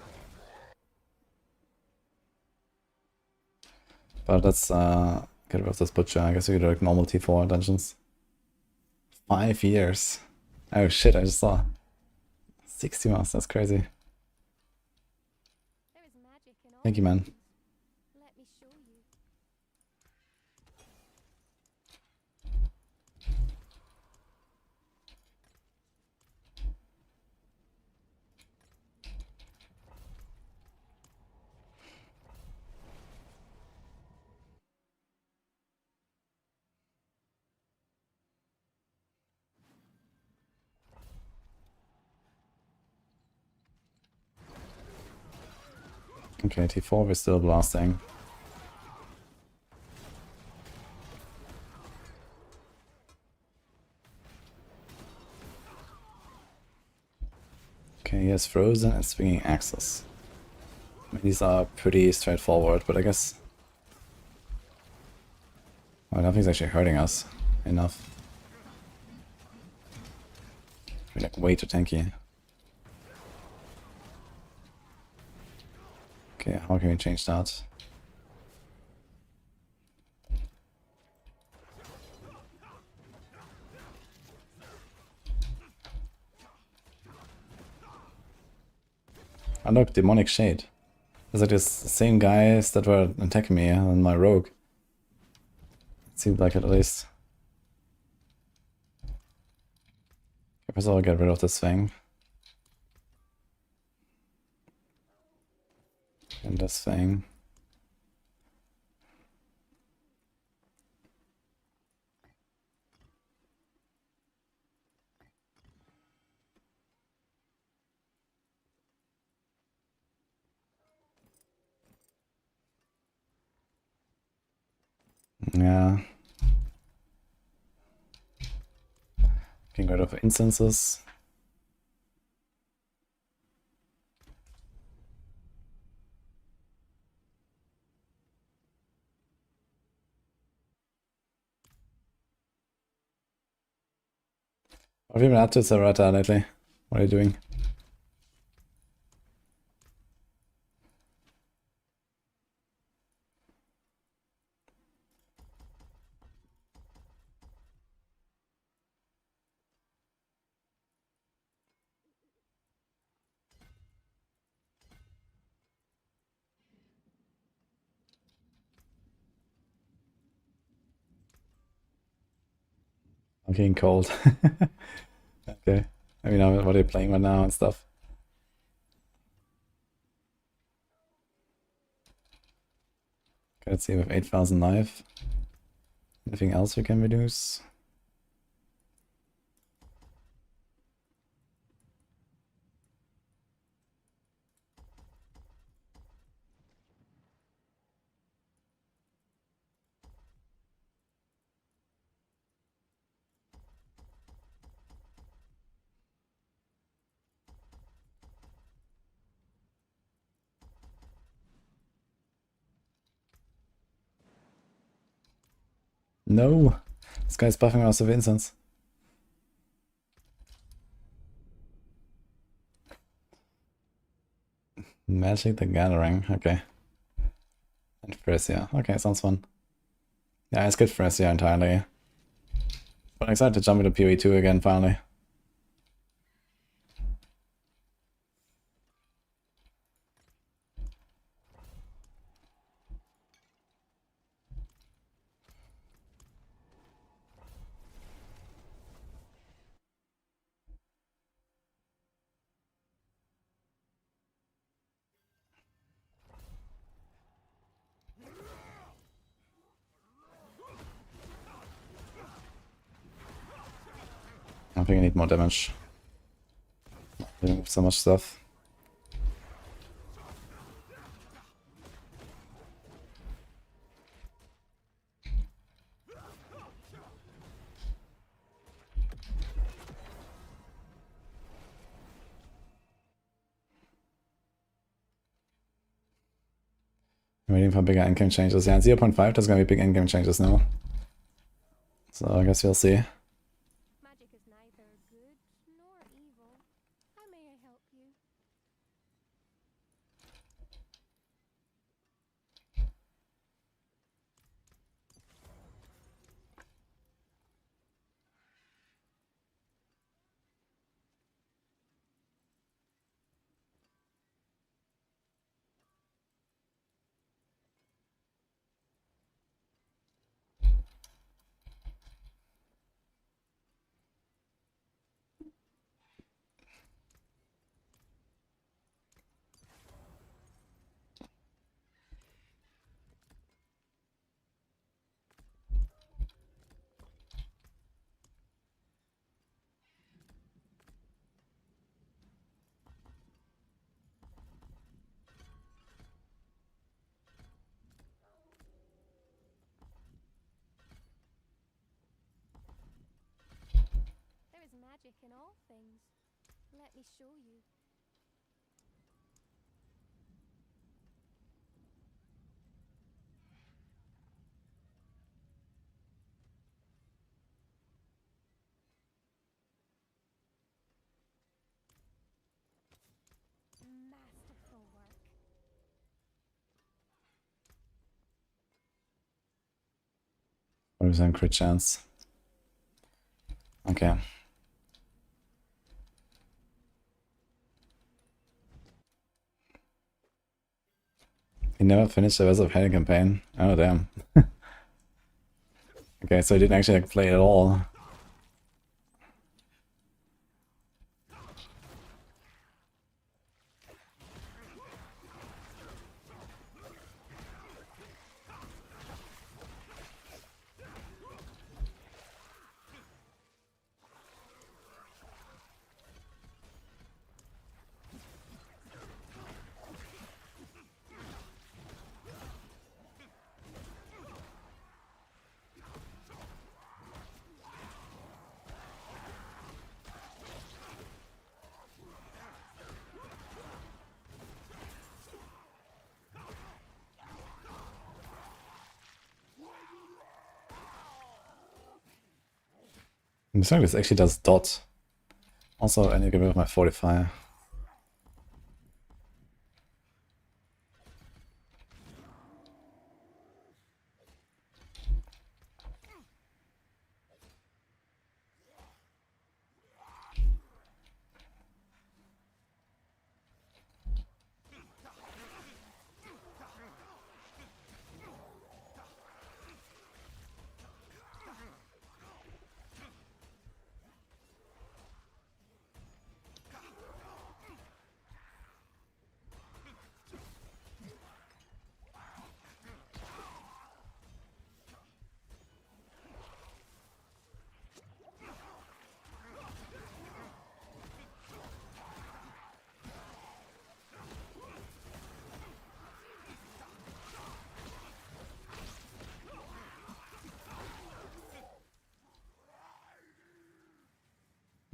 But let's get rid of this butcher. I guess we could do like normal T4 dungeons. 5 years. Oh shit, I just saw. 60 months, that's crazy. There is magic in all Thank you, man. things. Let me show you. Okay, T4, we're still blasting. Okay, he has Frozen and Swinging Axes. I mean, these are pretty straightforward, but I guess... Oh, nothing's actually hurting us enough. We're like way too tanky. Okay, how can we change that? Oh look, Demonic Shade. Is it the same guys that were attacking me on my rogue? It seemed like it at least. Okay, first of all, get rid of this thing. And this thing. Yeah. Getting rid of instances. What have you been up to, Sarata, lately? What are you doing? I'm getting cold. Okay. I mean, what are you playing right now and stuff? Okay, let's see, we have 8,000 life. Anything else we can reduce? No! This guy's buffing us with incense. Magic the Gathering, okay. And Frisia, okay, sounds fun. Yeah, I skipped Frisia entirely. But I'm excited to jump into PoE2 again, finally. I think I need more damage. Doing so much stuff. I'm waiting for bigger endgame changes. Yeah, 0.5, there's gonna be big endgame changes now. So I guess we'll see. Magic is neither good nor evil. How may I help you? magic in all things. Let me show you. Masterful work. 40% crit chance. Okay. He never finished the Vessel of Hell campaign. Oh damn. Okay, so he didn't actually like, play at all. I'm sorry, this actually does dot. Also, I need to get rid of my 45.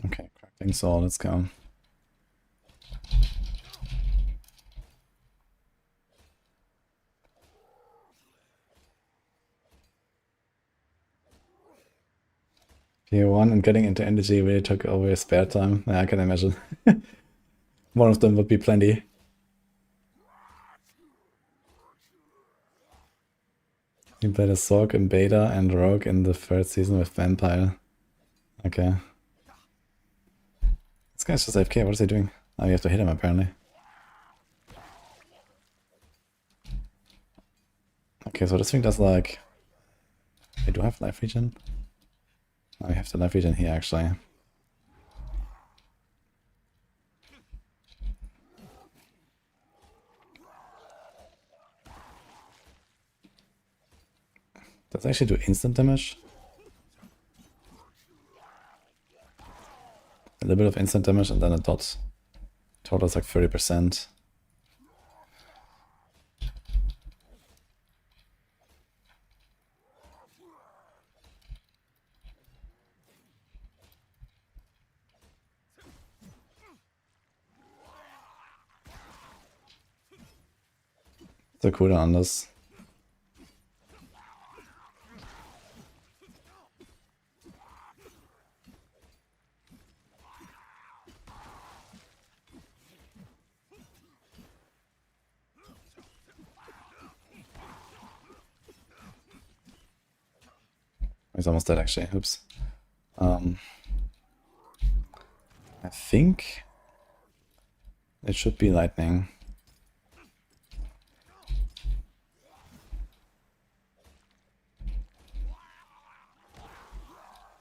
Okay, crackling soul, let's go. Tier 1 and getting into energy really took over your spare time. Yeah, I can imagine. One of them would be plenty. You played a Sork in beta and Rogue in the third season with Vampire. Okay. This guy's just AFK, what is he doing? Oh, you have to hit him apparently. Okay, so this thing does like... I do have life regen? Oh, I have the life regen here actually. Does it actually do instant damage? A little bit of instant damage and then a dot. Total is like 30%. The cooldown on this. He's almost dead actually, oops. I think it should be lightning.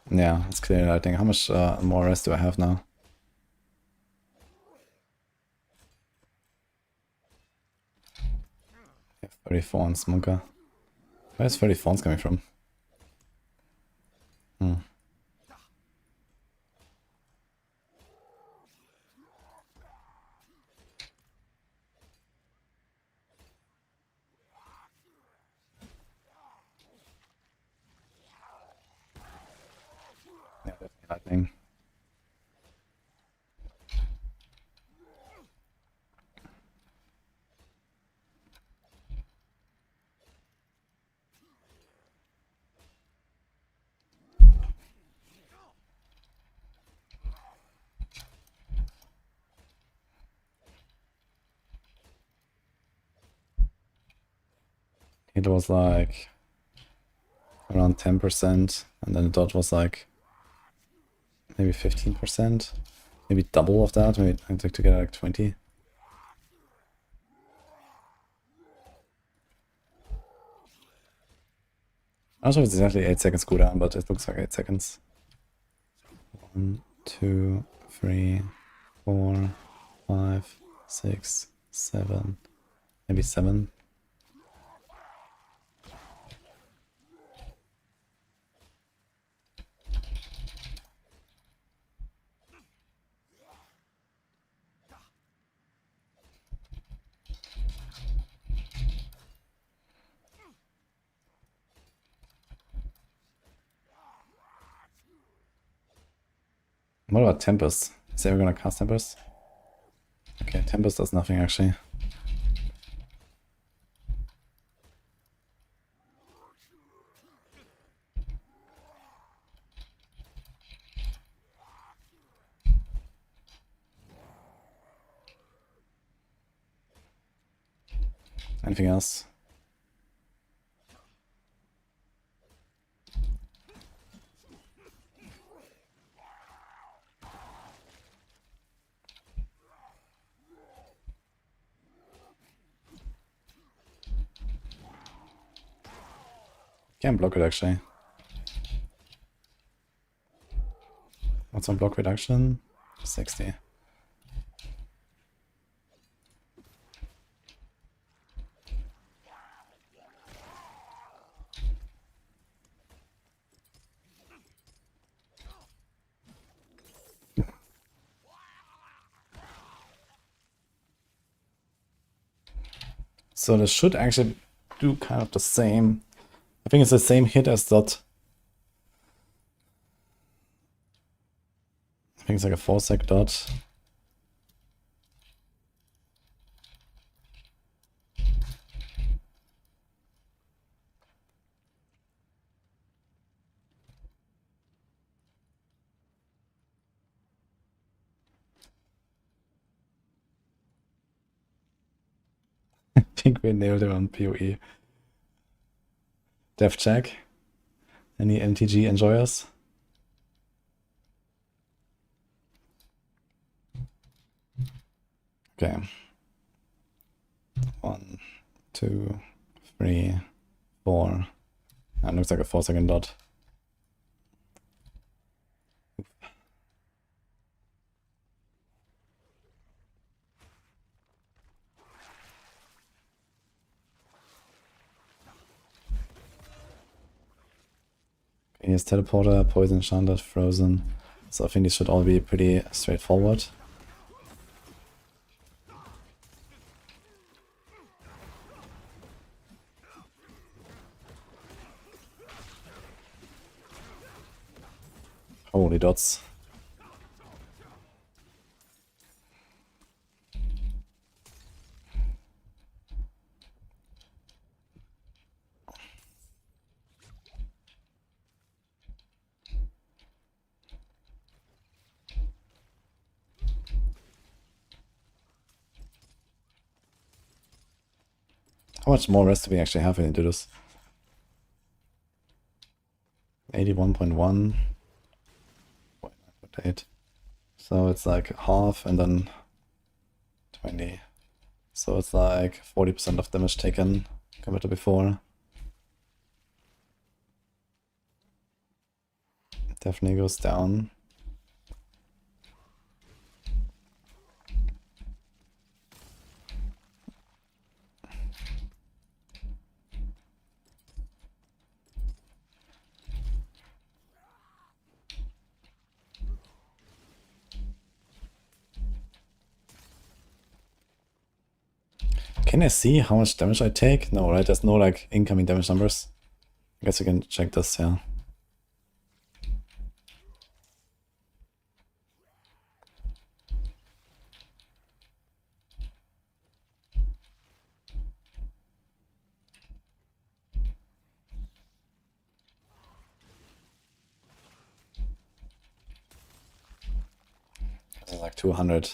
Yeah, it's clearly lightning. How much more rest do I have now? I have 34 on Smoker. Where's 34 coming from? Hmm. Yeah, definitely lightning. it was like around 10%, and then the dodge was like maybe 15%, maybe double of that. Maybe I'd like to get like 20. I'm not sure if it's exactly 8 seconds cooldown, but it looks like 8 seconds. 1, 2, 3, 4, 5, 6, 7, maybe 7. What about Tempest? Is he ever gonna cast Tempest? Okay, Tempest does nothing actually. Anything else? Can't block it actually. What's on block reduction? 60. So this should actually do kind of the same. I think it's the same hit as that. I think it's like a 4-sec dot. I think we nailed it on PoE. Dev check. Any MTG enjoyers? Okay. 1, 2, 3, 4. That looks like a 4-second dot. Okay, here's Teleporter, Poison, Chandler, Frozen. So I think these should all be pretty straightforward. Holy dots. How much more rest do we actually have when we do this? 81.1. 49.8. So it's like half and then 20. So it's like 40% of damage taken compared to before. Definitely goes down. Can I see how much damage I take? No, right? There's no like incoming damage numbers. I guess you can check this, yeah. This is like 200.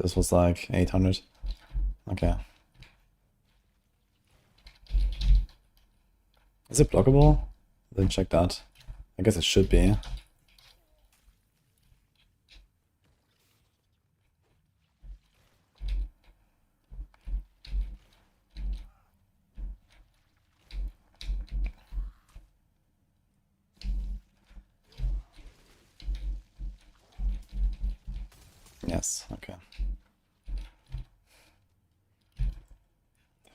This was like 800. Okay. Is it blockable? Didn't check that. I guess it should be. Yes, okay.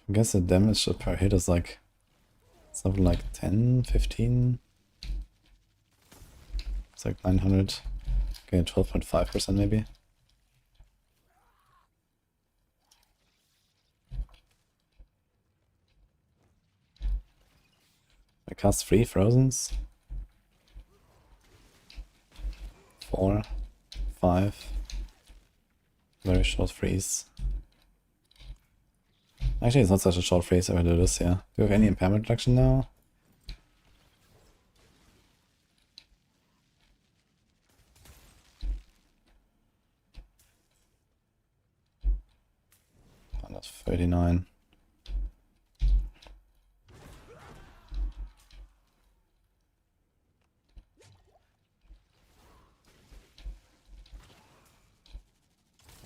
I guess the damage per hit is like something like 10, 15. It's like 900. Okay, 12.5% maybe. I cast 3 Frozens. 4, 5. Very short freeze. Actually, it's not such a short freeze if I do this, yeah. Do you have any impairment reduction now? Oh, that's 39.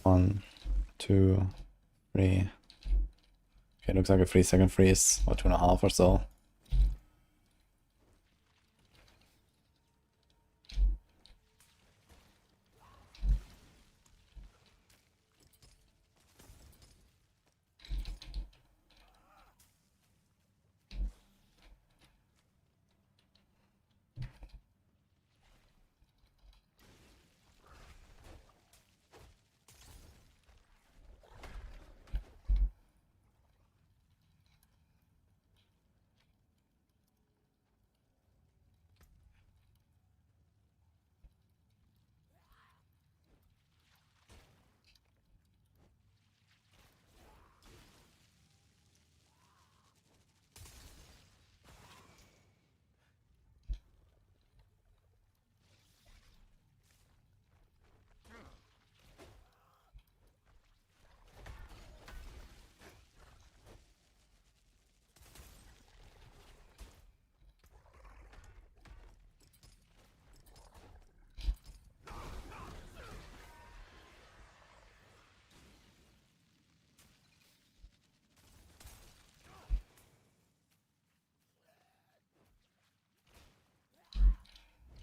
One, 2, 3. Okay, looks like a 3-second freeze, or 2.5 or so.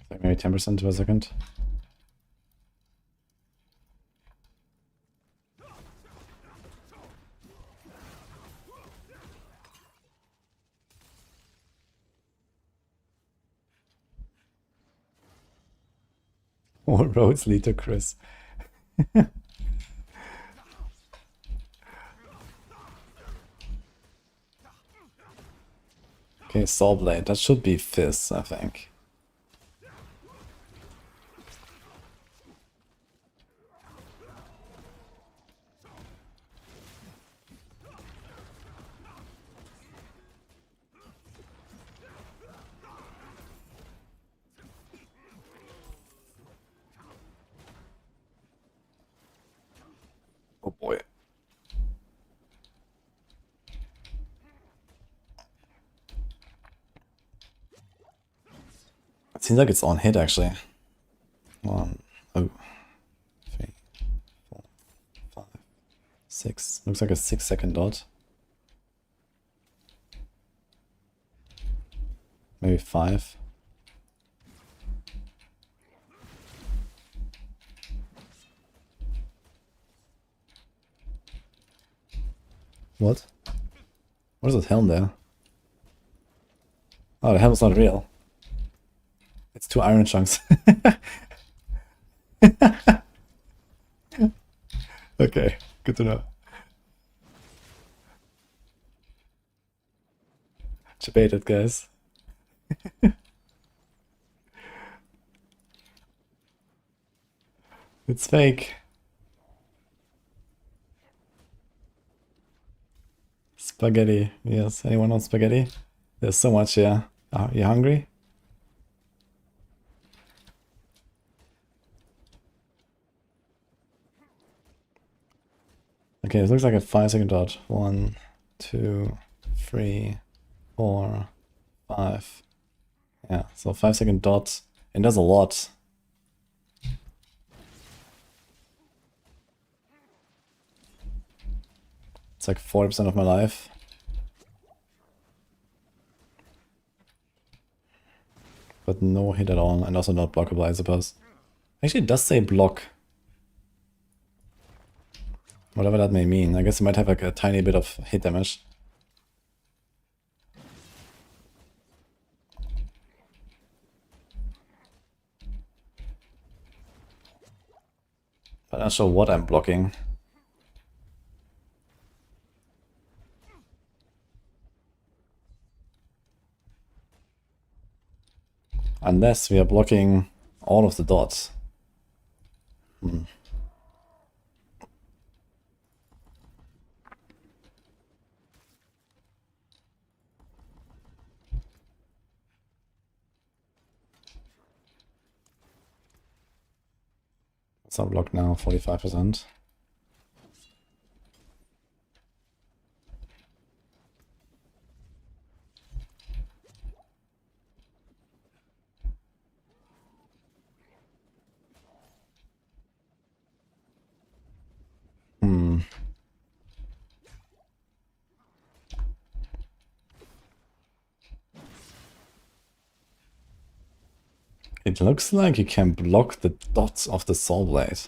Like maybe 10% to a second. All roads lead to Chris. Okay, Saw Blade. That should be Fizz, I think. Oh boy. It seems like it's on hit actually. 1, 2, 3, 4, 5, 6. Looks like a 6-second dot. Maybe 5. What? What is that helm there? Oh, the helm's not real. It's 2 iron chunks. Okay, good to know. Debated, guys. It's fake. Spaghetti. Yes, anyone want spaghetti? There's so much here. You hungry? Okay, it looks like a 5-second dot. 1, 2, 3, 4, 5. Yeah, so 5-second dot. It does a lot. It's like 40% of my life. But no hit at all, and also not blockable, I suppose. Actually, it does say block. Whatever that may mean. I guess it might have like a tiny bit of hit damage. But I'm not sure what I'm blocking. Unless we are blocking all of the dots. It's not blocked now, 45%. It looks like you can block the dots of the Soul Blade.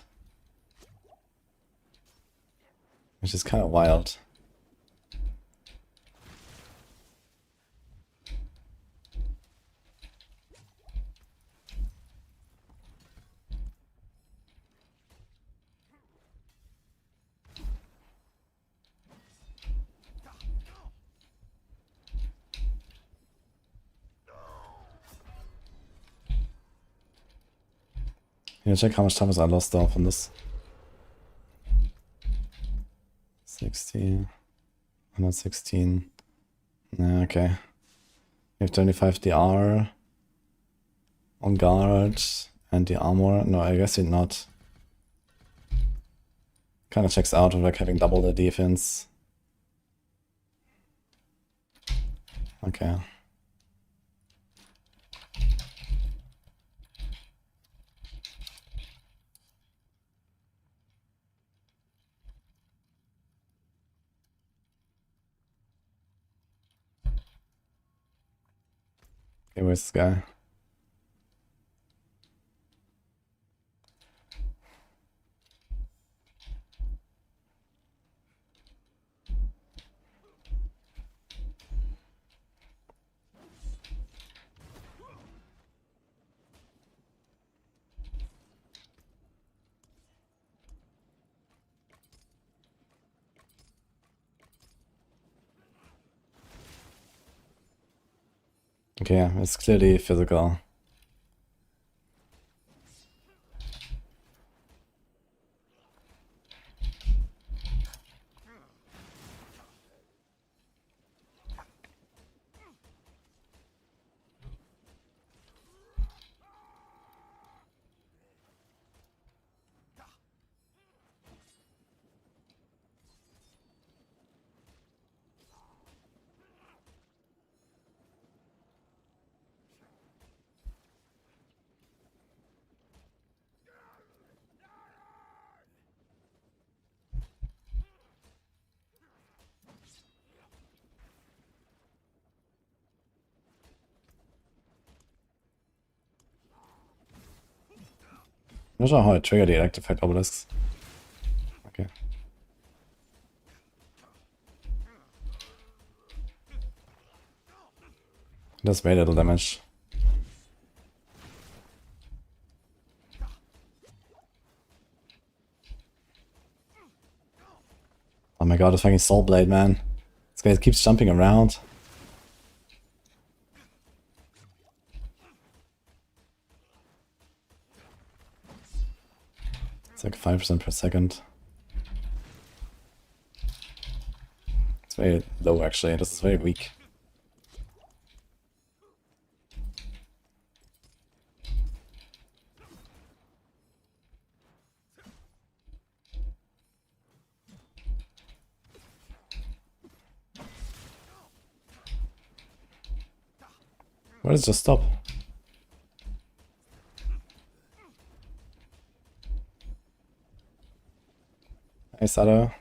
Which is kind of wild. Yeah, check how much time I lost off on this. 60, 116. Yeah, okay. You have 25 DR on guard and the armor. No, I guess you're not. Kind of checks out with like having double the defense. Okay. Okay, where's this guy? Okay, yeah, it's clearly physical. I'm not sure how I trigger the electrified obelisks. Okay. It does very little damage. Oh my god, the fucking Soul Blade, man. This guy keeps jumping around. It's like 5% per second. It's very low actually, this is very weak. Why does it just stop? Hey, Sato.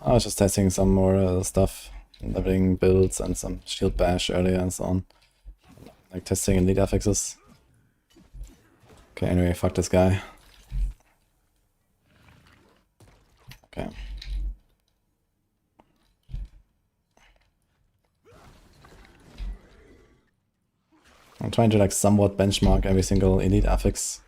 I was just testing some more stuff, leveling builds and some shield bash earlier and so on. Like testing elite affixes. Okay, anyway, fuck this guy. Okay. I'm trying to like somewhat benchmark every single elite affix.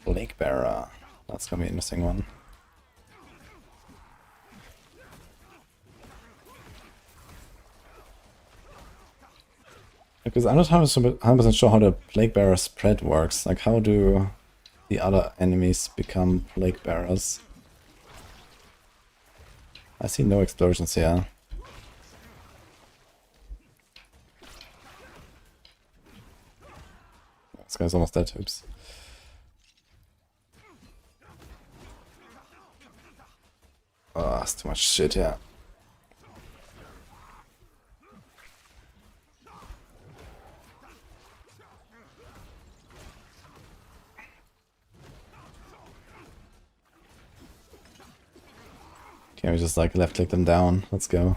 Lake Bearer. That's gonna be an interesting one. Because I'm not 100% sure how the Plague Bearer spread works. Like, how do the other enemies become Plague Bearers? I see no explosions here. This guy's almost dead. Oops. Oh, that's too much shit, yeah. Can we just like left click them down? Let's go.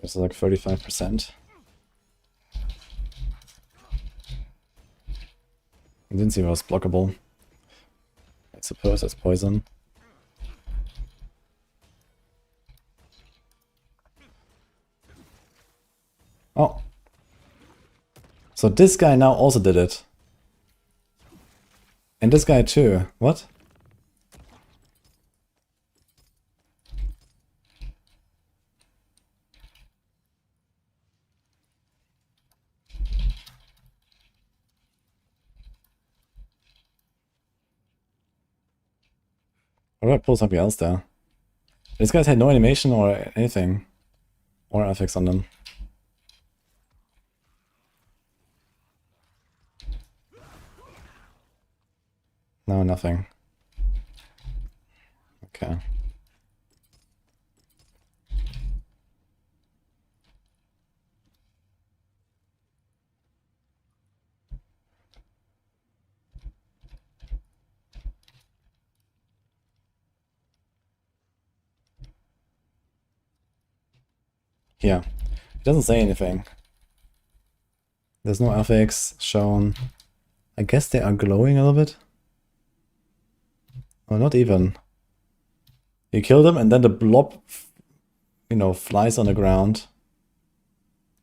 This is like 35%. I didn't see if it was blockable. I suppose it's poison. Oh. So this guy now also did it. And this guy too. What? What do I pull something else there? These guys had no animation or anything. Or affix on them. No, nothing. Okay. Yeah. It doesn't say anything. There's no affix shown. I guess they are glowing a little bit. Oh, not even. You kill them and then the blob, you know, flies on the ground.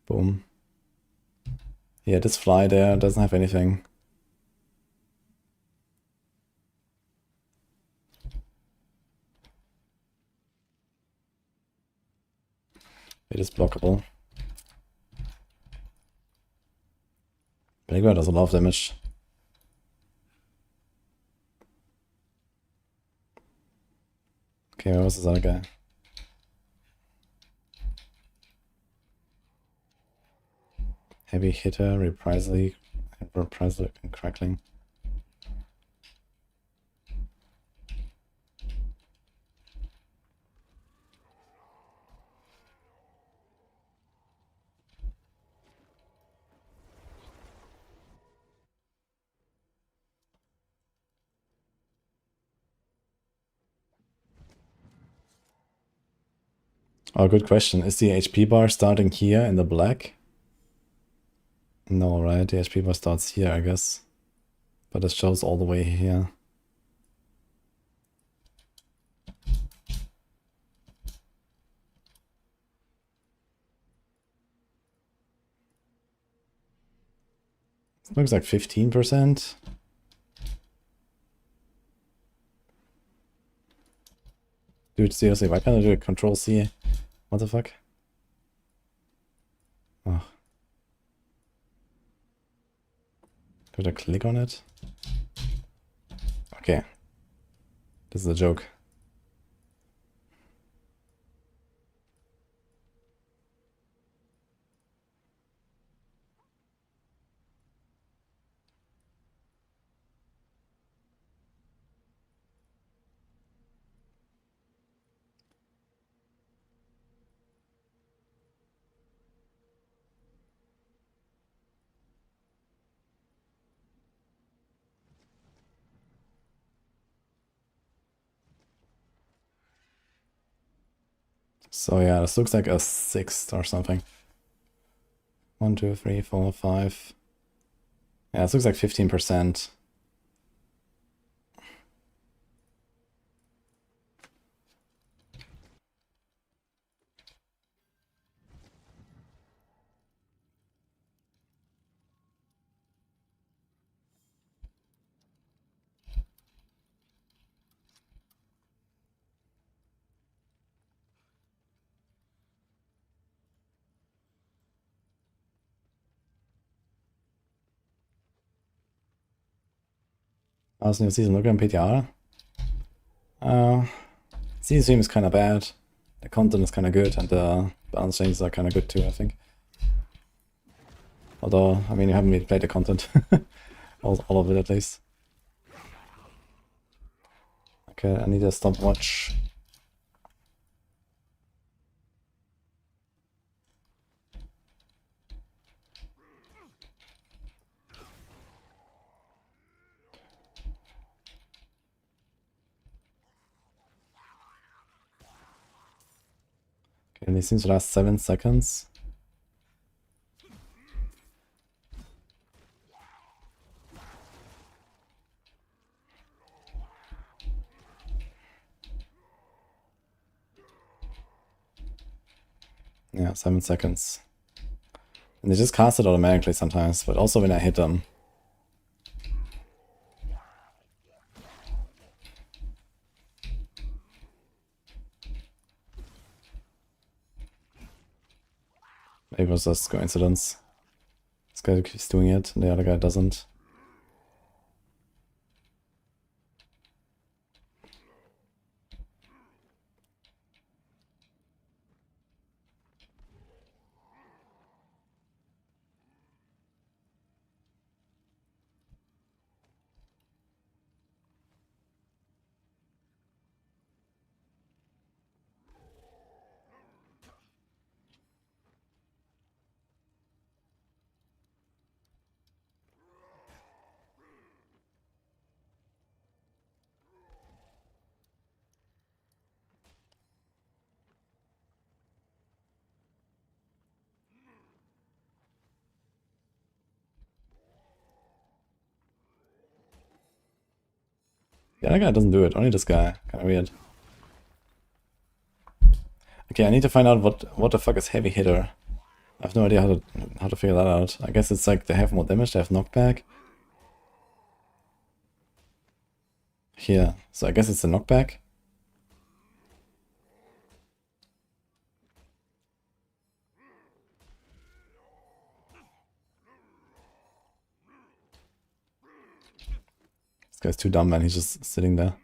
Boom. Yeah, this fly there doesn't have anything. It is blockable. Plague Bearer does a lot of damage. Okay, where was this other guy? Heavy hitter, reprisal and crackling. Oh, good question. Is the HP bar starting here in the black? No, right? The HP bar starts here, I guess. But it shows all the way here. It looks like 15%. Dude, seriously, why can't I do a Control C? What the fuck? Oh. Could I click on it? Okay. This is a joke. So yeah, this looks like a 6th or something. 1, 2, 3, 4, 5. Yeah, this looks like 15%. How's new season looking on PTR? Season stream is kind of bad. The content is kind of good, and the balance changes are kind of good too, I think. Although, I mean, you haven't really played the content. all of it at least. Okay, I need a stopwatch. Okay, and it seems to last 7 seconds. Yeah, 7 seconds. And they just cast it automatically sometimes, but also when I hit them. Maybe it was just coincidence. This guy keeps doing it, and the other guy doesn't. The other guy doesn't do it, only this guy. Kinda weird. Okay, I need to find out what the fuck is heavy hitter. I have no idea how to figure that out. I guess it's like they have more damage, they have knockback. Here. So I guess it's the knockback. This guy's too dumb, man. He's just sitting there.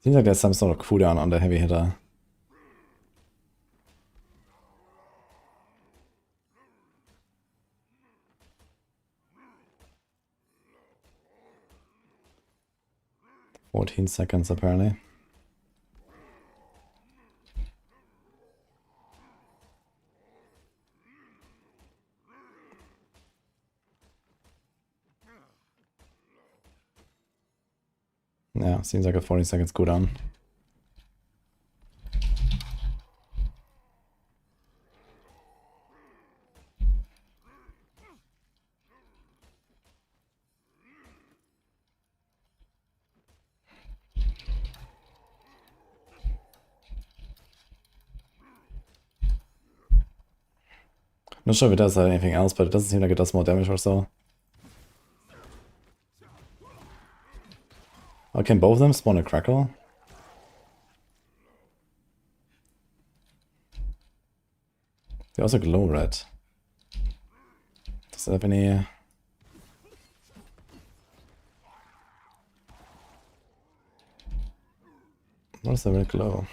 Seems like there's some sort of cooldown on the heavy hitter. "14 seconds apparently. Yeah, seems like a 40 seconds cooldown. Not sure if it does anything else, but it doesn't seem like it does more damage or so. Oh, can both of them spawn a crackle? They also glow red. Does it have any... What is the red glow?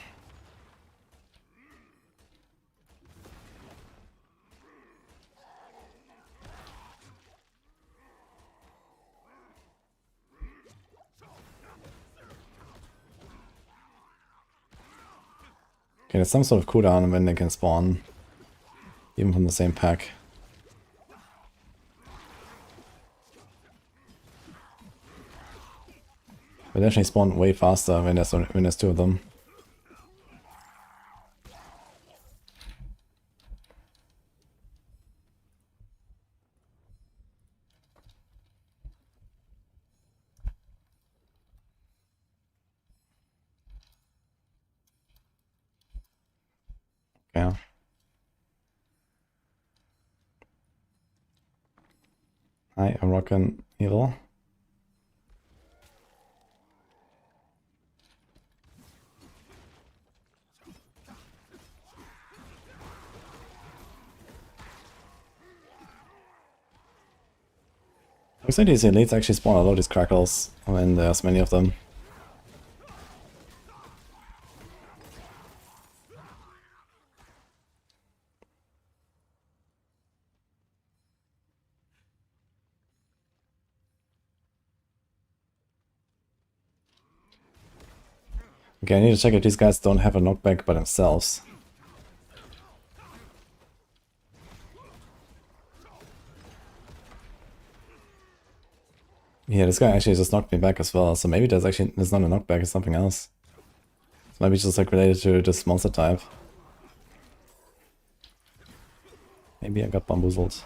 Okay, there's some sort of cooldown when they can spawn. Even from the same pack. But they actually spawn way faster when there's two of them. Yeah. Hi, I'm rocking evil. Looks like these elites actually spawn a lot of these crackles when there's many of them. Okay, I need to check if these guys don't have a knockback by themselves. Yeah, this guy actually just knocked me back as well, so maybe there's not a knockback, it's something else. Maybe it's just like related to this monster type. Maybe I got bamboozled.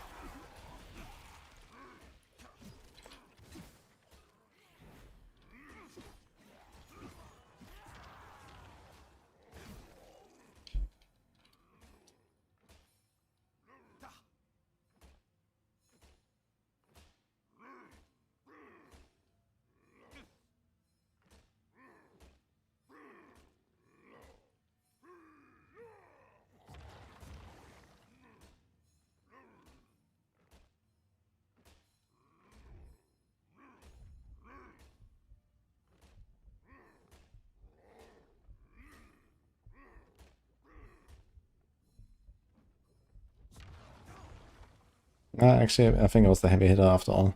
Actually, I think it was the heavy hitter after all.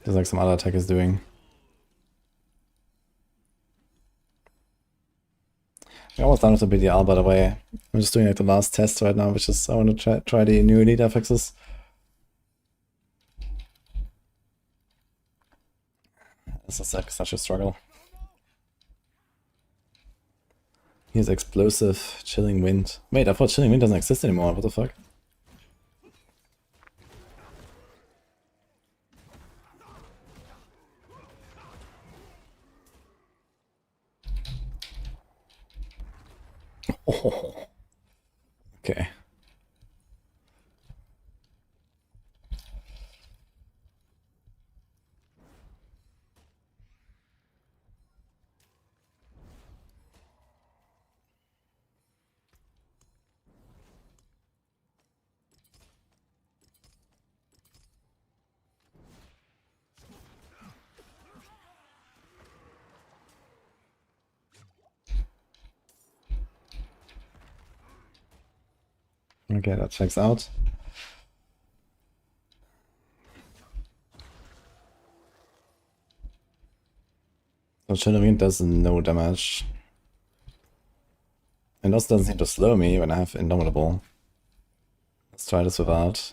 There's like some other attack is doing. I'm almost done with the PTR, by the way. I'm just doing like the last test right now, which is I want to try the new elite affixes. This is like such a struggle. Here's explosive chilling wind. Wait, I thought chilling wind doesn't exist anymore. What the fuck? Oh. Okay. Okay, that checks out. So Chilling does no damage. And also doesn't seem to slow me when I have Indomitable. Let's try this without.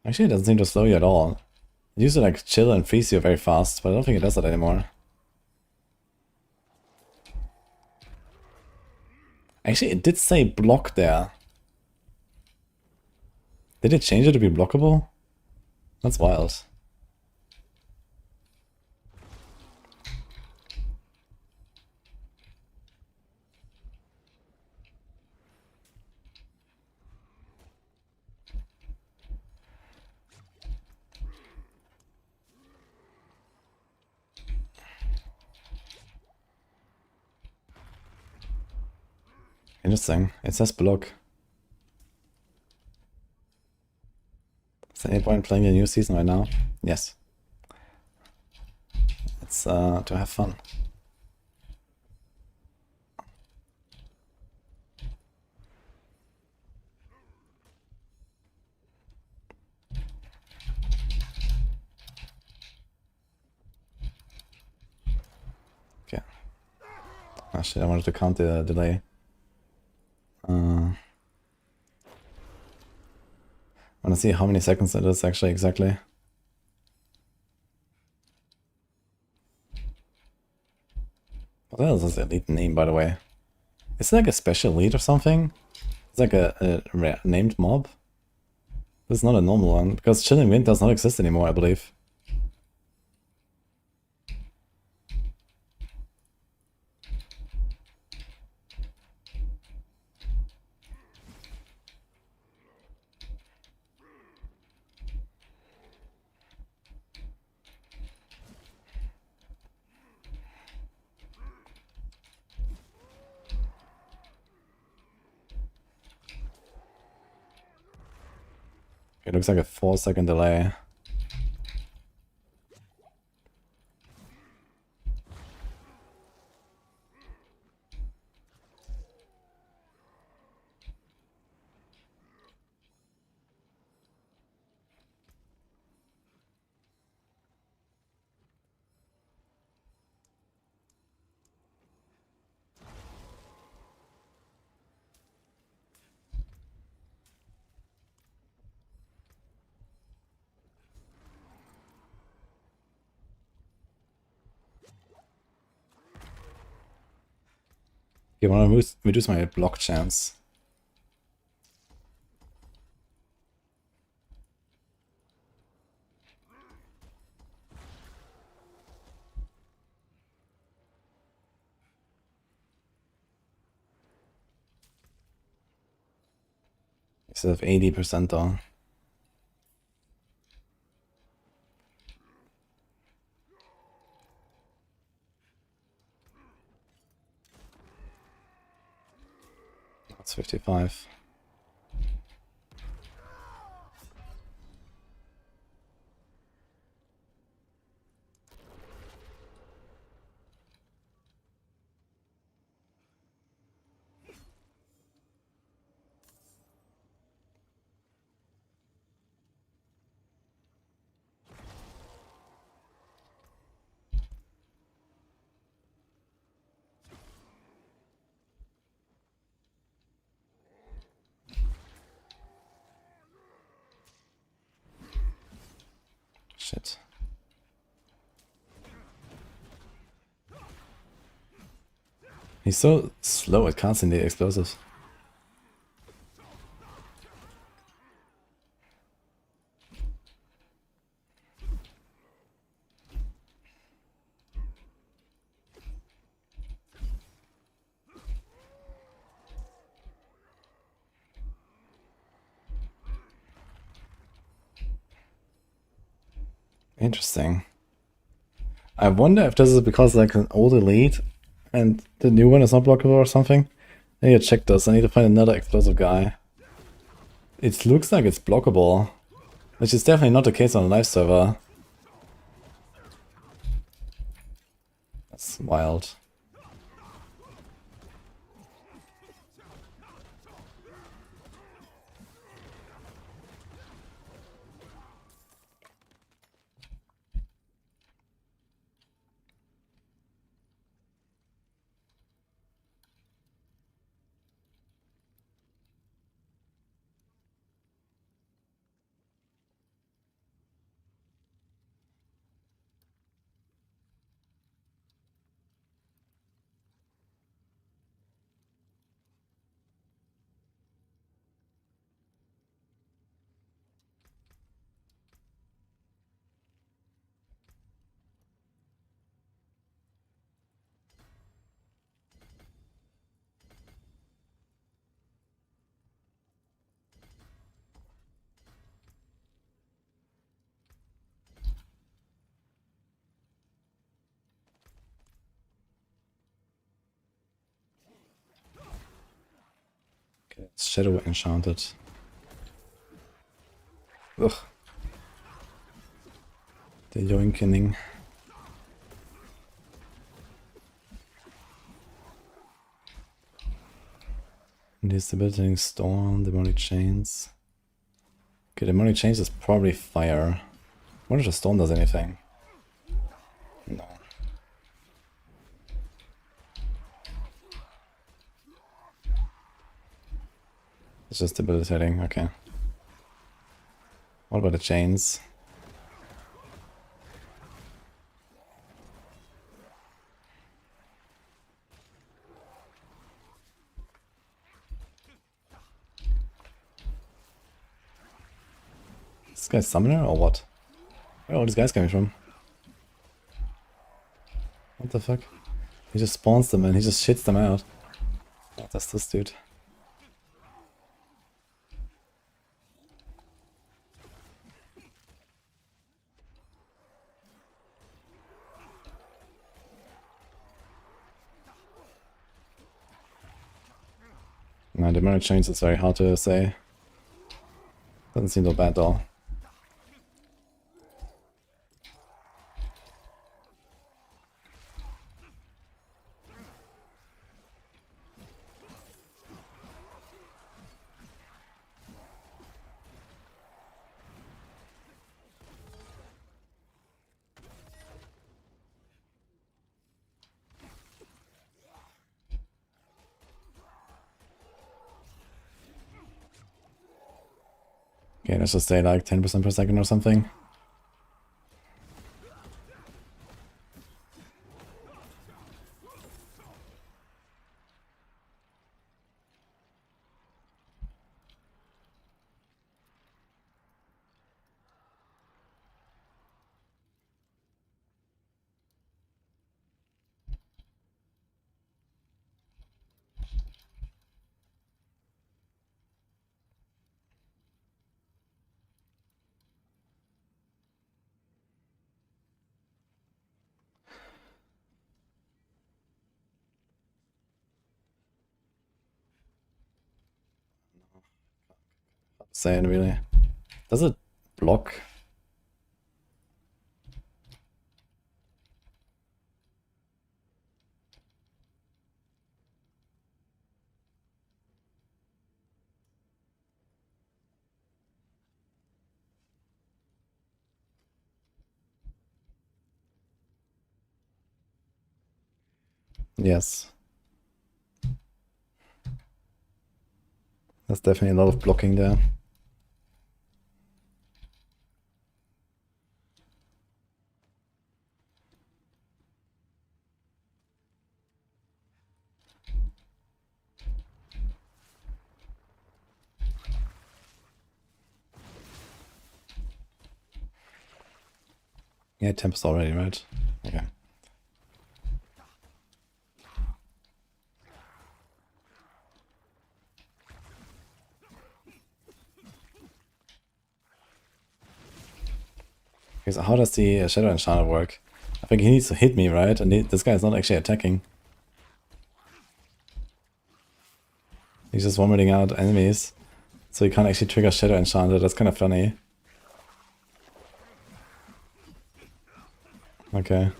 Actually, it doesn't seem to slow you at all. It used to like chill and freeze you very fast, but I don't think it does that anymore. Actually, it did say block there. Did it change it to be blockable? That's wild. Interesting. It says block. Is there any point playing a new season right now? Yes. It's to have fun. Okay. Oh shit, I wanted to count the delay. I want to see how many seconds it is actually exactly. What else is elite name, by the way? Is it like a special elite or something? It's like a named mob? This is not a normal one, because Chilling Wind does not exist anymore, I believe. It looks like a 4-second delay. You want to reduce my block chance. Instead of 80% though. That's 55. Shit. He's so slow at casting the explosives. Interesting. I wonder if this is because like an old elite and the new one is not blockable or something. I need to check this. I need to find another explosive guy. It looks like it's blockable, which is definitely not the case on a live server. That's wild. Shadow enchanted. Ugh. The yoinkening. Debilitating storm, demonic chains. Okay, demonic chains is probably fire. I wonder if the storm does anything. No. It's just debilitating, okay. What about the chains? This guy's summoner or what? Where are all these guys coming from? What the fuck? He just spawns them and he just shits them out. What is this dude? Nah, the demonic chains is very hard to say. Doesn't seem so bad though. Okay, let's just say like 10% per second or something. Saying really. Does it block? Yes. There's definitely a lot of blocking there. Yeah, Tempest already, right? Okay. Okay, so how does the Shadow Enchanter work? I think he needs to hit me, right? And this guy is not actually attacking. He's just vomiting out enemies. So he can't actually trigger Shadow Enchanter. That's kind of funny. Okay.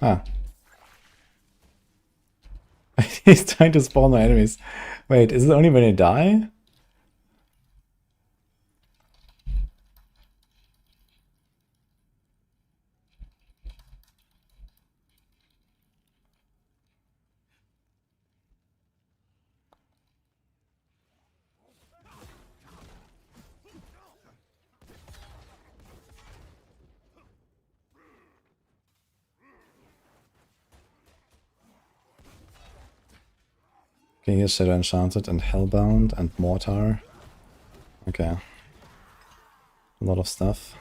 Ah. He's trying to spawn my enemies. Wait, is it only when they die? Okay, here's Shadow Enchanted and Hellbound and Mortar. Okay. A lot of stuff.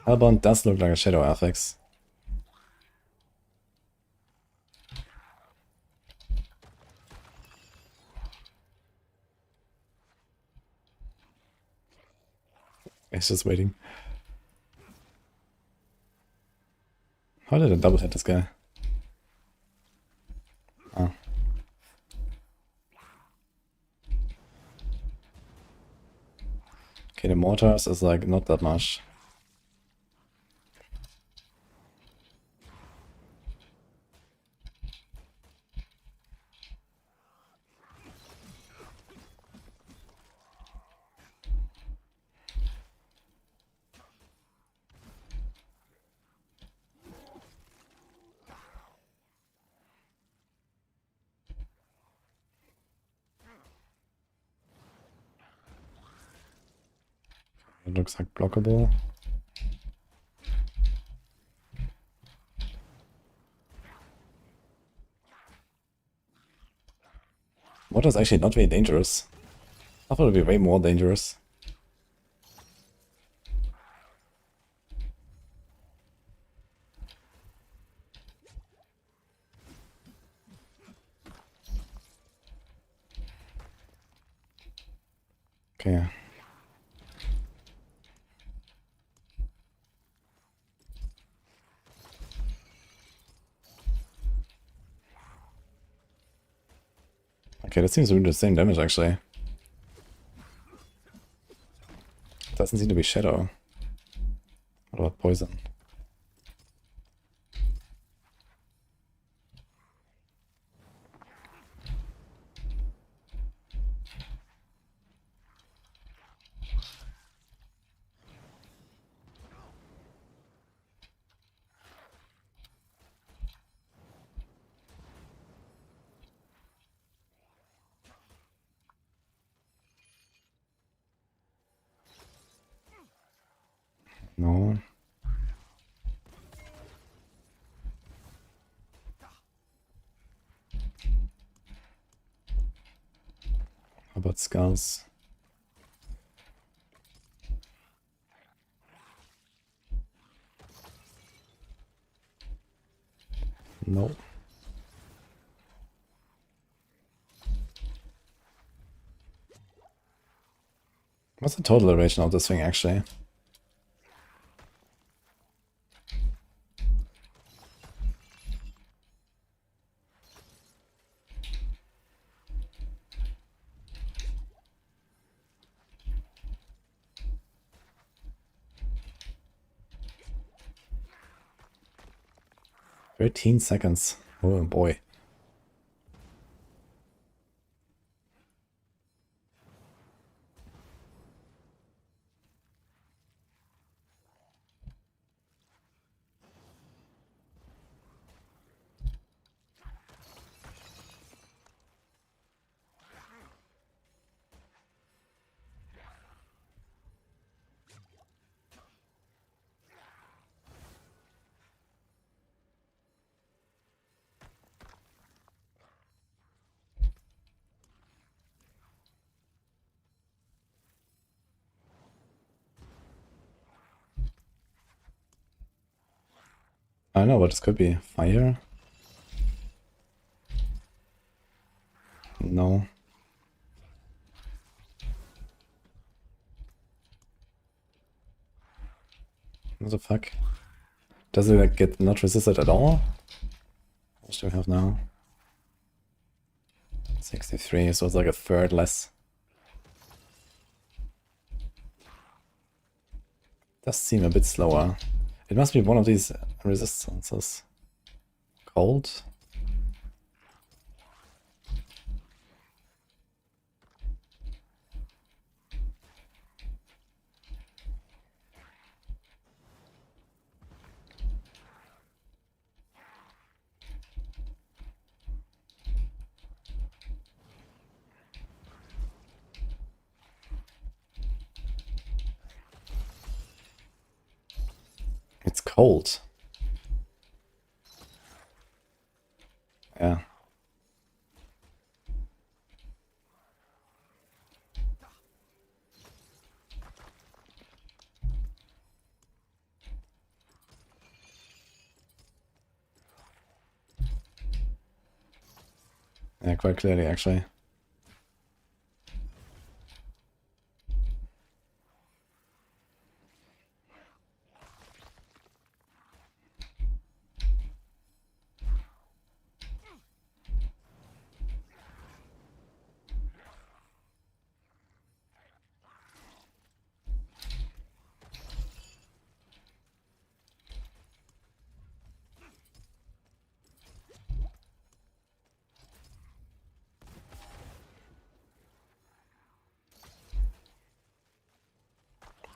Hellbound does look like a Shadow affix. It's just waiting. How did I double hit this guy? Oh. Okay, the mortars is like not that much. It looks like blockable. Water is actually not very dangerous. I thought it would be way more dangerous. Okay. Okay, that seems to do the same damage actually. Doesn't seem to be shadow. What about poison? No. How about skulls? No. What's the total duration of this thing actually? $13 seconds. Oh boy. I don't know what this could be. Fire? No. What the fuck? Does it like get not resisted at all? What do we have now? 63, so it's like a third less. Does seem a bit slower. It must be one of these resistances. Cold? It's cold. Yeah. Yeah, quite clearly actually.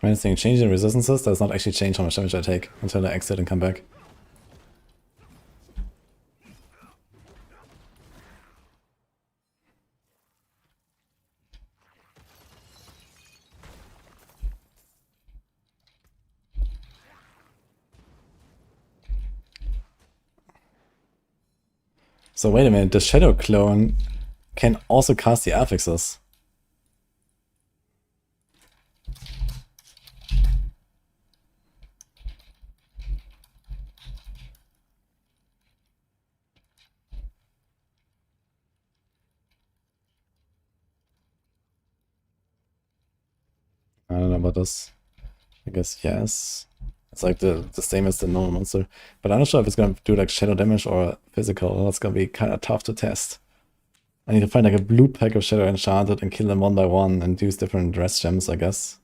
Anything change in resistances does not actually change how much damage I take until I exit and come back. So wait a minute, the Shadow Clone can also cast the affixes. I don't know about this. I guess yes. It's like the same as the normal monster. But I'm not sure if it's gonna do like shadow damage or physical. That's gonna be kind of tough to test. I need to find like a blue pack of Shadow Enchanted and kill them one by one and use different rest gems, I guess.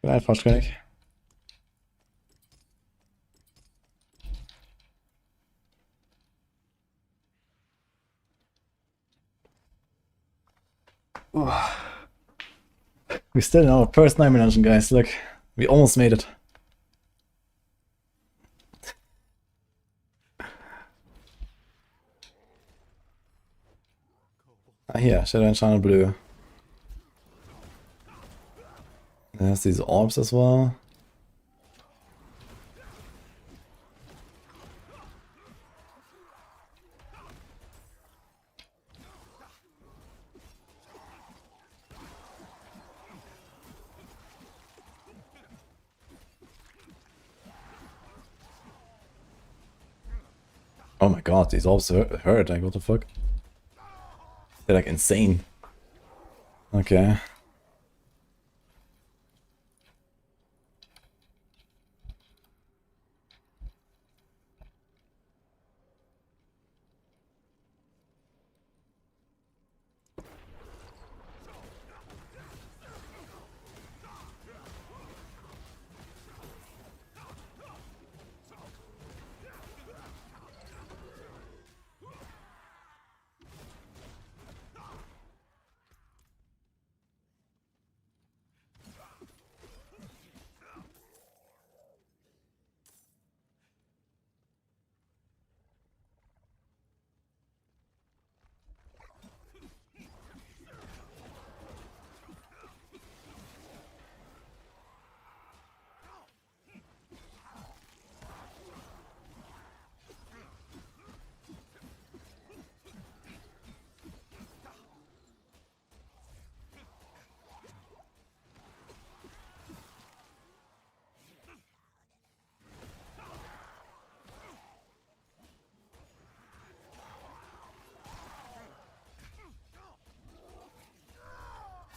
Good night, Froschkönig. We're still in our first nightmare dungeon, guys. Look, we almost made it. Ah, here, Shadow Enchanted Blue. There's these orbs as well. Oh my god, these orbs hurt, like what the fuck? They're like insane. Okay.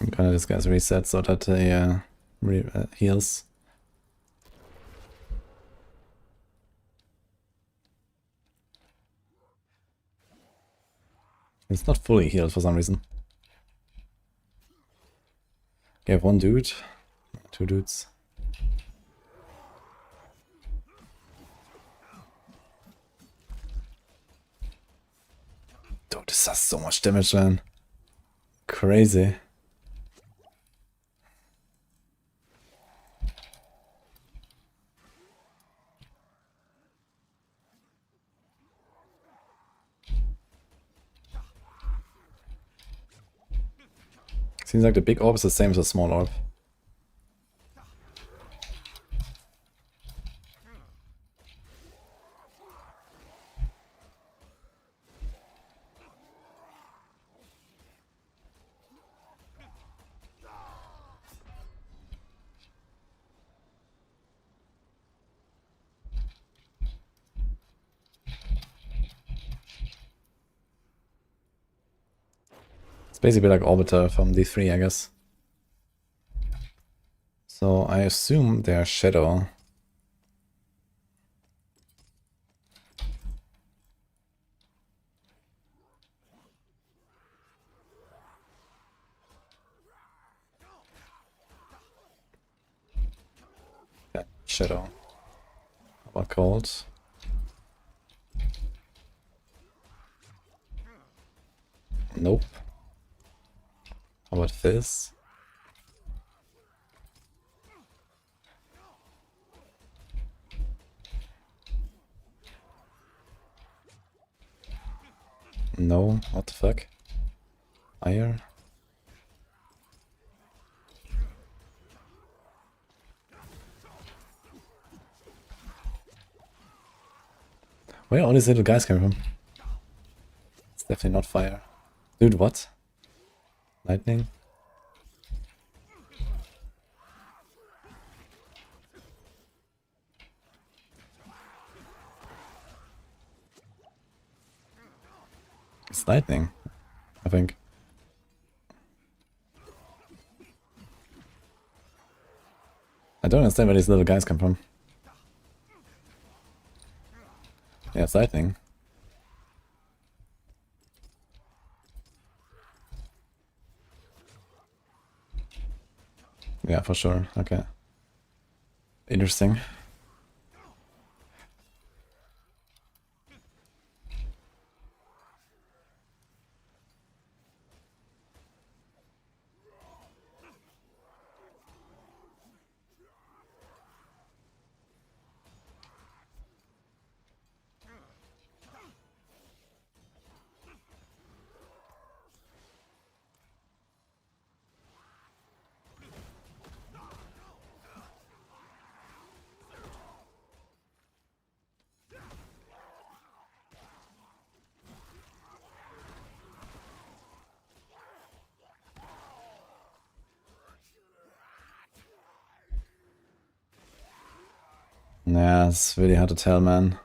I'm gonna discuss reset so that he heals. It's not fully healed for some reason. Okay, I have one dude. Two dudes. Dude, this does so much damage, man. Crazy. Seems like the big orb is the same as the small orb. It's basically like Orbiter from D3, I guess. So I assume they are Shadow. Shadow. How about cold? Nope. How about this? No, what the fuck? Fire? Where are all these little guys coming from? It's definitely not fire. Dude, what? Lightning? It's lightning, I think. I don't understand where these little guys come from. Yeah, it's lightning. Yeah, for sure. Okay. Interesting. Yeah, it's really hard to tell, man.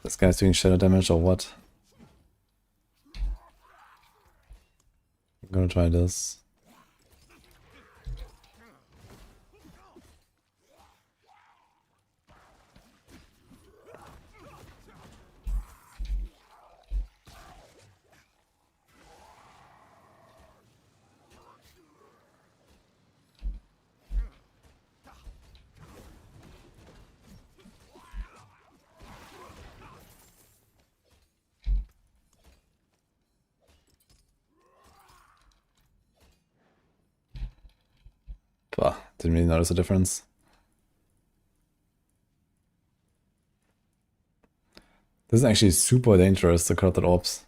This guy's doing shadow damage or what? I'm gonna try this. Bah, didn't really notice a difference. This is actually super dangerous, the corrupted orbs.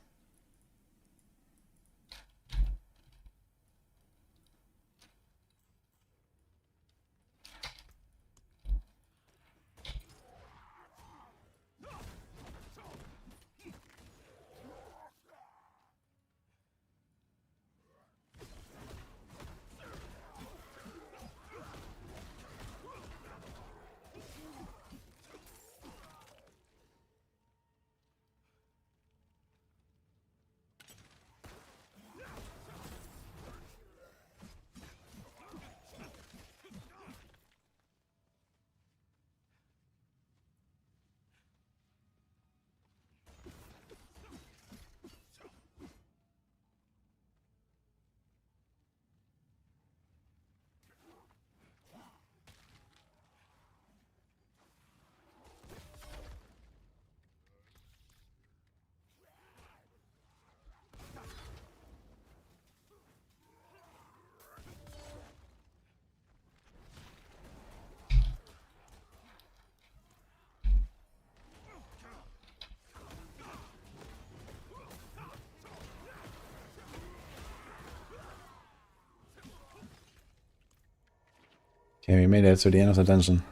Okay, we made it to the end of the dungeon.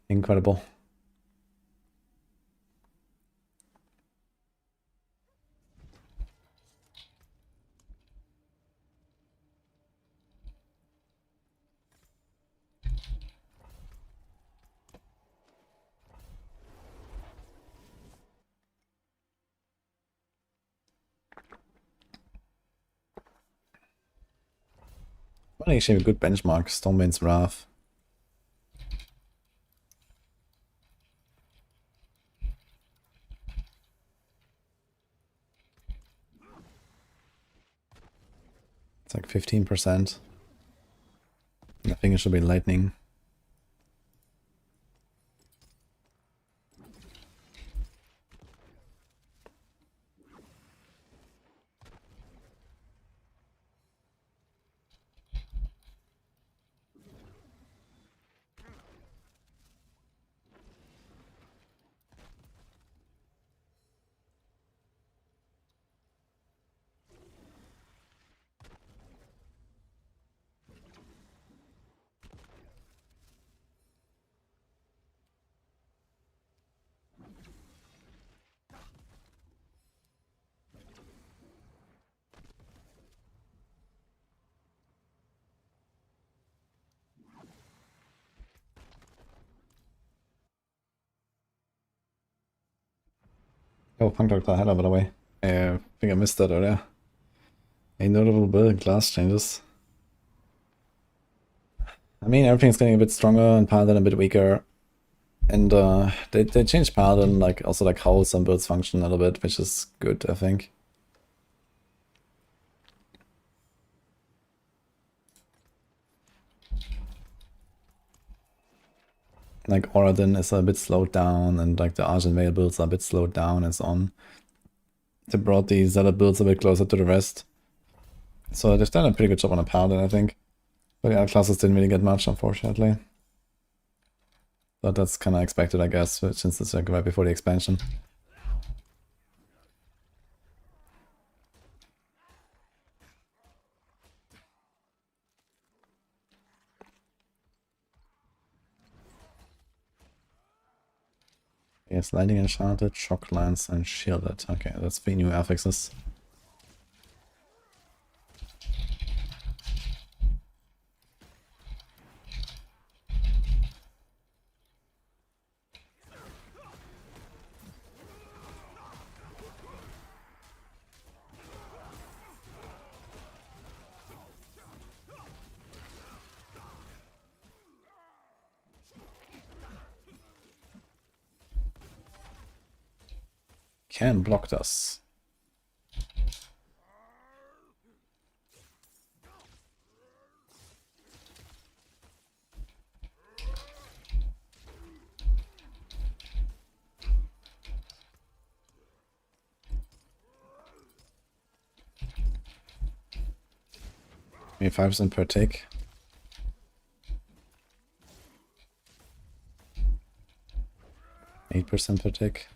Incredible. Well, actually a good benchmark, Stormbane's Wrath. It's like 15%. I think it should be lightning. Oh, Punk Doctor Header, by the way. I think I missed that earlier. A notable build class changes. I mean, everything's getting a bit stronger and Paladin a bit weaker. And they changed Paladin, like also like how some builds function a little bit, which is good, I think. Like Oradin is a bit slowed down, and like the Argent Veil builds are a bit slowed down and so on. They brought the Zealot builds a bit closer to the rest. So they've done a pretty good job on a Paladin, I think. But the other classes didn't really get much, unfortunately. But that's kind of expected, I guess, since it's like right before the expansion. Yes, Lightning Enchanted, Shock Lance, and Shielded. Okay, that's 3 new affixes. Can blocked us. Maybe 5% per tick. %8 per tick.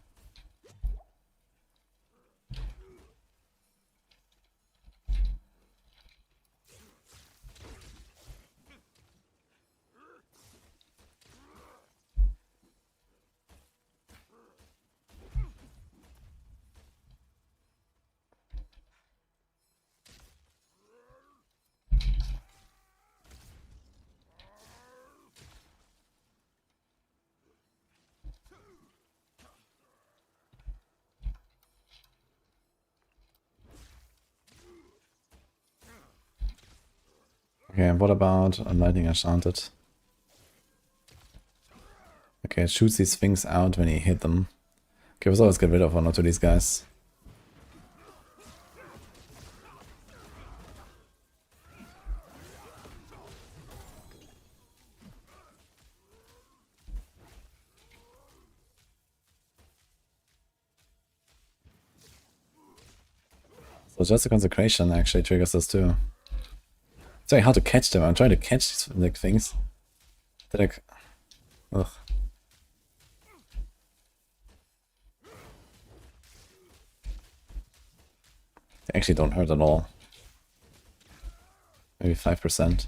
Okay, and what about a Lightning Enchanted? Okay, it shoots these things out when you hit them. Okay, let's always get rid of one or two of these guys. So just the Consecration actually triggers this too. It's very hard to catch them. I'm trying to catch these like things. They're like, ugh. They actually don't hurt at all. Maybe 5%.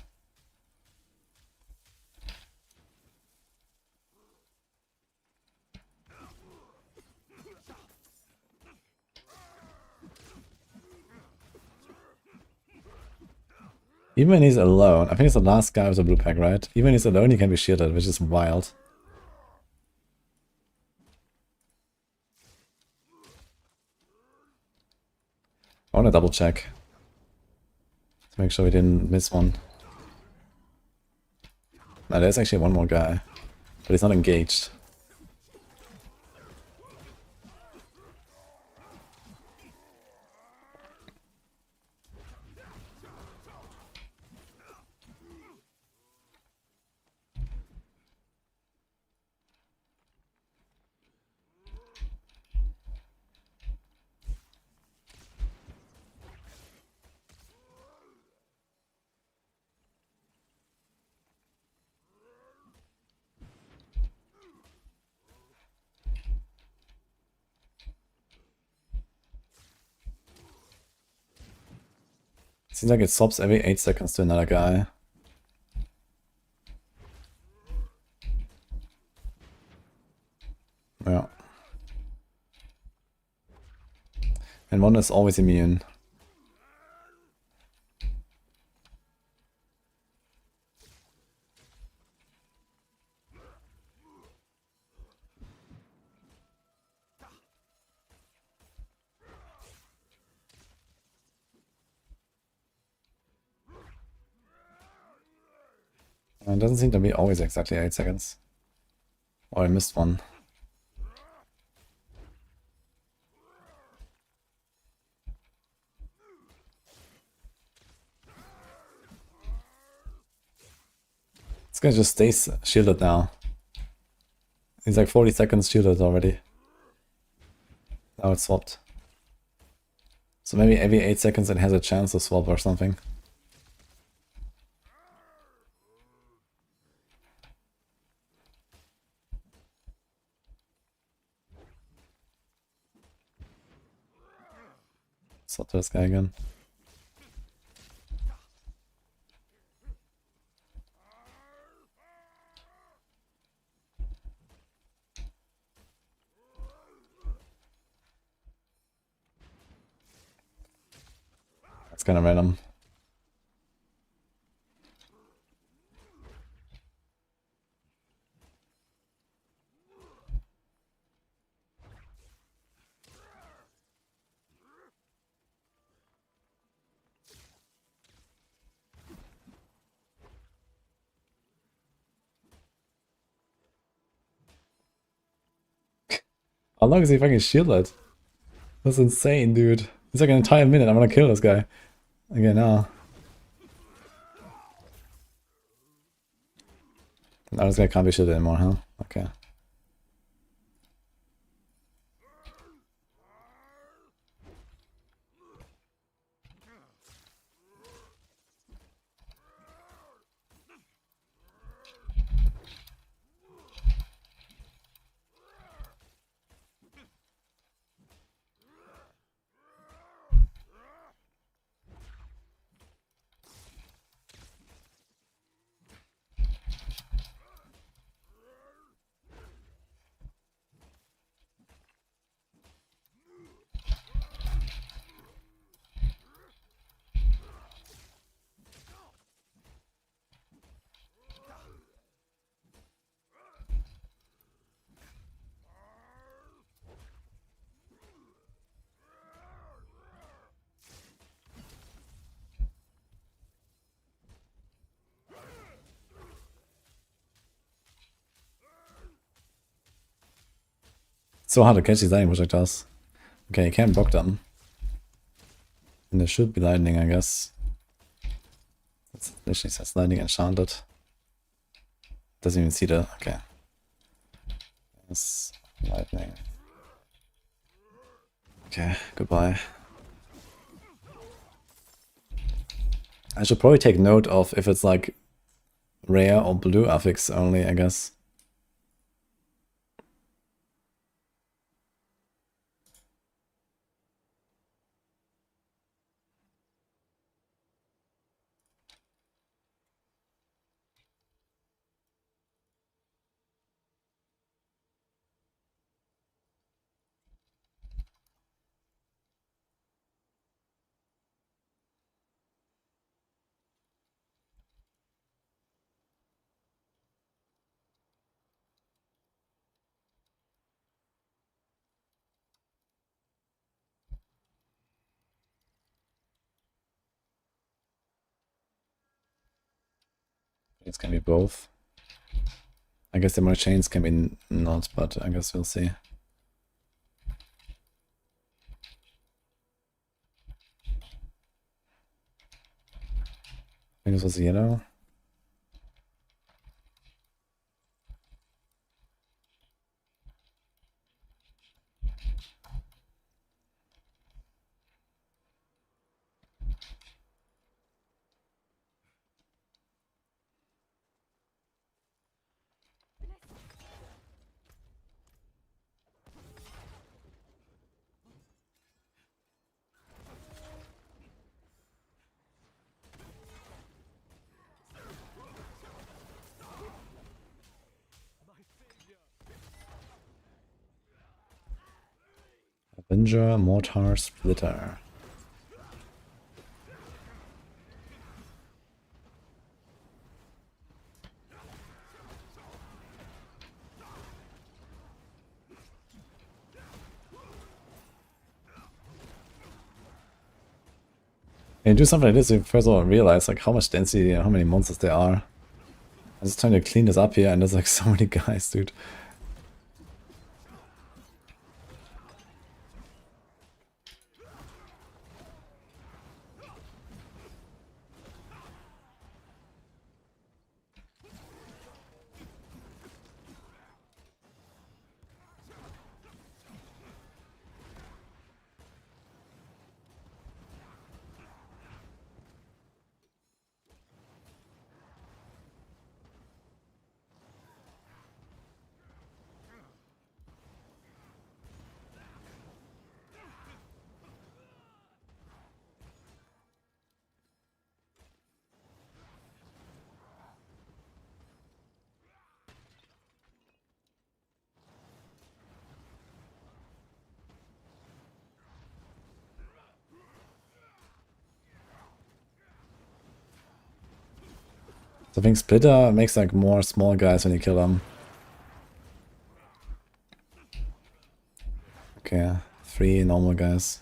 Even when he's alone, I think it's the last guy with a blue pack, right? Even when he's alone, he can be shielded, which is wild. I want to double check to make sure we didn't miss one. No, there's actually one more guy, but he's not engaged. Seems like it swaps every 8 seconds to another guy. Yeah. And one is always immune. It doesn't seem to be always exactly 8 seconds. Or I missed one. This guy just stays shielded now. He's like 40 seconds shielded already. Now it's swapped. So maybe every 8 seconds it has a chance to swap or something. Swap to this guy again. That's kind of random. How long is he fucking shielded? That's insane, dude. It's like an entire minute. I'm gonna kill this guy. Okay, now. Now this guy can't be shielded anymore, huh? Okay. So hard to catch these lightning projectiles. Okay, you can't block them. And there should be lightning, I guess. It literally says lightning enchanted. Doesn't even see the... okay. Yes, lightning. Okay, goodbye. I should probably take note of if it's like rare or blue affix only, I guess. It can be both. I guess the more chains can be not, but I guess we'll see. I think this was yellow. Avenger, Mortar, Splitter. And do something like this, you first of all realize like how much density and how many monsters there are. I'm just trying to clean this up here, and there's like so many guys, dude. So I think Splitter makes like more small guys when you kill them. Okay, 3 normal guys.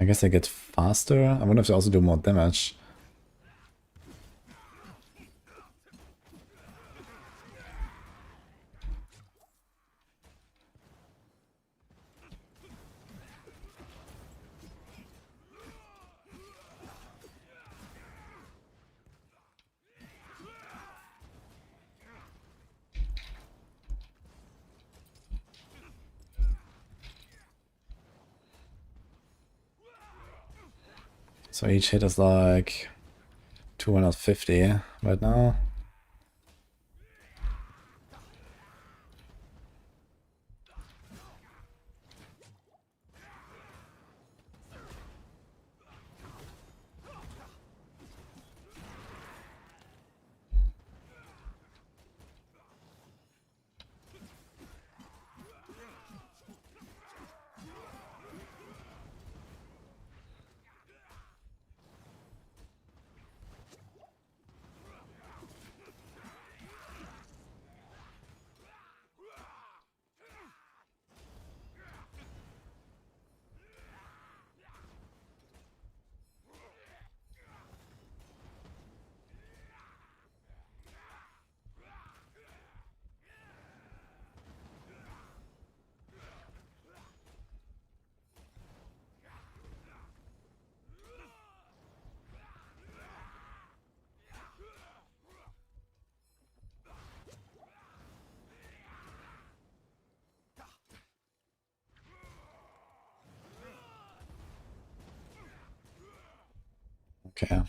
I guess I get faster. I wonder if they also do more damage. So each hit is like 250 right now. Okay.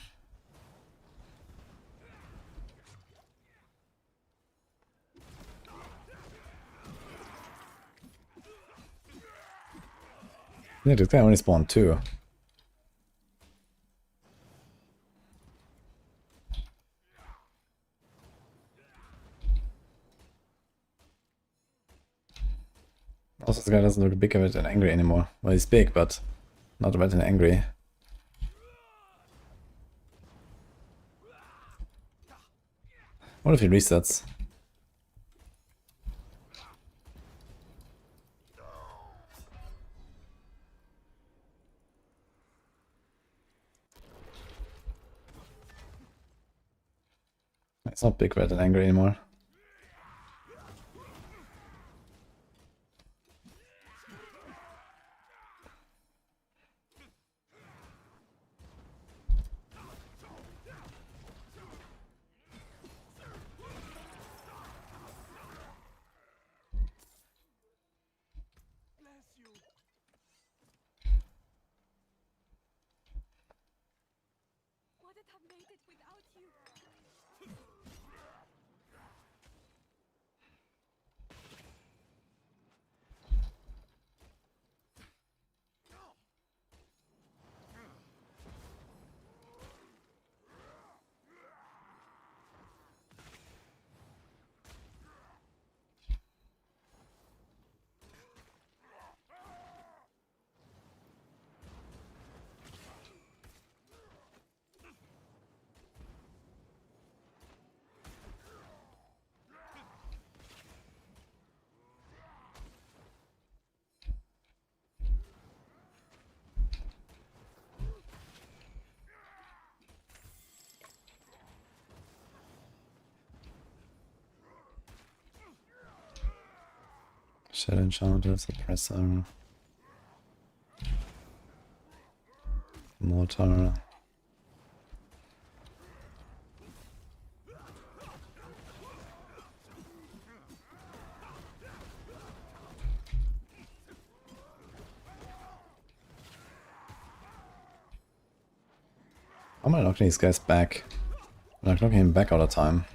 Yeah, this guy only spawned 2. Also, this guy doesn't look big of it and angry anymore. Well, he's big, but not red and angry. What if he resets? It's not big red and angry anymore. couldn't have made it without you. Shell Enchanter, Suppressor, Mortar. How am I knocking these guys back? I'm not knocking him back all the time.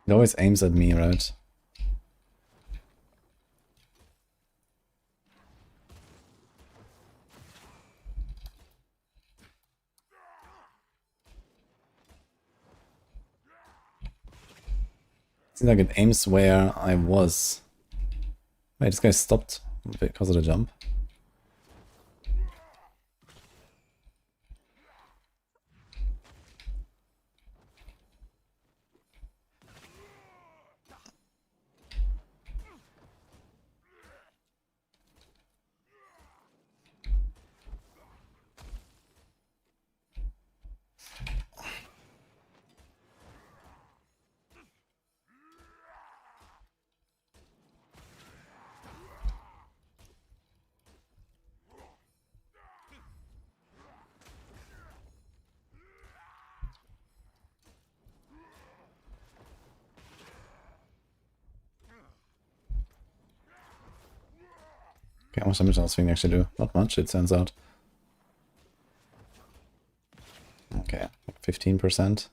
It always aims at me, right? Seems like it aims where I was. Wait, this guy stopped because of the jump. Okay, how much damage does this thing actually do? Not much, it turns out. Okay, 15%.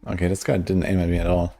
Okay, this guy didn't aim at me at all.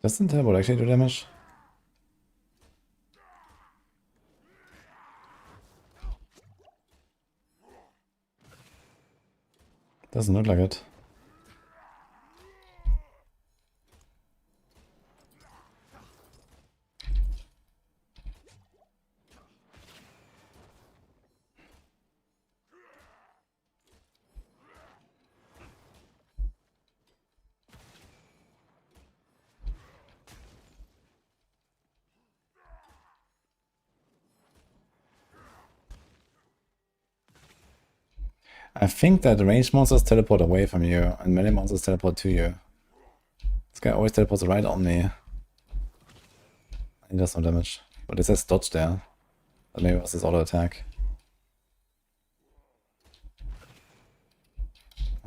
Doesn't teleport actually do damage? Doesn't look like it. I think that ranged monsters teleport away from you and melee monsters teleport to you. This guy always teleports right on me. He does some damage. But it says dodge there. But maybe it was his auto attack.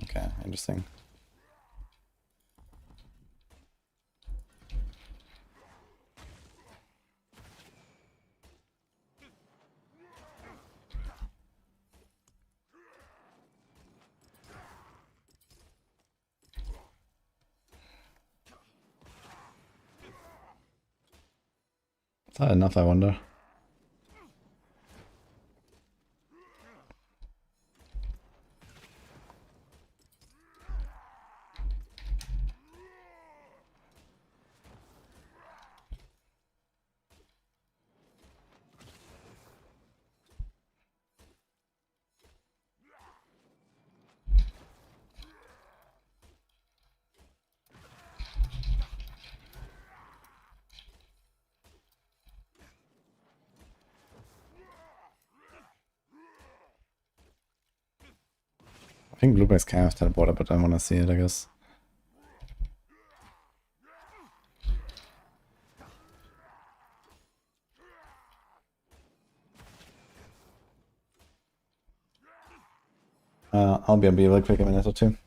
Okay, interesting. Is that enough, I wonder? I think Blueberry's kind of teleported, but I want to see it, I guess. I'll be real quick, a minute or two.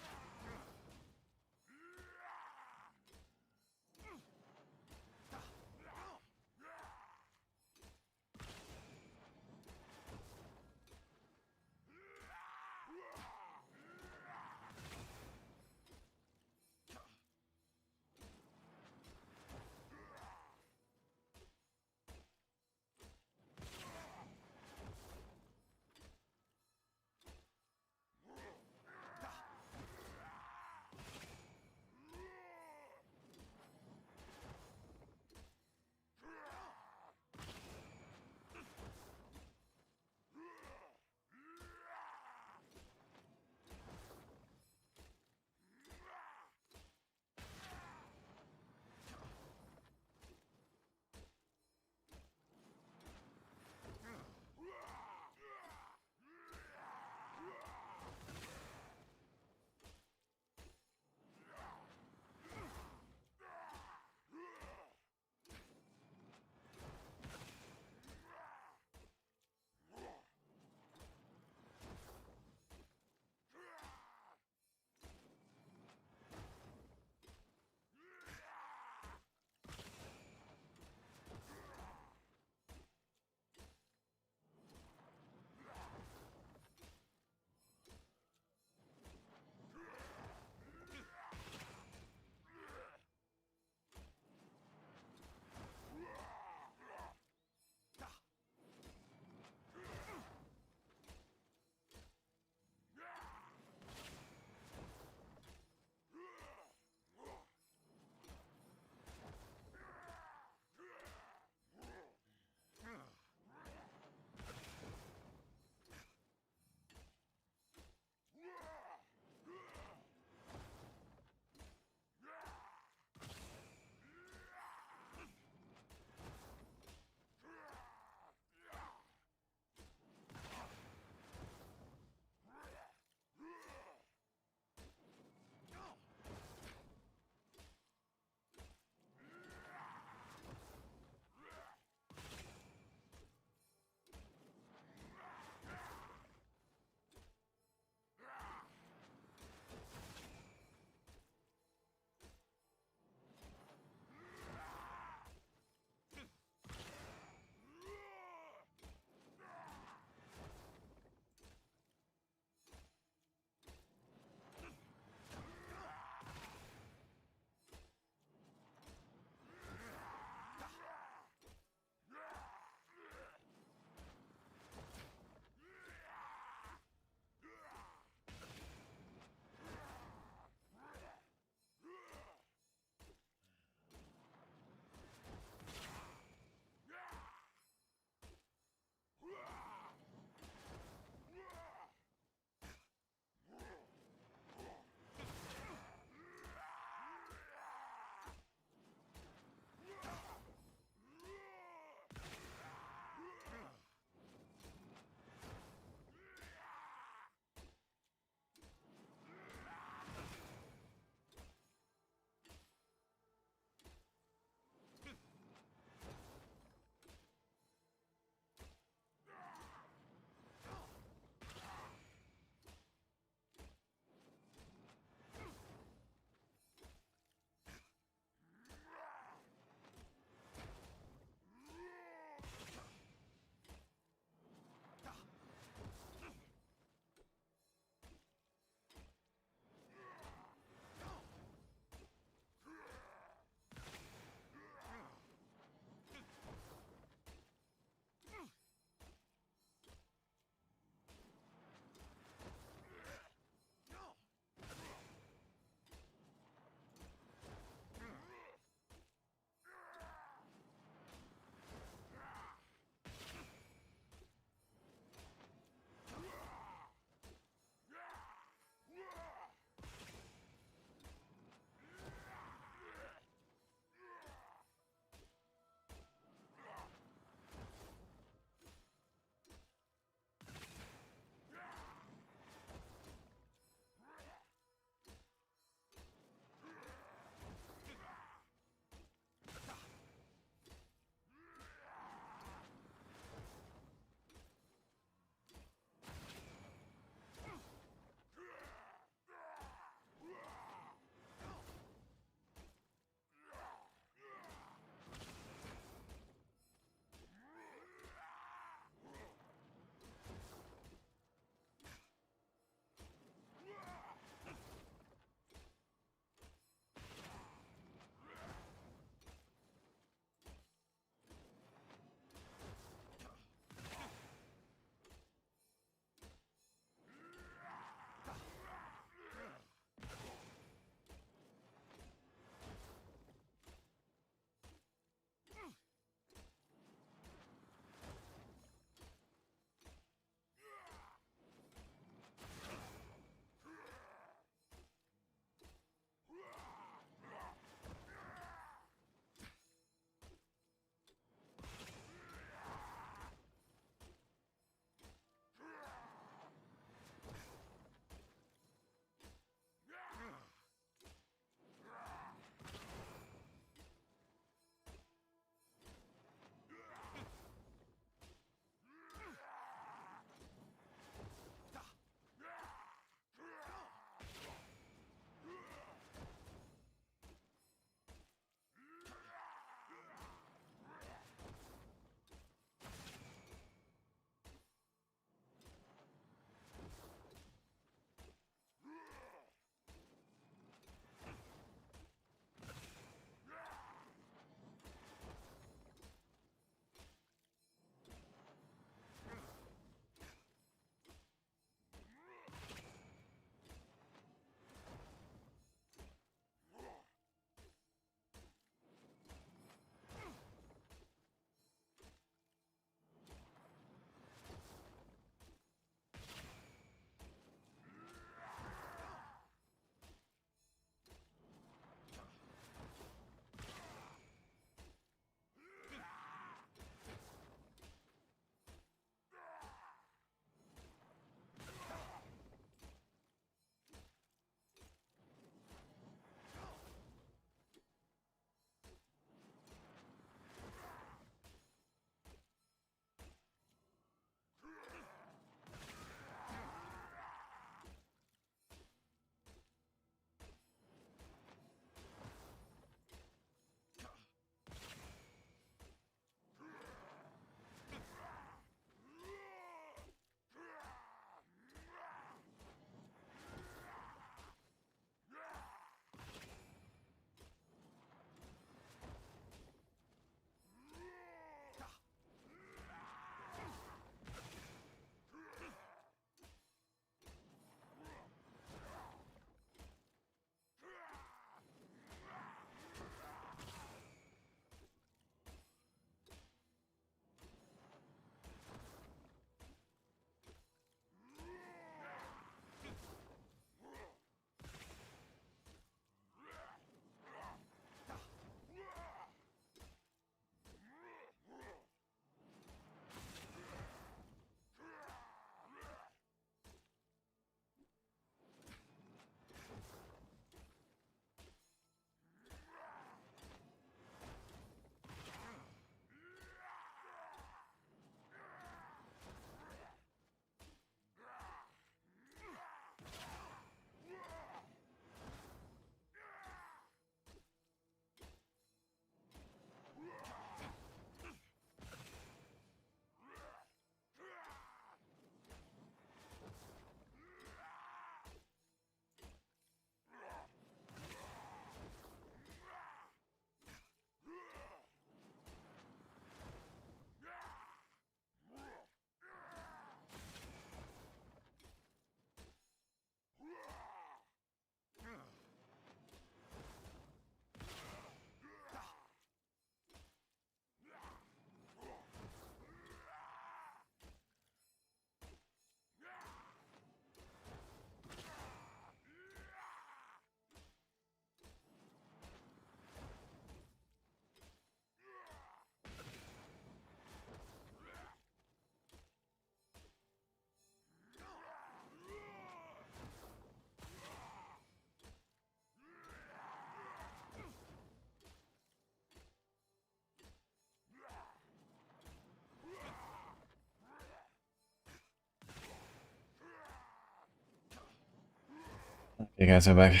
You guys are back.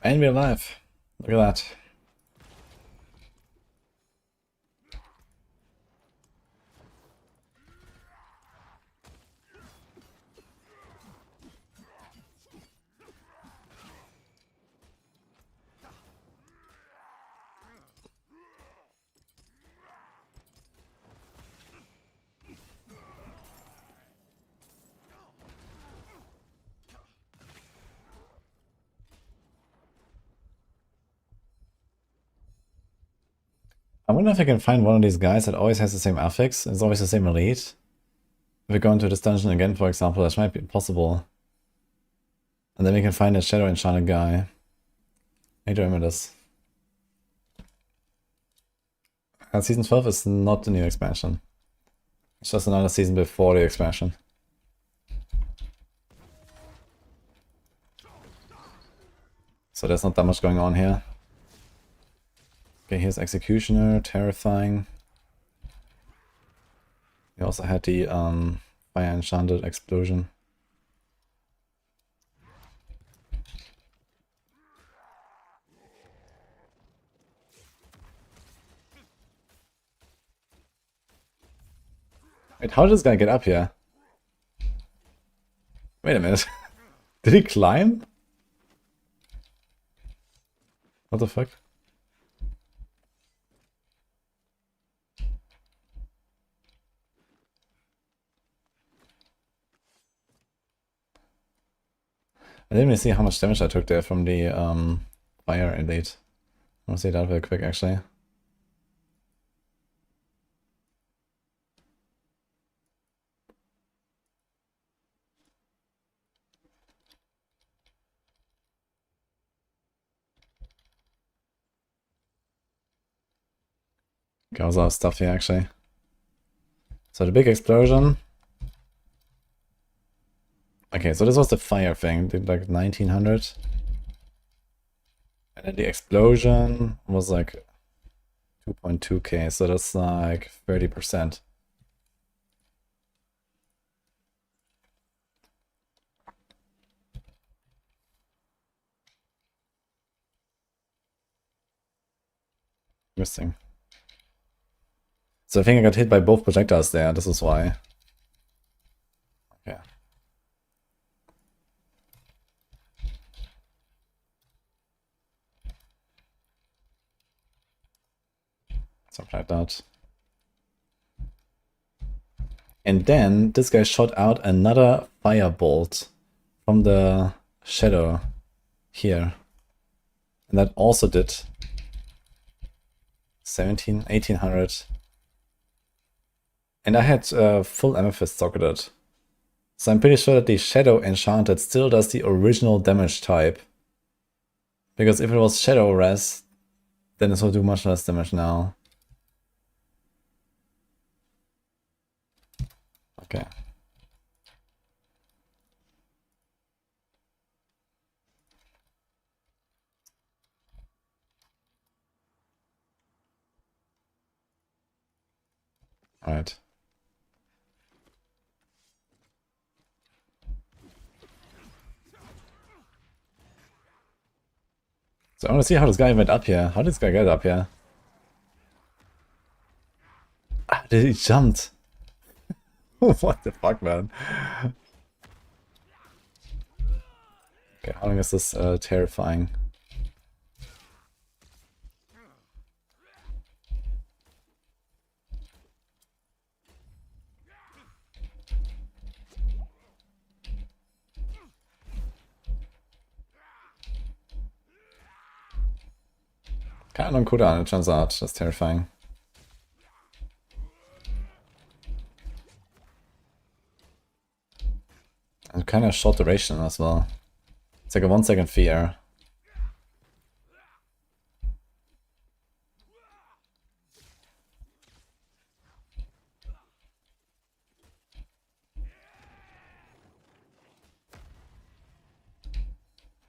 And we're alive. Look at that. I wonder if I can find one of these guys that always has the same affix. It's always the same elite. If we go into this dungeon again, for example, that might be possible. And then we can find a Shadow Enchanted guy. I need to remember this. And Season 12 is not the new expansion. It's just another season before the expansion. So there's not that much going on here. Okay, here's Executioner, terrifying. We also had the Fire Enchanted explosion. Wait, how did this guy get up here? Wait a minute. Did he climb? What the fuck? I didn't even see how much damage I took there from the fire elite. I want to see that real quick actually. Okay, a lot of stuff here actually. So the big explosion. Okay, so this was the fire thing, did like 1900. And then the explosion was like 2.2k, so that's like 30%. Interesting. So I think I got hit by both projectiles there, this is why. Okay. Something like that. And then this guy shot out another firebolt from the shadow here. And that also did 1800. And I had full amethyst socketed. So I'm pretty sure that the Shadow Enchanted still does the original damage type. Because if it was Shadow Res, then this will do much less damage now. Okay. Alright. So I want to see how this guy went up here. How did this guy get up here? Ah, did he jumped? What the fuck, man? Okay, how long is this terrifying? Kind of on cooldown, it turns out. That's terrifying. And kind of short duration as well. It's like a 1 second fear.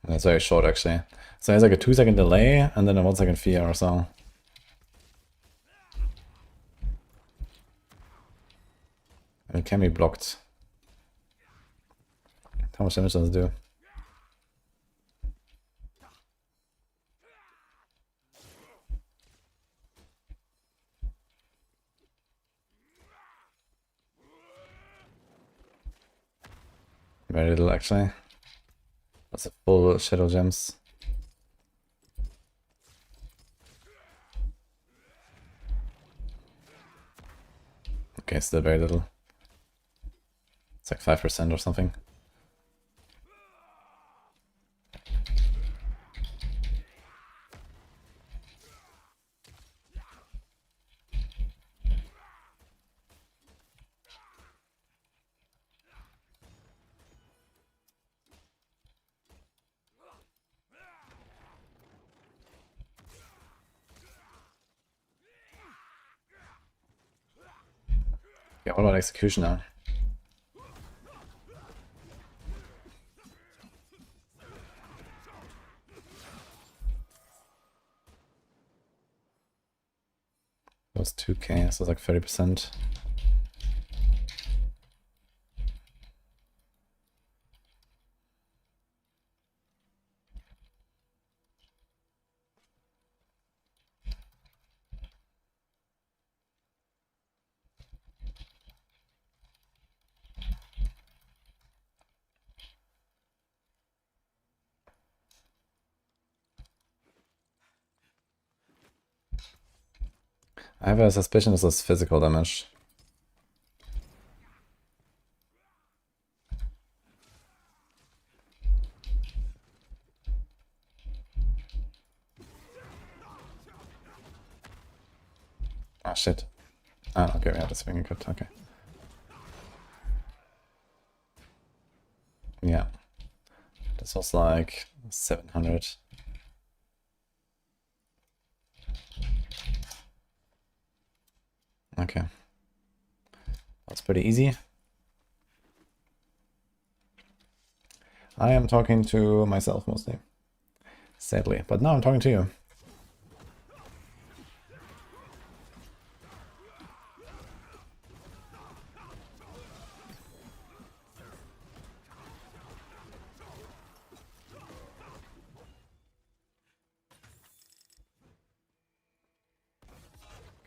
And it's very short actually. So there's like a 2 second delay and then a 1 second fear or so. And it can be blocked. How much damage does it do? Very little actually. That's a full shadow gems. Okay, still very little. It's like 5% or something. Yeah, what about execution now? That was 2k, so it's like 30%. I have a suspicion this is physical damage. Ah, shit. Ah, okay, we have this finger cut, okay. Yeah. This was like 700. Okay. That's pretty easy. I am talking to myself mostly. Sadly. But now I'm talking to you.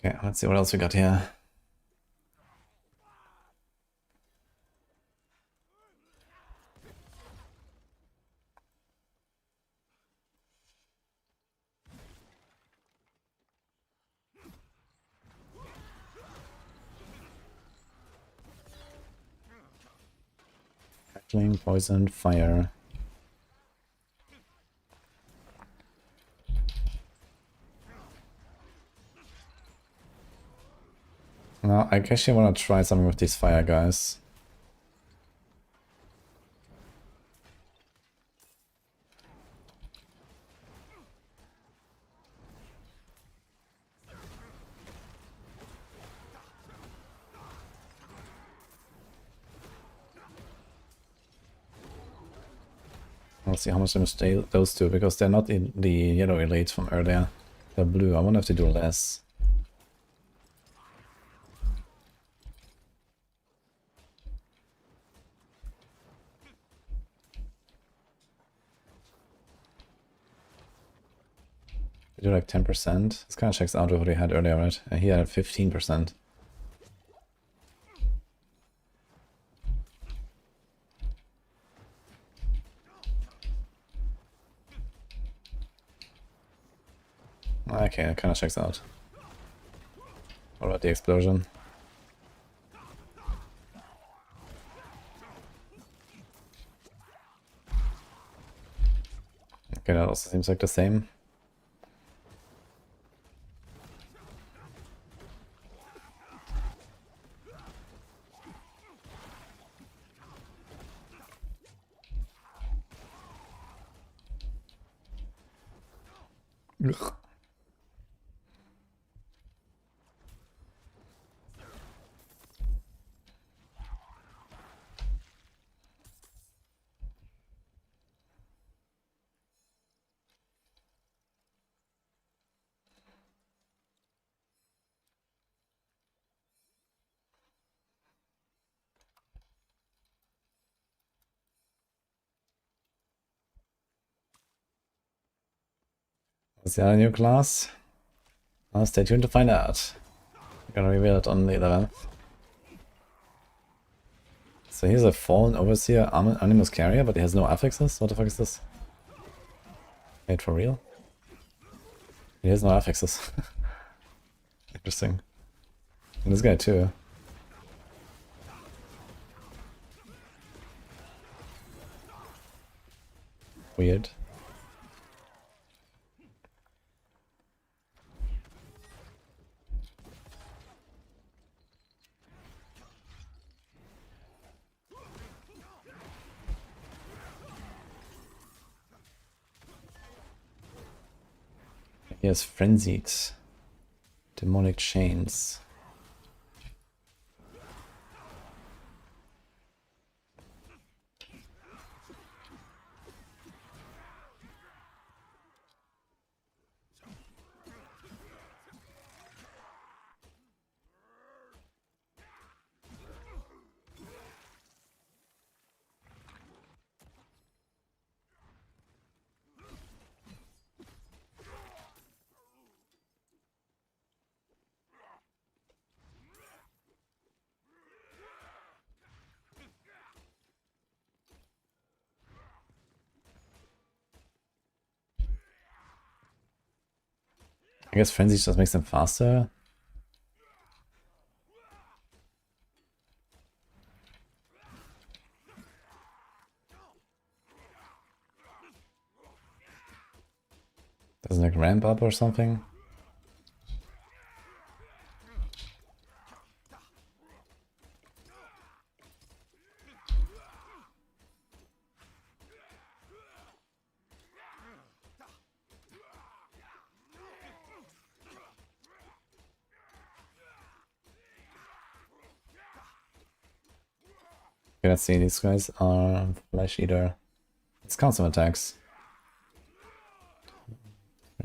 Okay, let's see what else we got here. Crackling, poison, fire. Well, I actually want to try something with these fire guys. Let's see how much damage those do, because they're not in the yellow elite from earlier. They're blue. I wonder if they do less. They do like 10%. This kind of checks out with what he had earlier, right? He had 15%. Okay, that kind of checks out. What about the explosion? Okay, that also seems like the same. Ugh. Is there a new class? Well, stay tuned to find out. I'm gonna reveal it on the 11th. So he's a fallen overseer animus carrier, but he has no affixes? What the fuck is this? Wait, for real? He has no affixes. Interesting. And this guy too. Weird. He has frenzied demonic chains. I guess frenzy just makes them faster. Doesn't like ramp up or something? Okay, let's see, these guys are Flesh Eater. Let's count some attacks.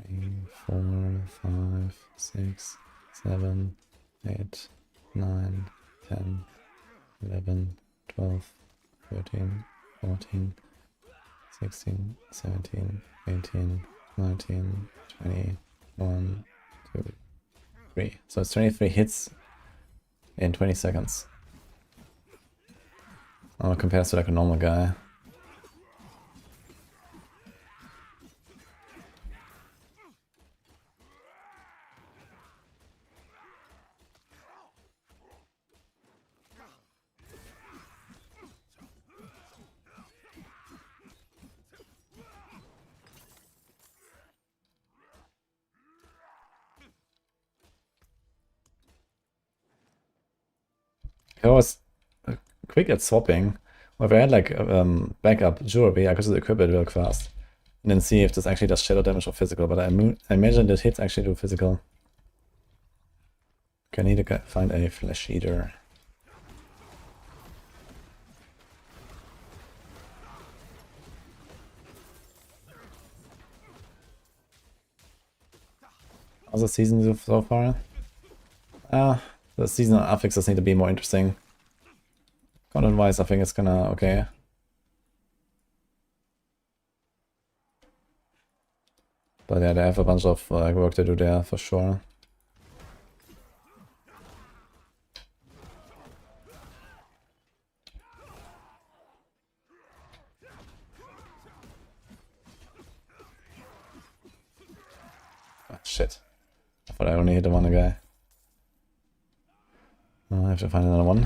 3, 4, 5, 6, 7, 8, 9, 10, 11, 12, 13, 14, 16, 17, 18, 19, 20, 1, 2, 3. So it's 23 hits in 20 seconds. Compared to like a normal guy. I was quick at swapping. Or if I had like backup jewelry, I could just equip it real fast. And then see if this actually does shadow damage or physical. But I imagine that hits actually do physical. Okay, I need to find a Flesh Eater. How's the season so far? The seasonal affixes need to be more interesting. Content-wise, I think it's gonna okay. But yeah, they have a bunch of work to do there for sure. Oh, shit. I thought I only hit the one guy. I have to find another one.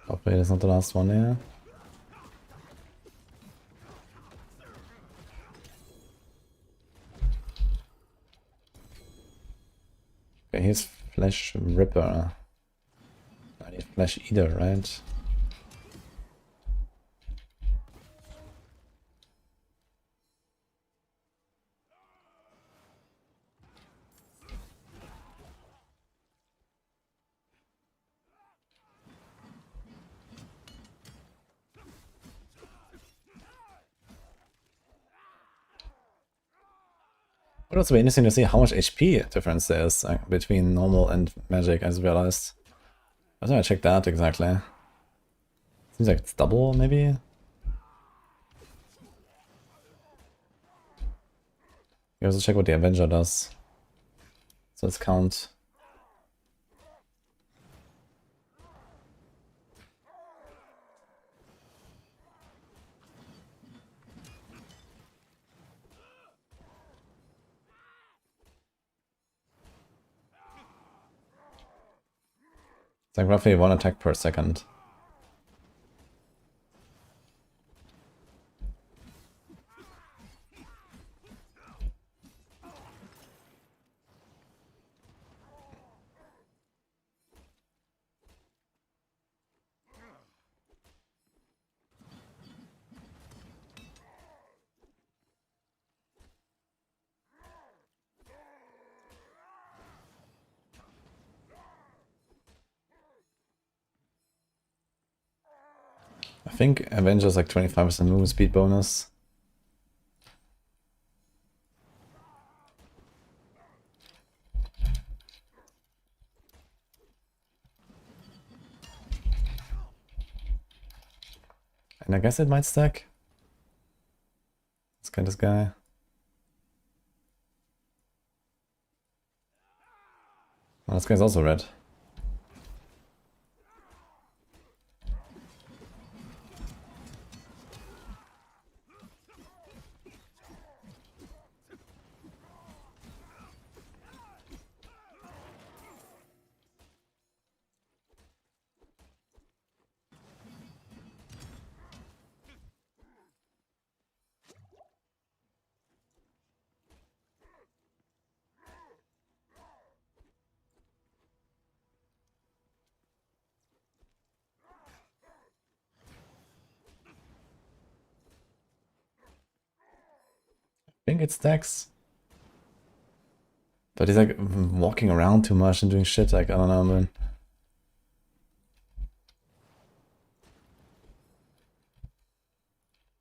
Hopefully that's not the last one here. Okay, here's Flesh Ripper. I need Flesh Eater, right? It would also be interesting to see how much HP difference there is between normal and magic, I just realized. I don't know, check that exactly. Seems like it's double, maybe? You also check what the Avenger does. So let's count. It's like roughly 1 attack per second. I think Avenger's like 25% movement speed bonus. And I guess it might stack. Let's get this guy. Oh, this guy's also red. I think it stacks. But he's like walking around too much and doing shit, like, I don't know, man.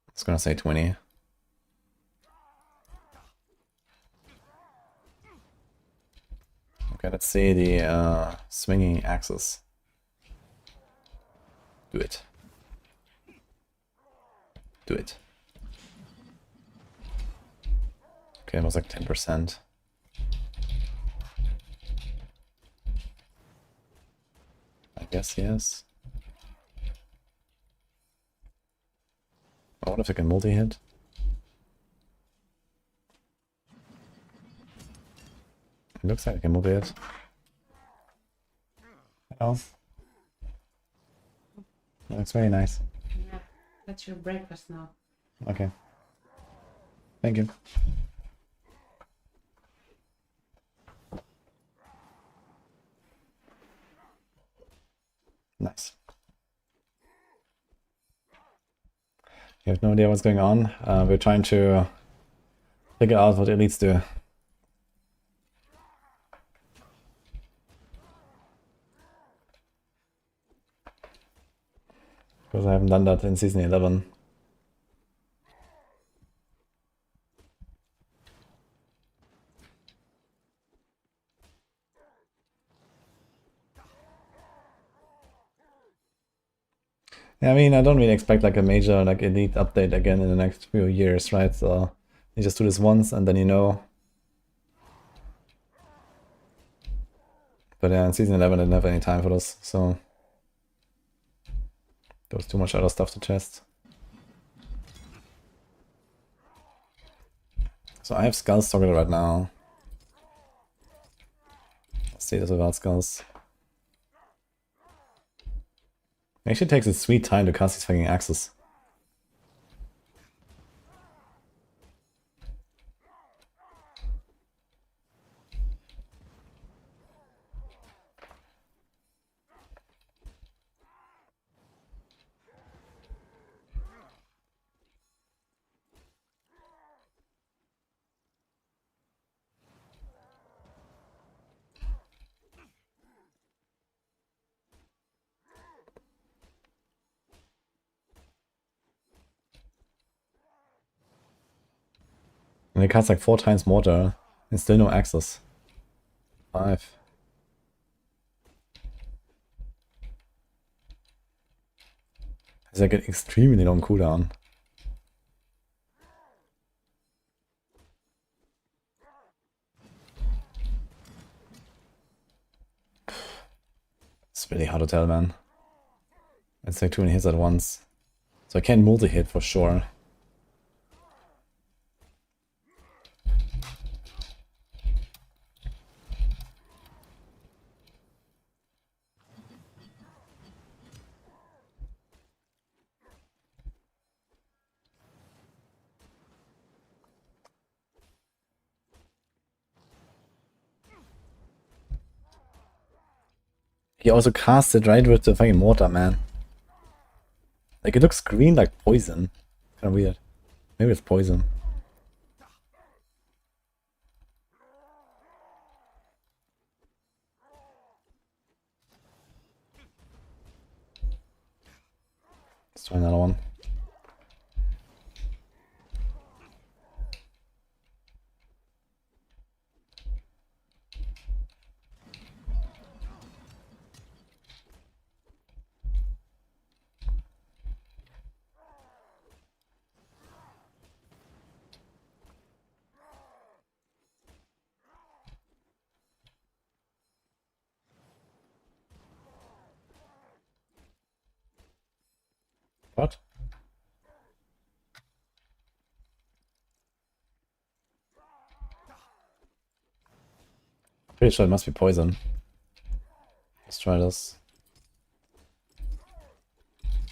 I was gonna say 20. Okay, let's see the swinging axes. Do it. Do it. Okay, it was like 10%. I guess yes. Oh, what if I can multi-hit? It looks like I can multi-hit. Oh. That looks very nice. Yeah, that's your breakfast now. Okay. Thank you. Nice. You have no idea what's going on. We're trying to figure out what elites do. Because I haven't done that in Season 11. Yeah, I mean, I don't really expect like a major like elite update again in the next few years, right? So you just do this once and then you know. But yeah, in Season 11 I didn't have any time for this, so there was too much other stuff to test. So I have skulls targeted right now. Let's see this without skulls. It actually takes a sweet time to cast these fucking axes. And it casts like 4 times mortar and still no axes. 5. It's like an extremely long cooldown. It's really hard to tell, man. It's like too many hits at once. So I can multi-hit for sure. He also cast it right with the fucking mortar, man. Like, it looks green like poison. Kinda weird. Maybe it's poison. Let's try another one. What? Pretty sure it must be poison. Let's try this.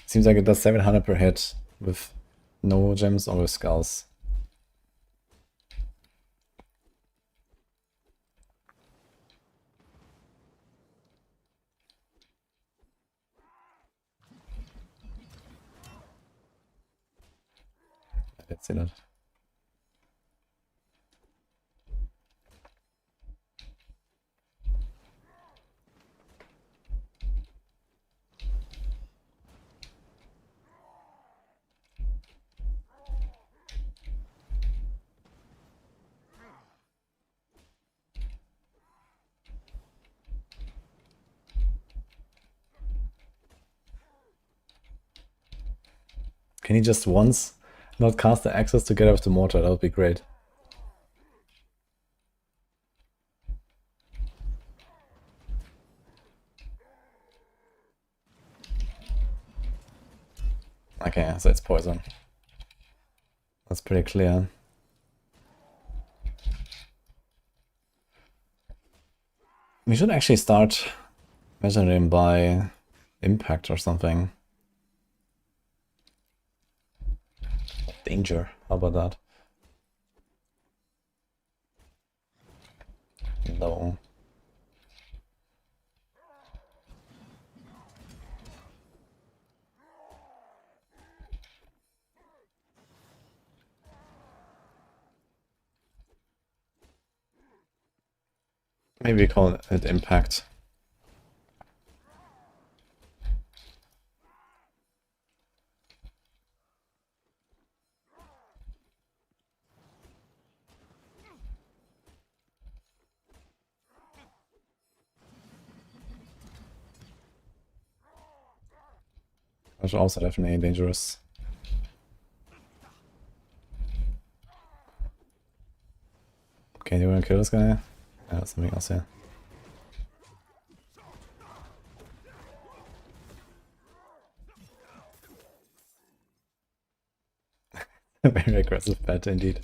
Seems like it does 700 per hit with no gems or with skulls. I did see that. Can he just once not cast the access together with the mortar? That would be great. Okay, so it's poison. That's pretty clear. We should actually start measuring by impact or something. Danger, how about that? No. Maybe call it impact. That's also definitely dangerous. Okay, do you want to kill this guy? Yeah, that's something else here. Very aggressive bet indeed.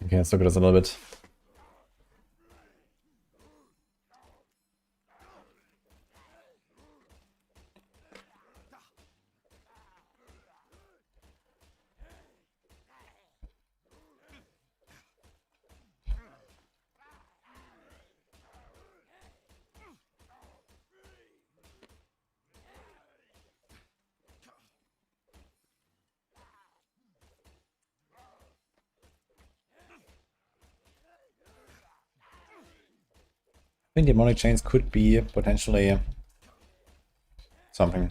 Okay, let's look at this a little bit. think demonic chains could be potentially something.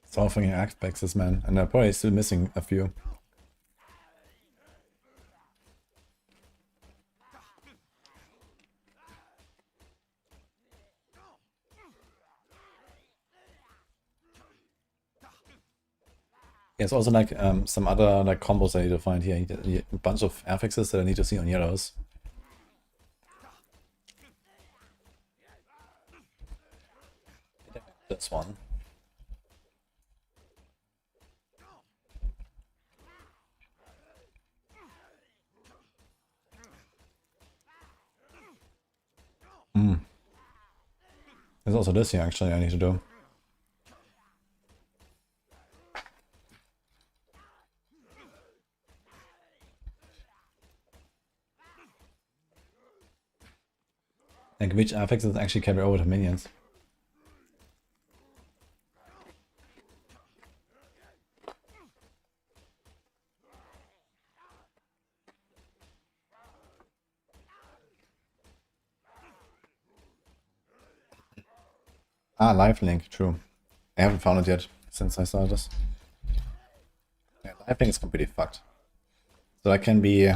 Solving aspects, man, and I'm probably still missing a few. There's also like some other like combos I need to find here. A bunch of affixes that I need to see on yellows. This one. There's also this here actually I need to do. Like which affixes actually carry over to minions. Ah, lifelink, true. I haven't found it yet since I saw this. Yeah, lifelink is completely fucked. So that can be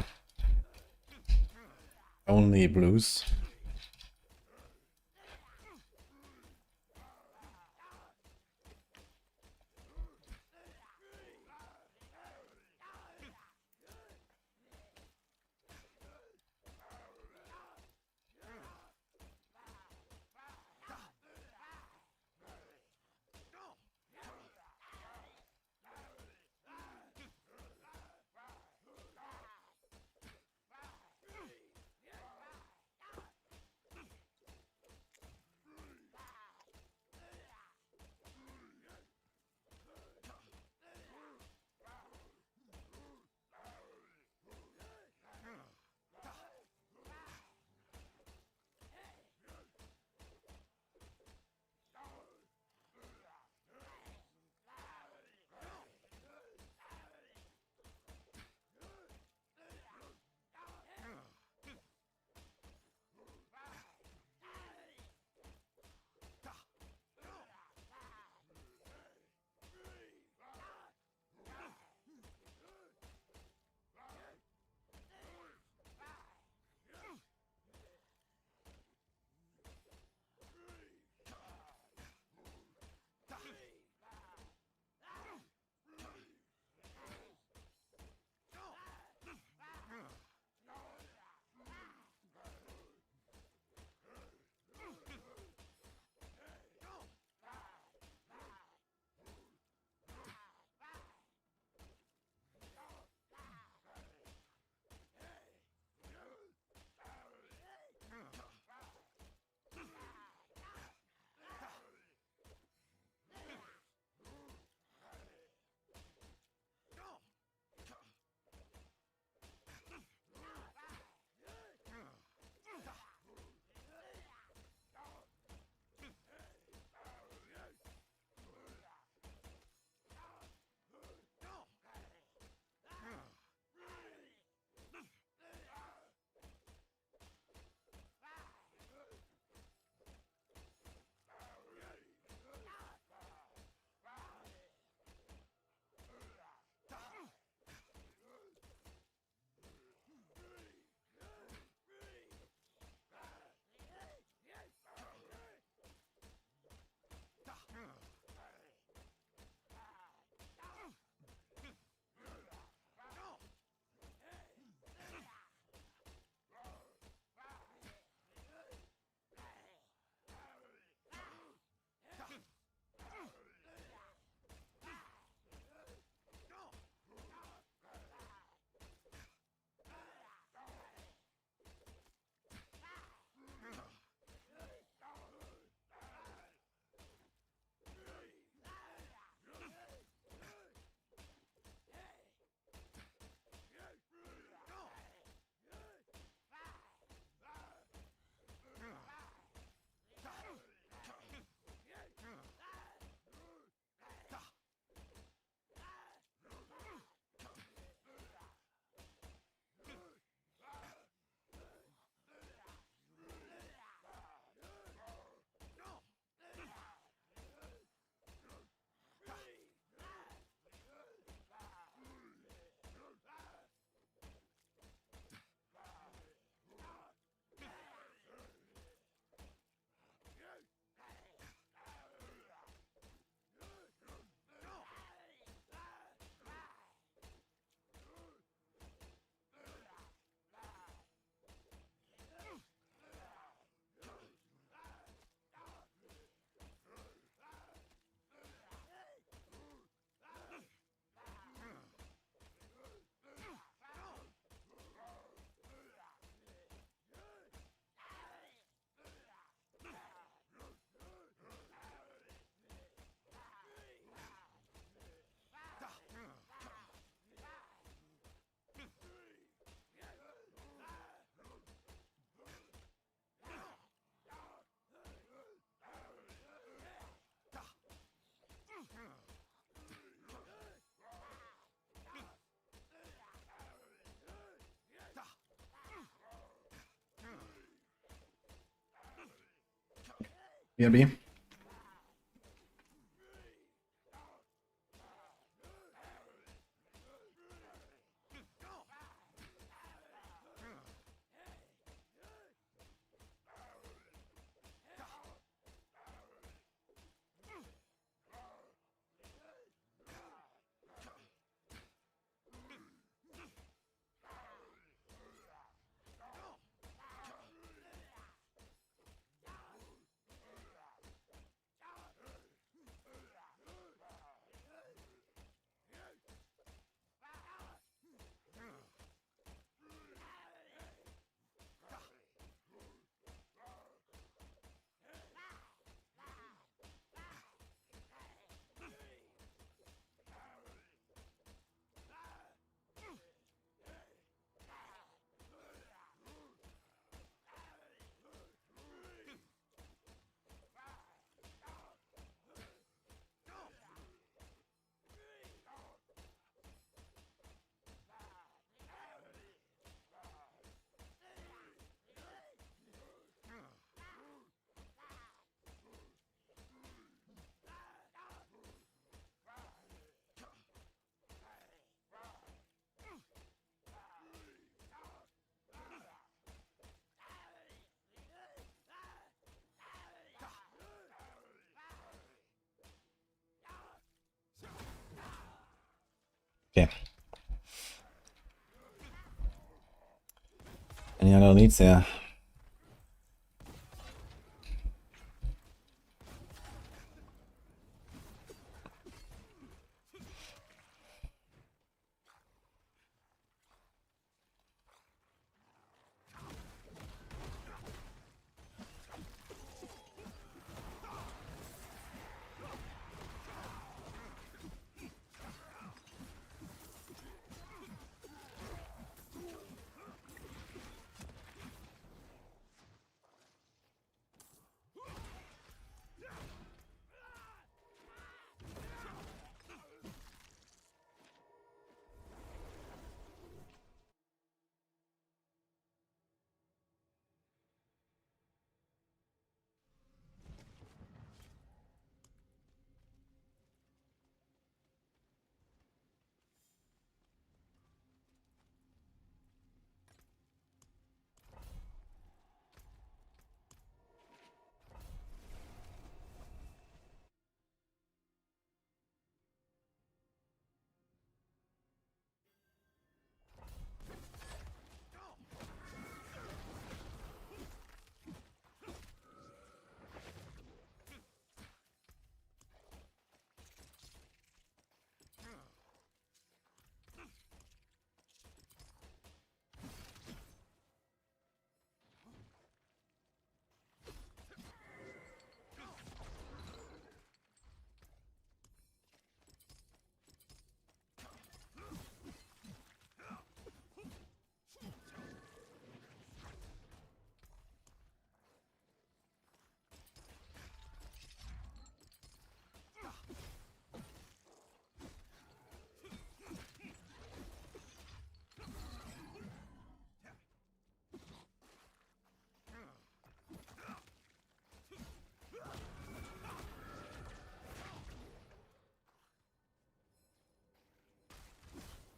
only blues. BRB. Okay. Any other leads there?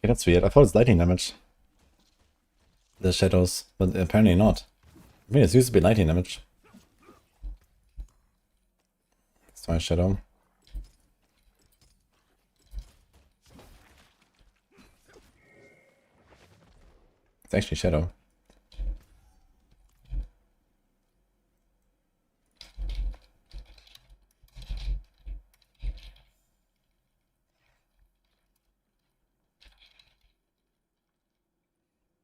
Okay, that's weird. I thought it's lightning damage. The shadows, but apparently not. I mean, it's used to be lightning damage. Let's try shadow. It's actually shadow.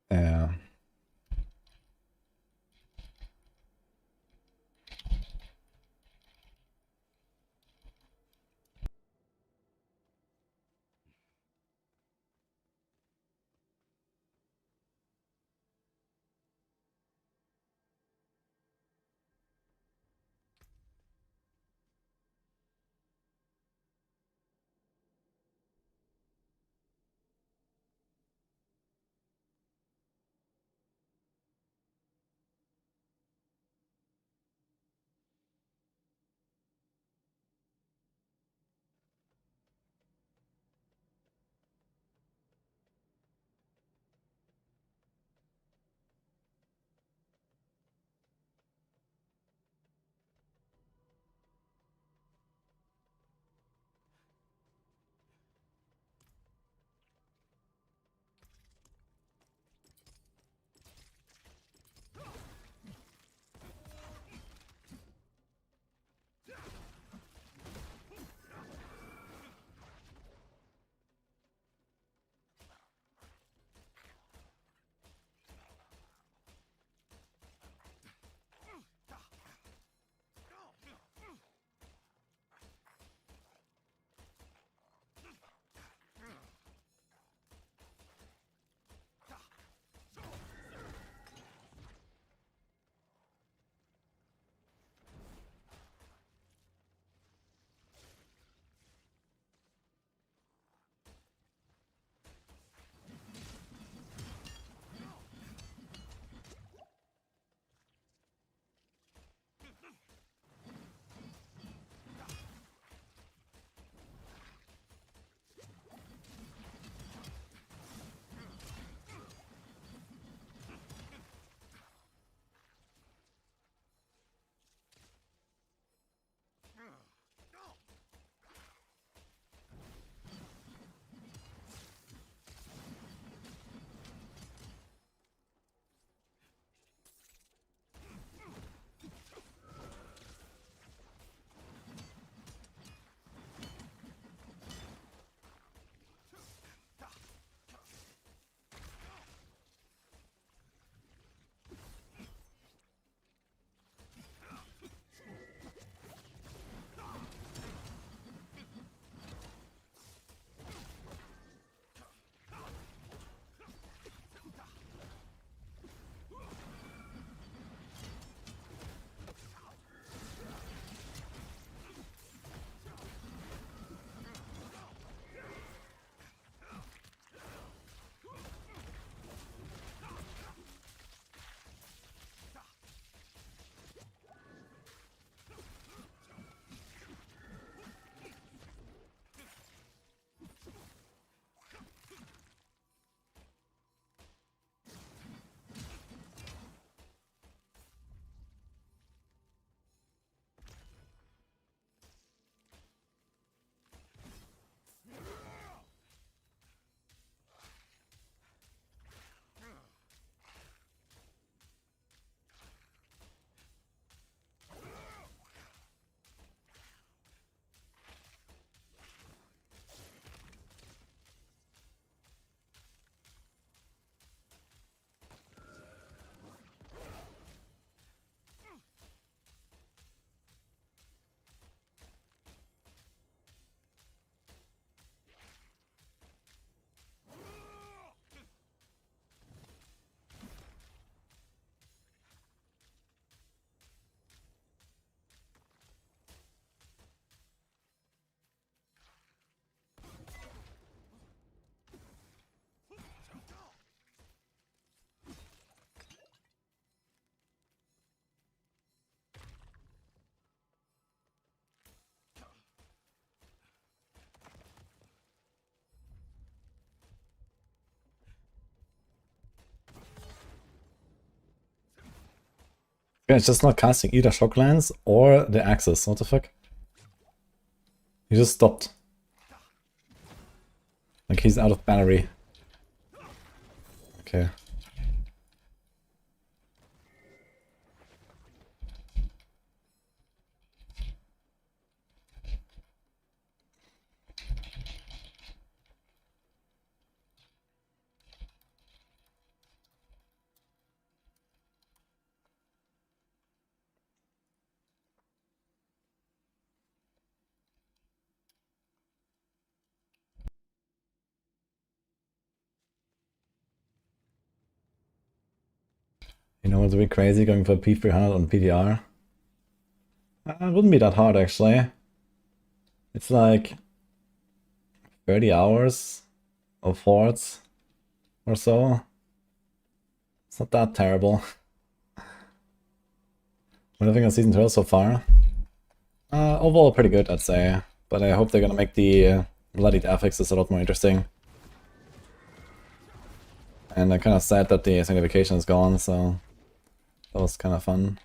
Yeah. Yeah, it's just not casting either Shocklands or the Axis. What the fuck? He just stopped. Like he's out of battery. Okay. You know what's a bit crazy going for P300 on PTR? It wouldn't be that hard actually. It's like 30 hours of hordes or so. It's not that terrible. What do you think of Season 12 so far? Overall pretty good, I'd say. But I hope they're gonna make the bloodied affixes a lot more interesting. And I'm kind of sad that the sanctification is gone, so that was kind of fun.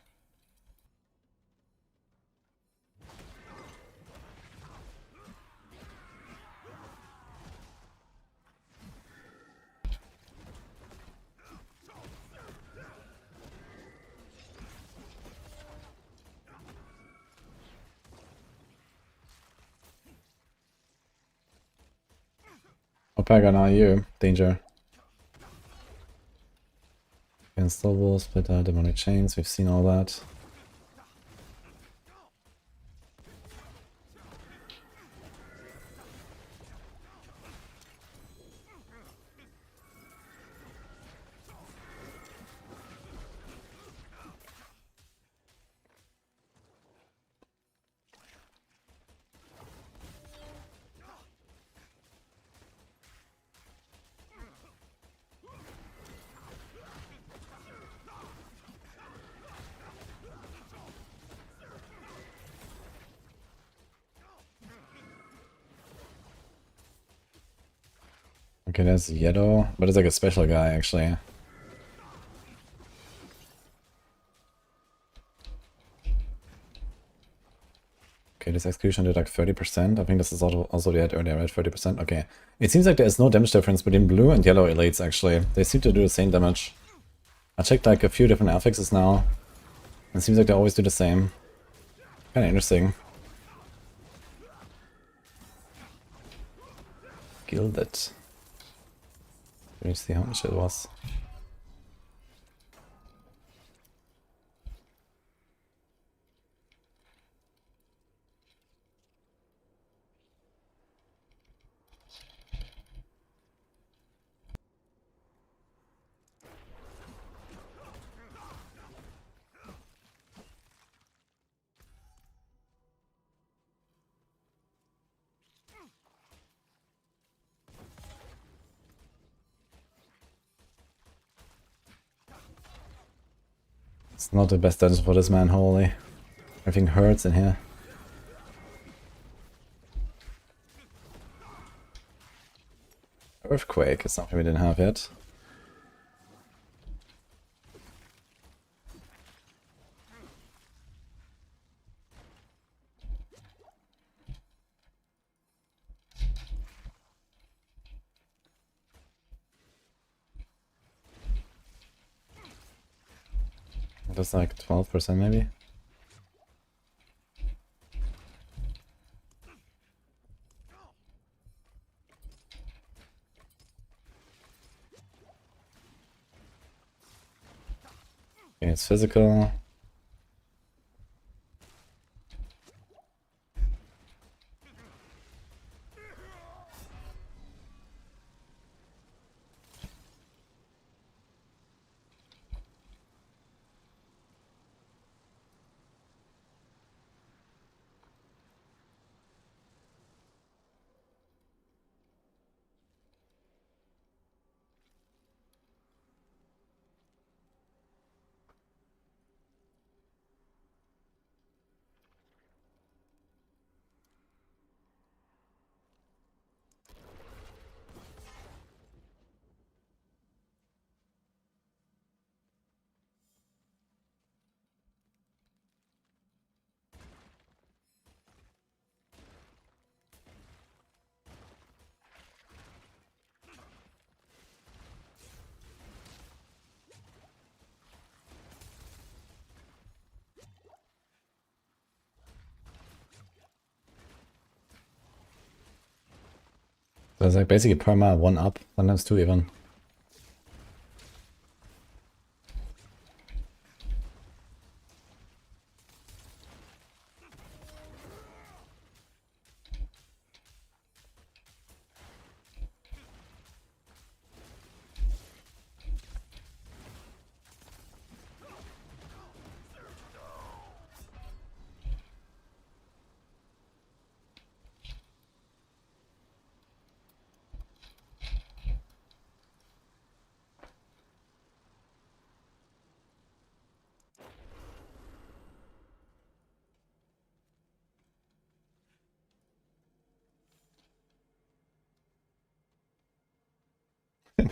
Opaga, now you. Danger. Against double, split out demonic chains, we've seen all that. Okay, that's Yedo, but it's like a special guy actually. Okay, this execution did like 30%. I think this is also the had earlier, right? 30%. Okay. It seems like there's no damage difference between blue and yellow elites actually. They seem to do the same damage. I checked like a few different affixes now. And it seems like they always do the same. Kinda interesting. Gilded. Let me see how much it was. It's not the best dungeon for this man, holy. Everything hurts in here. Earthquake is something we didn't have yet. That's like 12% maybe. Okay, it's physical. There's like basically perma 1 up, sometimes 2 even.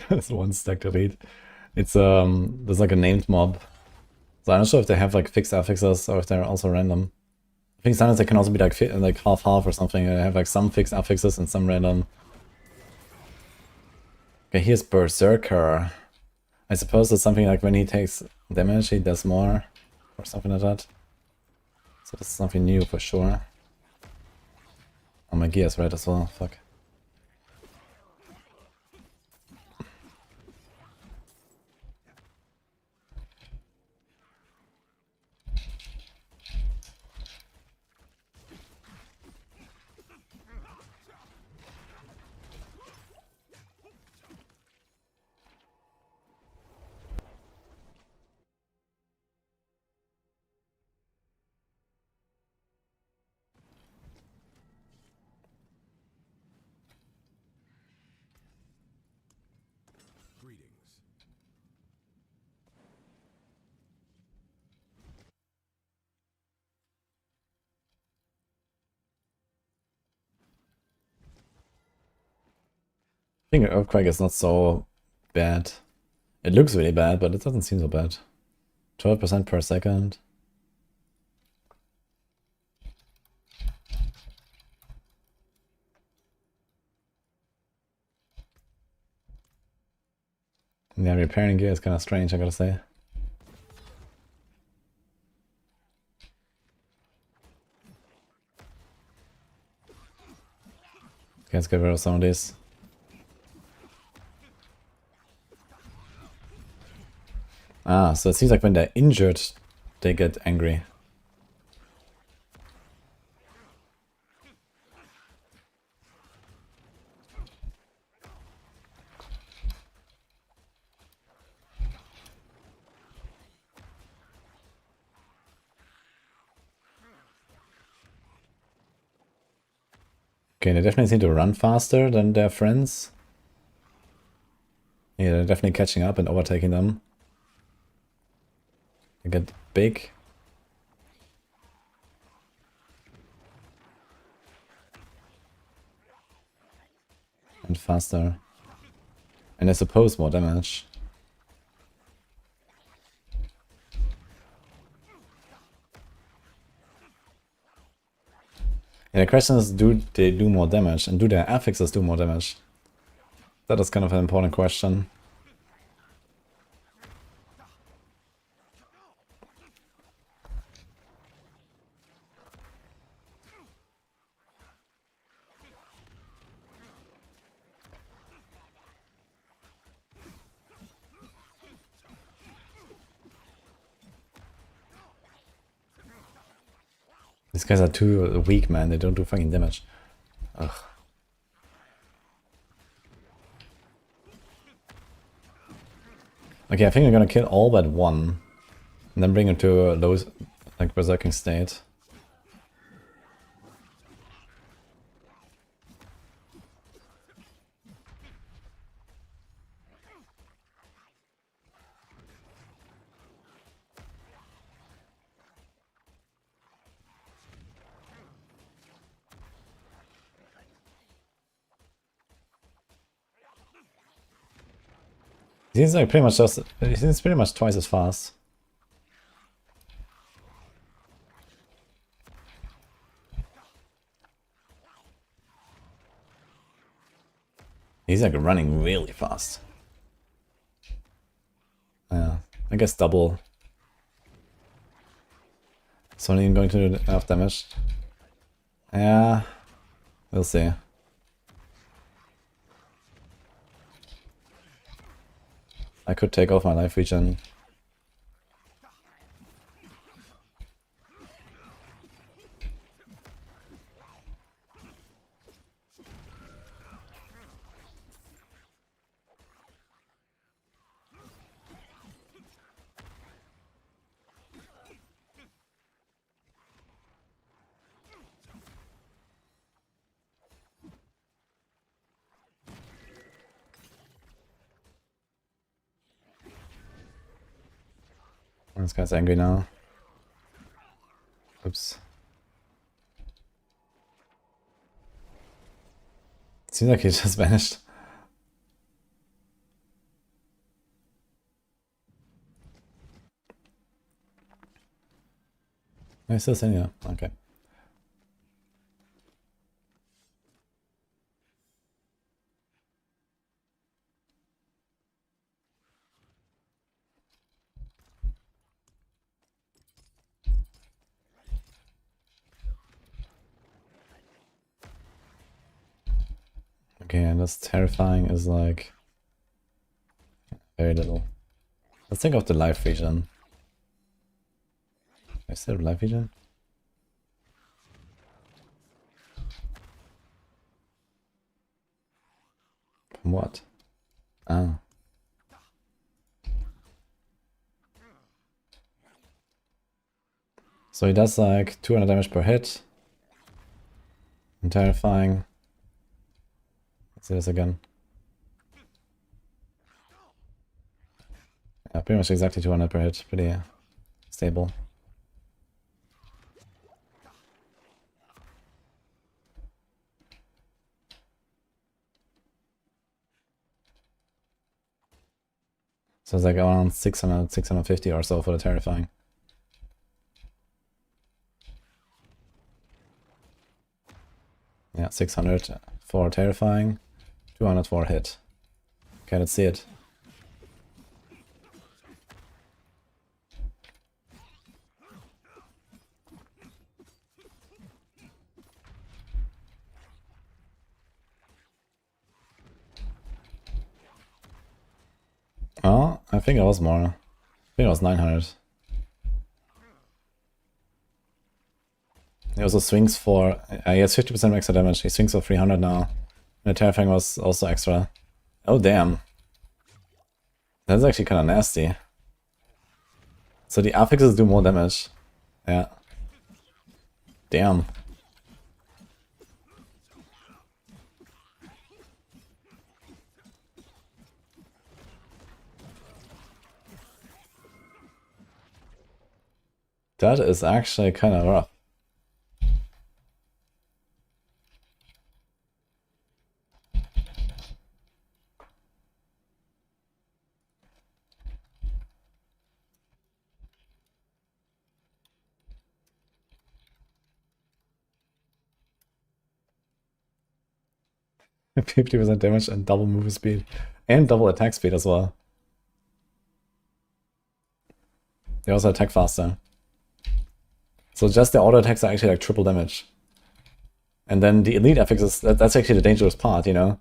There's 1 stack delete. It's there's like a named mob. So I'm not sure if they have like fixed affixes or if they're also random. I think sometimes they can also be like half-half or something. They have like some fixed affixes and some random. Okay, here's Berserker. I suppose it's something like when he takes damage, he does more or something like that. So this is something new for sure. Oh, my gear is red as well. Fuck. Greetings. I think Earthquake is not so bad. It looks really bad, but it doesn't seem so bad. 12% per second. Yeah, repairing gear is kind of strange, I gotta say. Okay, let's get rid of some of these. Ah, so it seems like when they're injured, they get angry. Okay, they definitely seem to run faster than their friends. Yeah, they're definitely catching up and overtaking them. They get big. And faster. And I suppose more damage. Yeah, the question is, do they do more damage? And do their affixes do more damage? That is kind of an important question. These guys are too weak, man. They don't do fucking damage. Ugh. Okay, I think we're gonna kill all but 1. And then bring him to a low, like, berserking state. He's like pretty much just, he's pretty much twice as fast. He's like running really fast. Yeah, I guess double. It's only going to do enough damage. Yeah, we'll see. I could take off my life regen. This guy's angry now. Oops. Seems like he just vanished. Oh, he's still sitting here. Okay. Okay, and this terrifying is like very little. Let's think of the life regen. Is there a life regen? From what? Ah. So he does like 200 damage per hit. And terrifying. Let's see this again. Yeah, pretty much exactly 200 per hit. Pretty stable. So it's like around 600, 650 or so for the terrifying. Yeah, 600 for terrifying, 200 for hit. Okay, let's see it. Oh, I think it was more. I think it was 900. He also swings for... he has 50% extra damage. He swings for 300 now. And the terrifying was also extra. Oh, damn. That's actually kind of nasty. So the affixes do more damage. Yeah. Damn. That is actually kind of rough. %50 damage and double move speed. And double attack speed as well. They also attack faster. So just the auto attacks are actually like triple damage. And then the elite affixes, that's actually the dangerous part, you know?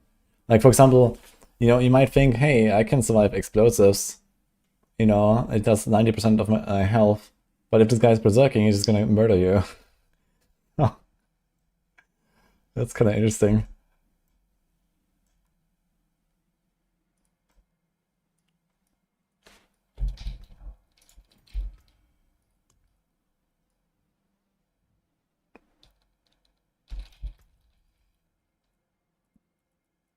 Like, for example, you know, you might think, hey, I can survive explosives. You know, it does 90% of my health. But if this guy's berserking, he's just gonna murder you. Oh. That's kind of interesting.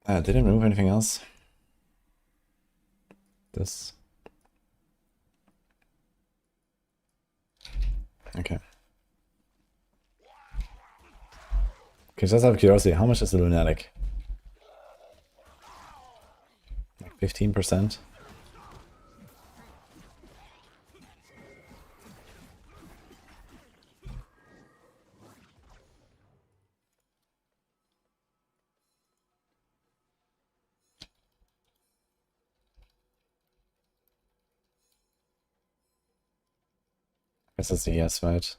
Didn't remove anything else. This. Okay. Okay, just out of curiosity, how much is the lunatic? Like 15%? Guess that's a yes, right?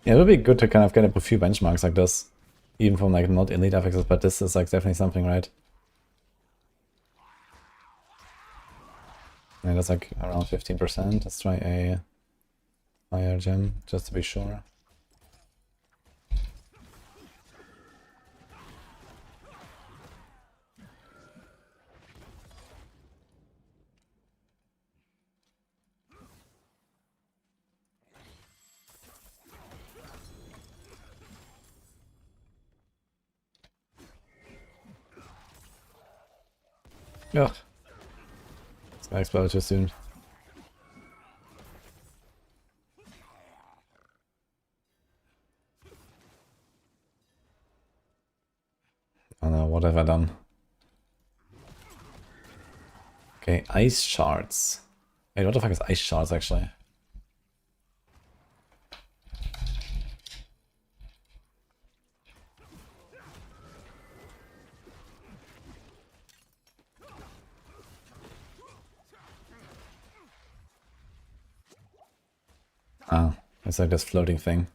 Yeah, it would be good to kind of get a few benchmarks like this. Even from like not elite affixes, but this is like definitely something, right? Yeah, that's like around 15%. Let's try a higher gem, just to be sure. Ugh. This guy exploded too soon. Oh no, what have I done? Okay, ice shards. Wait, what the fuck is ice shards actually? Ah, it's like this floating thing.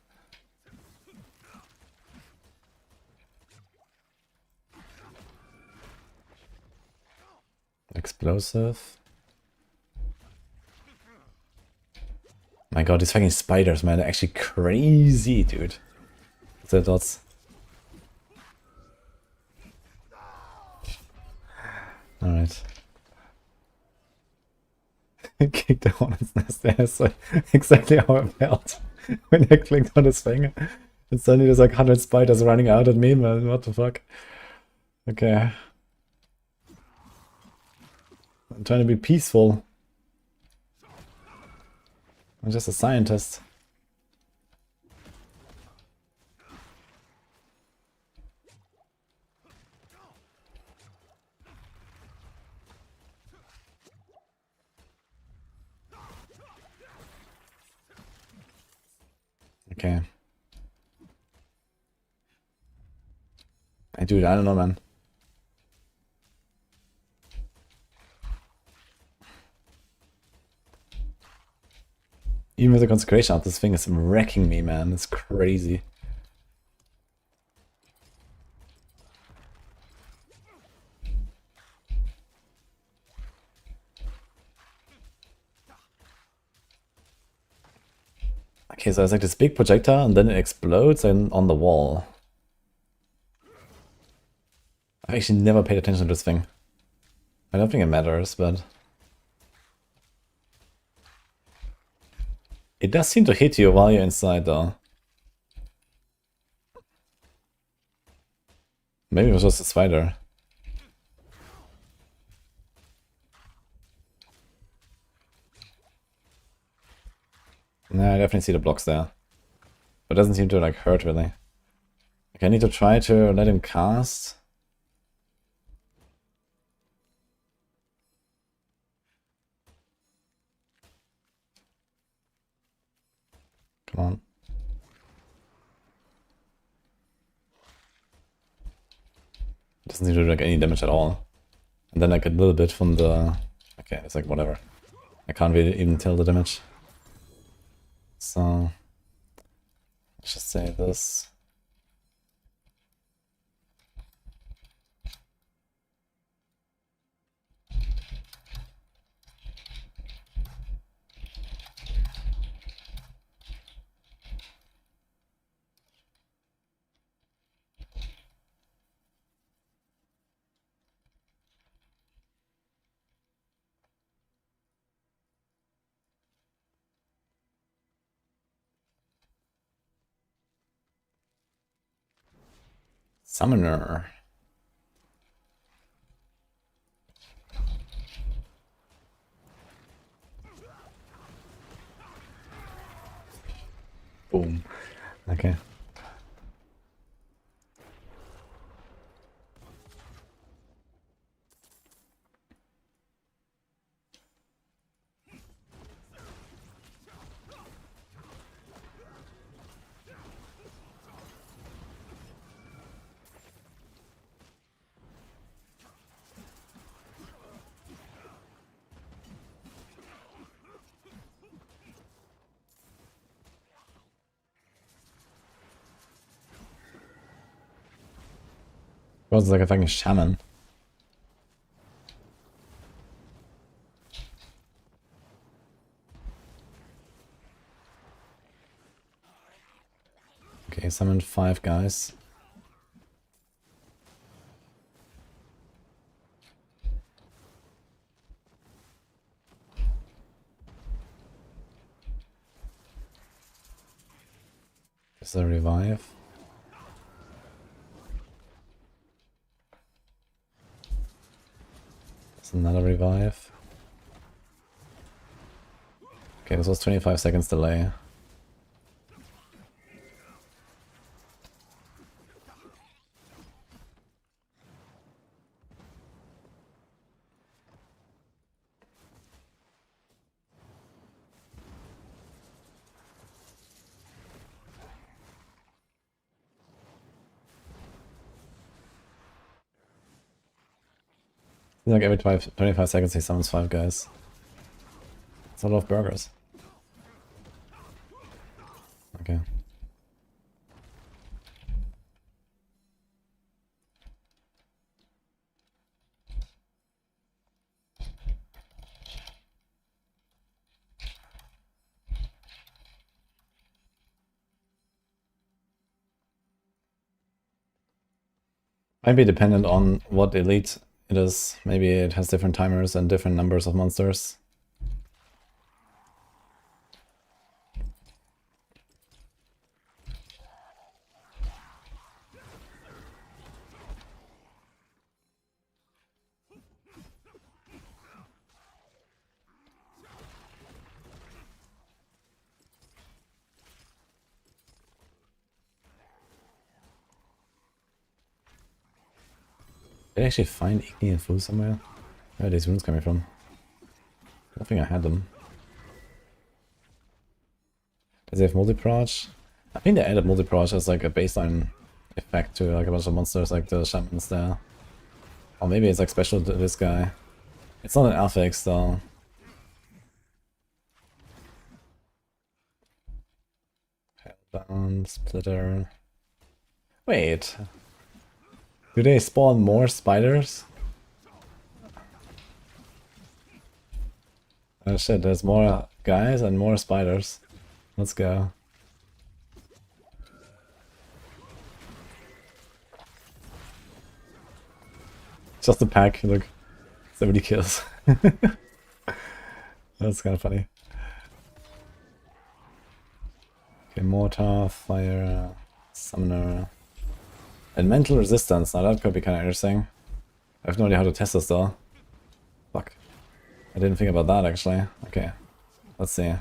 Explosive. My god, these fucking spiders, man, they're actually crazy, dude. The dots. Alright. Kick the hornet's nest. That's like exactly how I felt when I clicked on his finger. And suddenly there's like 100 spiders running out at me, man. What the fuck? Okay. I'm trying to be peaceful. I'm just a scientist. Okay. Dude, I don't know, man. Even with the consecration out, this thing is wrecking me, man. It's crazy. Okay, so it's like this big projectile and then it explodes and on the wall. I've actually never paid attention to this thing. I don't think it matters, but... It does seem to hit you while you're inside, though. Maybe it was just a spider. Nah, I definitely see the blocks there. But it doesn't seem to, like, hurt, really. Okay, I need to try to let him cast. Come on. It doesn't seem to do, like, any damage at all. And then, like, a little bit from the... Okay, it's like, whatever. I can't really even tell the damage. So... Let's just say this. Summoner. Boom. Okay. course, it's like a fucking shaman. Okay, summoned 5 guys. Is there a revive? There's another revive. Okay, this was 25 seconds delay. Like every 25 seconds he summons 5 guys. It's a lot of burgers. Okay. Might be dependent on what elite it is. Maybe it has different timers and different numbers of monsters. Did I actually find Igni and Fu somewhere? Where are these runes coming from? I don't think I had them. Does he have multi-proj? I think they added multi-proj as like a baseline effect to like a bunch of monsters like the shamans there. Or maybe it's like special to this guy. It's not an alpha X though. Hellbound, Splitter. Wait. Do they spawn more spiders? Oh shit, there's more guys and more spiders. Let's go. Just a pack, look. 70 kills. That's kind of funny. Okay, Mortar, Fire, Summoner. And Mental Resistance, now that could be kind of interesting. I have no idea how to test this though. Fuck. I didn't think about that actually. Okay, let's see.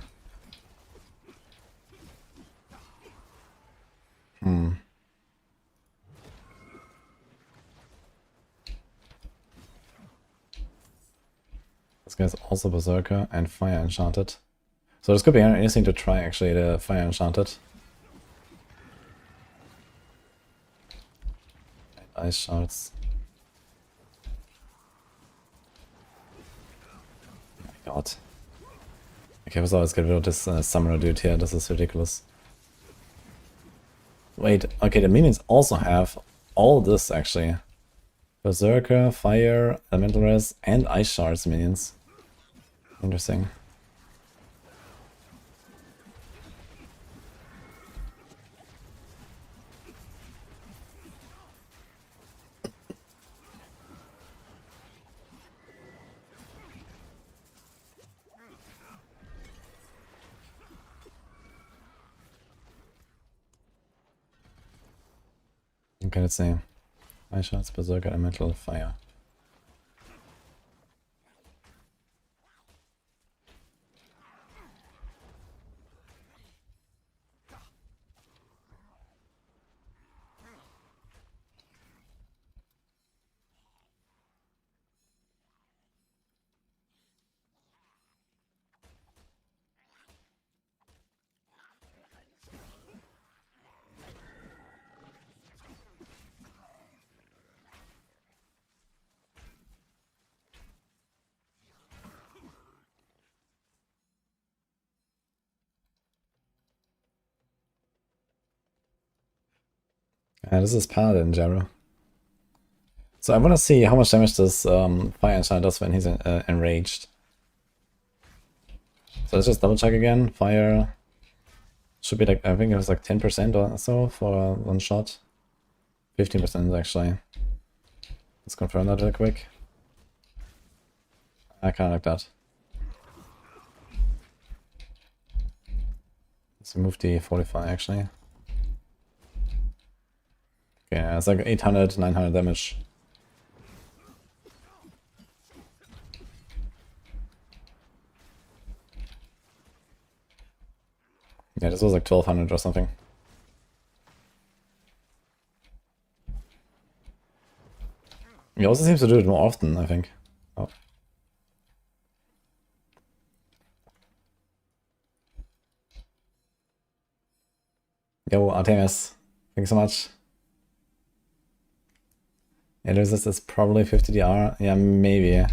This guy's also Berserker and Fire Enchanted. So this could be anything to try actually, the Fire Enchanted. And Ice Shards. Oh my god. Okay, let's always get rid of this Summoner dude here, this is ridiculous. Wait, okay, the minions also have all this actually. Berserker, Fire, Elemental Res, and Ice Shards minions. Interesting. Okay, let's see. Ice Shards, Berserker, Elemental, Fire. This is Paladin, Jaro. So I want to see how much damage this fire enchant does when he's enraged. So let's just double check again. Fire should be like, I think it was like 10% or so for one shot. 15% actually. Let's confirm that real quick. I kinda like that. Let's remove the fortify actually. Okay, it's like 800, 900 damage. Yeah, this was like 1200 or something. He also seems to do it more often, I think. Oh. Yo, Artemis, thanks so much. Yeah, this is probably 50 DR. Yeah, maybe.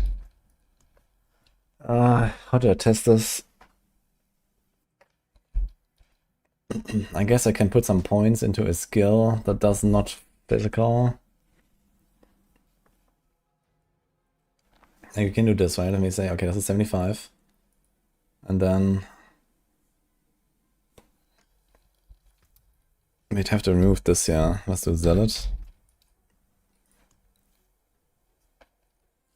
How do I test this? I guess I can put some points into a skill that does not physical. And you can do this, right? Let me say, okay, this is 75. And then we'd have to remove this, yeah. Let's do Zealot.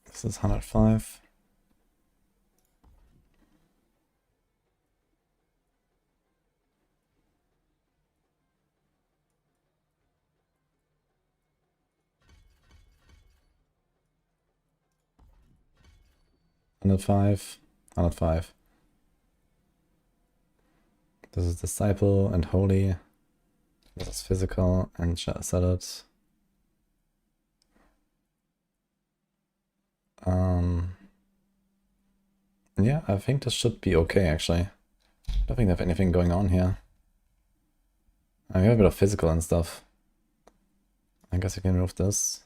This is 105. $105. 105. This is Disciple and Holy. This is Physical and Zealot. Yeah, I think this should be okay actually. I don't think they have anything going on here. I have a bit of physical and stuff. I guess I can remove this.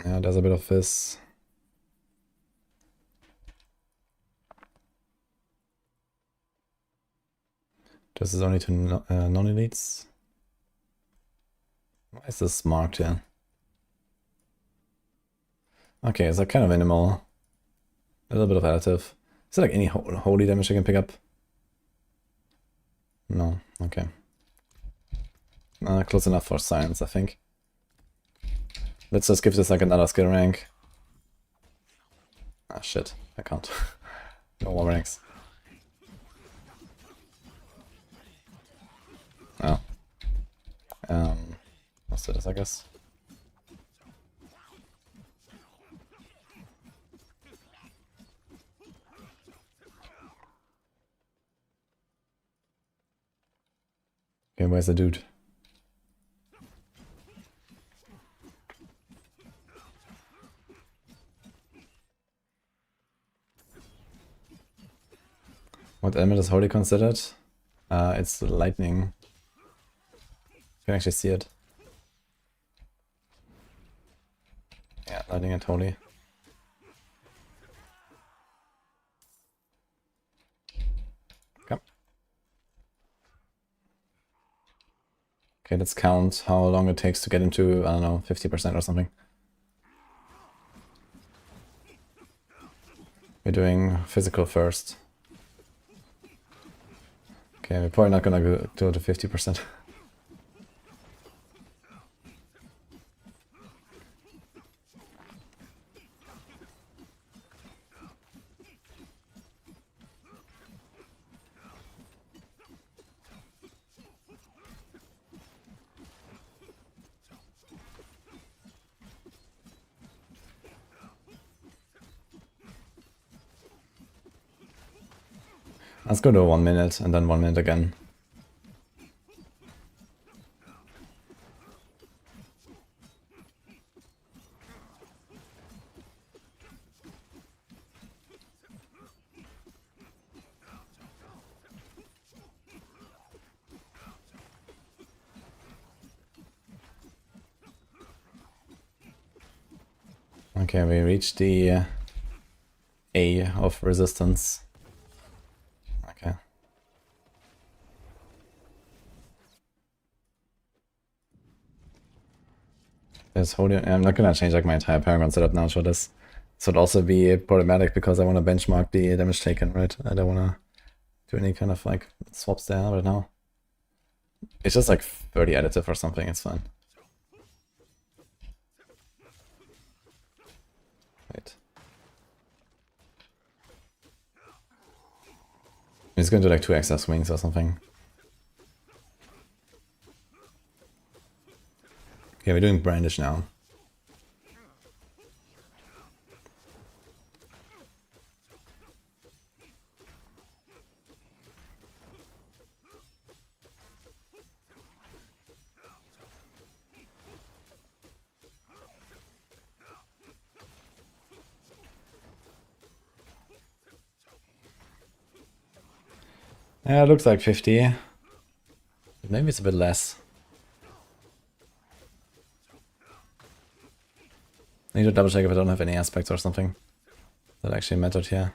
Yeah, there's a bit of this. This is only to non-elites. Why is this marked here? Okay, it's like kind of minimal. A little bit of additive. Is there like any holy damage I can pick up? No, okay. Close enough for science, I think. Let's just give this like another skill rank. Ah shit, I can't. No more ranks. Oh. Let's do this, I guess. Okay, where's the dude? What element is holy considered? It's lightning. You can actually see it. Yeah, lightning and holy. Come. Okay, let's count how long it takes to get into, I don't know, 50% or something. We're doing physical first. Okay, we're probably not gonna go to 50%. Let's go to 1 minute and then 1 minute again. Okay, we reached the A of resistance. Okay. I'm not gonna change like my entire Paragon setup now for this. This would also be problematic because I want to benchmark the damage taken, right? I don't want to do any kind of like swaps there right now. It's just like 30 additive or something, it's fine. Wait. I'm just gonna do like 2 extra swings or something. Okay, we're doing Brandish now. Yeah, it looks like 50. Maybe it's a bit less. I need to double check if I don't have any aspects or something that actually mattered here.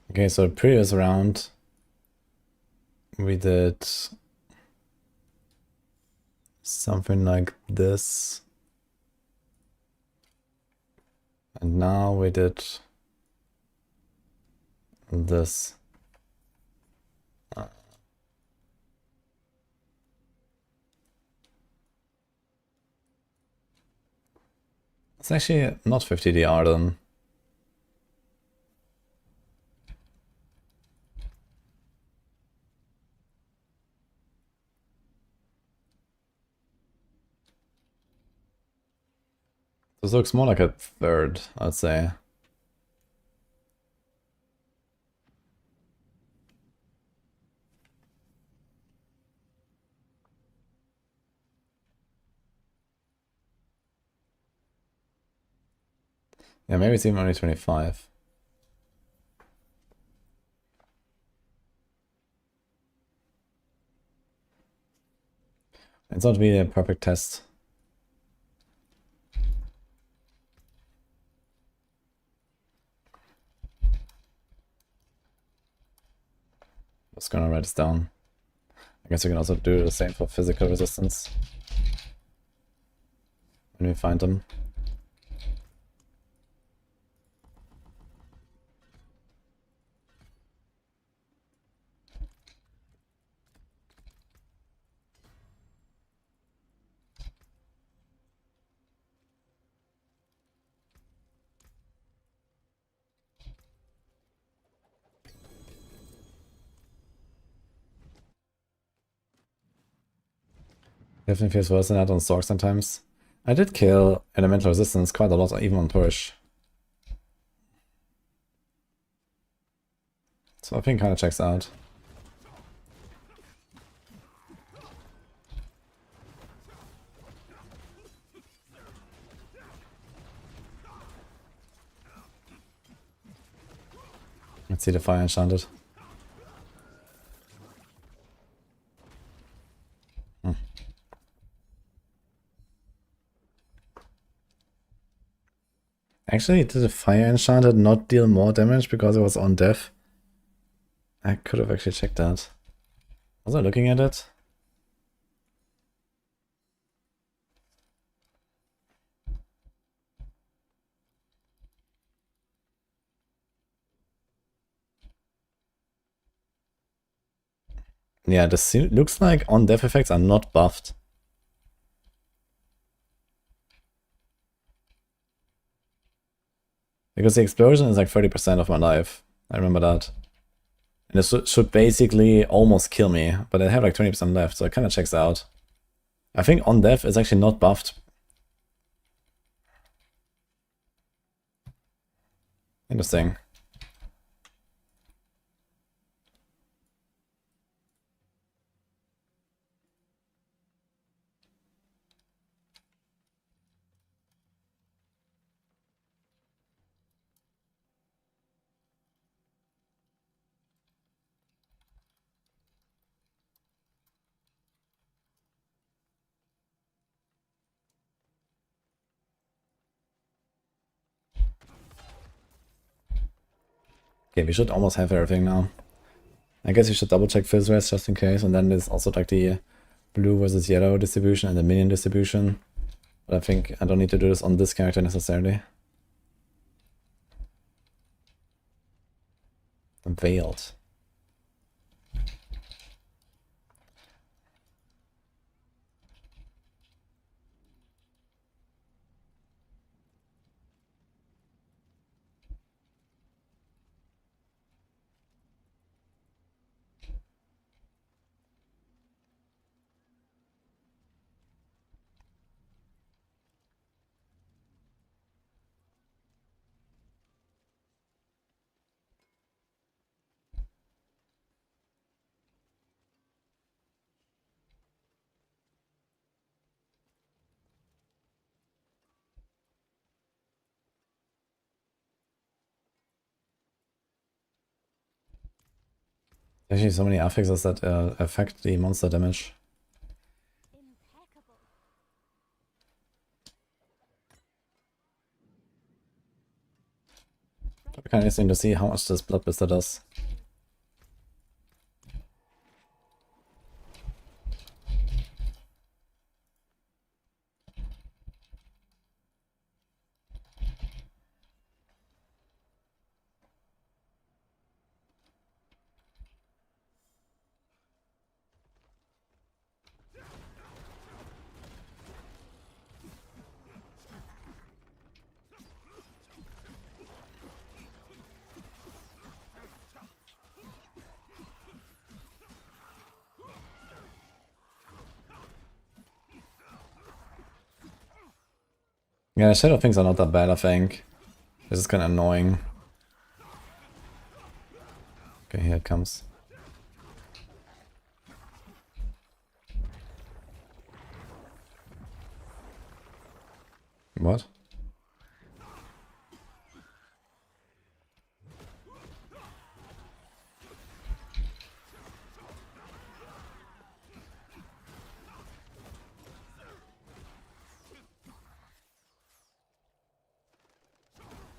Okay, so previous round we did something like this. And now we did this. It's actually not 50 DR then. This looks more like a third, I'd say. Yeah, maybe it's even only 25. It's not really a perfect test. Just gonna write this down. I guess we can also do the same for physical resistance when we find them. Definitely feels worse than that on Stork sometimes. I did kill elemental resistance quite a lot, even on push. So I think kind of checks out. Let's see the fire enchanted. Actually, did the fire enchanted not deal more damage because it was on death? I could have actually checked that. Was I looking at it? Yeah, this looks like on death effects are not buffed. Because the explosion is like 30% of my life. I remember that. And this should basically almost kill me, but I have like 20% left, so it kind of checks out. I think on death is actually not buffed. Interesting. Okay, we should almost have everything now. I guess we should double check Fizz Race just in case, and then there's also like the blue versus yellow distribution and the minion distribution. But I think I don't need to do this on this character necessarily. Veiled. Actually, so many affixes that affect the monster damage. Impeccable. Kind of interesting to see how much this Blood Blister does. Yeah, shadow things are not that bad, I think. This is kind of annoying. Okay, here it comes. What?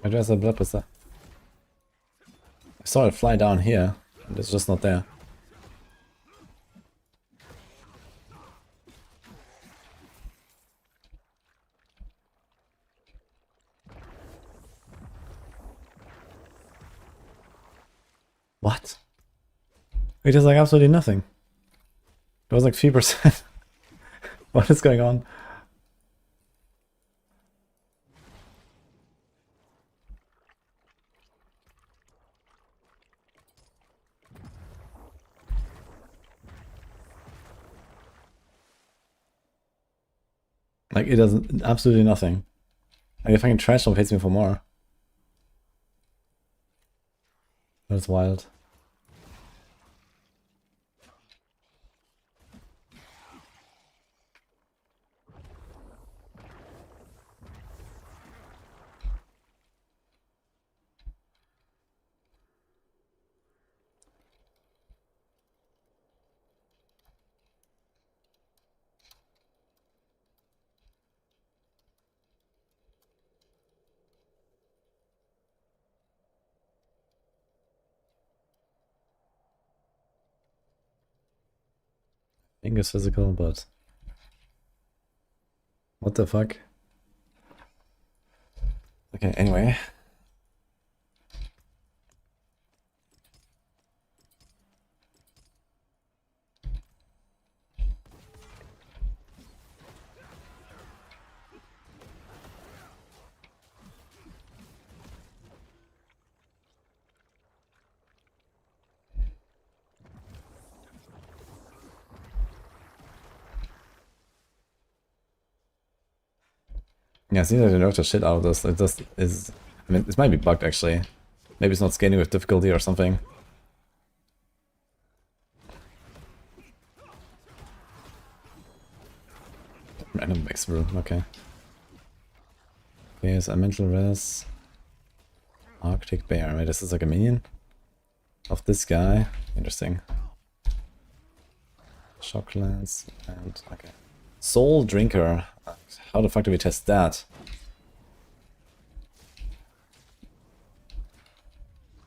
Where is the Blood Blister? I saw it fly down here, and it's just not there. What? It does like absolutely nothing. It was like 3%. What is going on? Like, it does absolutely nothing. Like, if I can trash them, hits me for more. That's wild. I think it's physical, but what the fuck? Okay, anyway. Yeah, it seems like they nerfed the shit out of this. It just is. I mean, this might be bugged actually. Maybe it's not scaling with difficulty or something. Random Maxroll, okay. Okay, so Mental Res. Arctic Bear. Wait, this is like a minion of this guy. Interesting. Shock Lance and okay. Soul Drinker. How the fuck do we test that?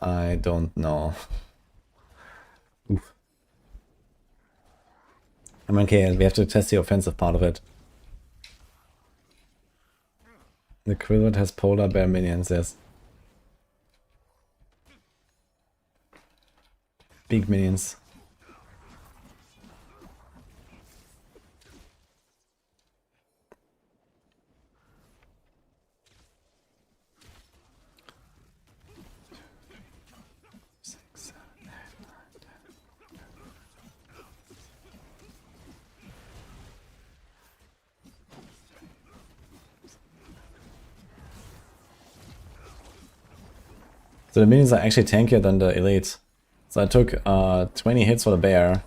I don't know. Oof. I mean, okay, we have to test the offensive part of it. The Quillwood has polar bear minions, yes. Big minions. So the minions are actually tankier than the elite. So I took 20 hits for the bear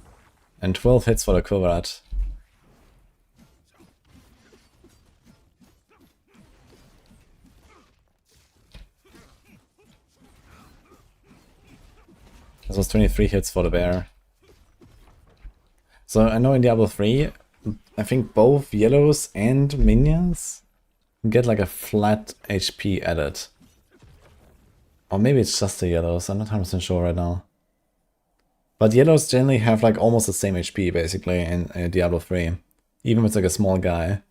and 12 hits for the Quillwood. This was 23 hits for the bear. So I know in Diablo 3, I think both yellows and minions get like a flat HP added. Or maybe it's just the yellows, I'm not 100% sure right now. But yellows generally have like almost the same HP basically in Diablo 3. Even if it's like a small guy.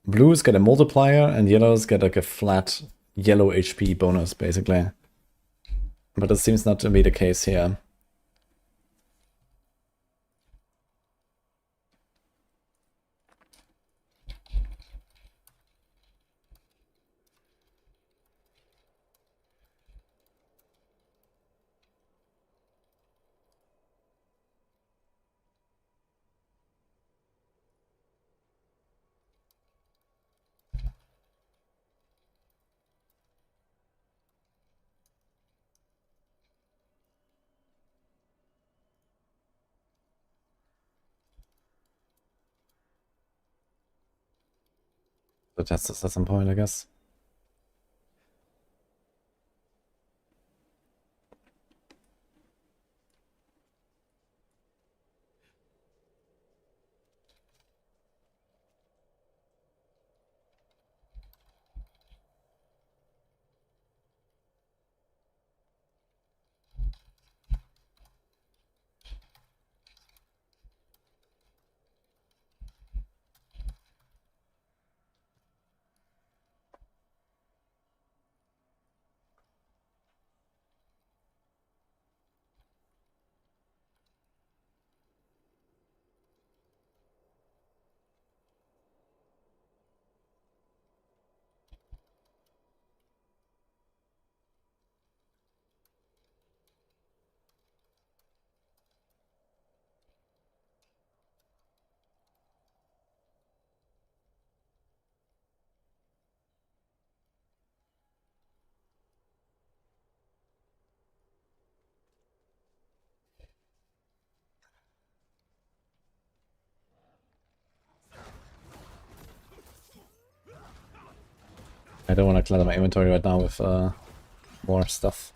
Blues get a multiplier and yellows get like a flat yellow HP bonus basically. But it seems not to be the case here. So test this at some point, I guess. I don't want to clutter my inventory right now with more stuff.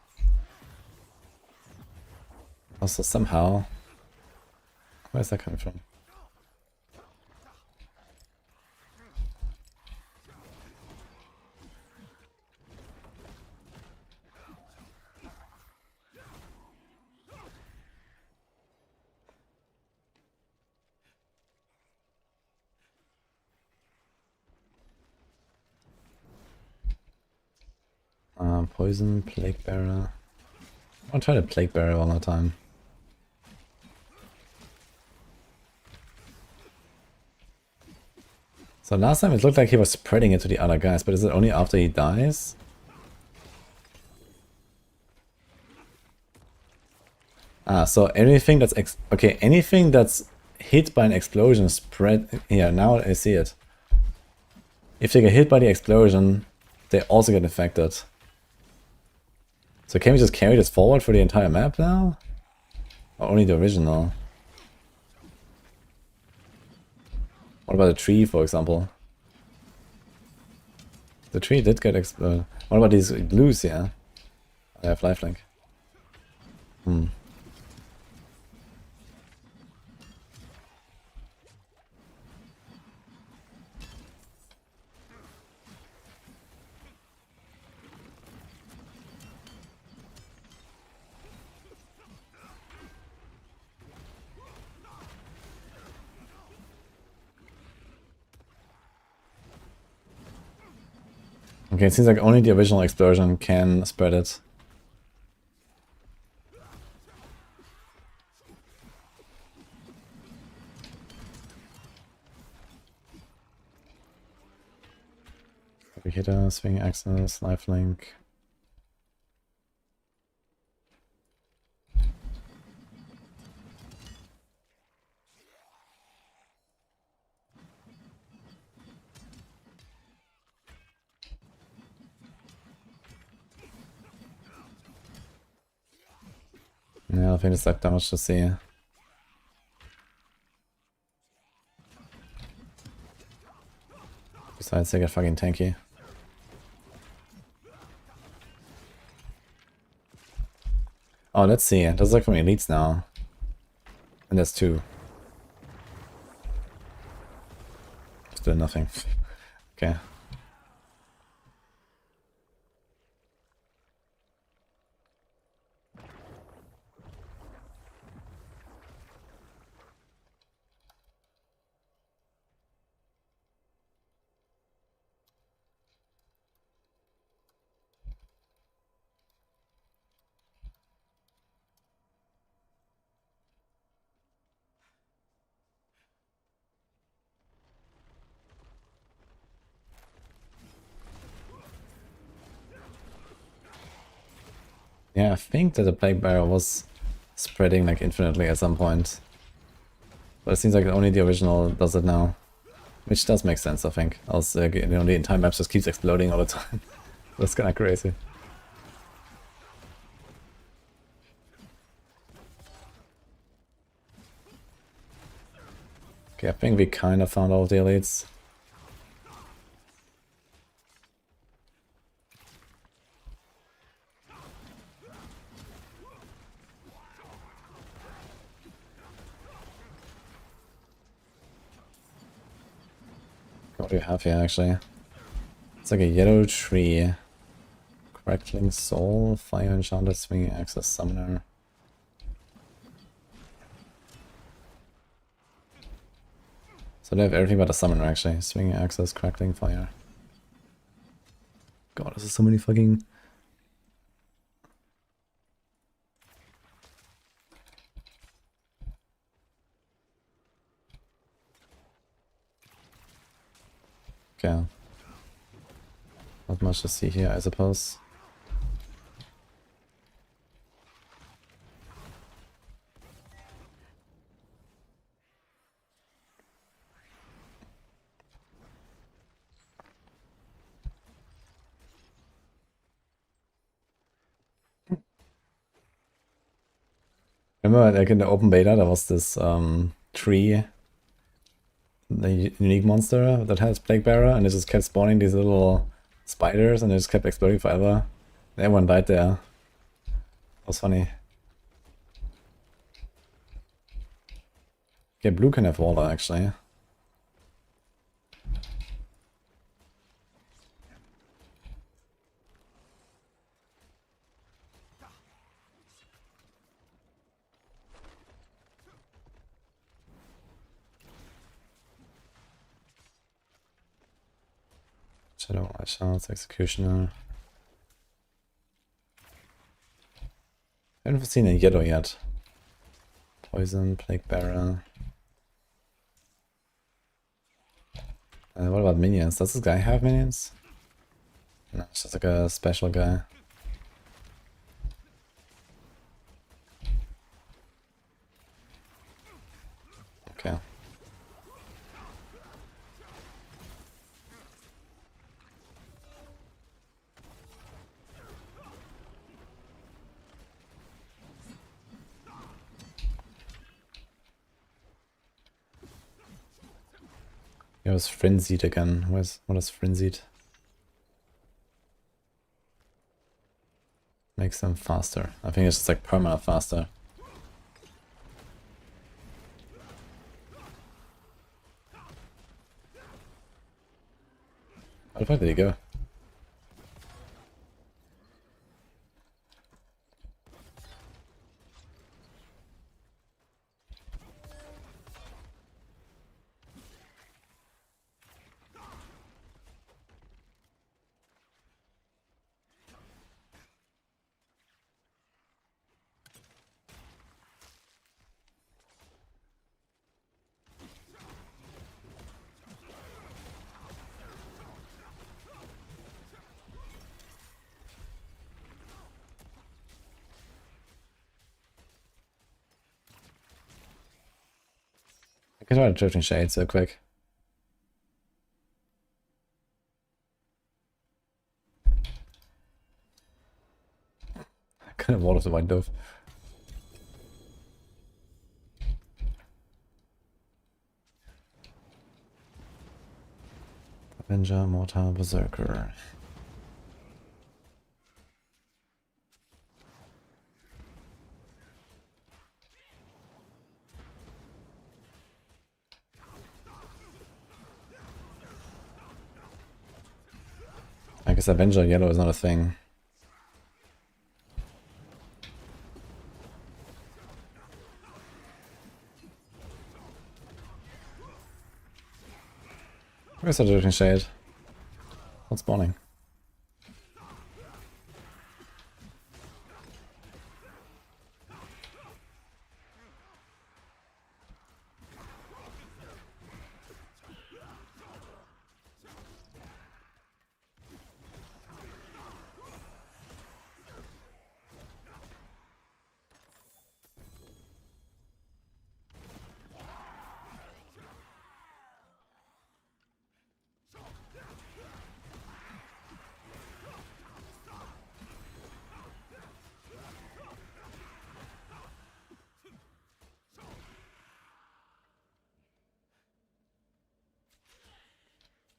Also, somehow... Where's that coming from? Poison, Plague Bearer. I'll try the Plague Bearer one more time. So last time it looked like he was spreading it to the other guys, but is it only after he dies? Ah, so anything that's anything that's hit by an explosion spread. Yeah, now I see it. If they get hit by the explosion, they also get infected. So can we just carry this forward for the entire map now? Or only the original? What about the tree, for example? The tree did get exploded. What about these blues here? I have lifelink. Okay, it seems like only the original explosion can spread it. Heavy hitter, swing axis, lifelink. Yeah, I think it's like damage to see. Besides, they get fucking tanky. Oh, let's see. There's like from elites now. And there's 2. Still nothing. Okay. Yeah, I think that the plague barrier was spreading like infinitely at some point. But it seems like only the original does it now. Which does make sense, I think. Else, you know, the entire map just keeps exploding all the time. That's kinda crazy. Okay, I think we kinda found all of the elites. What do you have here, actually? It's like a yellow tree. Crackling soul, fire enchanter, swinging axis, summoner. So they have everything but a summoner, actually. Swinging axis, crackling fire. God, this is so many fucking... Okay. Not much to see here, I suppose. Remember, like in the open beta, there was this tree, the unique monster that has plague bearer, and it just kept spawning these little spiders, and it just kept exploding forever. And everyone died there. That was funny. Okay, blue can have water, actually. Shadow Eye Shards, Executioner. I haven't seen a yellow yet. Poison, Plague Bearer. What about minions? Does this guy have minions? No, it's just like a special guy. Okay. It was frenzied again. What is frenzied? Makes them faster. I think it's just like permanent faster. Where the fuck did he go? I can try the Drifting Shades real quick. I kind of wanted the White Dove. Avenger, Mortar, Berserker. I guess Avenger yellow is not a thing. Where's the Drifting Shade? What's spawning?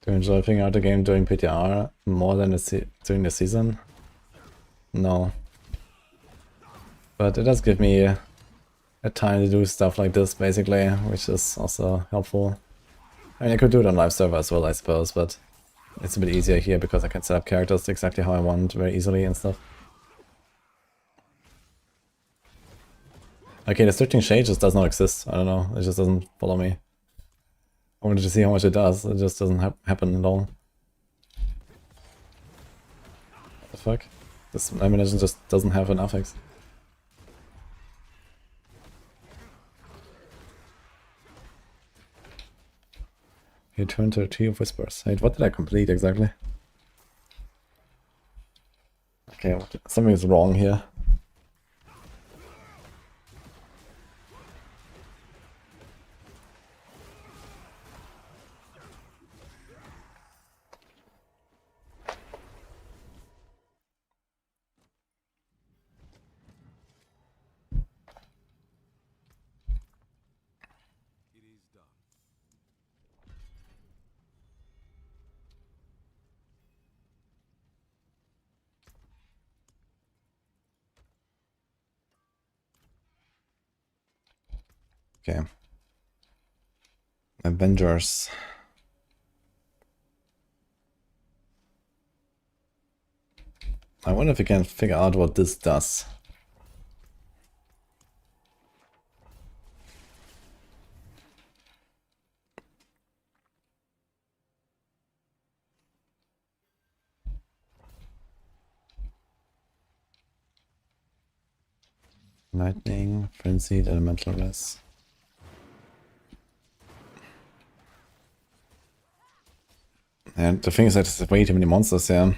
Do you enjoy figuring out the game during PTR more than during the season? No. But it does give me a time to do stuff like this, basically, which is also helpful. I mean, I could do it on live server as well, I suppose, but it's a bit easier here because I can set up characters exactly how I want very easily and stuff. Okay, the Searching Shade just does not exist. I don't know, it just doesn't follow me. I wanted to see how much it does, it just doesn't happen at all. What the fuck? This ammunition just doesn't have an affix. You turn to a Tree of Whispers. Wait, what did I complete exactly? Okay, something is wrong here. It is done. Okay. Avengers. I wonder if we can figure out what this does. Lightning, Frenzied, Elemental Res. And the thing is that there's way too many monsters here.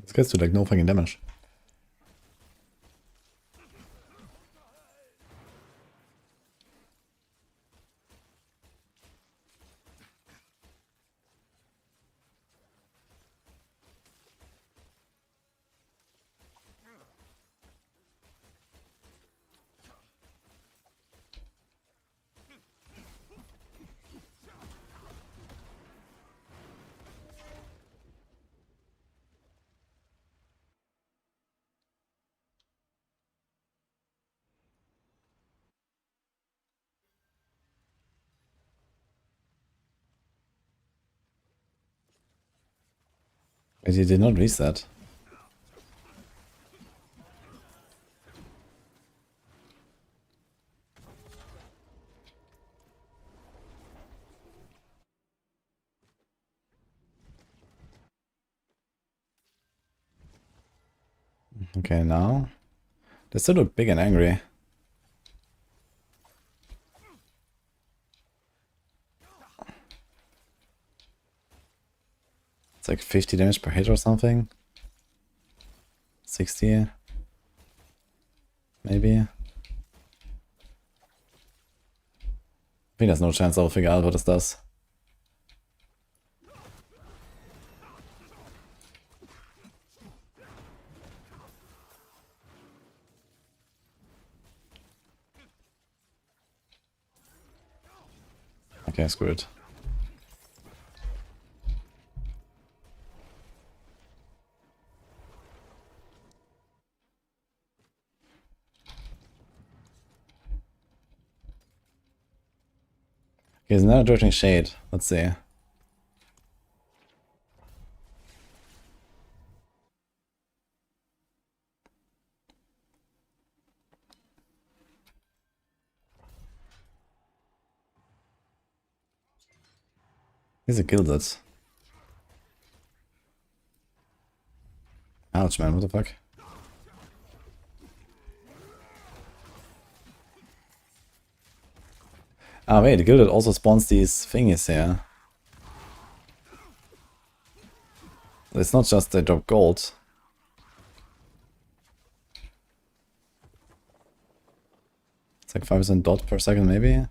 This gets to like no fucking damage. But he did not reset. Okay, now they still look big and angry. It's like 50 damage per hit or something. 60, maybe. I think there's no chance I'll figure out what this does. Okay, screw it. Okay, so now Dredging Shade. Let's see. He's a Gilded. Ouch, man, what the fuck? Ah, wait, the Gilded also spawns these thingies here. It's not just they drop gold. It's like 5% dot per second, maybe?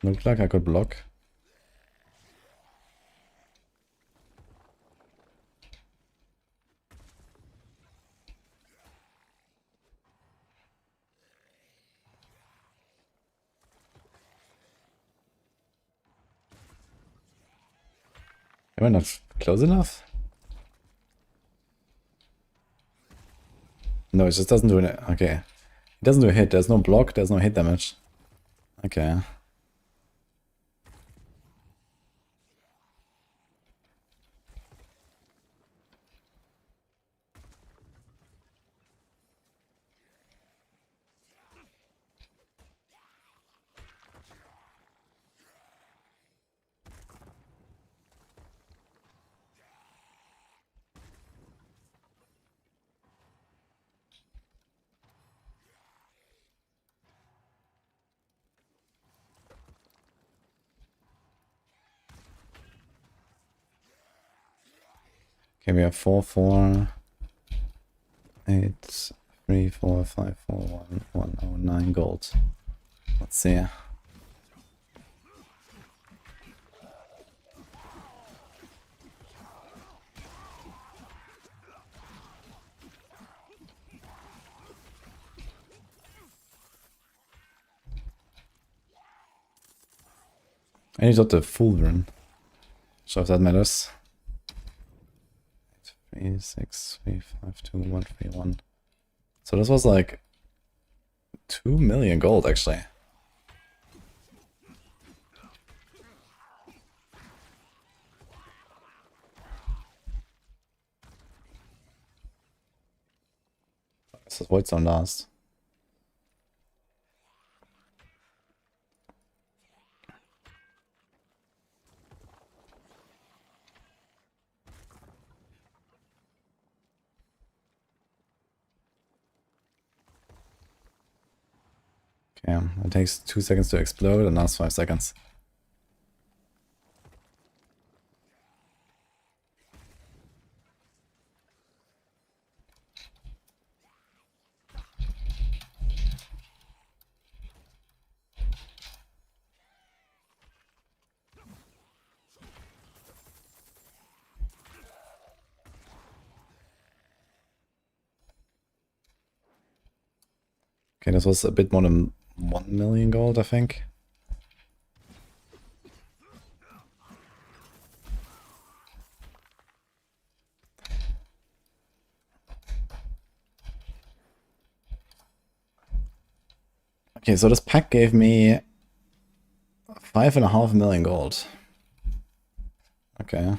Looked like I could block. Am I not close enough? No, it just doesn't do it. Okay. It doesn't do a hit. There's no block, there's no hit damage. Okay. Okay, we have 4, 4, 8, 3, 4, 5, 4, 1, 1, 0, 9 gold. Let's see. I need to the full run. So if that matters. 3, 6, 3, 5, 2, 1, 3, 1. So this was like 2 million gold actually. This is Void Zone last. Okay, it takes 2 seconds to explode and lasts 5 seconds. Okay, this was a bit more than 1 million gold, I think. Okay, so this pack gave me 5.5 million gold. Okay.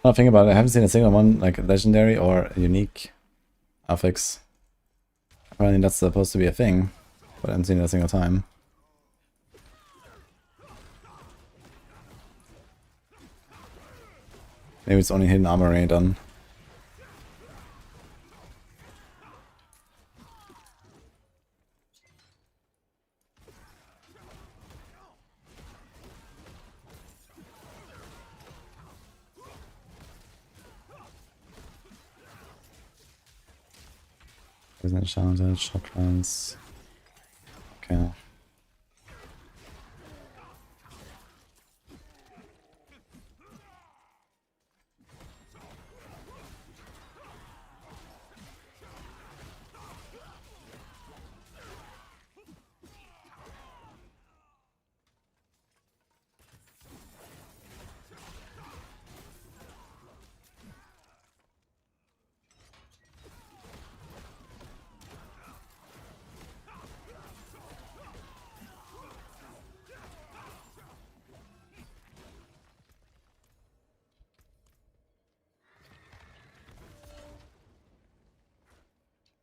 Now think about it, I haven't seen a single one like legendary or unique affix. Apparently that's supposed to be a thing, but I haven't seen it a single time. Maybe it's only hidden armor ain't done. Isn't it shouted? Shotguns. Okay.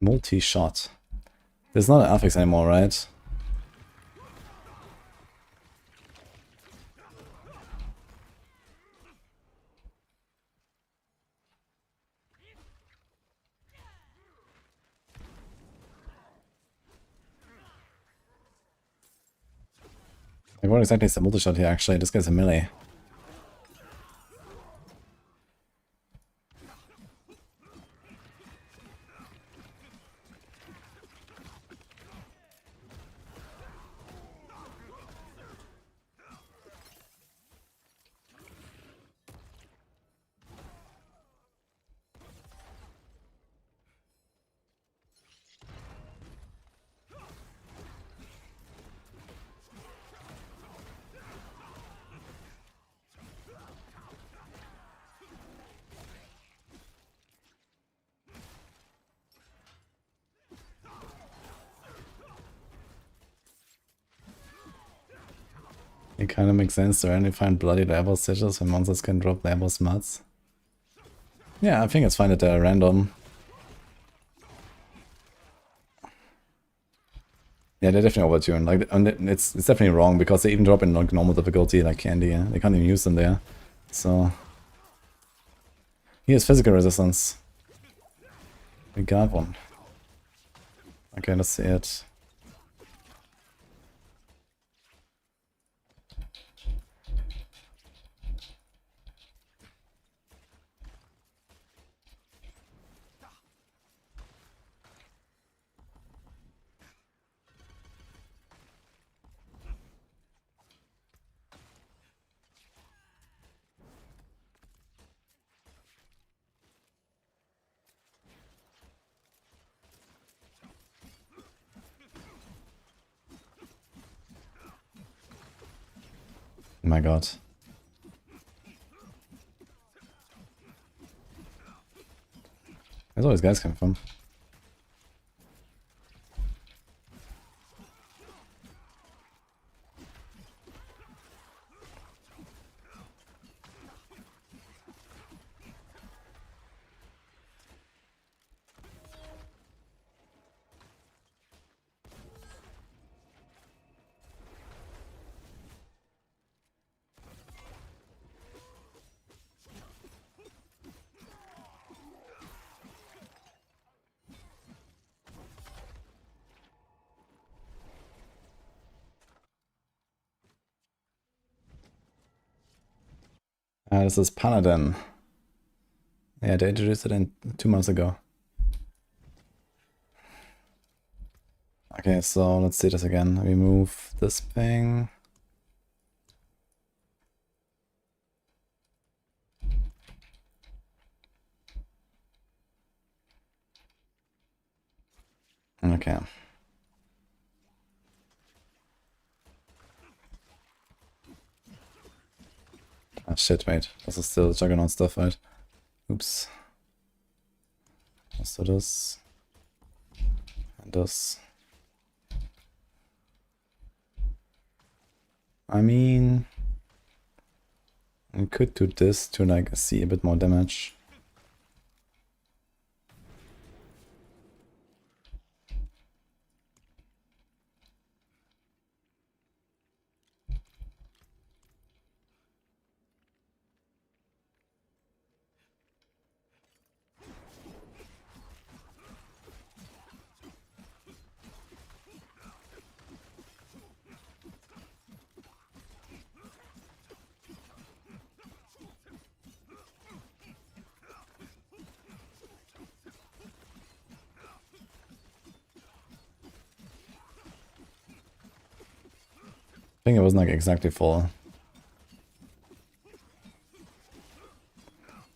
Multi-shot. There's not an affix anymore, right? Like, what exactly is the multi-shot here, actually? This guy's a melee. It kind of makes sense to only find bloody level stitches when monsters can drop level smuts. Yeah, I think it's fine that they're random. Yeah, they're definitely overtuned. Like, and it's definitely wrong because they even drop in like normal difficulty, like candy. Yeah? They can't even use them there. So he has physical resistance. We got one. Okay, let's see it. Oh my god. Where's all these guys coming from? This is Paladin. Yeah, they introduced it in 2 months ago. Okay, so let's see this again. We move this thing. Okay. Ah shit, wait. This is still Juggernaut stuff, right? Oops. Let's do this. And this. I mean... We could do this to like see a bit more damage. I think it wasn't like exactly full.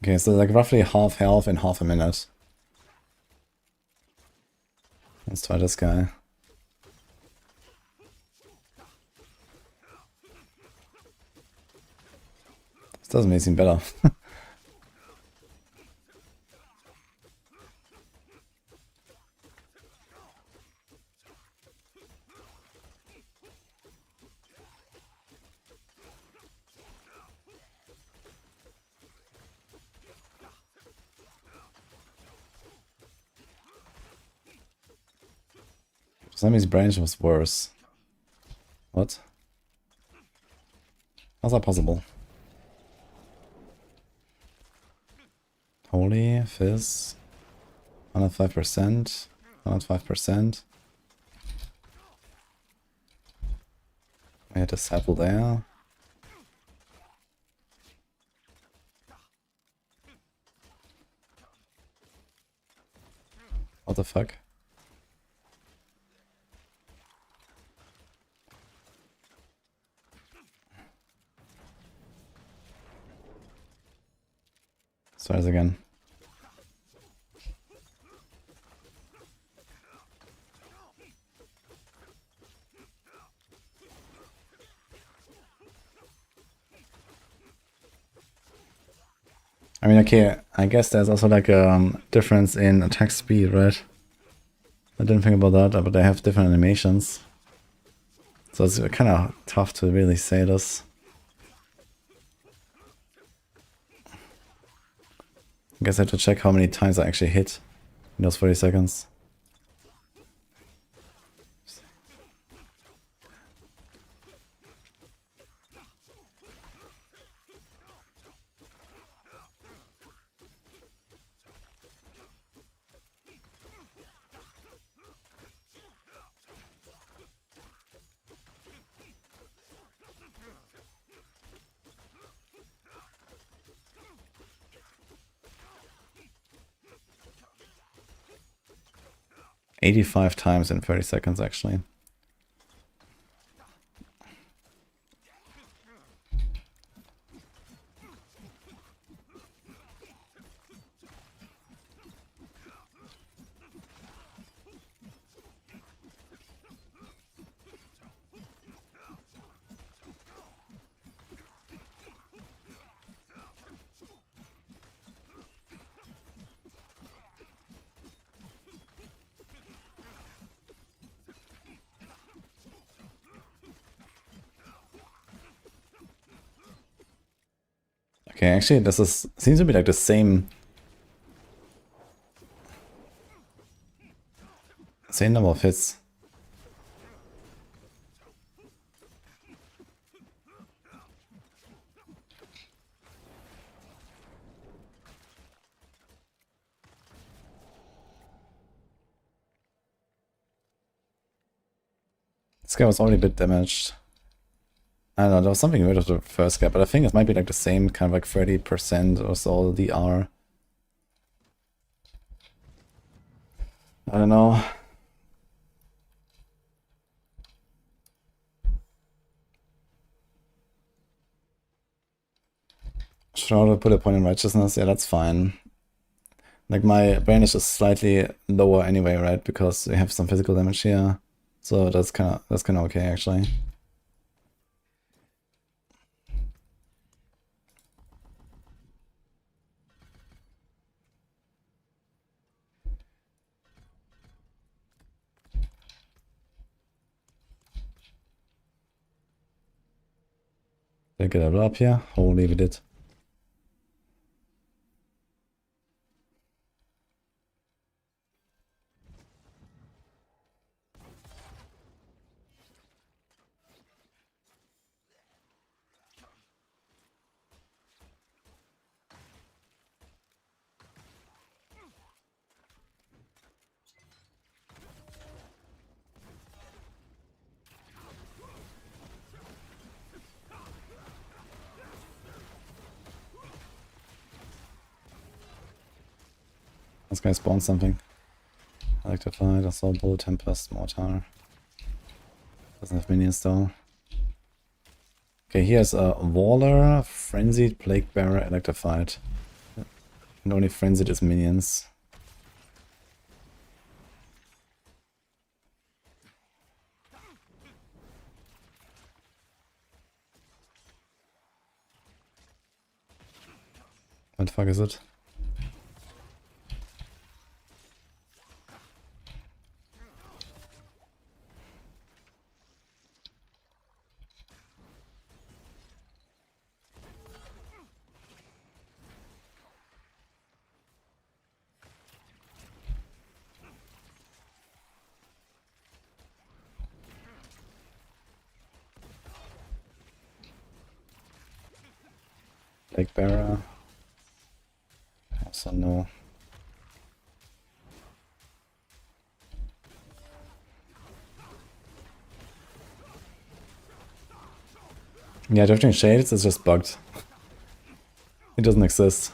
Okay, so like roughly half health in half a minute. Let's try this guy. This doesn't make it seem better. Sammy's branch was worse. What? How's that possible? Holy Fizz. 105%. 105%. I had a saddle there. What the fuck? Stars again. I mean, okay, I guess there's also like a difference in attack speed, right? I didn't think about that, but they have different animations. So it's kind of tough to really say this. I guess I have to check how many times I actually hit in those 40 seconds. $85 times in 30 seconds, actually. Okay, actually, this seems to be like the same number of hits. This guy was already a bit damaged. I don't know, there was something weird with the first guy, but I think it might be like the same, kind of like 30% or so DR. I don't know. Should I put a point in righteousness? Yeah, that's fine. Like my brandish is slightly lower anyway, right? Because we have some physical damage here. So that's kinda okay actually. Did I get a level up here? Holy, we did. This guy spawned something. Electrified, Assault Bull, Tempest, Mortar. Doesn't have minions though. Okay, he has a Waller, Frenzied, Plague Bearer, Electrified. And only Frenzied is minions. What the fuck is it? Plague Bearer. Also no. Yeah, Drifting Shades is just bugged. It doesn't exist.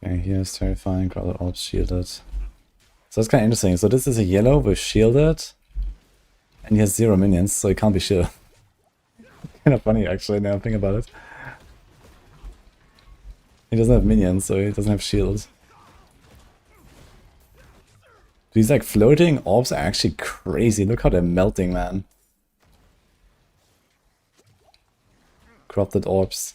Okay, here's Terrifying, Crowded Orbs, Shielded. So that's kind of interesting. So this is a yellow with Shielded, and he has 0 minions, so he can't be shielded. Kind of funny actually, now I'm thinking about it. He doesn't have minions, so he doesn't have shields. These like floating orbs are actually crazy. Look how they're melting, man. Corrupted orbs.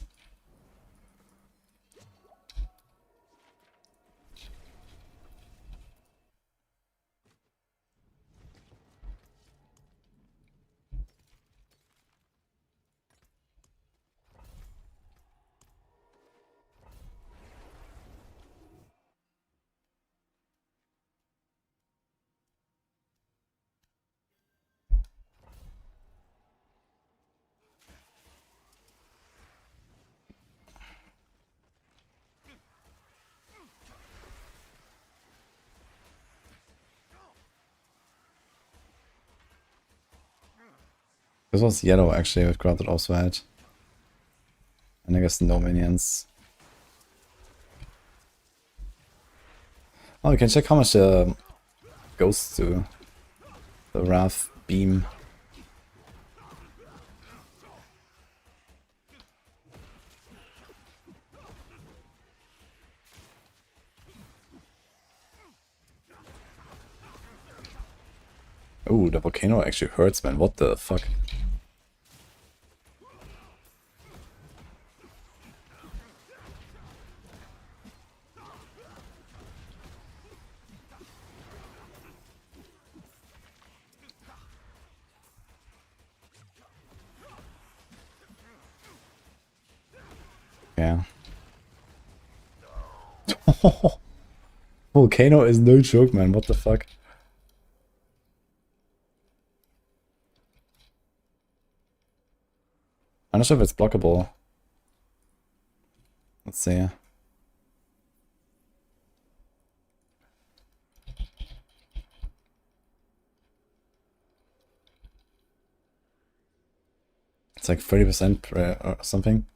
This was yellow actually with Corrupted Orbs white. And I guess no minions. Oh, you can check how much goes to the Wrath beam. Oh, the volcano actually hurts, man. What the fuck? Yeah. Volcano is no joke, man. What the fuck? I'm not sure if it's blockable. Let's see. It's like 30% or something.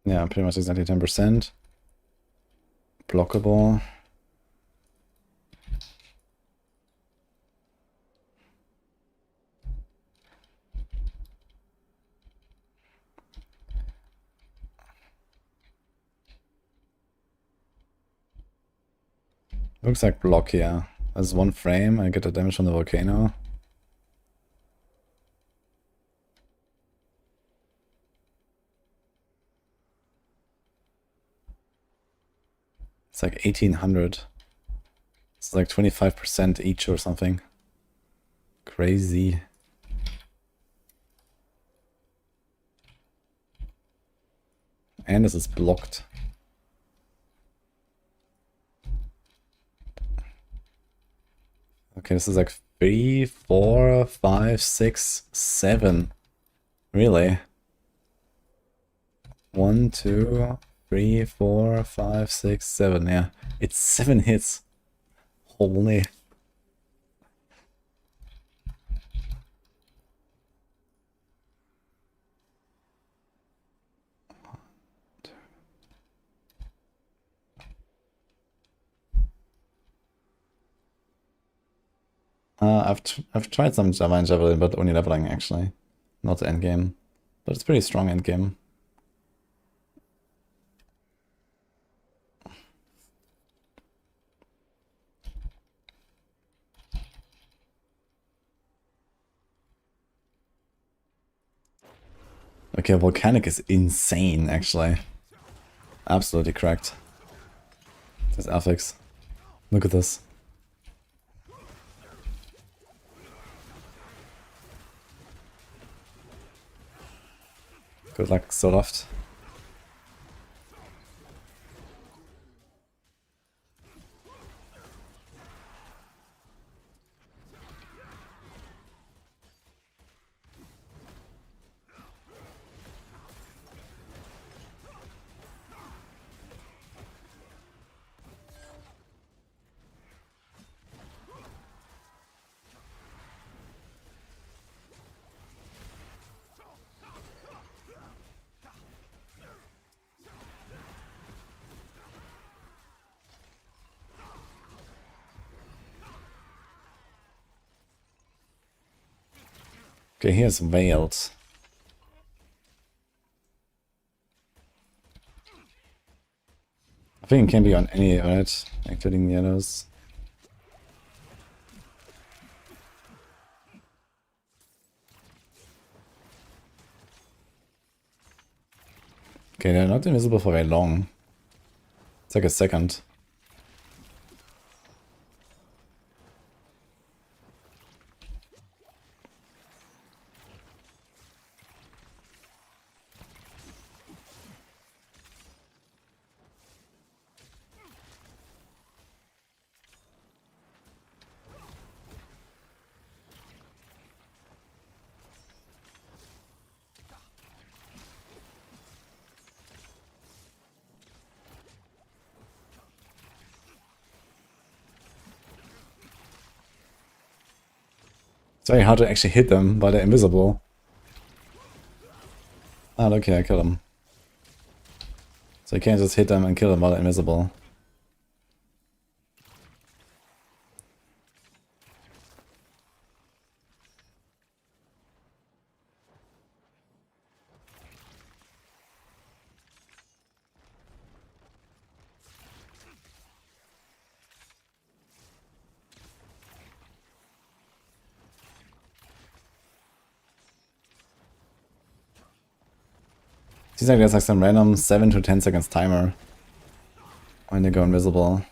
Yeah, pretty much exactly 10%. Blockable. Looks like block, yeah. There's 1 frame, I get the damage from the volcano. It's like 1800. It's like 25% each or something. Crazy. And this is blocked. Okay, this is like 3, 4, 5, 6, 7. Really? 1, 2, 3, 4, 5, 6, 7. Yeah, it's 7 hits. Holy. I've tried some Divine Javelin, but only leveling actually, not the end game. But it's pretty strong end game. Okay, Volcanic is insane actually. Absolutely cracked. This affix. Look at this. Good luck, Soloft. Okay, here's Veiled. I think it can be on any, right? Including yellows. Okay, they're not invisible for very long. It's like a second. It's very hard to actually hit them while they're invisible. Ah, look here, I kill them. So you can't just hit them and kill them while they're invisible. Seems like there's like some random 7 to 10 seconds timer when they go invisible.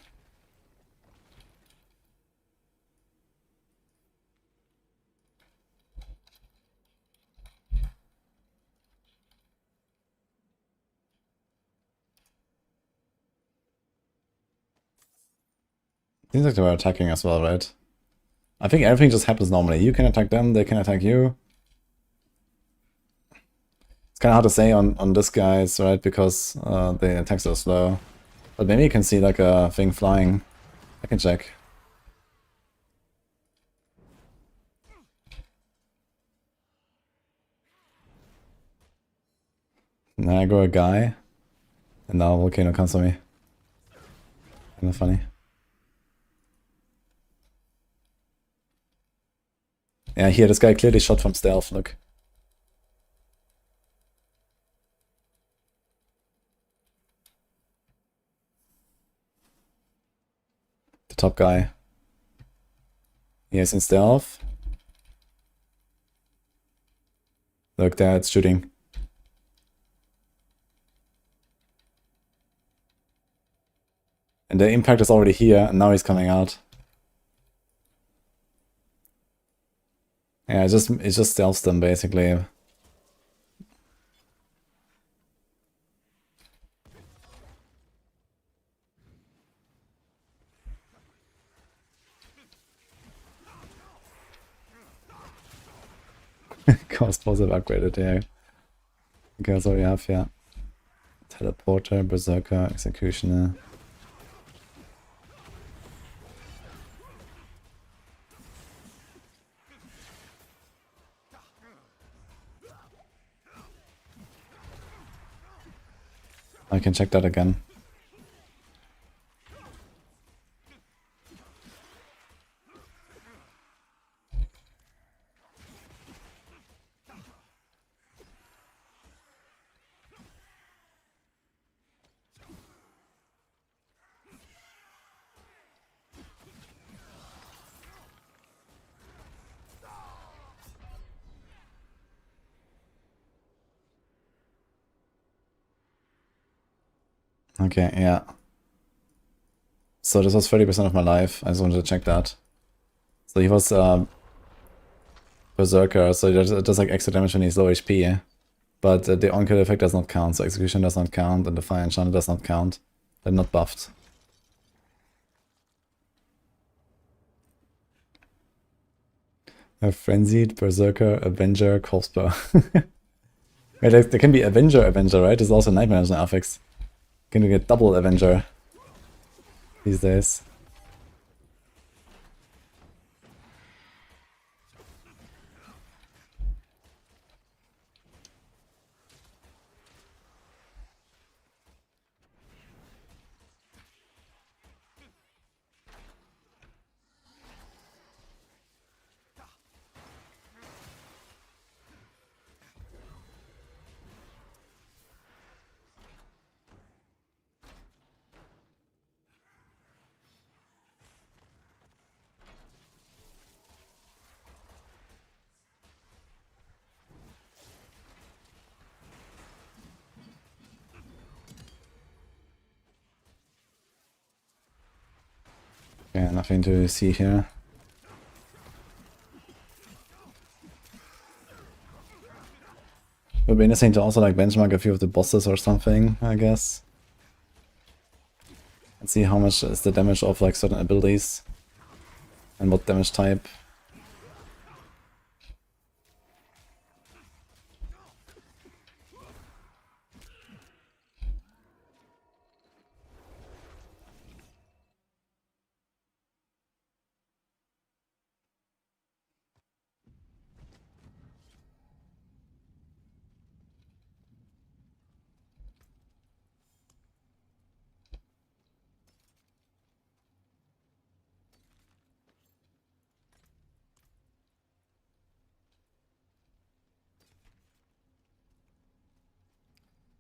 Seems like they were attacking as well, right? I think everything just happens normally. You can attack them, they can attack you. It's kind of hard to say on this guys, right? Because the attacks are slow. But maybe you can see like a thing flying. I can check. Now I go a guy. And now Volcano comes to me. Kinda funny. Yeah, here, this guy clearly shot from stealth, look. The top guy. He is in stealth. Look, there, it's shooting. And And the impact is already here, and now he's coming out. Yeah, it just stealths them basically. Cost positive upgraded here. Okay, so we have here Teleporter, Berserker, Executioner. I can check that again. Okay, yeah. So this was 30% of my life. I just wanted to check that. So he was Berserker, so it does like extra damage when he's low HP. But the on-kill effect does not count, so Execution does not count, and the Fire Enchantment does not count. They're not buffed. A Frenzied, Berserker, Avenger, Corpsebow. Wait, there can be Avenger, right? There's also Nightmare as an affix. Can we get double Avenger these days? Yeah, nothing to see here. It would be interesting to also like benchmark a few of the bosses or something, I guess. And see how much is the damage of like certain abilities. And what damage type.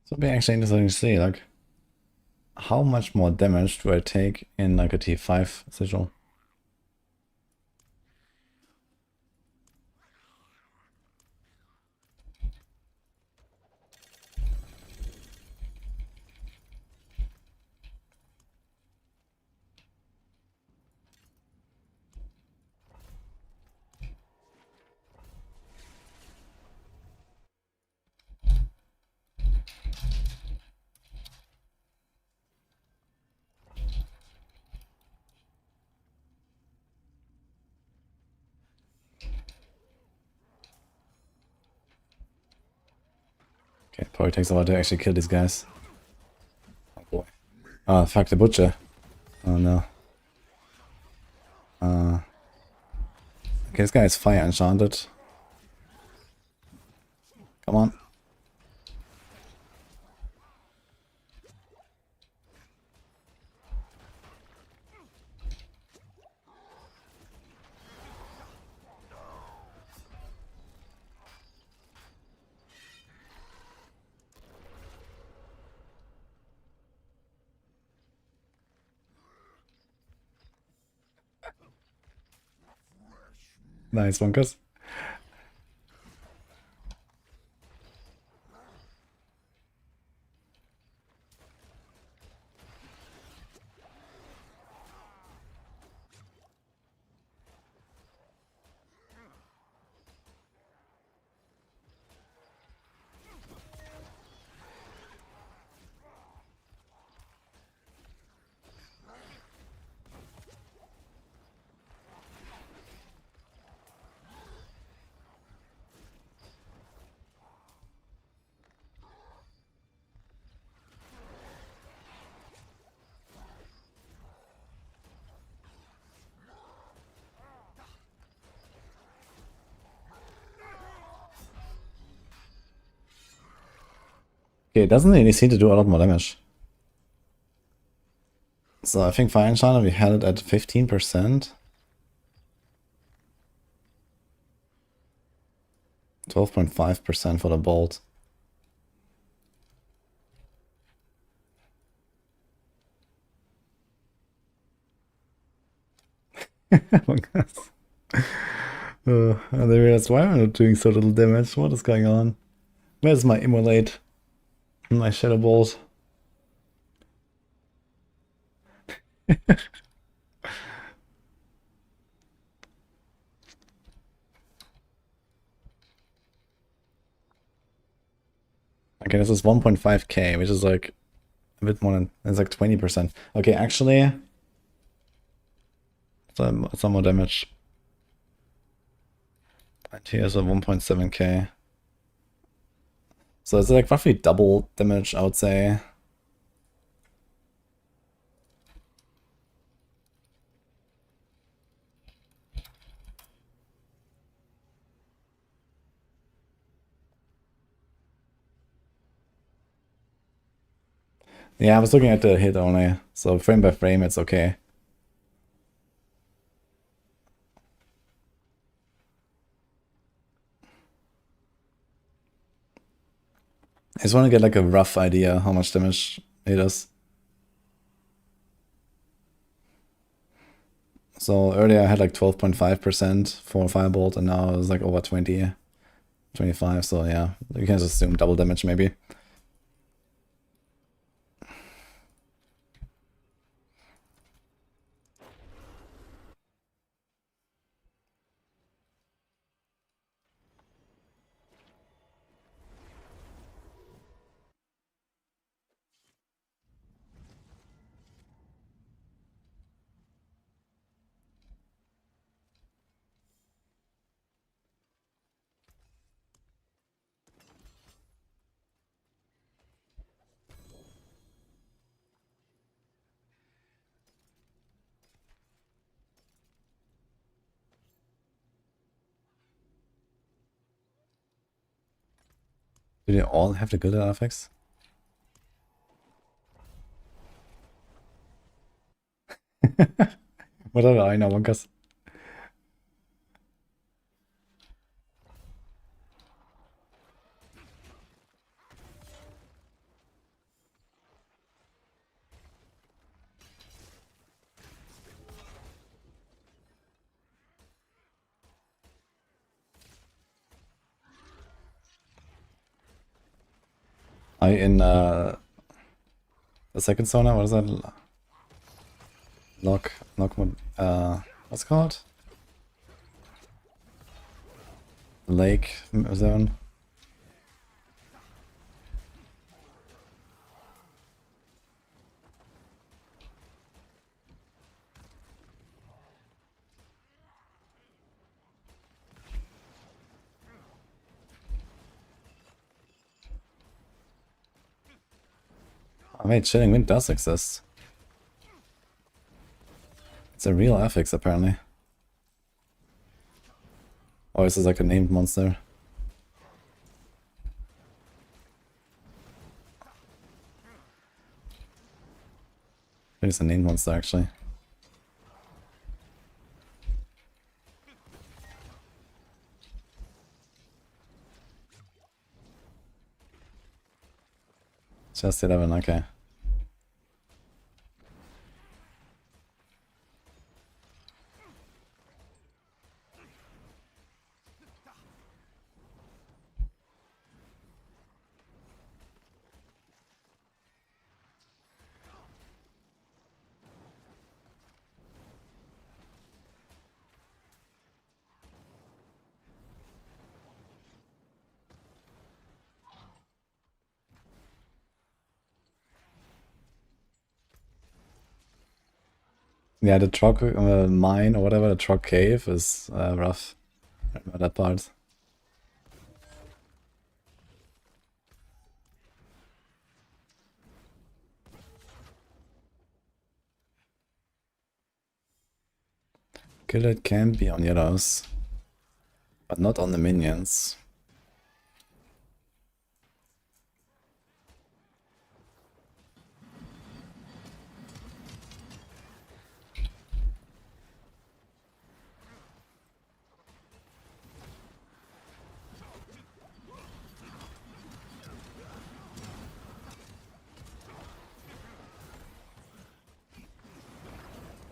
So it'd be actually interesting to see, like, how much more damage do I take in like a T5 sigil? Okay, probably takes a while to actually kill these guys. Oh boy. Ah, fuck the butcher. Oh no. Okay, this guy is fire enchanted. Come on. Nice, Wonkers. Okay, it doesn't really seem to do a lot more damage. So I think Fire Enchanter, we had it at 15%. 12.5% for the bolt. Oh, gosh. And they realized, why am I not doing so little damage? What is going on? Where's my Immolate? My Shadow Bolt? Okay, this is 1.5k, which is like a bit more than, it's like 20%. Okay, actually, some more damage. And here's a 1.7k. So it's like roughly double damage, I would say. Yeah, I was looking at the hit only, so frame by frame it's okay. I just want to get like a rough idea how much damage it does. So earlier I had like 12.5% for Firebolt, and now it's like over 20, 25, so yeah, you can just assume double damage maybe. Do they all have the good effects? Whatever, I know, Wonkas. In the second sauna, what is that? Lock mode, what's it called? Lake zone. Oh wait, Chilling Wind does exist. It's a real affix apparently. Or is this like a named monster? I think it's a named monster actually. Just 11, okay. Yeah, the Trog mine or whatever, the Trog cave is rough. I remember that part. Kill it can be on yellows, but not on the minions.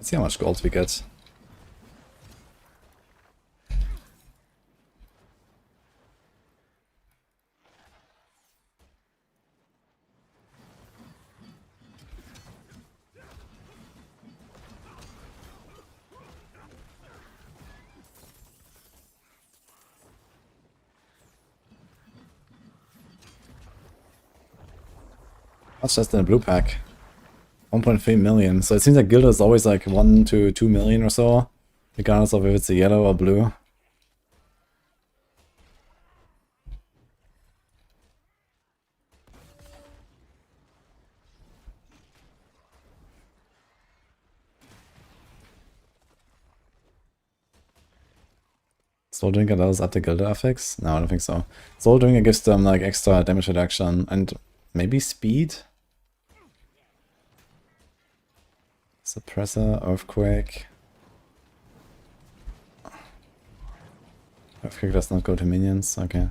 Let's see how much gold we get. What's just in a blue pack? 1.3 million. So it seems like guild is always like 1 to 2 million or so, regardless of if it's a yellow or blue. Soul Drinker does up the Gilder affix? No, I don't think so. Soul Drinker gives them like extra damage reduction and maybe speed? Suppressor, Earthquake. Earthquake does not go to minions, okay.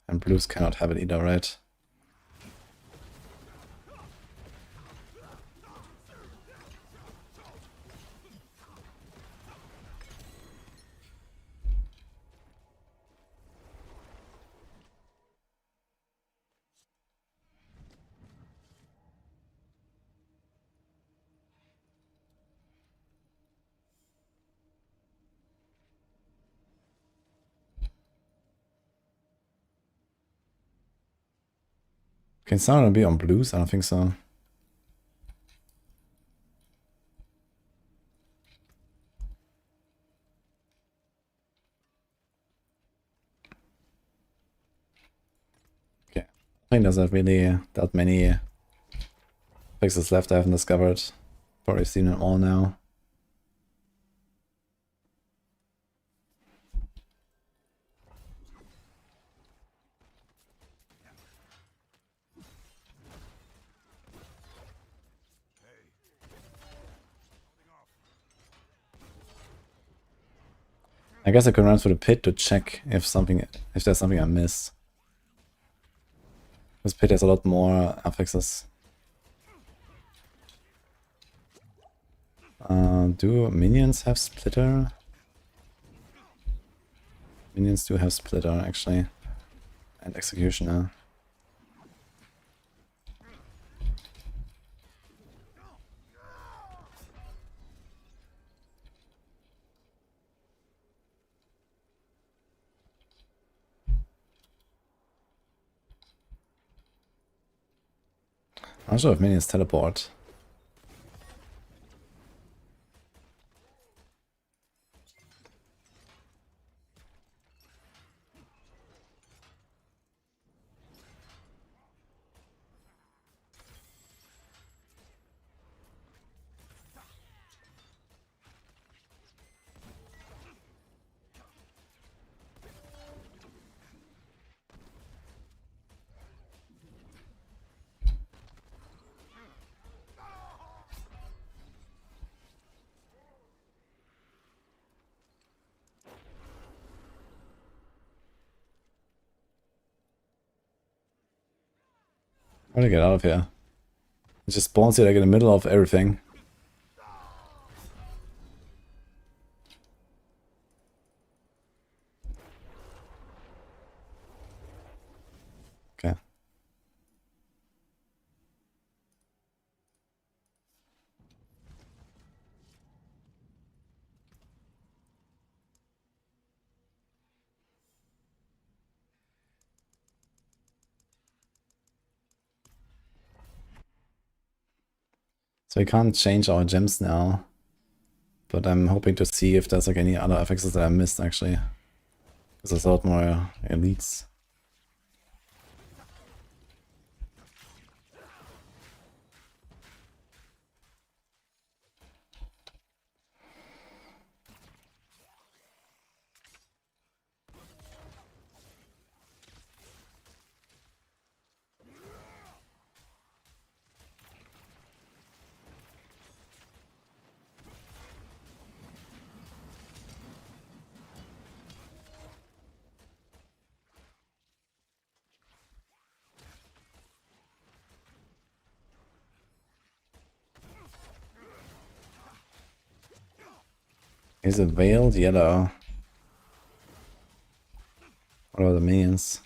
And blues cannot have it either, right? Can someone be on blues? I don't think so. Okay. I think there's not really that many fixes left I haven't discovered. Probably seen them all now. I guess I could run through the pit to check if there's something I missed. This pit has a lot more affixes. Do minions have splitter? Minions do have splitter actually. And executioner. I'm not sure if minions teleport. How do I get out of here? It just spawns here like in the middle of everything. Okay. So we can't change our gems now. But I'm hoping to see if there's like any other affixes that I missed actually. Because there's a lot more elites. Is it veiled yellow? What are the minions?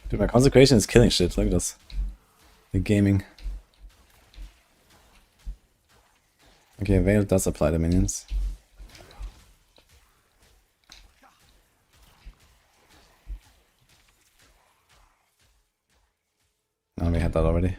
Dude, my consecration is killing shit. Look at this. The gaming. Okay, veil does apply to minions. No, we had that already.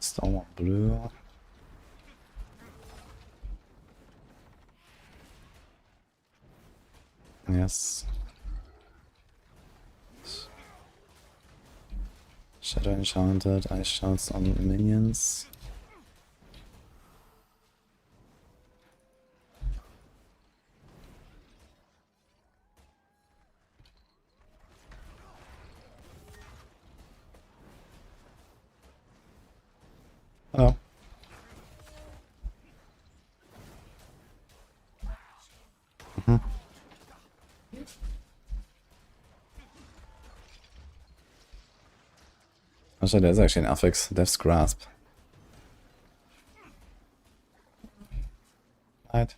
Stone blue. Yes. Shadow enchanted, ice shots on minions. Oh. Actually, there's actually an affix, Death's Grasp. Right.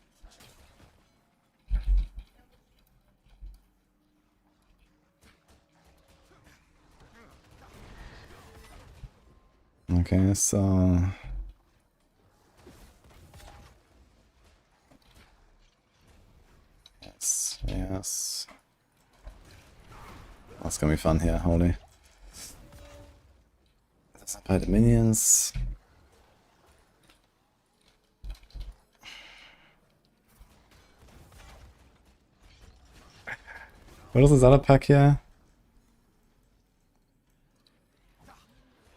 Okay, so... Yes, yes. That's gonna be fun here, holy. Let's apply the minions. What is this other pack here?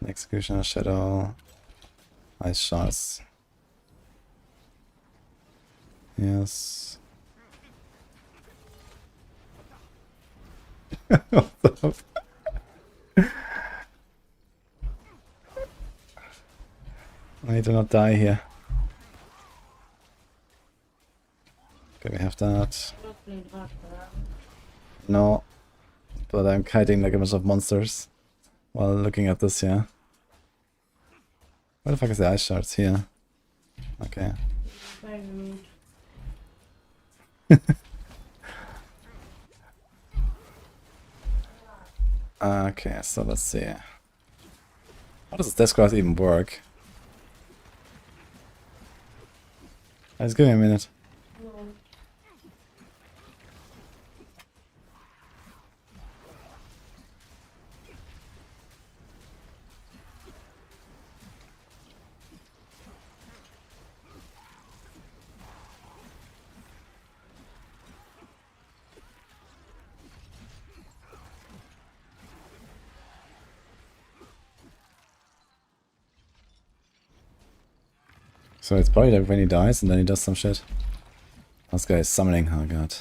Executioner, Shadow, Ice Shards. Yes. What the I do not die here. Okay, we have that. Not playing hard for that. No. But I'm kiting like a bunch of monsters while looking at this here. Where the fuck is the ice shards here? Okay. Very rude. Okay, so let's see. How does this class even work? Just give me a minute. No. So it's probably like when he dies and then he does some shit. This guy is summoning, oh god.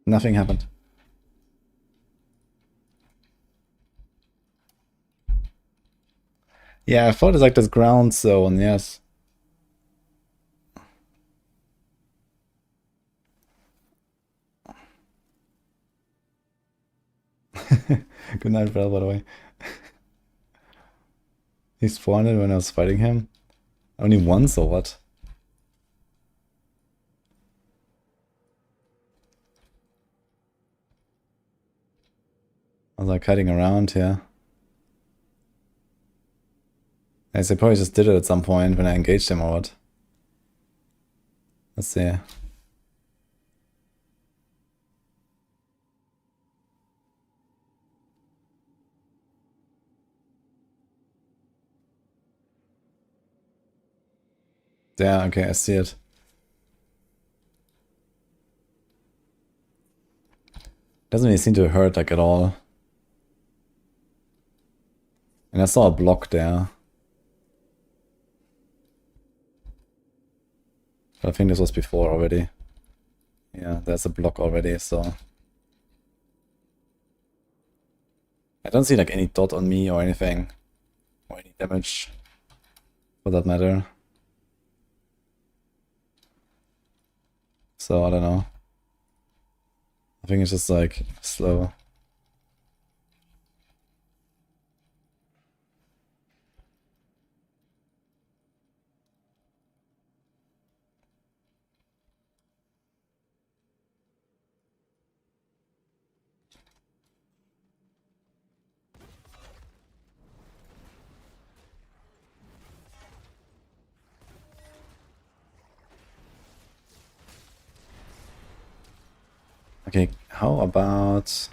Nothing happened. Yeah, I thought it's like this ground zone, yes. Good night, Val, by the way. He spawned when I was fighting him? Only once or what? I was like hiding around here. I suppose I just did it at some point when I engaged him or what. Let's see. Yeah, okay, I see it. Doesn't really seem to hurt like at all. And I saw a block there. But I think this was before already. Yeah, there's a block already, so... I don't see like any dot on me or anything. Or any damage, for that matter. So, I don't know. I think it's just like slow. Okay, how about...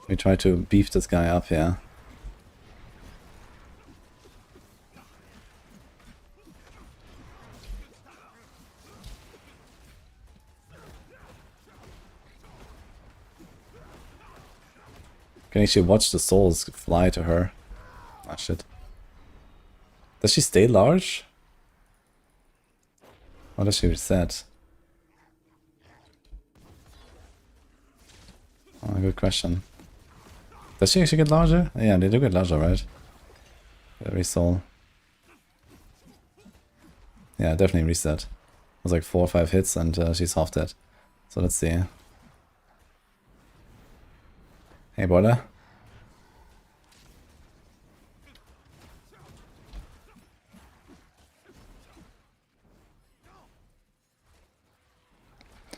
we try to beef this guy up here. Can actually watch the souls fly to her. Ah, shit. Does she stay large? Or does she reset? Oh, good question. Does she actually get larger? Yeah, they do get larger, right? Every soul. Yeah, definitely reset. It was like 4 or 5 hits and she's half dead. So let's see. Hey, boiler.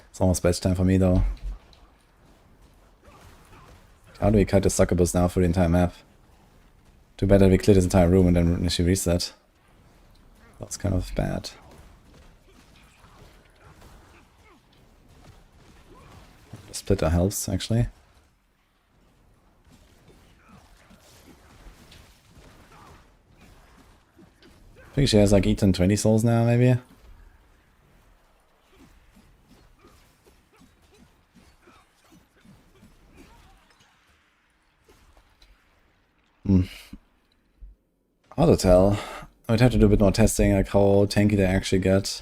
It's almost badge time for me though. How do we cut the succubus now for the entire map? Too bad that we cleared this entire room and then she reset. That's kind of bad. The splitter helps actually. I think she has like eaten 20 souls now, maybe? Hard to tell. I would have to do a bit more testing, like how tanky they actually get.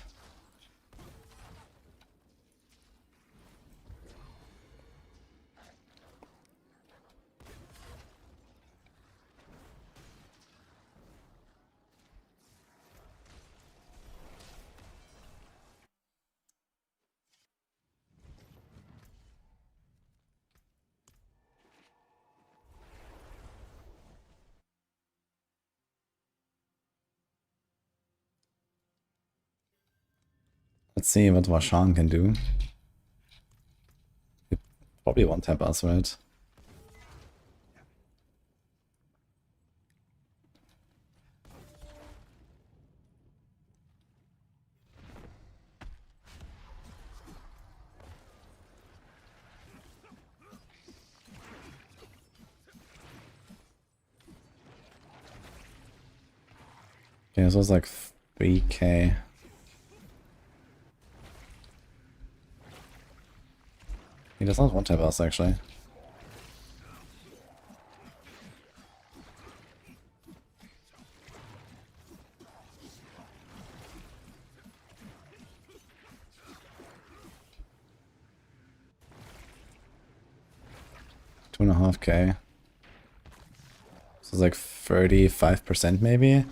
Let's see what Vashan can do. He probably won't tap us, right? Okay, this was like 3k. He does not want to tap us, actually. Two and a half K. So it's like 35% maybe?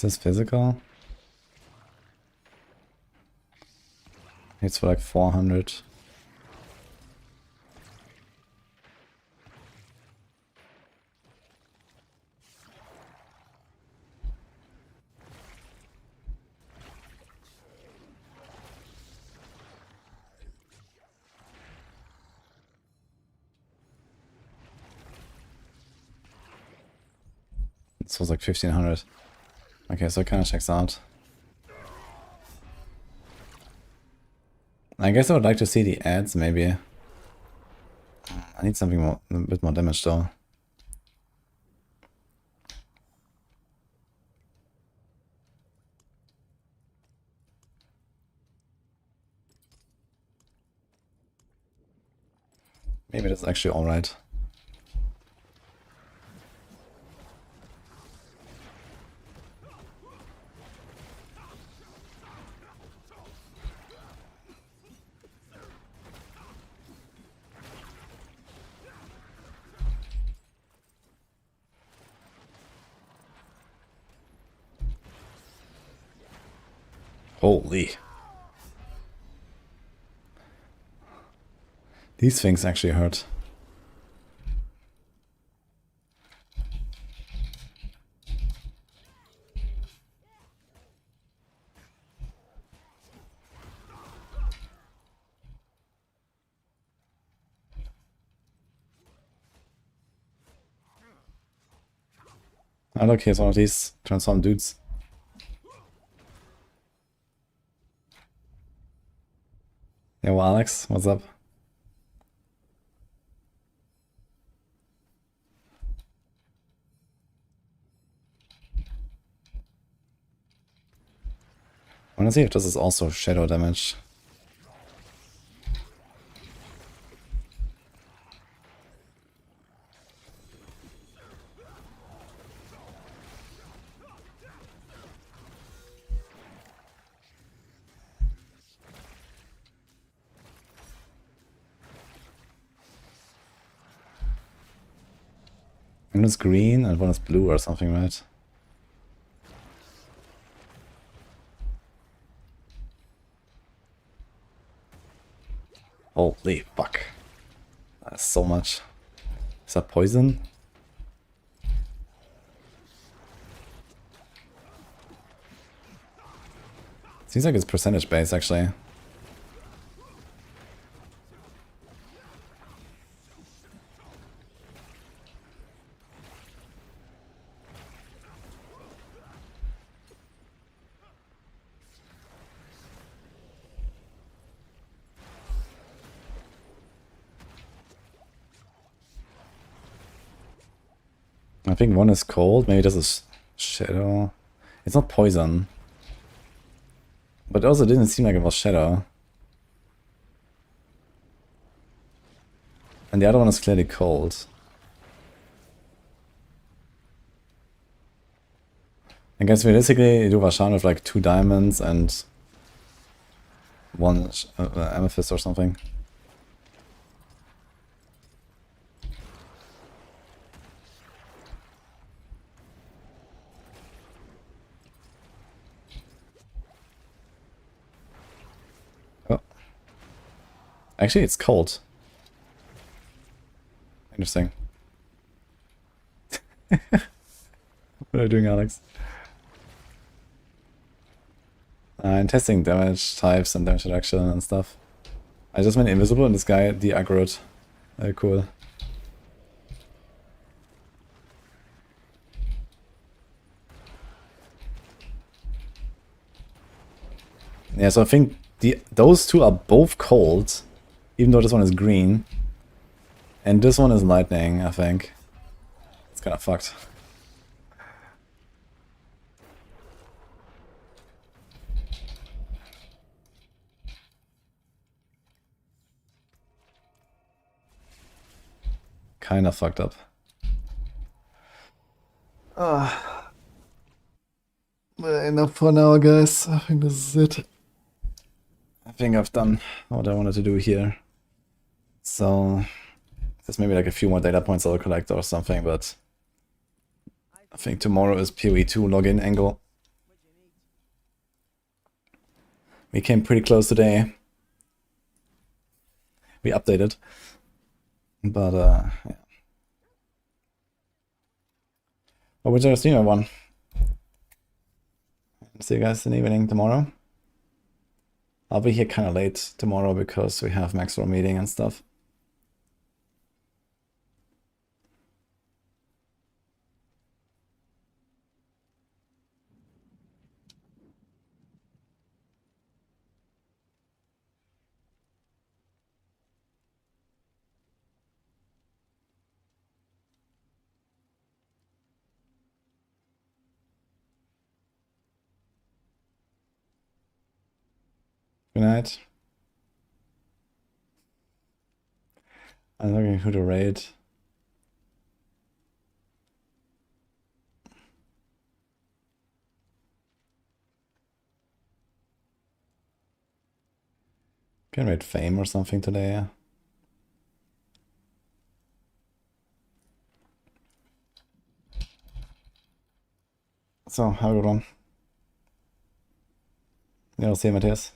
Is this physical? It's for like 400. This was like 1500. Okay, so it kind of checks out. I guess I would like to see the ads, maybe. I need something more, a bit more damage though. Maybe that's actually alright. Holy. These things actually hurt. Oh look, here's one of these transformed dudes. Yeah, well, Alex, what's up? I wanna see if this is also shadow damage. One is green and one is blue or something, right? Holy fuck. That's so much. Is that poison? Seems like it's percentage based actually. I think one is cold, maybe this is shadow. It's not poison. But it also didn't seem like it was shadow. And the other one is clearly cold. I guess realistically you do Vashan with like 2 diamonds and 1 amethyst or something. Actually, it's cold. Interesting. What are you doing, Alex? And testing damage types and damage reduction and stuff. I just went invisible and this guy de-aggroed. Very cool. Yeah, so I think those two are both cold. Even though this one is green. And this one is lightning, I think. It's kind of fucked. Kind of fucked up. Enough for now, guys. I think this is it. I think I've done what I wanted to do here. So there's maybe like a few more data points I'll collect or something, but I think tomorrow is PoE2 login angle. We came pretty close today. We updated. But, yeah. Oh, which other stream I won? See you guys in the evening tomorrow. I'll be here kind of late tomorrow because we have Maxroll meeting and stuff. Good night. I'm looking who to raid. Can raid Fame or something today. So, have a good one. Yeah, I'll see you, Matthias.